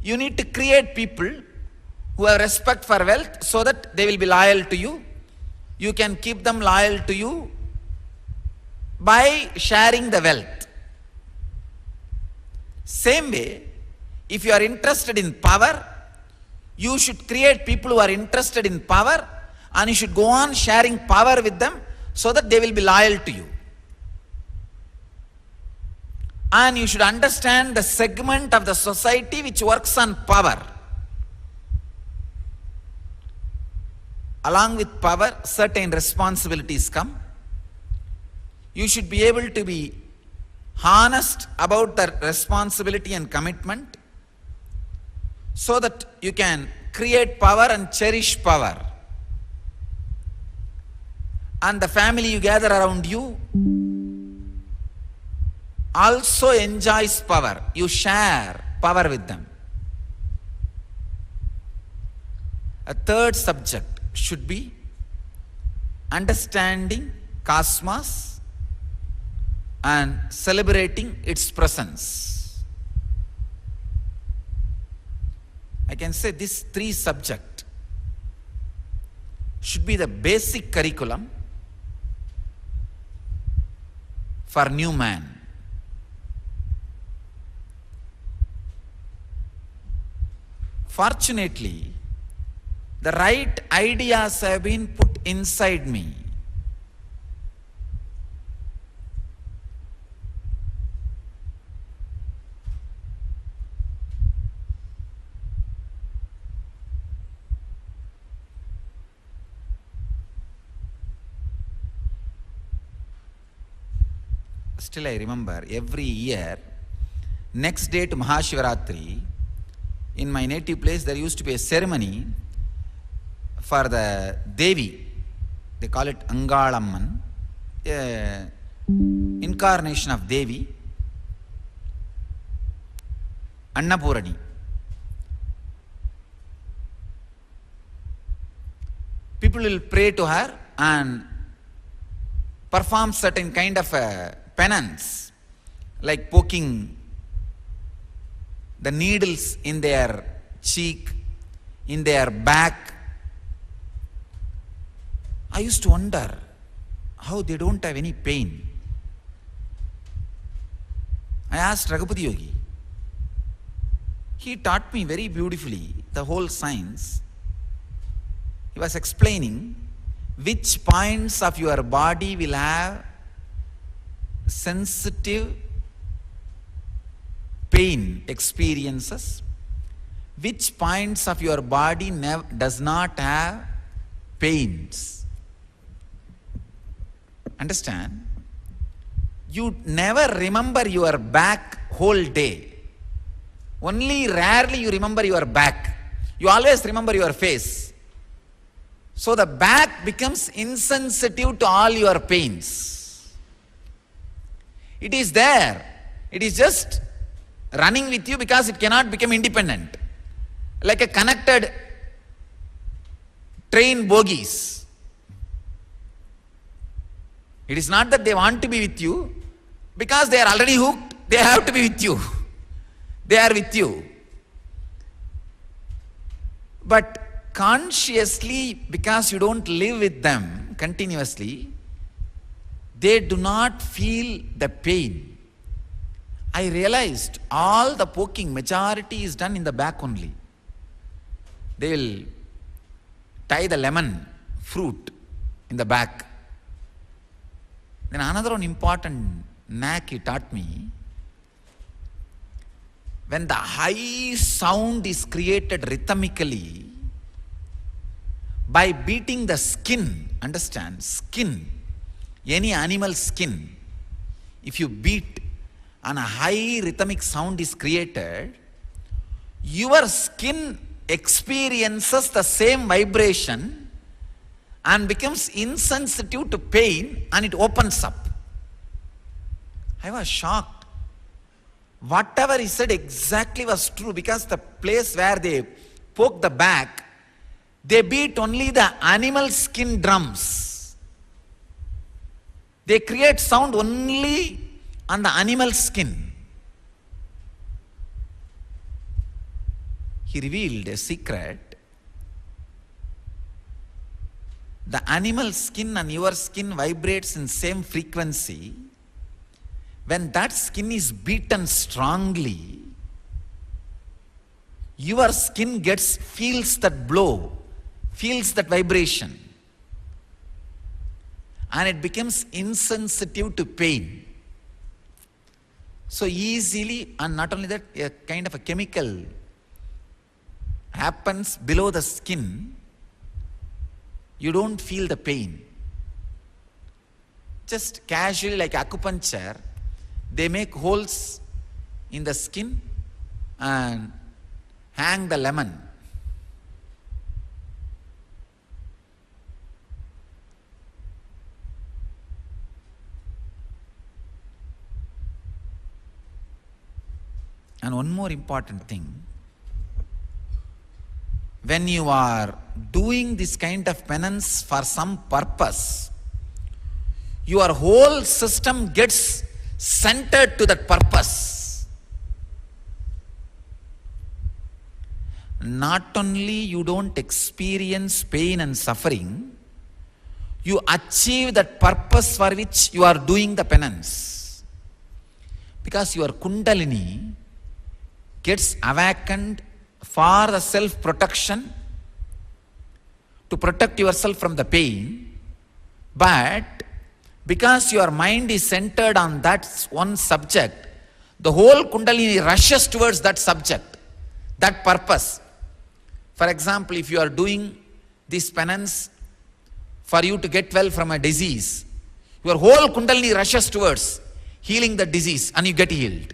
You need to create people who have respect for wealth so that they will be loyal to you. You can keep them loyal to you by sharing the wealth. Same way, if you are interested in power, you should create people who are interested in power and you should go on sharing power with them so that they will be loyal to you. And you should understand the segment of the society which works on power. Along with power, certain responsibilities come. You should be able to be honest about the responsibility and commitment so that you can create power and cherish power. And the family you gather around you also enjoys power. You share power with them. A third subject should be understanding cosmos and celebrating its presence. I can say these three subjects should be the basic curriculum for new man. Fortunately, the right ideas have been put inside me. Still I remember every year, next day to Mahashivaratri, in my native place there used to be a ceremony for the Devi. They call it Angalamman, incarnation of Devi, Annapurani. People will pray to her and perform certain kind of penance, like poking the needles in their cheek, in their back. I used to wonder how they don't have any pain. I asked Raghupati Yogi. He taught me very beautifully the whole science. He was explaining which points of your body will have sensitive pain experiences? Which points of your body does not have pains? Understand? You never remember your back whole day. Only rarely you remember your back. You always remember your face. So the back becomes insensitive to all your pains. It is there. It is just running with you because it cannot become independent. Like a connected train bogies. It is not that they want to be with you, because they are already hooked, they have to be with you. They are with you. But consciously, because you don't live with them continuously, they do not feel the pain. I realized all the poking, majority is done in the back only. They will tie the lemon fruit in the back. Then another one important knack he taught me, when the high sound is created rhythmically by beating the skin, understand, skin, any animal skin, if you beat and a high rhythmic sound is created, your skin experiences the same vibration and becomes insensitive to pain, and it opens up. I was shocked. Whatever he said exactly was true, because the place where they poke the back, they beat only the animal skin drums. They create sound only on the animal skin. He revealed a secret. The animal skin and your skin vibrates in same frequency. When that skin is beaten strongly, your skin feels that blow, feels that vibration, and it becomes insensitive to pain. So easily, and not only that, a kind of a chemical happens below the skin, you don't feel the pain. Just casually, like acupuncture, they make holes in the skin and hang the lemon. And one more important thing, when you are doing this kind of penance for some purpose, your whole system gets centered to that purpose. Not only you don't experience pain and suffering, you achieve that purpose for which you are doing the penance. Because your Kundalini gets awakened for the self-protection, to protect yourself from the pain, but because your mind is centered on that one subject, the whole Kundalini rushes towards that subject, that purpose. For example, if you are doing this penance for you to get well from a disease, your whole Kundalini rushes towards healing the disease and you get healed.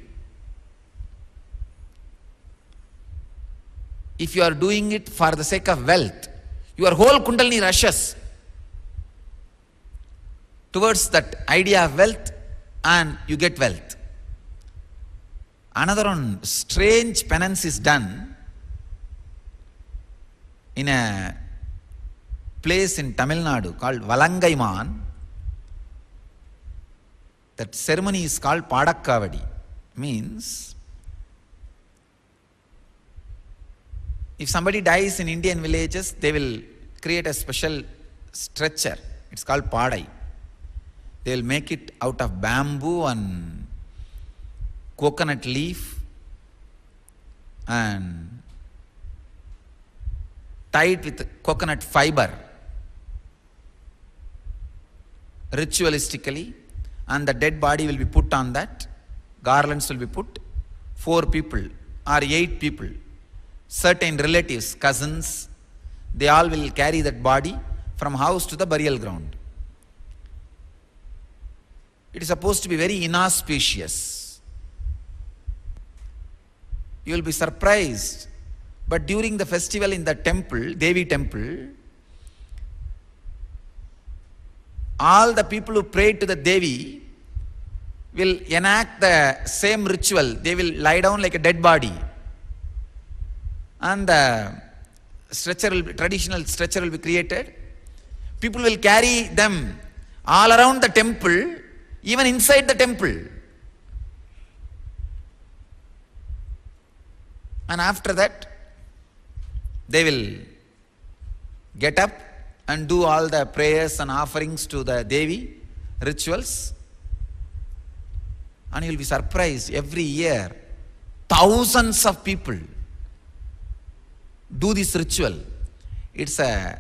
If you are doing it for the sake of wealth, your whole Kundalini rushes towards that idea of wealth and you get wealth. Another one, strange penance is done in a place in Tamil Nadu called Valangaiman. That ceremony is called Padakkavadi. Means, if somebody dies in Indian villages, they will create a special stretcher. It's called Padai. They will make it out of bamboo and coconut leaf and tie it with coconut fiber ritualistically, and the dead body will be put on that. Garlands will be put. 4 people or 8 people, certain relatives, cousins, they all will carry that body from house to the burial ground. It is supposed to be very inauspicious. You will be surprised. But during the festival in the temple, Devi temple, all the people who prayed to the Devi will enact the same ritual. They will lie down like a dead body. And the traditional stretcher will be created. People will carry them all around the temple, even inside the temple. And after that, they will get up and do all the prayers and offerings to the Devi, rituals. And you will be surprised, every year, thousands of people do this ritual. It's a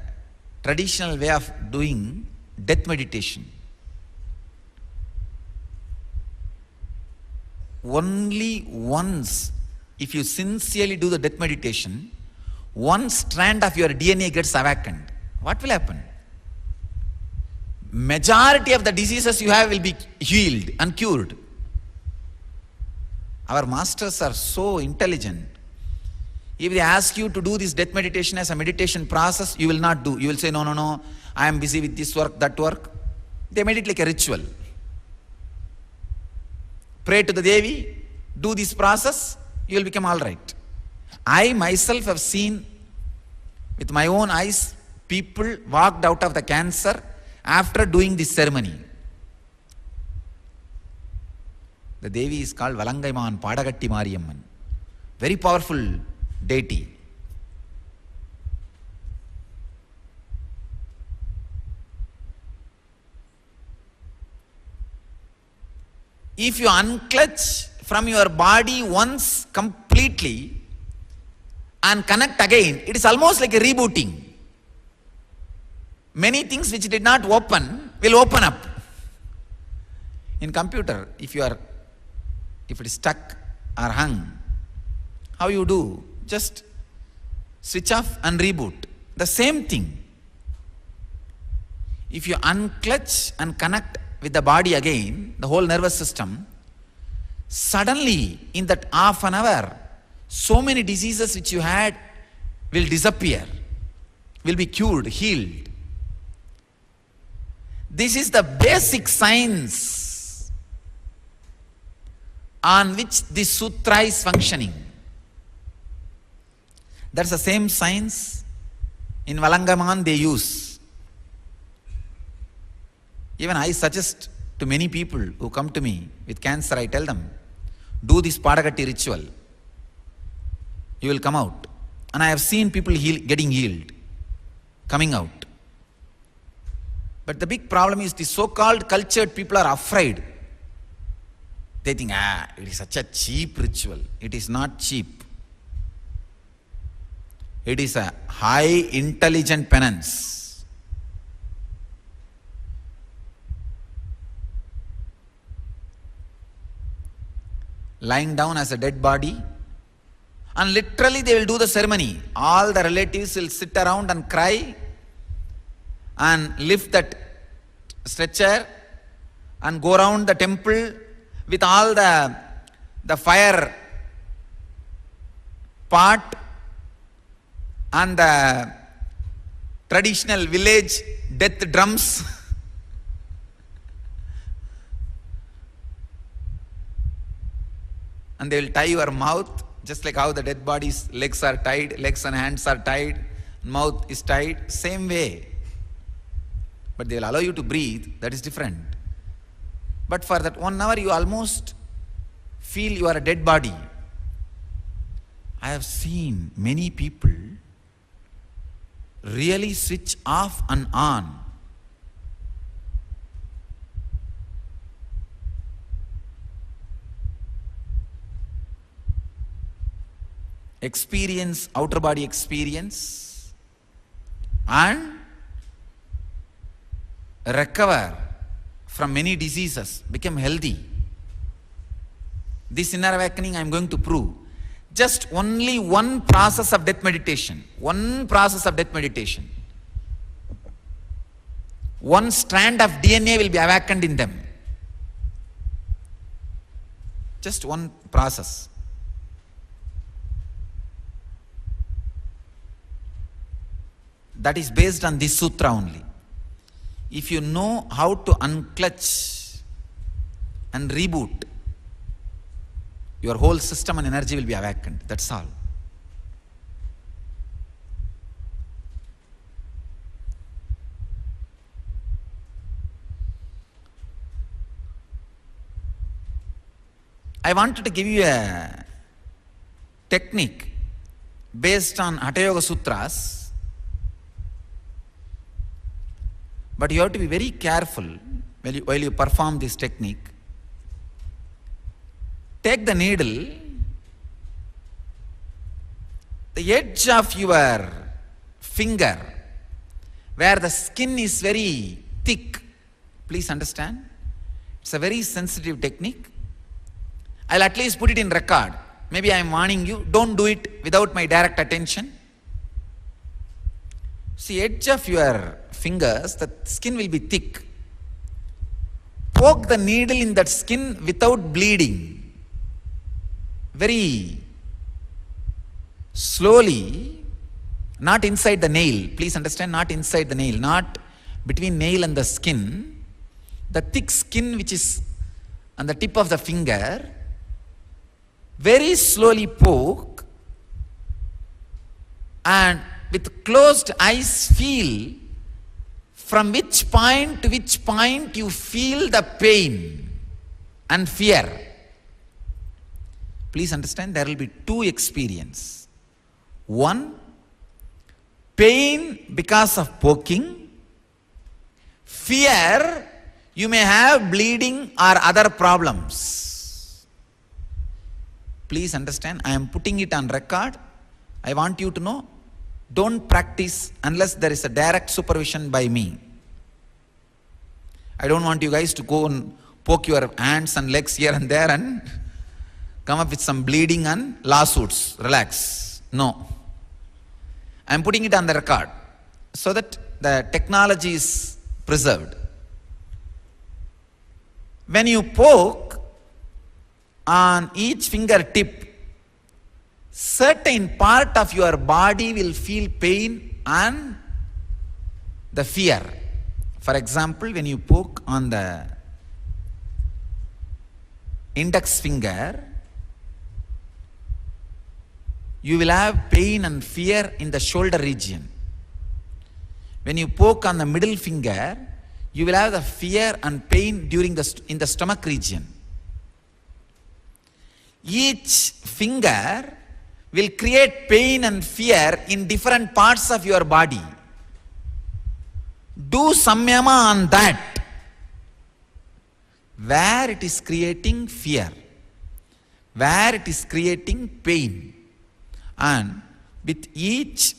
traditional way of doing death meditation. Only once, if you sincerely do the death meditation, one strand of your DNA gets awakened. What will happen? Majority of the diseases you have will be healed and cured. Our masters are so intelligent. If they ask you to do this death meditation as a meditation process, you will not do. You will say, no, I am busy with this work, that work. They made it like a ritual. Pray to the Devi, do this process, you will become all right. I myself have seen with my own eyes, people walked out of the cancer after doing this ceremony. The Devi is called Valangaiman Padagatti Mariyamman. Very powerful deity. If you unclutch from your body once completely and connect again, it is almost like a rebooting. Many things which did not open will open up. In computer, if it is stuck or hung, how you do? Just switch off and reboot. The same thing. If you unclutch and connect with the body again, the whole nervous system, suddenly in that half an hour, so many diseases which you had will disappear, will be cured, healed. This is the basic science on which this sutra is functioning. That's the same science in Valangaman they use. Even I suggest to many people who come to me with cancer, I tell them, do this Padagatti ritual. You will come out. And I have seen people getting healed, coming out. But the big problem is the so-called cultured people are afraid. They think, it is such a cheap ritual. It is not cheap. It is a high intelligent penance. Lying down as a dead body, and literally they will do the ceremony. All the relatives will sit around and cry and lift that stretcher and go around the temple with all the fire pot and the traditional village death drums. And they will tie your mouth, just like how the dead body's legs are tied, legs and hands are tied, mouth is tied, same way. But they will allow you to breathe, that is different. But for that 1 hour, you almost feel you are a dead body. I have seen many people really switch off and on. Experience outer body experience and recover from many diseases, become healthy. This inner awakening I am going to prove. Just only one process of death meditation. One process of death meditation. One strand of DNA will be awakened in them. Just one process. That is based on this sutra only. If you know how to unclutch and reboot, your whole system and energy will be awakened. That's all. I wanted to give you a technique based on Hatha Yoga Sutras, but you have to be very careful while you perform this technique. Take the needle, the edge of your finger, where the skin is very thick. Please understand, it's a very sensitive technique. I'll at least put it in record. Maybe I'm warning you, don't do it without my direct attention. See, edge of your fingers, the skin will be thick. Poke the needle in that skin without bleeding. Very slowly, not inside the nail. Please understand, not inside the nail, not between nail and the skin. The thick skin which is on the tip of the finger, very slowly poke, and with closed eyes feel from which point to which point you feel the pain and fear. Please understand, there will be two experiences. One, pain because of poking. Fear, you may have bleeding or other problems. Please understand, I am putting it on record. I want you to know, don't practice unless there is a direct supervision by me. I don't want you guys to go and poke your hands and legs here and there and come up with some bleeding and lawsuits. Relax. No. I am putting it on the record so that the technology is preserved. When you poke on each fingertip, certain part of your body will feel pain and the fear. For example, when you poke on the index finger, you will have pain and fear in the shoulder region. When you poke on the middle finger, you will have the fear and pain in the stomach region. Each finger will create pain and fear in different parts of your body. Do samyama on that, where it is creating fear, where it is creating pain. And with each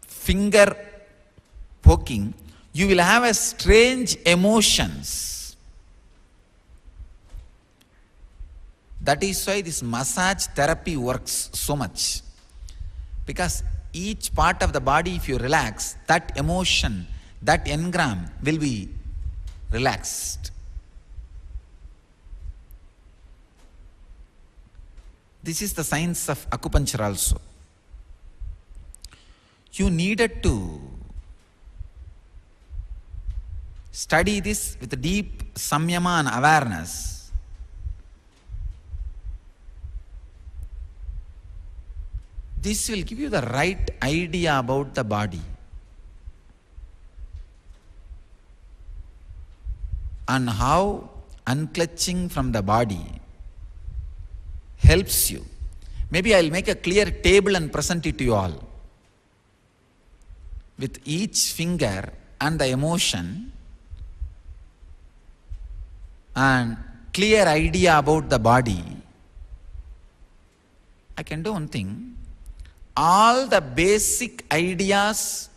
finger poking, you will have a strange emotions. That is why this massage therapy works so much. Because each part of the body, if you relax, that emotion, that engram will be relaxed. This is the science of acupuncture also. You needed to study this with deep samyama and awareness. This will give you the right idea about the body and how unclutching from the body helps you. Maybe I'll make a clear table and present it to you all. With each finger and the emotion and clear idea about the body, I can do one thing. All the basic ideas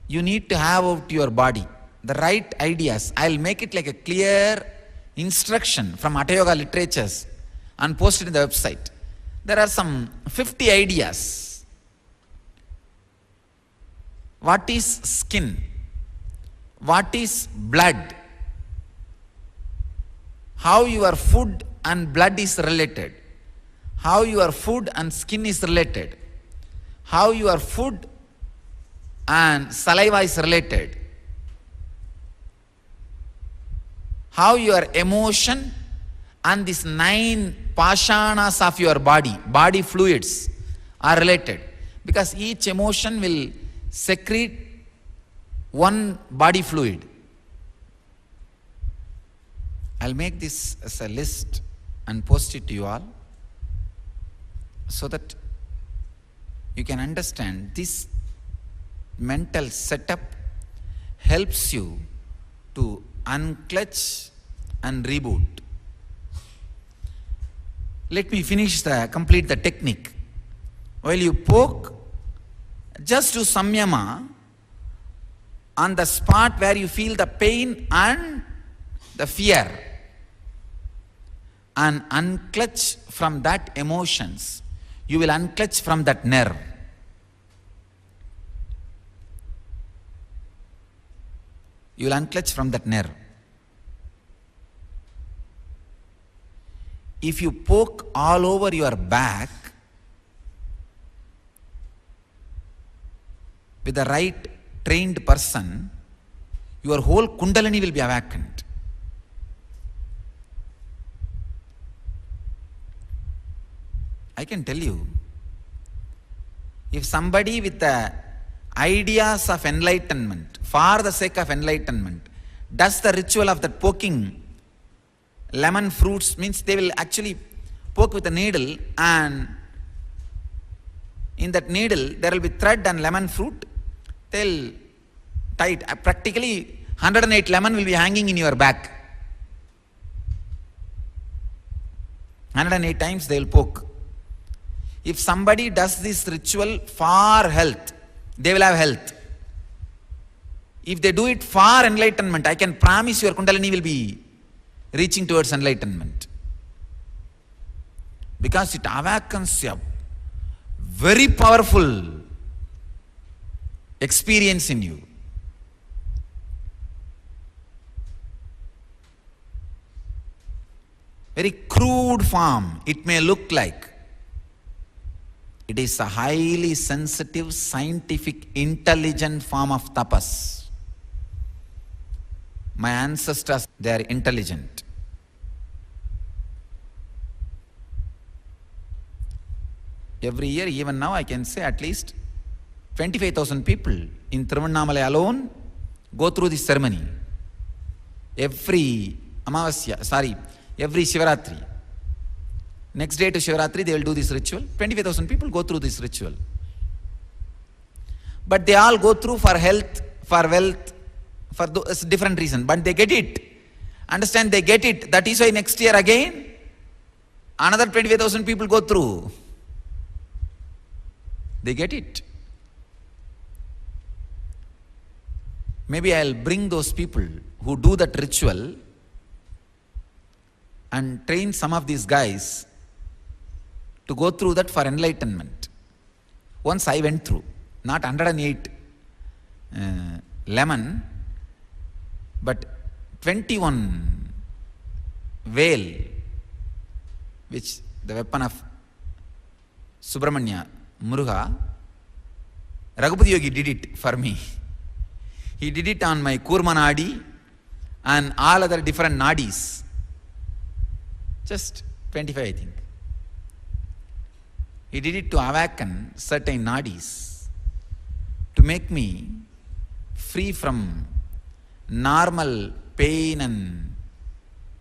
you need to have about your body, the right ideas, I'll make it like a clear instruction from Hatha Yoga literatures and posted in the website. There are some 50 ideas. What is skin? What is blood? How your food and blood is related. How your food and skin is related. How your food and saliva is related. How your emotion and these 9 pashanas of your body fluids are related. Because each emotion will secrete one body fluid. I'll make this as a list and post it to you all so that you can understand this mental setup helps you to unclutch and reboot. Let me complete the technique. While you poke, just do samyama on the spot where you feel the pain and the fear, and unclutch from that emotions. You will unclutch from that nerve. You will unclutch from that nerve. If you poke all over your back with the right trained person, your whole kundalini will be awakened. I can tell you, if somebody with the ideas of enlightenment, for the sake of enlightenment, does the ritual of that poking lemon fruits, means they will actually poke with a needle, and in that needle there will be thread and lemon fruit. They'll tie it. Practically 108 lemon will be hanging in your back. 108 times they will poke. If somebody does this ritual for health, they will have health. If they do it for enlightenment, I can promise your kundalini will be reaching towards enlightenment. Because it awakens a very powerful experience in you. Very crude form it may look like. It is a highly sensitive, scientific, intelligent form of tapas. My ancestors, they are intelligent. Every year, even now, I can say at least 25,000 people in Tiruvannamalai alone go through this ceremony. Every Shivaratri. Next day to Shivaratri, they will do this ritual. 25,000 people go through this ritual. But they all go through for health, for wealth, for different reasons. But they get it. Understand, they get it. That is why next year again, another 25,000 people go through. They get it. Maybe I'll bring those people who do that ritual and train some of these guys to go through that for enlightenment. Once I went through, not 108 lemon, but 21 veil, which the weapon of Subramanya, Muruga, Raghupati Yogi did it for me. He did it on my Kurma Nadi and all other different nadis. Just 25, I think. He did it to awaken certain nadis, to make me free from normal pain and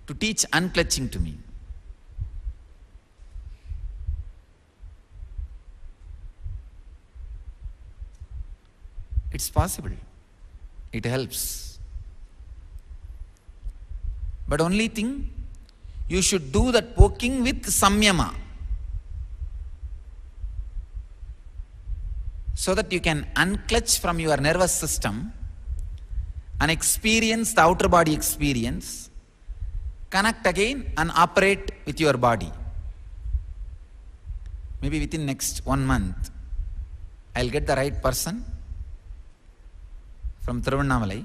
to teach unclutching to me. It's possible. It helps. But only thing, you should do that poking with samyama, so that you can unclutch from your nervous system and experience the outer body experience, connect again and operate with your body. Maybe within next 1 month, I'll get the right person from Thiruvannamalai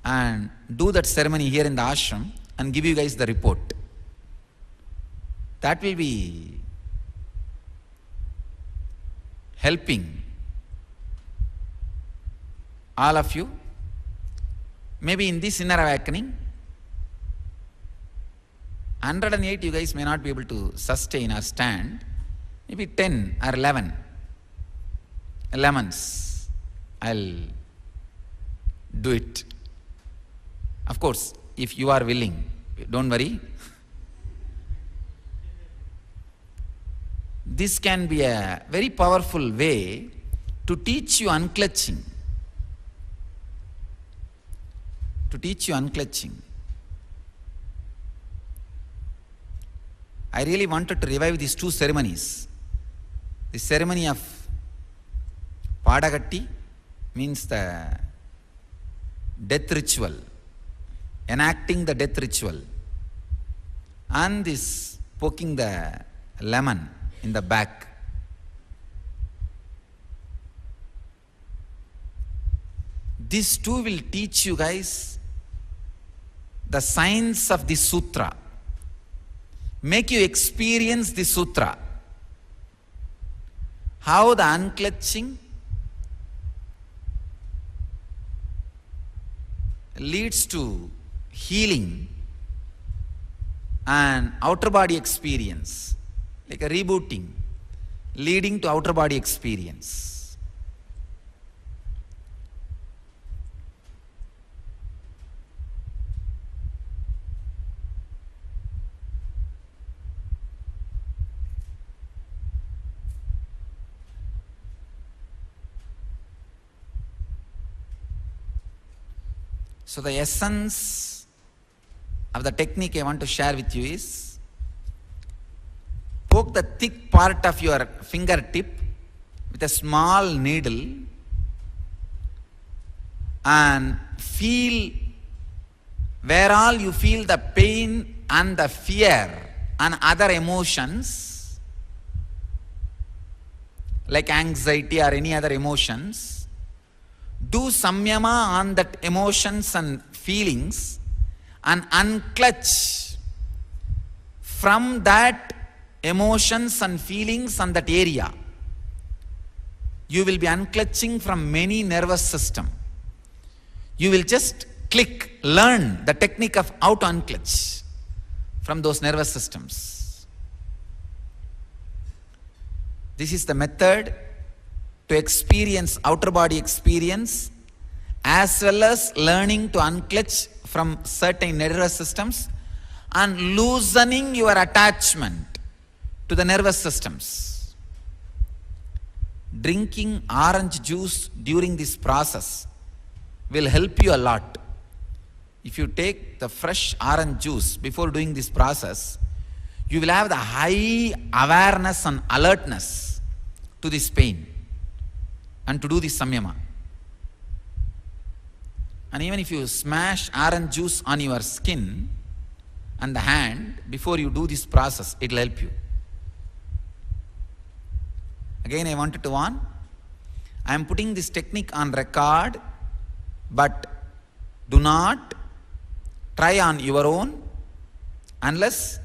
and do that ceremony here in the ashram and give you guys the report. That will be helping all of you. Maybe in this inner awakening, 108 you guys may not be able to sustain or stand. Maybe 10 or 11 lemons, I'll do it. Of course, if you are willing, don't worry. This can be a very powerful way to teach you unclutching. To teach you unclutching. I really wanted to revive these two ceremonies. The ceremony of Padagatti means the death ritual, enacting the death ritual, and this poking the lemon in the back. These two will teach you guys the science of the sutra, make you experience the sutra, how the unclutching leads to healing and outer body experience, like a rebooting, leading to outer body experience. So the essence of the technique I want to share with you is, poke the thick part of your fingertip with a small needle and feel where all you feel the pain and the fear and other emotions like anxiety or any other emotions. Do samyama on that emotions and feelings and unclutch from that emotions and feelings on that area. You will be unclutching from many nervous system. You will just learn the technique of how to unclutch from those nervous systems. This is the method to experience outer body experience as well as learning to unclutch from certain nervous systems and loosening your attachment to the nervous systems. Drinking orange juice during this process will help you a lot. If you take the fresh orange juice before doing this process, you will have the high awareness and alertness to this pain and to do this samyama. And even if you smash orange juice on your skin and the hand before you do this process, it will help you. Again, I wanted to warn, I am putting this technique on record, but do not try on your own unless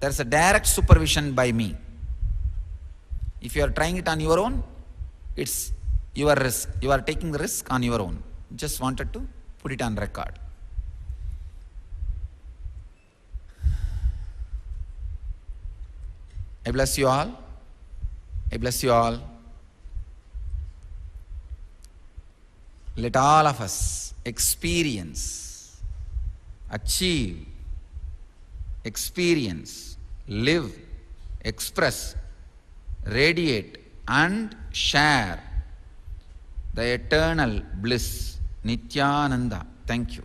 there is a direct supervision by me. If you are trying it on your own, it's your risk. You are taking the risk on your own. Just wanted to put it on record. I bless you all. I bless you all. Let all of us experience, achieve, experience, live, express, radiate and share the eternal bliss, Nithyananda. Thank you.